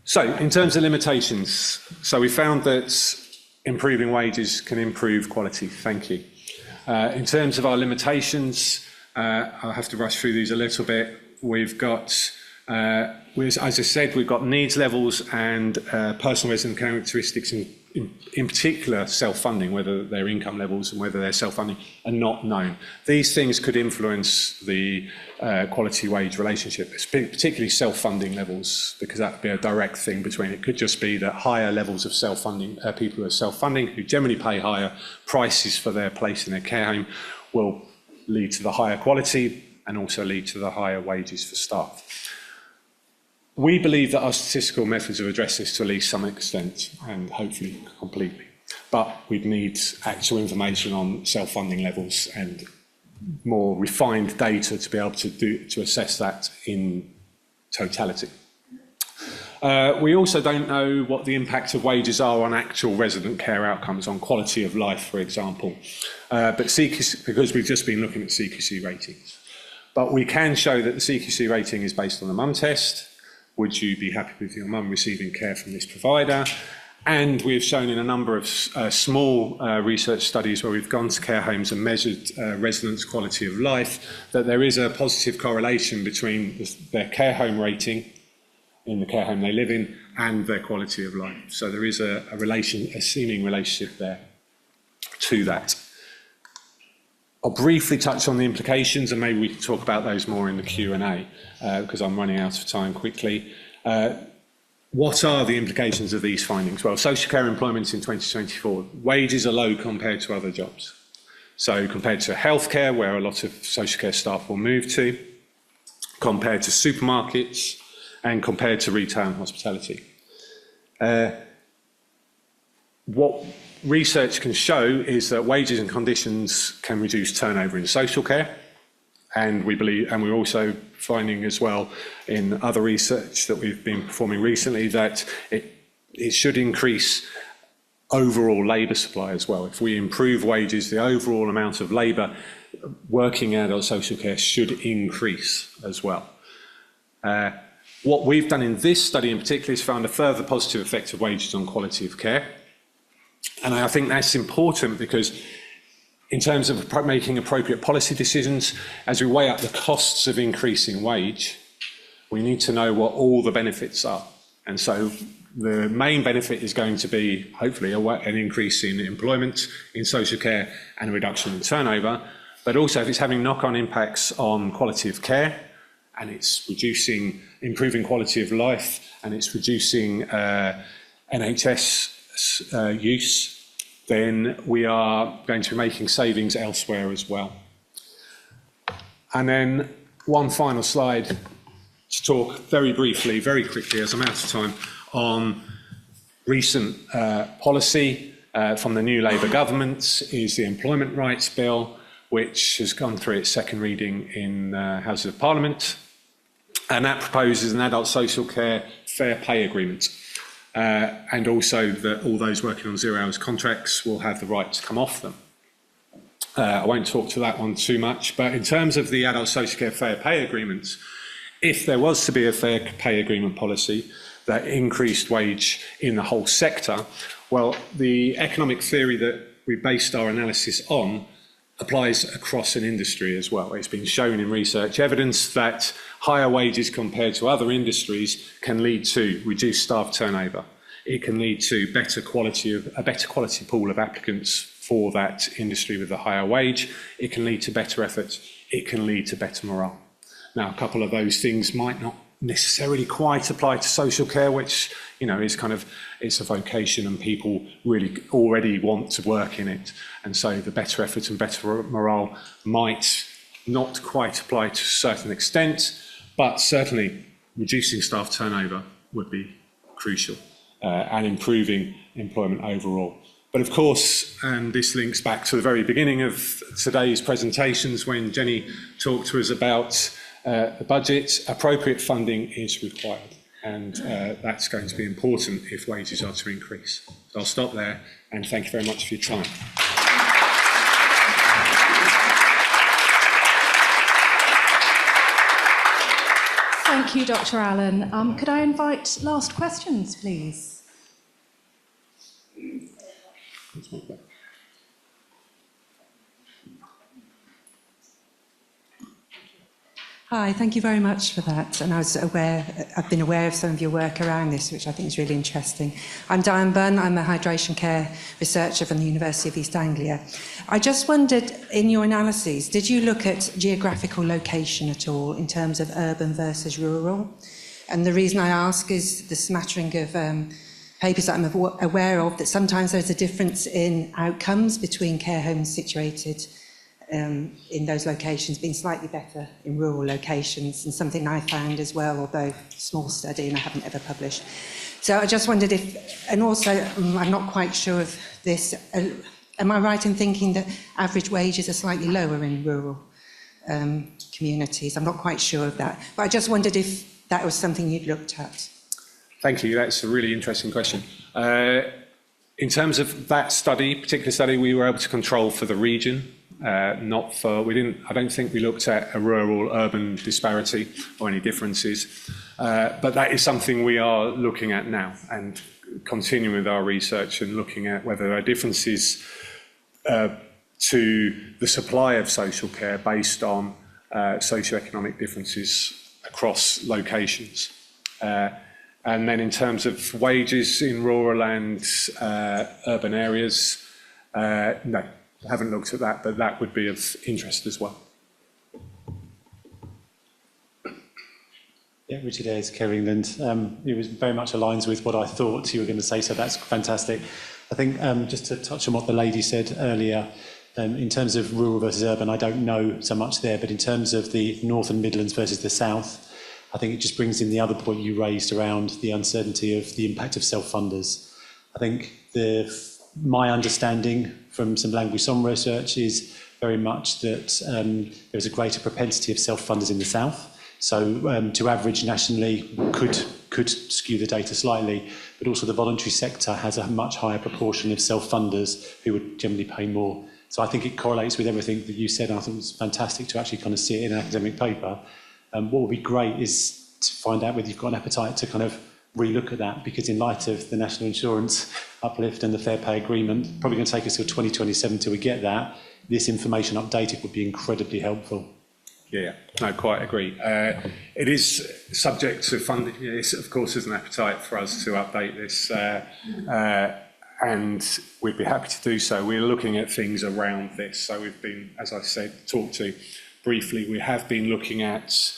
So, in terms of limitations, so we found that improving wages can improve quality. Thank you. In terms of our limitations, I'll have to rush through these a little bit. We've got, as I said, we've got needs levels and personal resident characteristics, in particular self-funding, whether their income levels and whether they're self-funding are not known. These things could influence the quality wage relationship, particularly self-funding levels, because that would be a direct thing between. It could just be that higher levels of self-funding, people who are self-funding, who generally pay higher prices for their place in their care home, will lead to the higher quality and also lead to the higher wages for staff. We believe that our statistical methods have addressed this to at least some extent and hopefully completely. But we'd need actual information on self-funding levels and more refined data to be able to assess that in totality. We also don't know what the impact of wages are on actual resident care outcomes, on quality of life, for example. But CQC, because we've just been looking at CQC ratings. But we can show that the CQC rating is based on the mum test. Would you be happy with your mum receiving care from this provider? And we've shown in a number of small research studies where we've gone to care homes and measured residents' quality of life, that there is a positive correlation between their care home rating in the care home they live in and their quality of life. So there is a seeming relationship there to that. I'll briefly touch on the implications, and maybe we can talk about those more in the Q&A, because I'm running out of time quickly. What are the implications of these findings? Well, social care employment in 2024, wages are low compared to other jobs. So compared to healthcare, where a lot of social care staff will move to, compared to supermarkets, and compared to retail and hospitality. What research can show is that wages and conditions can reduce turnover in social care, and we believe, and we're also finding as well in other research that we've been performing recently, that it should increase overall labour supply as well. If we improve wages, the overall amount of labour working adult social care should increase as well. What we've done in this study in particular is found a further positive effect of wages on quality of care. And I think that's important because in terms of making appropriate policy decisions, as we weigh up the costs of increasing wage, we need to know what all the benefits are. And so the main benefit is going to be, hopefully, an increase in employment in social care and a reduction in turnover. But also, if it's having knock-on impacts on quality of care, and it's improving quality of life, and it's reducing NHS use, then we are going to be making savings elsewhere as well. And then one final slide to talk very briefly, very quickly, as I'm out of time, on recent policy from the new Labour government is the Employment Rights Bill, which has gone through its second reading in Houses of Parliament. And that proposes an adult social care fair pay agreement. And also that all those working on 0 hours contracts will have the right to come off them. I won't talk to that one too much, but in terms of the adult social care fair pay agreements, if there was to be a fair pay agreement policy that increased wage in the whole sector, well, the economic theory that we based our analysis on applies across an industry as well. It's been shown in research evidence that higher wages compared to other industries can lead to reduced staff turnover. It can lead to a better quality pool of applicants for that industry with a higher wage. It can lead to better effort. It can lead to better morale. Now, a couple of those things might not necessarily quite apply to social care, which you know, it's a vocation and people really already want to work in it. And so the better effort and better morale might not quite apply to a certain extent, but certainly reducing staff turnover would be crucial, and improving employment overall. But of course, and this links back to the very beginning of today's presentations when Jenny talked to us about the budget, appropriate funding is required. And that's going to be important if wages are to increase. So I'll stop there and thank you very much for your time. Thank you, Dr. Allan. Could I invite last questions, please? Hi, thank you very much for that. And I've been aware of some of your work around this, which I think is really interesting. I'm Diane Bunn, I'm a hydration care researcher from the University of East Anglia. I just wondered, in your analyses, did you look at geographical location at all in terms of urban versus rural? And the reason I ask is the smattering of papers that I'm aware of, that sometimes there's a difference in outcomes between care homes situated in those locations being slightly better in rural locations, and something I found as well, although small study and I haven't ever published. So I just wondered if, and also I'm not quite sure of this, am I right in thinking that average wages are slightly lower in rural communities? I'm not quite sure of that, but I just wondered if that was something you'd looked at. Thank you, that's a really interesting question. In terms of that study, particular study, we were able to control for the region. I don't think we looked at a rural-urban disparity or any differences, but that is something we are looking at now and continuing with our research and looking at whether there are differences to the supply of social care based on socioeconomic differences across locations. And then in terms of wages in rural and urban areas, no. I haven't looked at that, but that would be of interest as well. Yeah, Richard Ayres, Care England. It was very much aligns with what I thought you were going to say, so that's fantastic. I think just to touch on what the lady said earlier, in terms of rural versus urban, I don't know so much there, but in terms of the North and Midlands versus the South, I think it just brings in the other point you raised around the uncertainty of the impact of self-funders. I think my understanding from some language SOM research is very much that there's a greater propensity of self-funders in the South. So to average nationally could skew the data slightly, but also the voluntary sector has a much higher proportion of self-funders who would generally pay more. So I think it correlates with everything that you said, and I think it was fantastic to actually kind of see it in an academic paper. What would be great is to find out whether you've got an appetite to kind of relook at that, because in light of the national insurance uplift and the fair pay agreement, probably going to take us till 2027 till we get that. This information updated would be incredibly helpful. Yeah, no, quite agree. It is subject to funding. Yes, of course, there's an appetite for us to update this, and we'd be happy to do so. We're looking at things around this. So we've been, as I said, talked to briefly, we have been looking at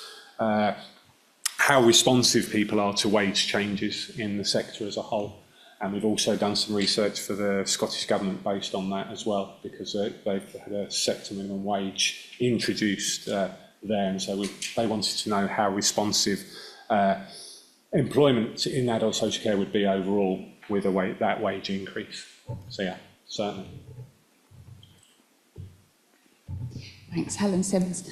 how responsive people are to wage changes in the sector as a whole. And we've also done some research for the Scottish Government based on that as well, because they've had a sector minimum wage introduced there. And so they wanted to know how responsive employment in adult social care would be overall with that wage increase. So yeah, certainly. Thanks, Helen Simmons.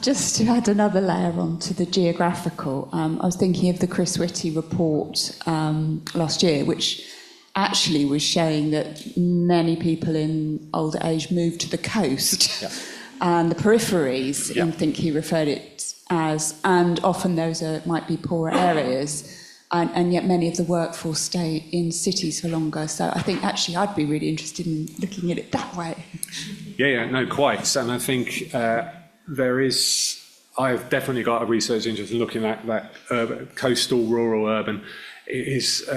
Just to add another layer onto the geographical, I was thinking of the Chris Whitty report last year, which actually was showing that many people in older age moved to the coast and the peripheries, I think he referred it as, and often those might be poorer areas, and yet many of the workforce stay in cities for longer. So I think actually I'd be really interested in looking at it that way. Yeah, no, quite. And I think I've definitely got a research interest in looking at that coastal, rural, urban. It is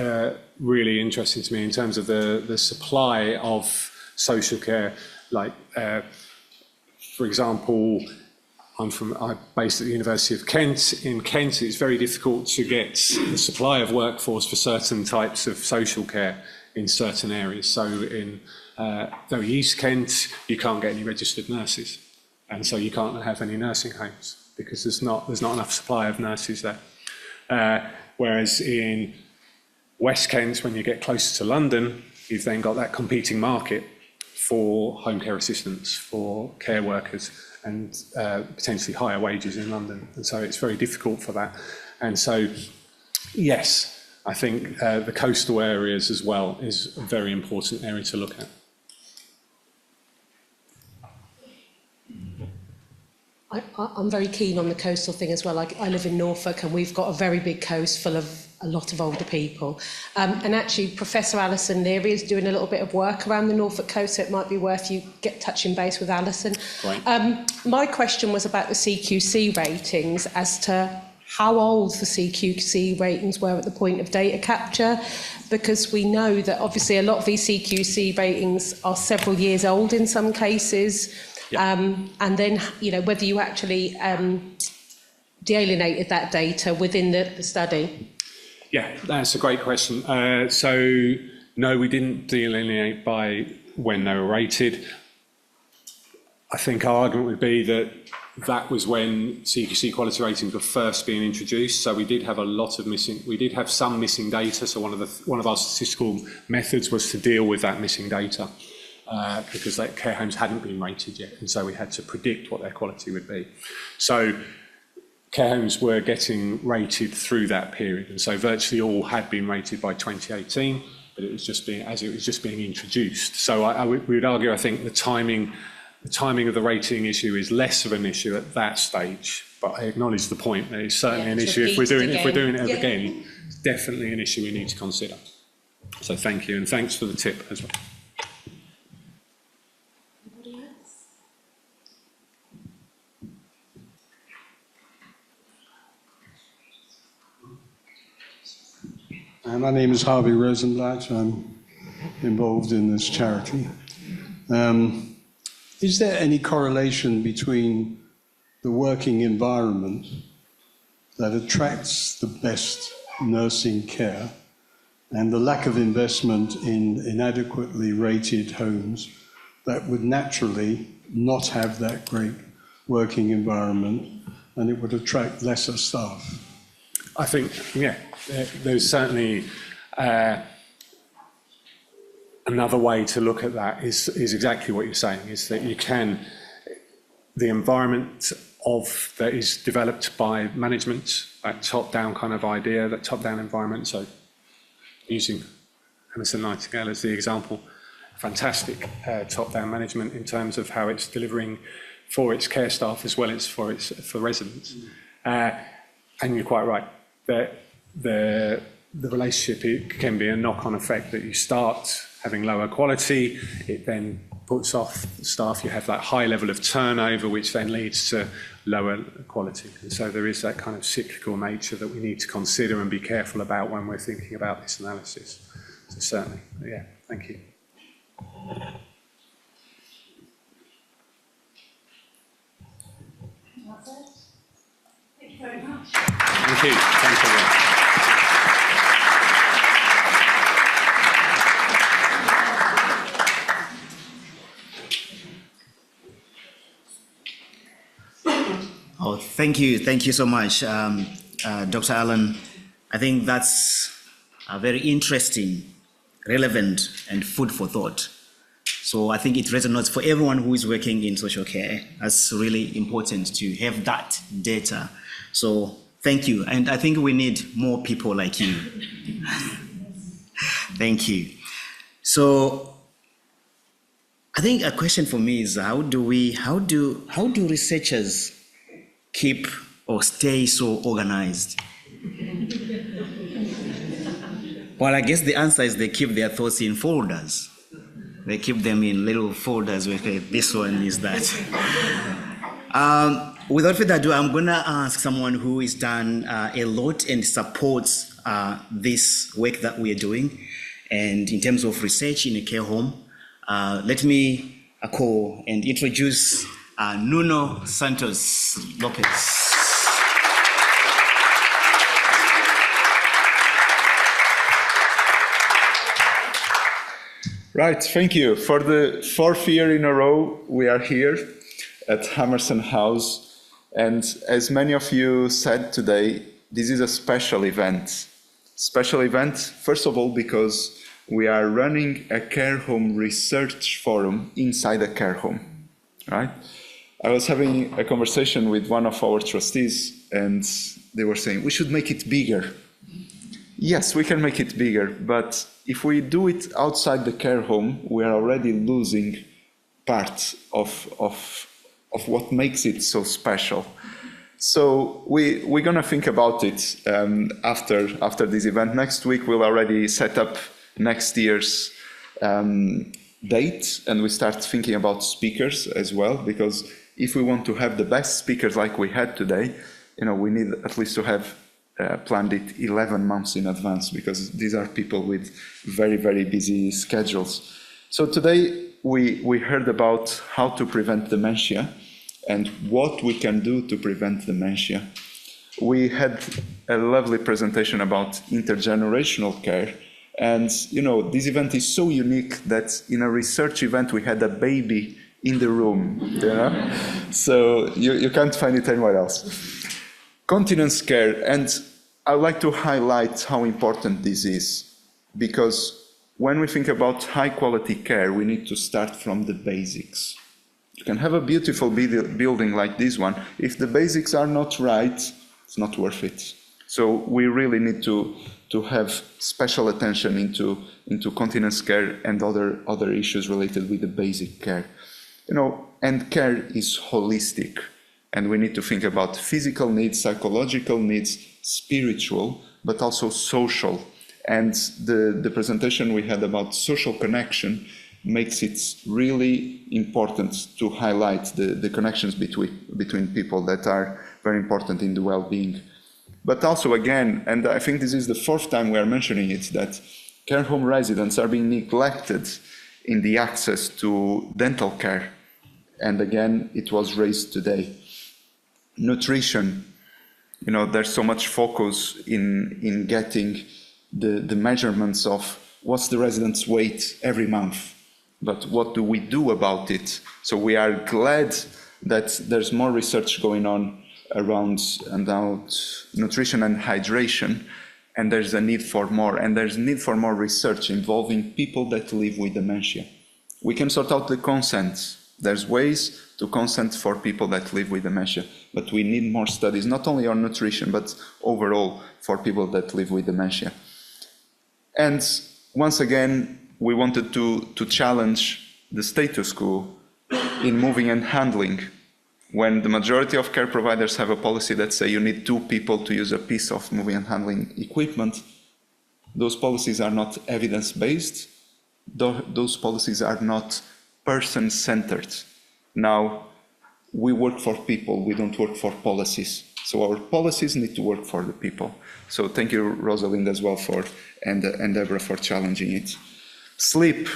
really interesting to me in terms of the supply of social care. Like, for example, I'm based at the University of Kent. In Kent, it's very difficult to get the supply of workforce for certain types of social care in certain areas. So in very East Kent, you can't get any registered nurses, and so you can't have any nursing homes because there's not enough supply of nurses there. Whereas in West Kent, when you get closer to London, you've then got that competing market for home care assistants, for care workers, and potentially higher wages in London. And so it's very difficult for that. And so, yes, I think the coastal areas as well is a very important area to look at. I'm very keen on the coastal thing as well. I live in Norfolk, and we've got a very big coast full of a lot of older people. And actually, Professor Alison Leary is doing a little bit of work around the Norfolk coast, so it might be worth you touching base with Alison. Right. My question was about the CQC ratings as to how old the CQC ratings were at the point of data capture, because we know that obviously a lot of these CQC ratings are several years old in some cases. And then, whether you actually de-alienated that data within the study. Yeah, that's a great question. So, no, we didn't delineate by when they were rated. I think our argument would be that that was when CQC quality ratings were first being introduced. So we did have some missing data. So one of our statistical methods was to deal with that missing data. Because care homes hadn't been rated yet, and so we had to predict what their quality would be. So care homes were getting rated through that period, and so virtually all had been rated by 2018, but it was just being introduced. So we would argue, I think, the timing of the rating issue is less of an issue at that stage. But I acknowledge the point that it's certainly an issue if we're doing it again. It's definitely an issue we need to consider. So thank you, and thanks for the tip as well. My name is Harvey Rosenblatt. I'm involved in this charity. Is there any correlation between the working environment that attracts the best nursing care and the lack of investment in inadequately rated homes that would naturally not have that great working environment, and it would attract lesser staff? I think, yeah, there's certainly another way to look at that is exactly what you're saying, is that the environment that is developed by management, that top-down kind of idea, that top-down environment, so using Hammerson Nightingale as the example, fantastic top-down management in terms of how it's delivering for its care staff as well as for residents. And you're quite right. The relationship, it can be a knock-on effect that you start having lower quality, it then puts off staff, you have that high level of turnover, which then leads to lower quality. And so there is that kind of cyclical nature that we need to consider and be careful about when we're thinking about this analysis. So certainly, yeah, thank you. That's it. Thank you very much. Thank you. Thanks everyone. Oh, thank you so much, Dr. Allan. I think that's a very interesting, relevant, and food for thought. So I think it resonates for everyone who is working in social care. That's really important to have that data. So thank you, and I think we need more people like you. Thank you. So I think a question for me is how do researchers keep or stay so organized? Well, I guess the answer is they keep their thoughts in folders. They keep them in little folders where this one is that. Without further ado, I'm going to ask someone who has done a lot and supports this work that we are doing. And in terms of research in a care home, let me call and introduce Nuno Santos Lopes. Right, thank you. For the 4th year in a row, we are here at Hammerson House. And as many of you said today, this is a special event. Special event, first of all, because we are running a care home research forum inside a care home, right? I was having a conversation with one of our trustees, and they were saying, we should make it bigger. Yes, we can make it bigger, but if we do it outside the care home, we are already losing part of what makes it so special. So we're going to think about it after this event. Next week, we'll already set up next year's date, and we start thinking about speakers as well, because if we want to have the best speakers like we had today, we need at least to have planned it 11 months in advance, because these are people with very, very busy schedules. So today we heard about how to prevent dementia and what we can do to prevent dementia. We had a lovely presentation about intergenerational care. And, this event is so unique that in a research event, we had a baby in the room, So you can't find it anywhere else. Continence care, and I'd like to highlight how important this is, because when we think about high quality care, we need to start from the basics. You can have a beautiful building like this one. If the basics are not right, it's not worth it. So we really need to have special attention into continence care and other issues related with the basic care. And care is holistic. And we need to think about physical needs, psychological needs, spiritual, but also social. And the presentation we had about social connection makes it really important to highlight the connections between people that are very important in the well-being. But also, again, and I think this is the 4th time we are mentioning it, that care home residents are being neglected in the access to dental care. And again, it was raised today. Nutrition, there's so much focus in getting the measurements of what's the resident's weight every month, but what do we do about it? So we are glad that there's more research going on around nutrition and hydration, and there's a need for more, and there's need for more research involving people that live with dementia. We can sort out the consent. There's ways to consent for people that live with dementia, but we need more studies, not only on nutrition, but overall for people that live with dementia. And once again, we wanted to challenge the status quo in moving and handling. When the majority of care providers have a policy that say you need 2 people to use a piece of moving and handling equipment, those policies are not evidence-based. Those policies are not person-centered. Now, we work for people, we don't work for policies. So our policies need to work for the people. So thank you, Rosalind, as well, and Deborah, for challenging it. Sleep.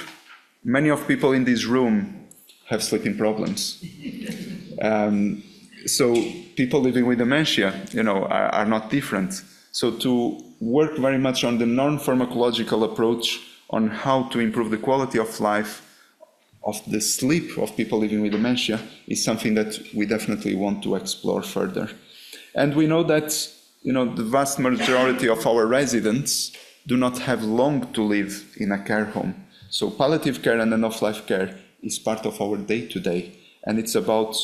Many of people in this room have sleeping problems. So people living with dementia, are not different. So to work very much on the non-pharmacological approach on how to improve the quality of life of the sleep of people living with dementia is something that we definitely want to explore further. And we know that, the vast majority of our residents do not have long to live in a care home. So palliative care and end-of-life care is part of our day-to-day. And it's about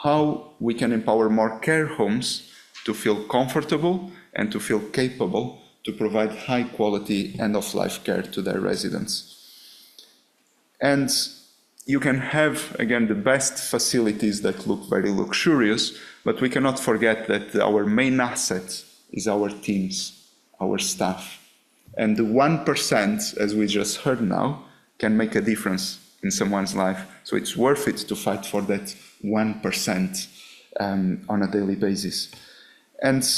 how we can empower more care homes to feel comfortable and to feel capable to provide high-quality end-of-life care to their residents. And you can have, again, the best facilities that look very luxurious, but we cannot forget that our main asset is our teams, our staff. And the 1%, as we just heard now, can make a difference in someone's life. So it's worth it to fight for that 1% on a daily basis. And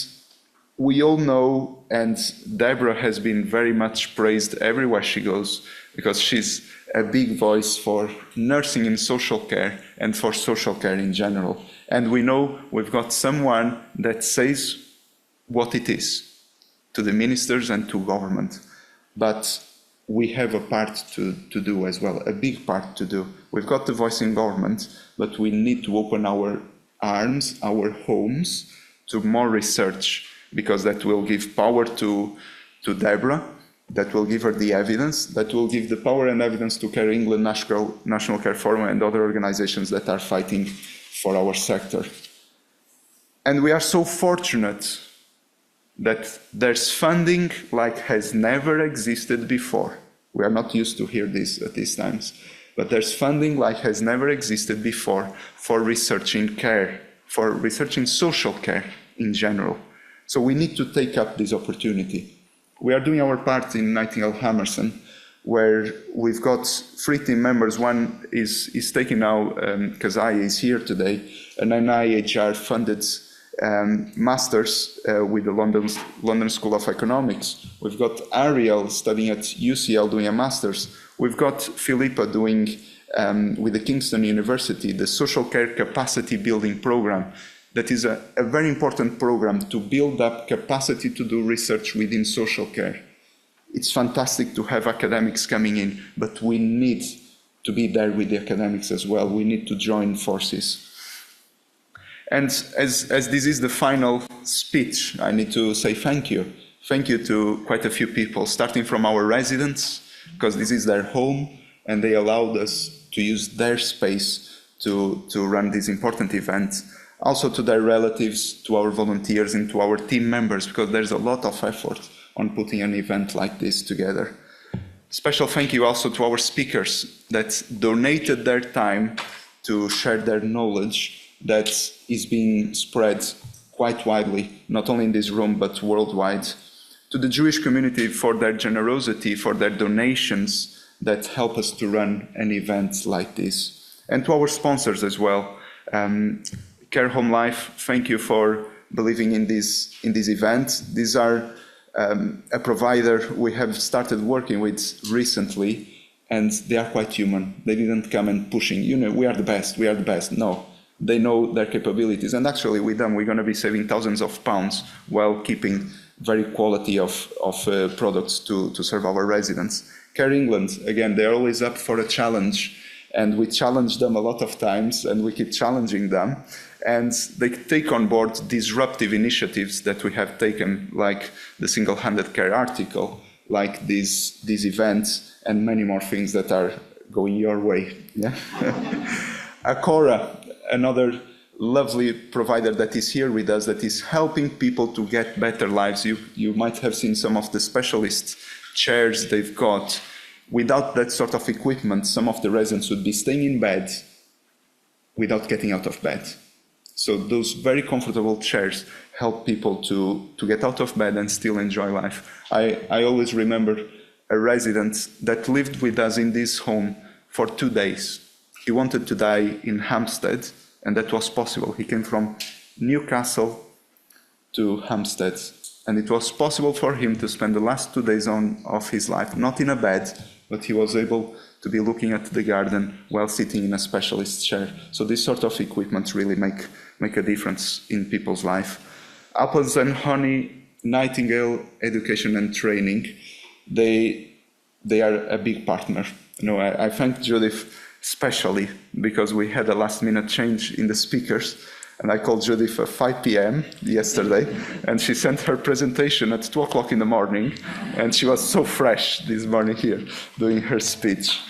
we all know, and Deborah has been very much praised everywhere she goes, because she's a big voice for nursing in social care and for social care in general. And we know we've got someone that says what it is to the ministers and to government. But we have a part to do as well, a big part to do. We've got the voice in government, but we need to open our arms, our homes, to more research, because that will give power to Deborah, that will give her the evidence, that will give the power and evidence to Care England, National Care Forum and other organizations that are fighting for our sector. And we are so fortunate that there's funding like has never existed before. We are not used to hear this at these times, but there's funding like has never existed before for researching care, for researching social care in general. So we need to take up this opportunity. We are doing our part in Nightingale Hammerson, where we've got 3 team members. One is taking now, because I is here today, an NIHR funded master's with the London School of Economics. We've got Ariel studying at UCL doing a master's. We've got Philippa doing with the Kingston University the social care capacity building program. That is a very important program to build up capacity to do research within social care. It's fantastic to have academics coming in, but we need to be there with the academics as well. We need to join forces. And as this is the final speech, I need to say thank you. Thank you to quite a few people, starting from our residents, because this is their home, and they allowed us to use their space to run this important event. Also to their relatives, to our volunteers, and to our team members, because there's a lot of effort on putting an event like this together. Special thank you also to our speakers that donated their time to share their knowledge that is being spread quite widely, not only in this room, but worldwide. To the Jewish community for their generosity, for their donations that help us to run an event like this. And to our sponsors as well. Care Home Life, thank you for believing in this event. These are a provider we have started working with recently, and they are quite human. They didn't come and pushing, we are the best, we are the best. No, they know their capabilities. And actually with them, we're going to be saving thousands of pounds while keeping very quality of products to serve our residents. Care England, again, they're always up for a challenge, and we challenge them a lot of times, and we keep challenging them. And they take on board disruptive initiatives that we have taken, like the single-handed care article, like these events, and many more things that are going your way. Yeah? Acora, another lovely provider that is here with us, that is helping people to get better lives. You might have seen some of the specialist chairs they've got. Without that sort of equipment, some of the residents would be staying in bed without getting out of bed. So those very comfortable chairs help people to get out of bed and still enjoy life. I always remember a resident that lived with us in this home for 2 days. He wanted to die in Hampstead, and that was possible. He came from Newcastle to Hampstead, and it was possible for him to spend the last 2 days of his life, not in a bed, but he was able to be looking at the garden while sitting in a specialist chair. So this sort of equipment really make a difference in people's life. Apples and Honey, Nightingale Education and Training, they are a big partner. I thank Judith especially because we had a last-minute change in the speakers, and I called Judith at 5 p.m. yesterday, and she sent her presentation at 2 o'clock in the morning, and she was so fresh this morning here doing her speech.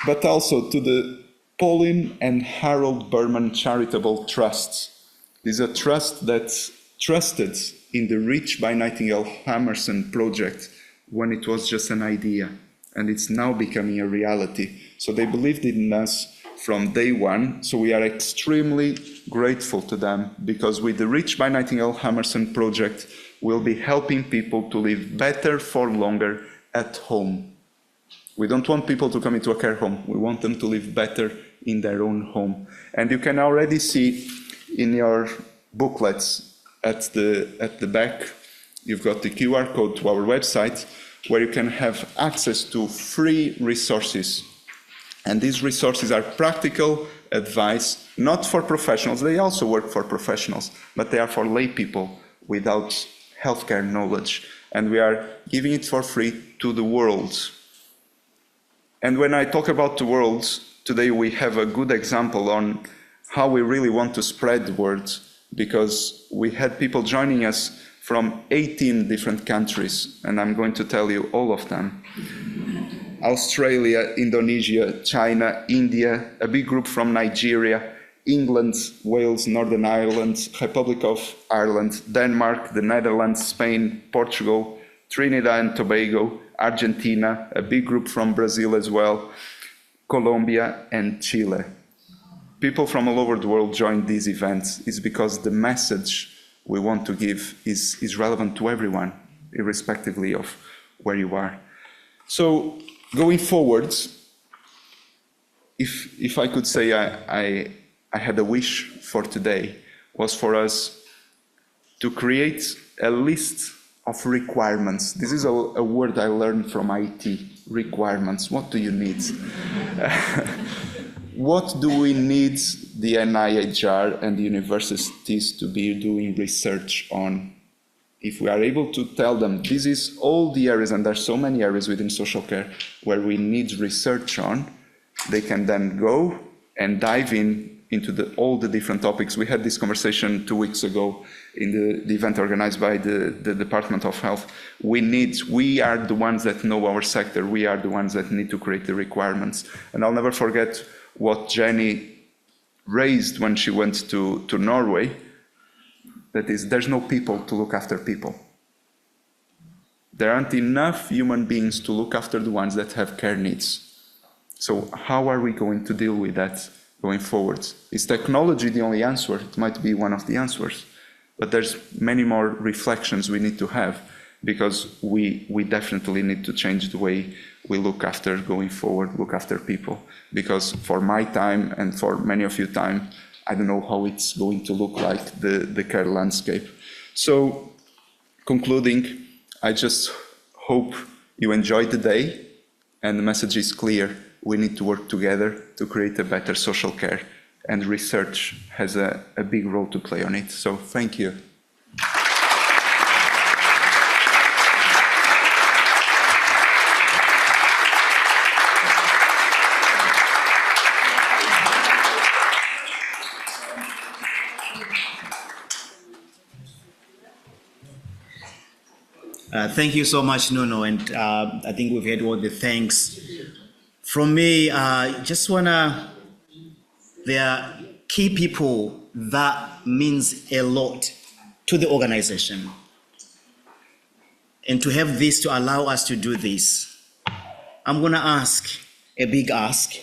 But also to the Pauline and Harold Berman Charitable Trust. This is a trust that's trusted in the Reach by Nightingale Hammerson project when it was just an idea, and it's now becoming a reality. So they believed in us from day one, so we are extremely grateful to them, because with the Reach by Nightingale Hammerson project, we'll be helping people to live better for longer at home. We don't want people to come into a care home. We want them to live better in their own home. And you can already see in your booklets at the back you've got the QR code to our website where you can have access to free resources. And these resources are practical advice, not for professionals. They also work for professionals, but they are for lay people without healthcare knowledge. And we are giving it for free to the world. And when I talk about the world, today we have a good example on how we really want to spread the word, because we had people joining us from 18 different countries, and I'm going to tell you all of them. Australia, Indonesia, China, India, a big group from Nigeria, England, Wales, Northern Ireland, Republic of Ireland, Denmark, the Netherlands, Spain, Portugal, Trinidad and Tobago, Argentina, a big group from Brazil as well, Colombia and Chile. People from all over the world join these events is because the message we want to give is relevant to everyone, irrespectively of where you are. So going forward, if I could say I had a wish for today, was for us to create a list of requirements. This is a word I learned from IT, requirements. What do you need? What do we need the NIHR and the universities to be doing research on? If we are able to tell them this is all the areas, and there are so many areas within social care where we need research on, they can then go and dive into all the different topics. We had this conversation 2 weeks ago in the event organized by the Department of Health. We are the ones that know our sector. We are the ones that need to create the requirements. And I'll never forget what Jenny raised when she went to Norway. That is, there's no people to look after people. There aren't enough human beings to look after the ones that have care needs. So how are we going to deal with that going forward? Is technology the only answer? It might be one of the answers, but there's many more reflections we need to have, because we definitely need to change the way we look after going forward, look after people. Because for my time and for many of you time, I don't know how it's going to look like, the care landscape. So concluding, I just hope you enjoyed the day, and the message is clear. We need to work together to create a better social care, and research has a big role to play on it. So thank you. Thank you so much, Nuno, and I think we've had all the thanks. From me, just wanna, there are key people that means a lot to the organization. And to have this, to allow us to do this, I'm gonna ask a big ask.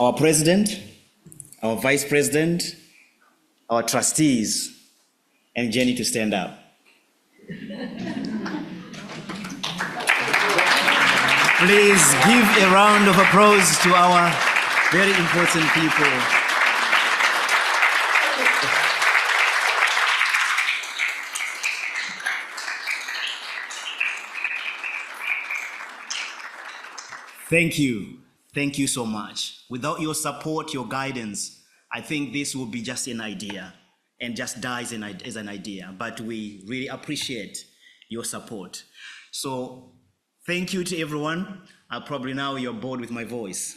Our president, our vice president, our trustees, and Jenny to stand up. Please give a round of applause to our very important people. Thank you. Thank you so much. Without your support, your guidance, I think this will be just an idea and just dies as an idea. But we really appreciate your support. So thank you to everyone. Probably now you're bored with my voice.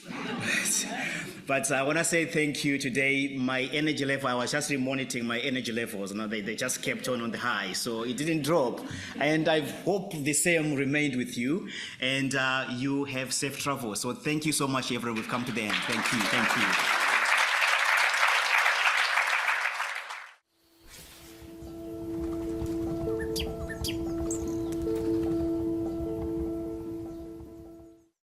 But I want to say thank you today. My energy level, I was just monitoring my energy levels. You know, they just kept on the high, so it didn't drop. And I hope the same remained with you, and you have safe travel. So thank you so much, everyone. We've come to the end. Thank you. Thank you.